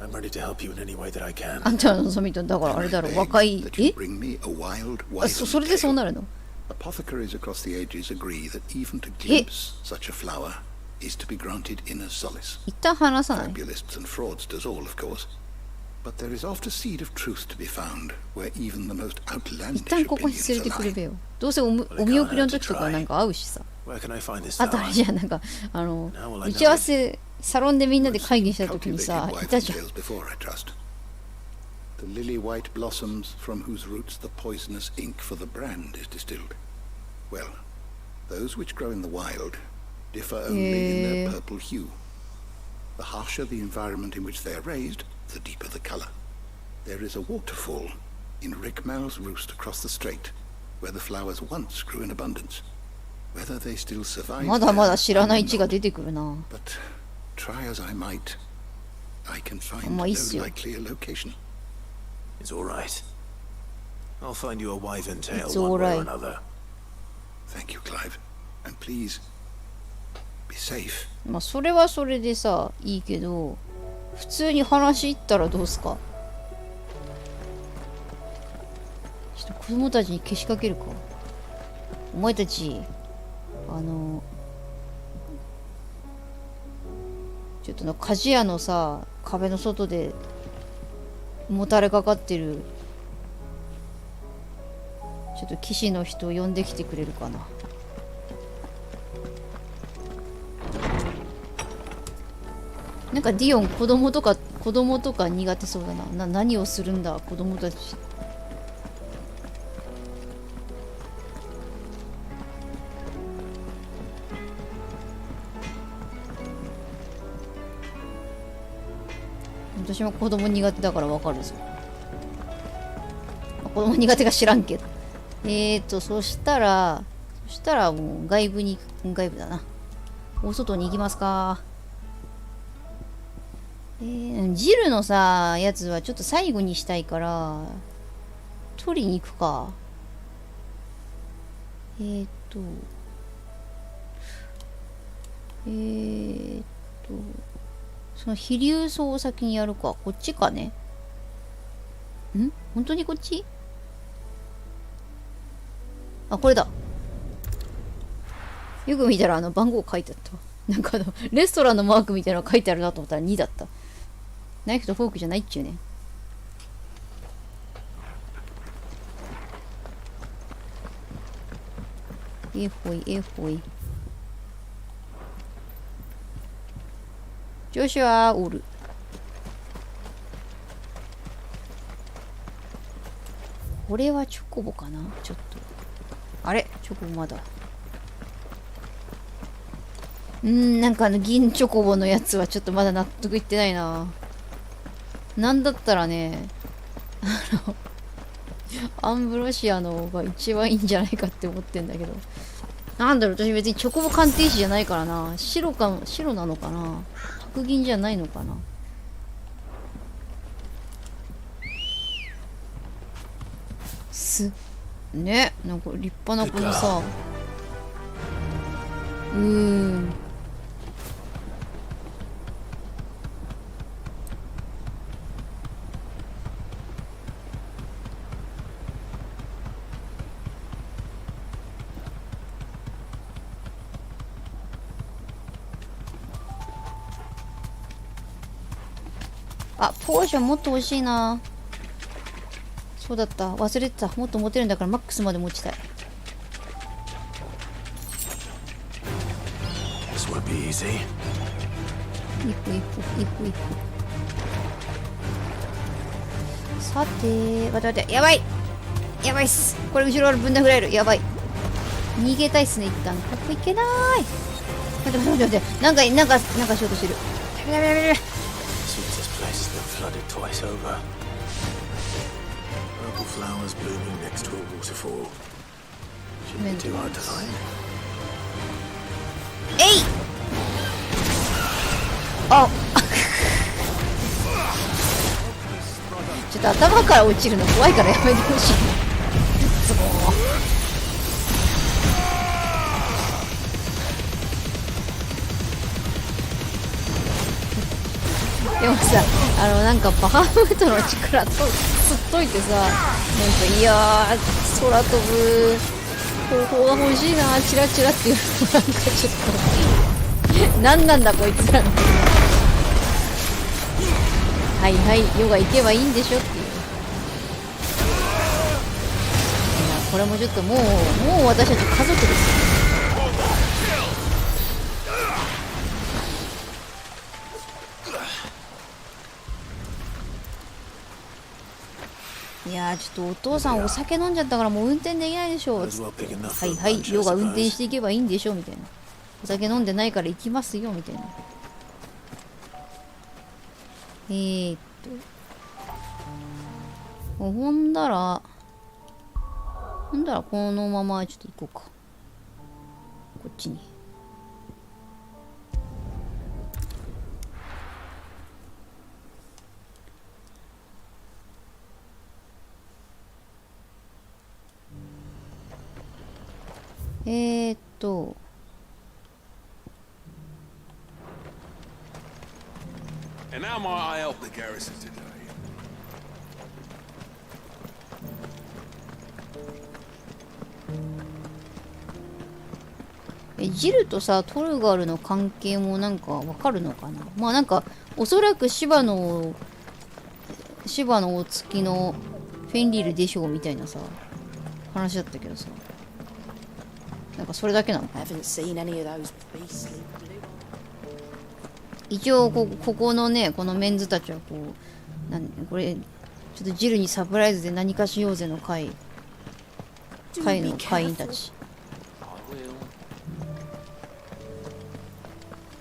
I'm ready to help you in any way that I can. あんたの望みとだからあれだろ、若い。 That you え bring me a wild, あ、 wizened それでそうなるの？ Apothecaries across the ages agree that even to glimpse such a flower is to be granted inner solace. 一旦話さない。 Fabulists and fraudsters all, of course. But there is oft a seed of truth to be found where even the most 一 outlandish 旦ここに opinions 連れて are くれ lying. べよ。どうせお見送りの時とかなんか会うしさ。 Where can I find this あとあれ flower? じゃん、なんか打ち合わせサロンでみんなで会議した時に Cultivated さ、い wife たじゃん。 tales before, I trust. The lily white blossoms from whose roots the poisonous ink for the brand is distilled. Well, those which grow in the wild differ only in their purple hue. The harsher the environment in which they are raised, the deeper the color. There is a waterfall in Rickmal's roost across the strait, where the flowers once grew in abundance. Whether they still survive まだまだ知らない地が出てくるな。 but try as I might, I can find まあいいっ no すよ。 likelier location. It's all right. I'll find you a wyvern tail It's one all way or right. another. Thank you, Clive. And please, be safe. まあそれはそれでさ、いいけど、普通に話行ったらどうすか。ちょっと子供たちにけしかけるか。お前たち、ちょっと鍛冶屋のさ、壁の外でもたれかかってるちょっと騎士の人を呼んできてくれるかな。なんかディオン子供とか苦手そうだな。何をするんだ子供たち。私も子供苦手だからわかるぞ。子供苦手か知らんけど。そしたらもう外部だな。お外に行きますか。ジルのさ、やつはちょっと最後にしたいから、取りに行くか。その飛竜層を先にやるか。こっちかね。本当にこっち？あ、これだ。よく見たら番号書いてあった。なんかレストランのマークみたいなの書いてあるなと思ったら2だった。ナイフとフォークじゃないっちゅうね。ほい。ジョシュアおる。これはチョコボかな。ちょっとあれチョコボまだ。なんか銀チョコボのやつはちょっとまだ納得いってないな。なんだったらね、アンブロシアのが一番いいんじゃないかって思ってんだけど。なんだろう、私別にチョコボ鑑定士じゃないからな。白なのかな。白銀じゃないのかな。ね、なんか立派なこのさ。あ、ポーションもっと欲しいな。そうだった。忘れてた。もっと持てるんだからマックスまで持ちたい。This won't be easy. 一歩。さて、待って。やばいっす。これ後ろぶん殴られる。やばい。逃げたいっすね、一旦。ここ行けない。待って。なんかしようとしてる。やべ。This place has been flooded twice over. Purple flowers blooming next to a waterfall. Shouldn't be too hard to find. あちょっと頭から落ちるの怖いからやめてほしい。でもさ、なんかバハムートの力とすっといてさ、なんかいやー空飛ぶ方法が欲しいな、チラチラっていうのなんかちょっと何なんだこいつらの。はいヨガ行けばいいんでしょっていう。いやこれもちょっともう私たち家族ですよ。いやちょっとお父さんお酒飲んじゃったからもう運転できないでしょ。はいヨガ運転していけばいいんでしょみたいな。お酒飲んでないから行きますよみたいな。ほんだらこのままちょっと行こうか。こっちに。And how might I help the garrison today? ジルとさ、トルガルの関係もなんかわかるのかな。まあなんかおそらく芝のお月のフェンリルでしょうみたいなさ話だったけどさ、なんかそれだけなの。一応ここのね、このメンズたちはこうこれちょっとジルにサプライズで何かしようぜの会の会員たち。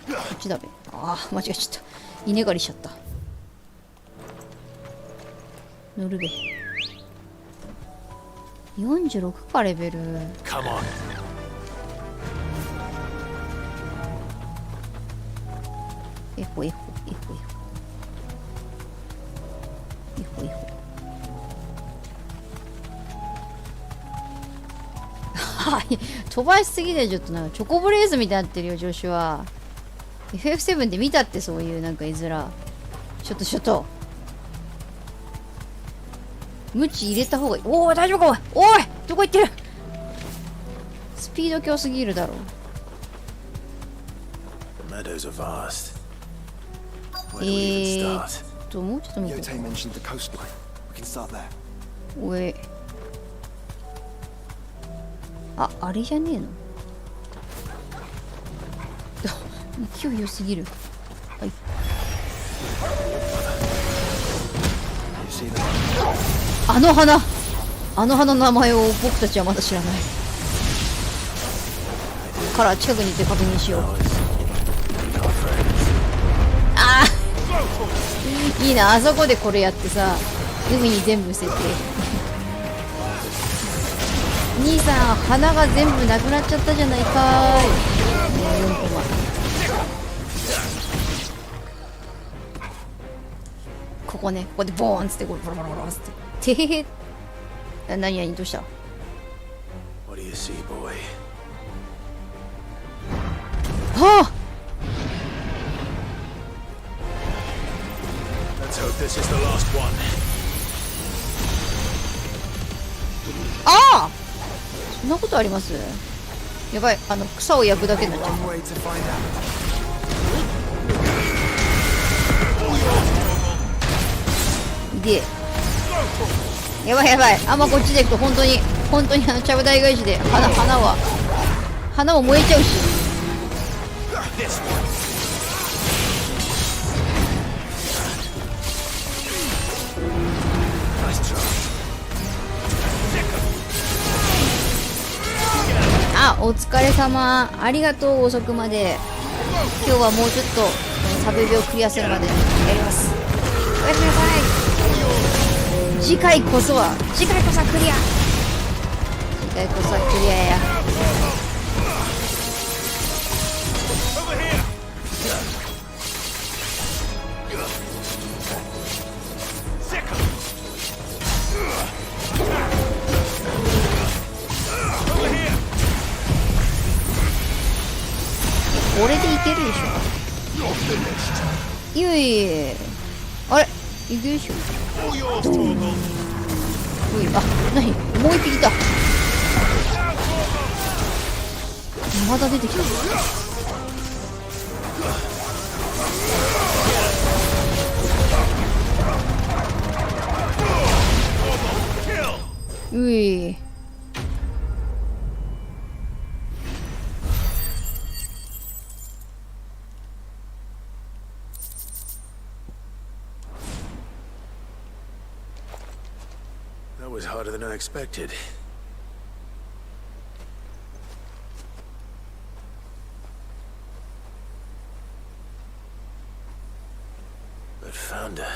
こっちだべ。ああ、間違えちゃった。稲刈りしちゃった。乗るべ。46かレベル。エホ。はい、飛ばしすぎでちょっとなんかチョコブレーズみたいになってるよ、女子は。FF7 で見たって、そういうなんか絵面。ちょっとムチ入れた方がいい。おお、大丈夫かおい。おい、どこ行ってる。スピード強すぎるだろう。もうちょっと見て。おい、あれじゃねえの。勢い良すぎる。はい。あの花の名前を僕たちはまだ知らないから近くに行って確認しよう。ああ、いいな、あそこでこれやってさ、海に全部捨てて兄さん、花が全部なくなっちゃったじゃないかーい。4コマ。ここね、ここでボーンっつって、これボロボロボロっつって。てへへ。何どうした？はあ。ああ、そんなことあります？やばい、草を焼くだけになっちゃった。で、やばい、あんまこっちで行くと本当にちゃぶ台返しで花も燃えちゃうし。あ、お疲れ様。ありがとう、遅くまで。今日はもうちょっとサブ病をクリアするまでやります。おやすみなさい。次回こそはクリア。次回こそはクリアや。これでいけるでしょ。いやあれ、いけるでしょ。あ、なに、もう一匹いた。まだ出てきた。うい。That was harder than I expected. found her.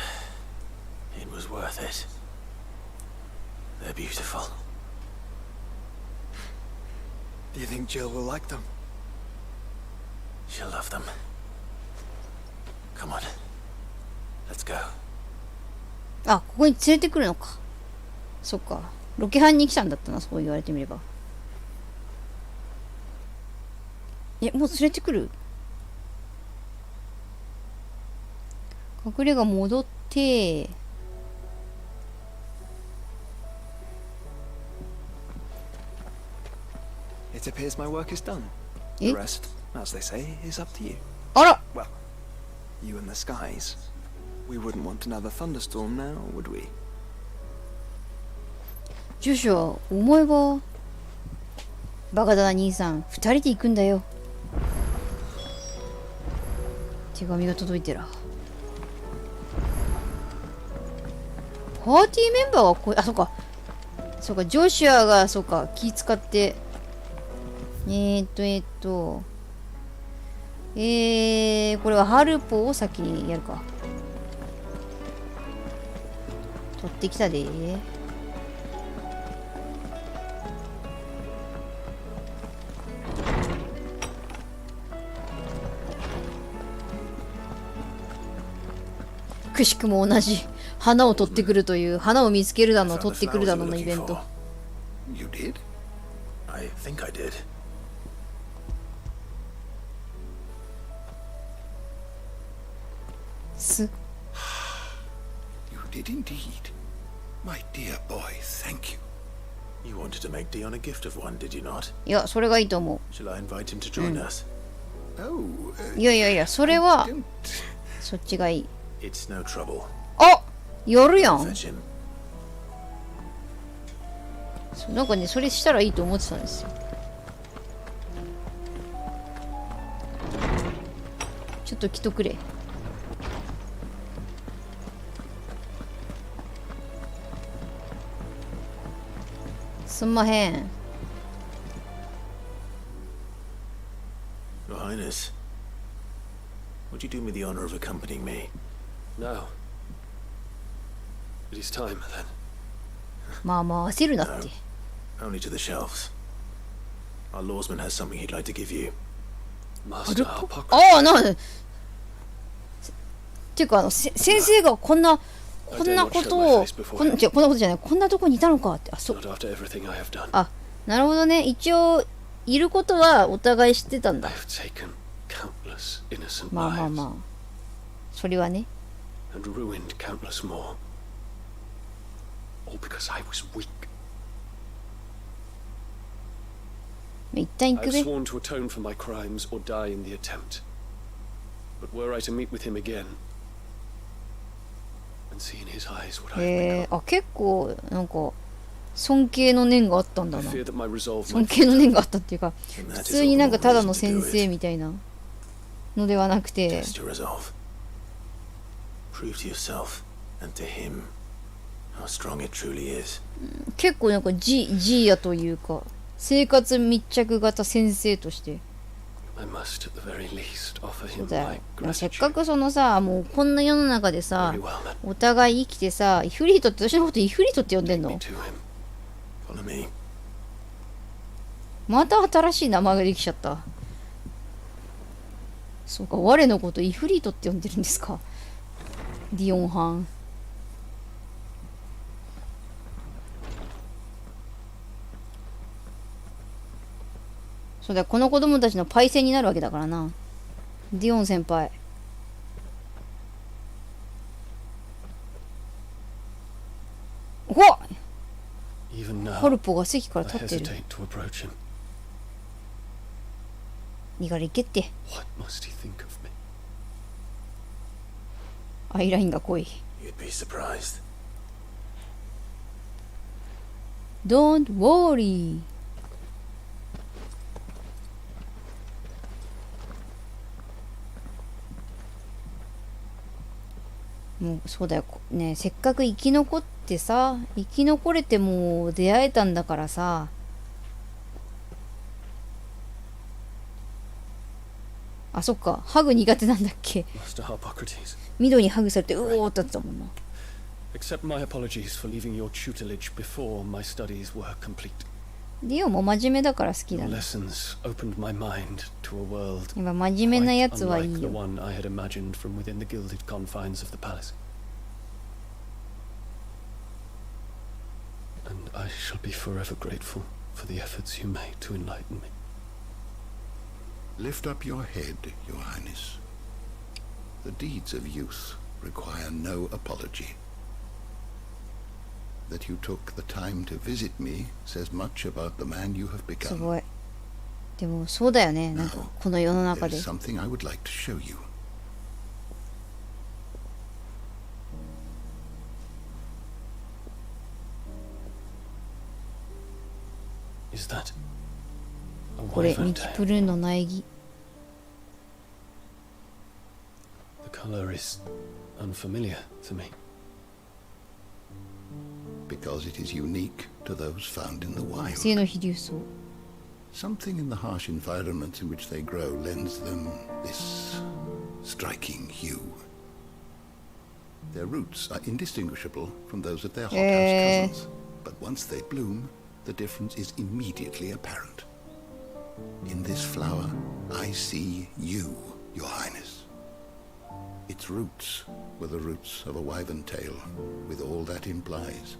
It was worth it. They're beautiful. Do you think Jill will like them? She'll love them. Come on. Let's go. あ、ここに連れてくるのか。そっか。ロケハンに来たんだったな、そう言われてみれば。もう連れてくる？隠れが戻って、It appears my work is done. The rest, as they say, is up to you. あら Well, you and the skies. We wouldn't want another thunderstorm now, would we? ジョシュは思えばバカだな兄さん、二人で行くんだよ。手紙が届いてら。パーティーメンバーはこれ、あ、そうかジョシュアがそうか気使って、これはハルポを先にやるか。取ってきたで。くしくも同じ花を取ってくるという、花を見つけるだの取ってくるだののイベント。 You did? I think I did. You did indeed. My dear boy, thank you. You wanted to make Dion a gift of one, did you not? いや、それがいいと思う。 Shall I invite him to join us? Oh, いや、それはそっちがいい。 It's no trouble. あ、やるやん。 Fetch him. なんかね、それしたらいいと思ってたんですよ。ちょっと来とくれ。すんまへん。 Your Highness, would you do me the honor of accompanying me? No. It is time, then. まあ焦るなって。 Only to the shelves. Our lawsman has something he'd like to give you. Master ああ、なんでっていうか先生がこんなことをこんなことじゃない、こんなとこにいたのかって。あ、なるほどね。一応いることはお互い知ってたんだ。まあそれはね。 And ruined countless more. All because I was weak. 一旦行く I've べ。 sworn to atone for my crimes or die in the attempt. But were I to meet with him again and see in his eyes what I have become, あ、結構なんか尊敬の念があったんだ I な。 fear that my resolve 尊 might 敬の念があったっていうか、普通になんかただの先生みたいなのではなくて。 Test your resolve. Prove to yourself and to him how strong it truly is. 結構なんかジーヤというか生活密着型先生として。 I must at the very least offer そう him だよ my。せっ gratitude. かくそのさ、もうこんな世の中でさ、お互い生きてさ、イフリートって私のことイフリートって呼んでんの？ Follow me. また新しい名前ができちゃった。そうか、我のことイフリートって呼んでるんですか。ディオンハン。そうだ、この子供たちのパイセンになるわけだからな。ディオン先輩。おっ、 Even now, ホルポが席か I ら立ってる。 hesitate to approach him. いいから行けって。 What must he think of me? アイラインが濃い。 You'd be surprised. Don't worry. もうそうだよね。せっかく生き残ってさ、生き残れてもう出会えたんだからさ、あ、そっか。ハグ苦手なんだっけ。 Master Harpocrates. 緑にハグされて、うおーってなってたもんな。Accept my apologies for leaving your tutelage before my studies were complete. リオも真面目だから好きだ Your ね。 lessons opened my mind to a world やっぱ真面目なやつはい unlike い the よ。 one I had imagined from within the gilded confines of the palace. And I shall be forever grateful for the efforts you made to enlighten me. Lift up your head, Your Highness. The deeds of youth require no apology. That you took the time to visit me says much about the man you have す become. ごい。でもそうだよね。なんかこの世の There 中で。 is something I would like to show you. Is that a これ、 wyvern ミキ tail? プルーンの苗木。 The color is unfamiliar to me. Because it is unique to those found in the 野 wild. 生の飛竜草。 Something in the harsh environment in which they grow lends them this striking hue. Their roots are indistinguishable from those of their hothouse cousins, but once they bloom, the difference is immediately apparent. In this flower, I see you, Your Highness. Its roots were the roots of a wyvern tail, with all that implies.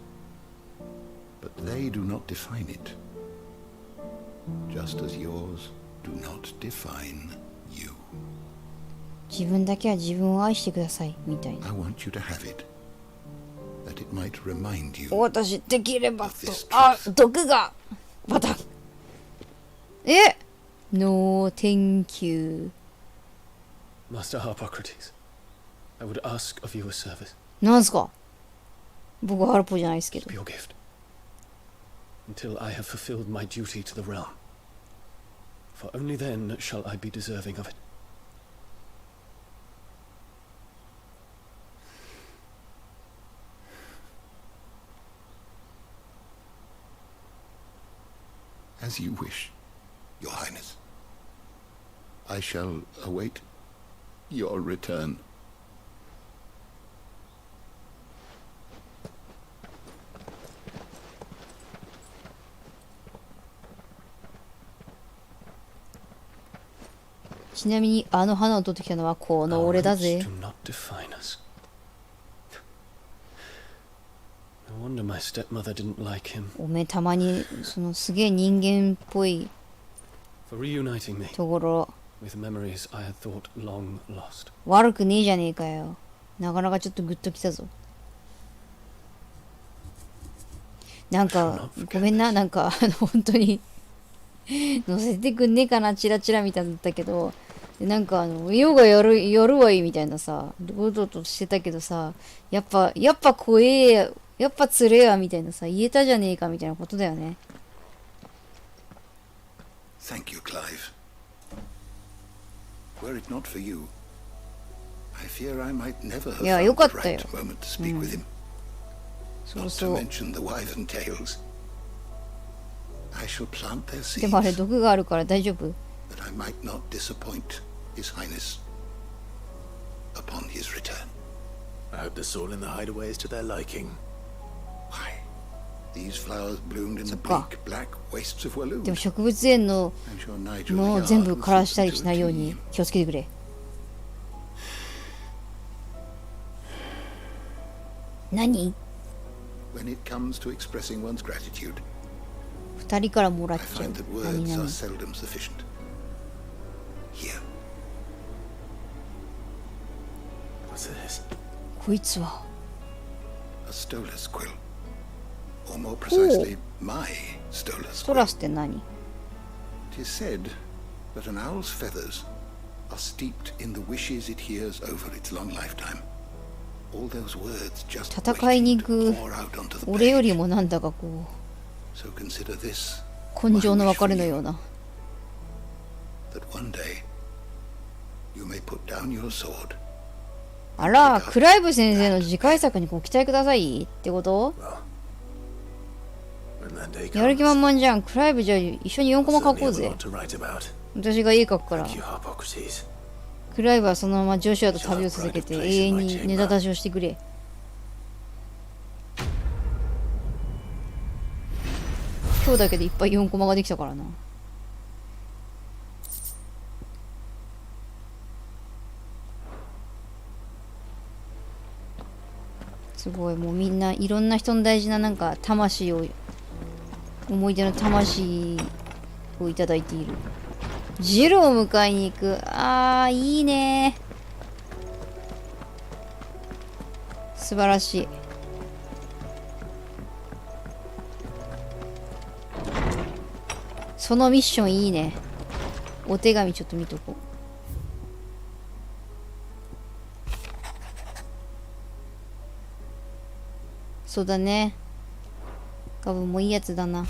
But they do not define it, just as yours do not define you. 自分だけは自分を愛してくださいみたいな。 I want you to have it, that it might remind you 私できれば of と。 this あ、 truth. 毒がバタン。え ?No, thank you. Master Harpocrates, I would ask of you a service. なんすか？僕はハルポじゃないですけど。 Your gift. Until I have fulfilled my duty to the realm. For only then shall I be deserving of it. As you wish, Your Highness. I shall await your return. ちなみにあの花を取ってきたのはこの俺だ Our ぜ roots。do not define us. No wonder my stepmother didn't like him. おめえたまにそのすげえ人間っぽい For reuniting me ところ with memories I had thought long lost. 悪くねえじゃねえかよ。なかなかちょっとグッときたぞ。なんかごめんな、なんか本当に乗せてくんねえかな、チラチラみたいだったけど、でなんかヨガやるわいみたいなさ、堂々としてたけどさ、やっぱ怖えや、やっぱつれえわみたいなさ、言えたじゃねえかみたいなことだよね。Thank you, Clive. Were it not for you, I fear I might never have いや、 found よかっ the たよ。 right moment to speak with him. そう Not そ to う。 mention the wyvern tails. I shall plant their でもあれ seeds 毒があるから大丈夫？ that I might not disappoint His Highness upon his return. I hope the soil in the hideaway is to their liking. Why? These flowers bloomed in the bleak black wastes of Walloon. でも植物園の I'm sure Nigel の the 全部 Yard 枯ら will したり see し to ない it よう to に him. 気をつけてくれ。何？ When it comes to expressing one's gratitude, 二人からもらっ I ちゃう find。that 何 words 々 are seldom sufficient. Here, What's this? こいつは a stolas quill. Or more precisely, my stolas スト quill. ラスって何？ It is said that an owl's feathers are steeped in the wishes it hears over its long lifetime. All those words just 戦いに行く pour out onto the 俺よ page. りもなんだかこ So consider this う根性の別れのような。 that one day you may put down your sword. あら、クライブ先生の次回作にご期待くださいってこと？ When that day やる comes, 気満々じゃん。クライブじゃあ一緒に4コマ書こう certainly have a ぜ lot。to write about. 私が絵描くから。 Thank you, Harpocrates. クライブはそのままジョシュアと旅を続けて永遠にネタ出しをしてくれ。今日だけでいっぱい4コマができたからな。すごい、もうみんないろんな人の大事ななんか魂を、思い出の魂をいただいている。ジルを迎えに行く。あー、いいね。素晴らしい。そのミッションいいね。お手紙ちょっと見とこう。そうだね。ガブもいいやつだな。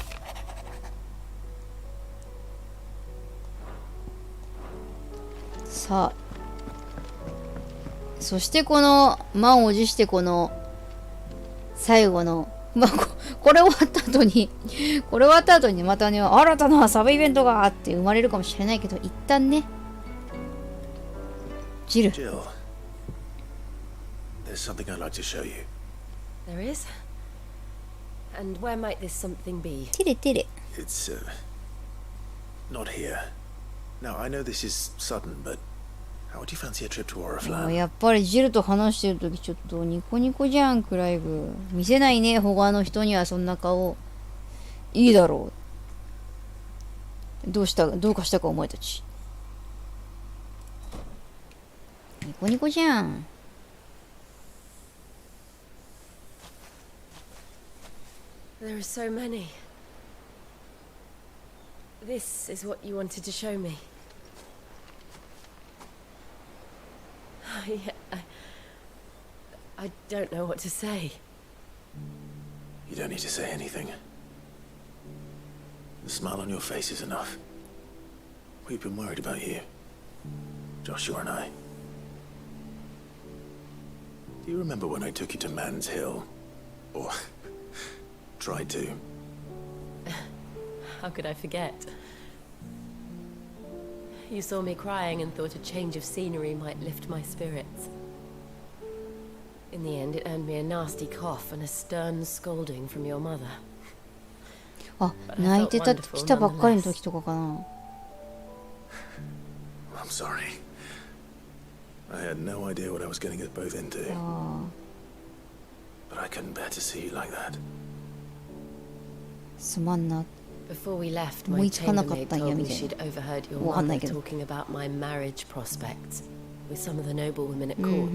さあ。そしてこの、満を持してこの、最後の、まあ、これ終わった後にまたね、新たなサブイベントがあって生まれるかもしれないけど、一旦ね。ジル。Jill, there's something I'd like to show you. There is? And where might this something be? テレテレ。It's, not here. Now, I know this is sudden, but how would you fancy a trip to Oriflamme? やっぱりジルと話してるときちょっとニコニコじゃん、クライブ。見せないね、他の人にはそんな顔。いいだろう。どうかしたかお前たち。ニコニコじゃん。There are so many. This is what you wanted to show me. I don't know what to say. You don't need to say anything. The smile on your face is enough. We've been worried about you, Joshua and I. Do you remember when I took you to Man's Hill? Or tried to? How could I forget? You saw me crying and thought a change of scenery might lift my spirits. In the end, it earned me a nasty cough and a stern scolding from your mother. あ、泣いてた来たばっかりの時とかかな。I'm sorry. I had no idea what I was going to get both into. But I couldn't bear to see you like that. すまんな。 Before we left, my chambermaid told me she'd overheard your mother talking about my marriage prospects with some of the noble women at court.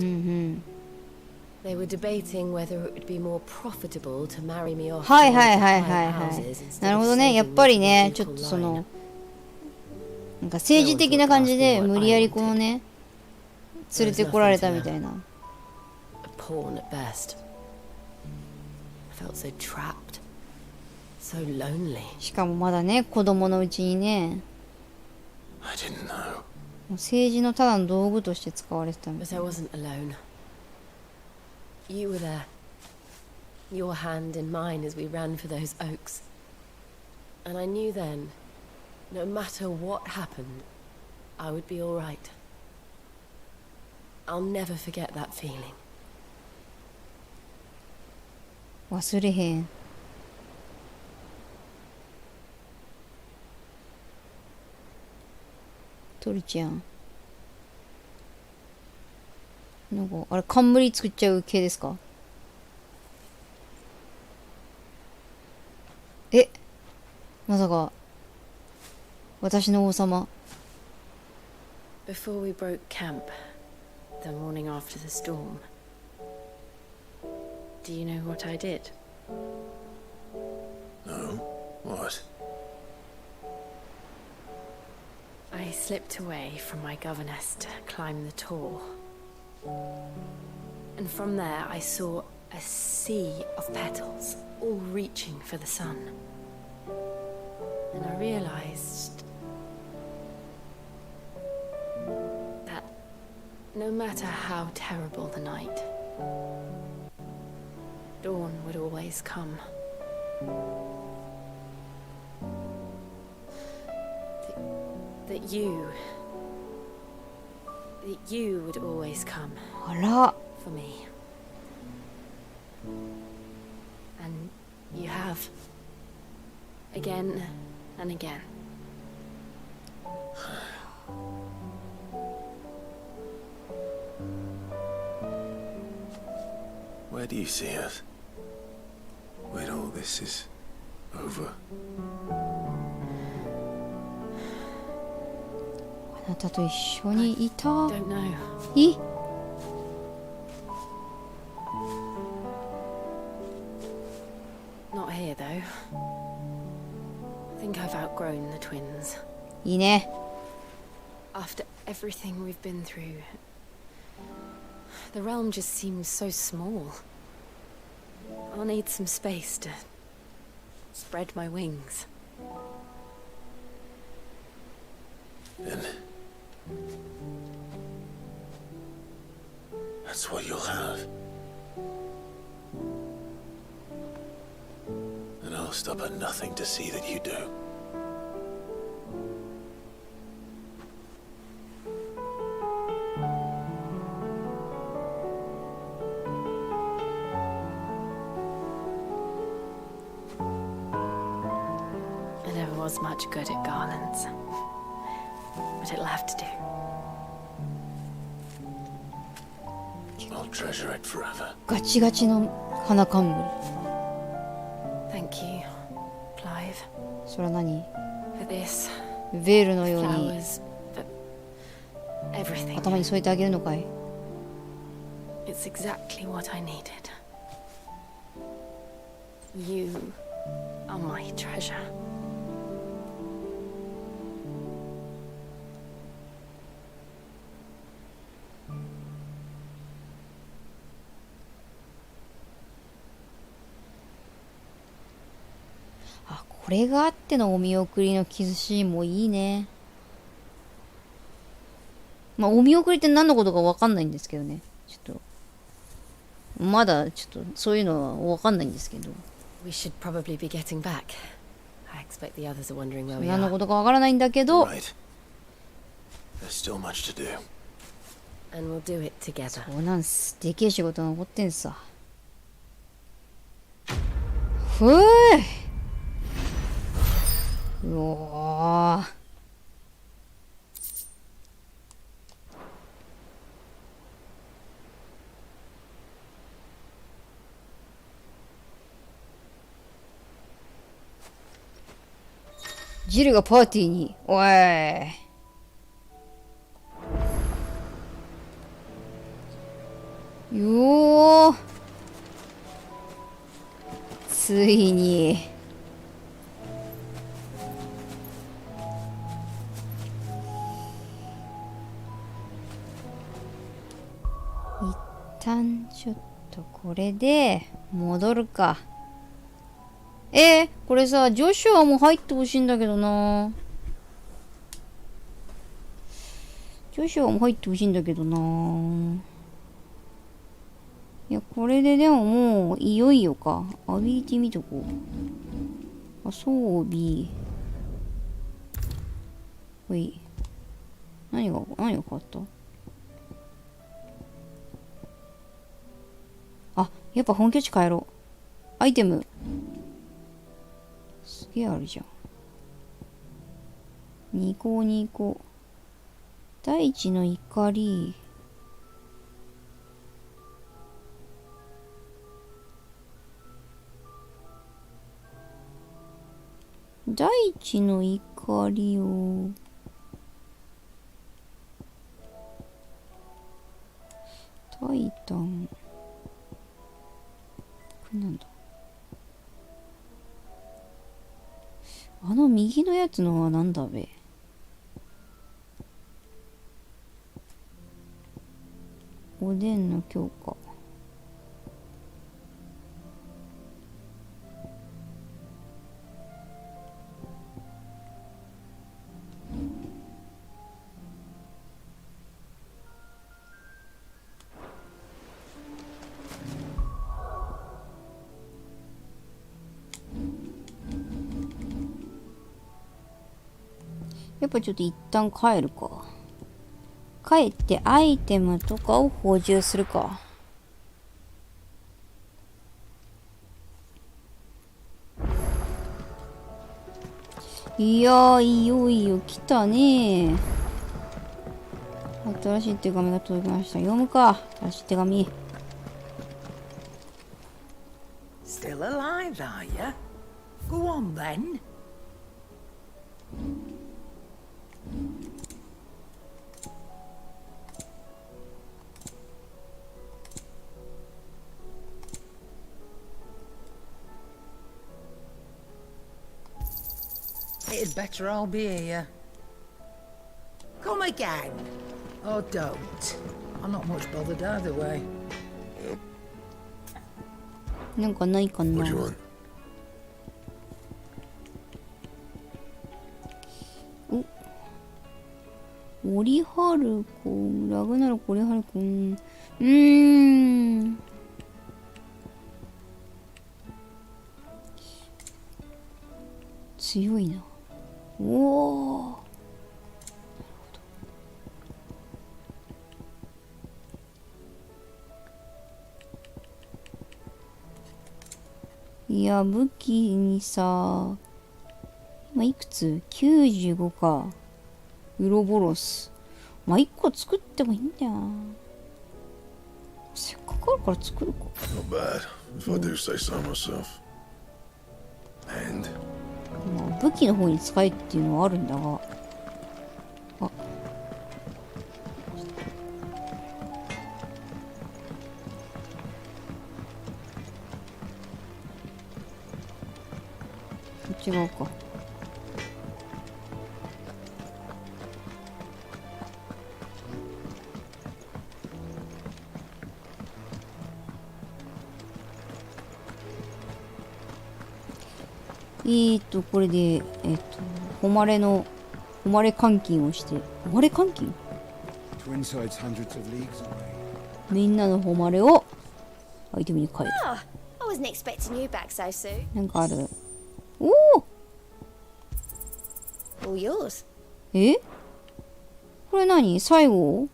They were debating whether it would be more profitable to marry me off to one of the high houses instead of なるほどね、やっぱりね、ちょっとそのなんか政治的な感じで無理やりこのね連れてこられたみたいな。A pawn at best. I felt so trapped, so lonely. しかもまだね、子供のうちにね。I didn't know. 政治のただの道具として使われてたみたいな。 But I wasn't alone. You were there, your hand in mine as we ran for those oaks. And I knew then, no matter what happened, I would be all right. I'll never forget that feeling. 忘れへん。トリちゃん。なんかあれ冠作っちゃう系ですか？え、まさか私の王様。 Before we broke camp, the morning after the storm, do you know what I did? No? What? I slipped away from my governess to climb the tor. And from there I saw a sea of petals, all reaching for the sun. And I realized that no matter how terrible the night, dawn would always come. That you, that you would always come あら。 for me. And you have. Again and again. Where do you see us? When all this is over. あなたと一緒にいた。 Don't know. え Not here, though. I think I've outgrown the twins. いいね。 After everything we've been through, the realm just seems so small. I'll need some space to spread my wings. Then that's what you'll have. And I'll stop at nothing to see that you do. I never was much good at garlands, but it'll have to do. I'll treasure it forever. ガチガチの花冠。 Thank you, Clive, それは何？ for this. ベールのように Flowers, for everything. 頭に添えてあげるのかい？ It's exactly what I needed. You are my treasure.あ、これがあってのお見送りのキスシーンもいいね。まあ、お見送りって何のことか分かんないんですけどね。ちょっと。まだちょっとそういうのは分かんないんですけど。 We should probably be getting back. I expect the others are wondering where we 何の are. ことか分からないんだけど。 Right. There's still much to do. And we'll do it together. そうなんす。でけえ仕事が残ってんさ。ふぅうおー。ジルがパーティーに。おい。よー。ついに。一旦ちょっとこれで戻るか。これさ、ジョシュアも入ってほしいんだけどな。ジョシュアも入ってほしいんだけどな。いや、これででももういよいよか。アビリティ見とこう。装備。ほい。何が変わった？あ、やっぱ本拠地変えろう。アイテム。すげえあるじゃん。2個2個。大地の怒り。大地の怒りを。タイタン。これなんだ。あの右のやつのはなんだべ。おでんの強化。やっぱちょっと一旦帰るか。帰ってアイテムとかを補充するか。いやー、いよいよ来たね。新しい手紙が届きました。読むか。新しい手紙。Still alive, are you? Go on then. It'd better all be here. Come again. Or don't. I'm not much bothered either way. なんかないかな。オリハルコン、ラグナロク、オリハルコン。強いな。おお。いや、武器にさ、今いくつ ?95 か。ウロボロス。まあ、1個作ってもいいんだよな。せっかくあるから作るか。Not bad, if I do say so myself. And? まあ、武器の方に使えっていうのはあるんだが。あ。違うか。これで、誉れ換金をして、誉れ換金？みんなの誉れをアイテムに変える。I wasn't expecting you back so soon. なんかある。おお。All yours. これ何？最後？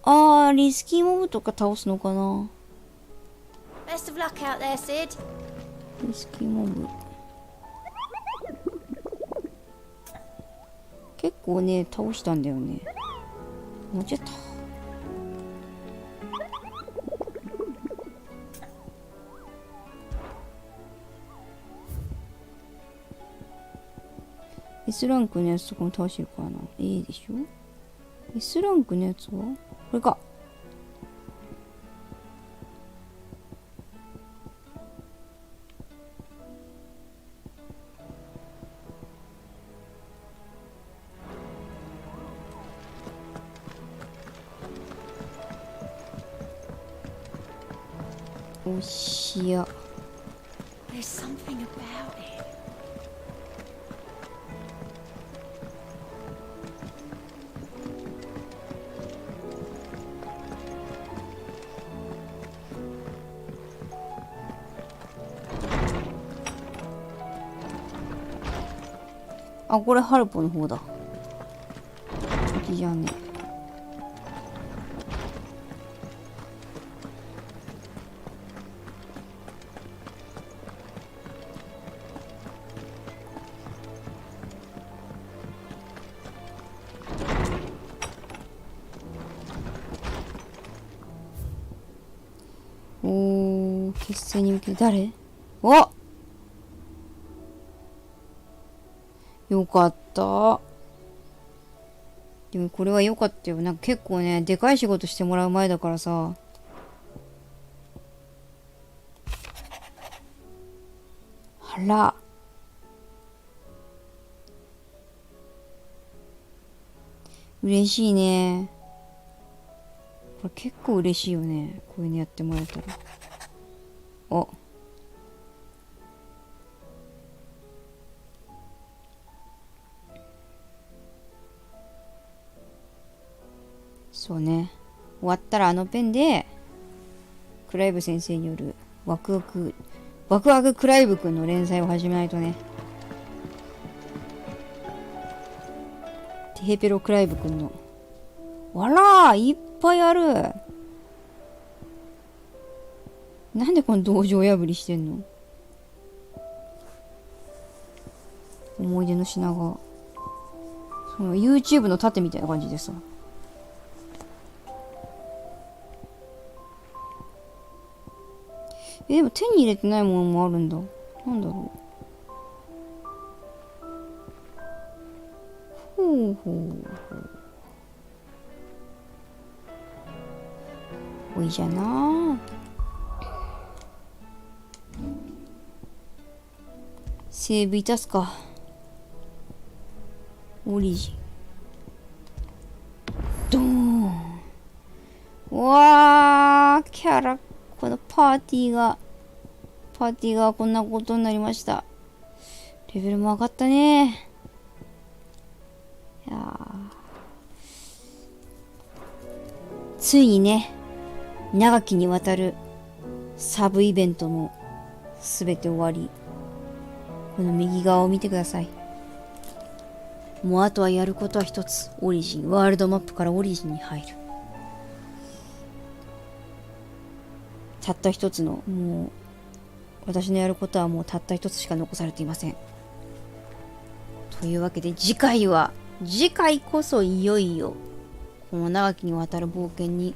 あー、リスキーモブとか倒すのかな。Best of luck out there, Sid. リスキーモブ。結構ね、倒したんだよね。間違った。S ランクのやつとかも倒してるからな。A でしょ？ S ランクのやつはこれか。おしや。There's something about it. あ、これハルポの方だ。敵じゃねえ。おー、決戦に向けて誰？お！よかった。でもこれは良かったよ。なんか結構ね、でかい仕事してもらう前だからさ。あら。嬉しいね。これ結構嬉しいよね。こういうのやってもらえたら。お。そうね。終わったらあのペンで、クライブ先生によるワクワククライブくんの連載を始めないとね。テヘペロクライブくんの。わらー、いっぱいある。なんでこの道場破りしてんの？思い出の品が。その YouTube の盾みたいな感じでさ。でも手に入れてないものもあるんだ。なんだろう。ほうほうほう。おいじゃなあ。セーブいたすか。オリジン。ドーン。うわー、キャラ、このパーティーがこんなことになりました。レベルも上がったね。いやー、ついにね、長きにわたるサブイベントもすべて終わり、この右側を見てください。もうあとはやることは一つ。オリジン。ワールドマップからオリジンに入る。たった一つの、もう、私のやることはもうたった一つしか残されていません。というわけで次回こそいよいよ、この長きにわたる冒険に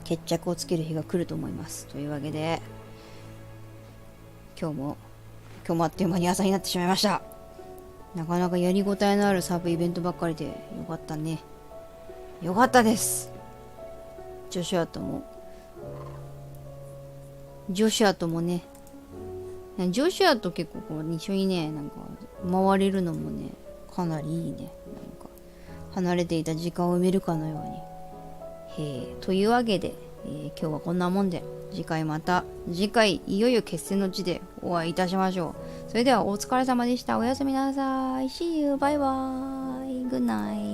決着をつける日が来ると思います。というわけで、今日もあっという間に朝になってしまいました。なかなかやりごたえのあるサブイベントばっかりでよかったね。よかったです。ジョシュアともね、ジョシュアと結構こう一緒にね、なんか回れるのもね、かなりいいね。なんか離れていた時間を埋めるかのように。というわけで、今日はこんなもんで、次回いよいよ決戦の地でお会いいたしましょう。それではお疲れ様でした。おやすみなさい。See you. バイバイ。Good night.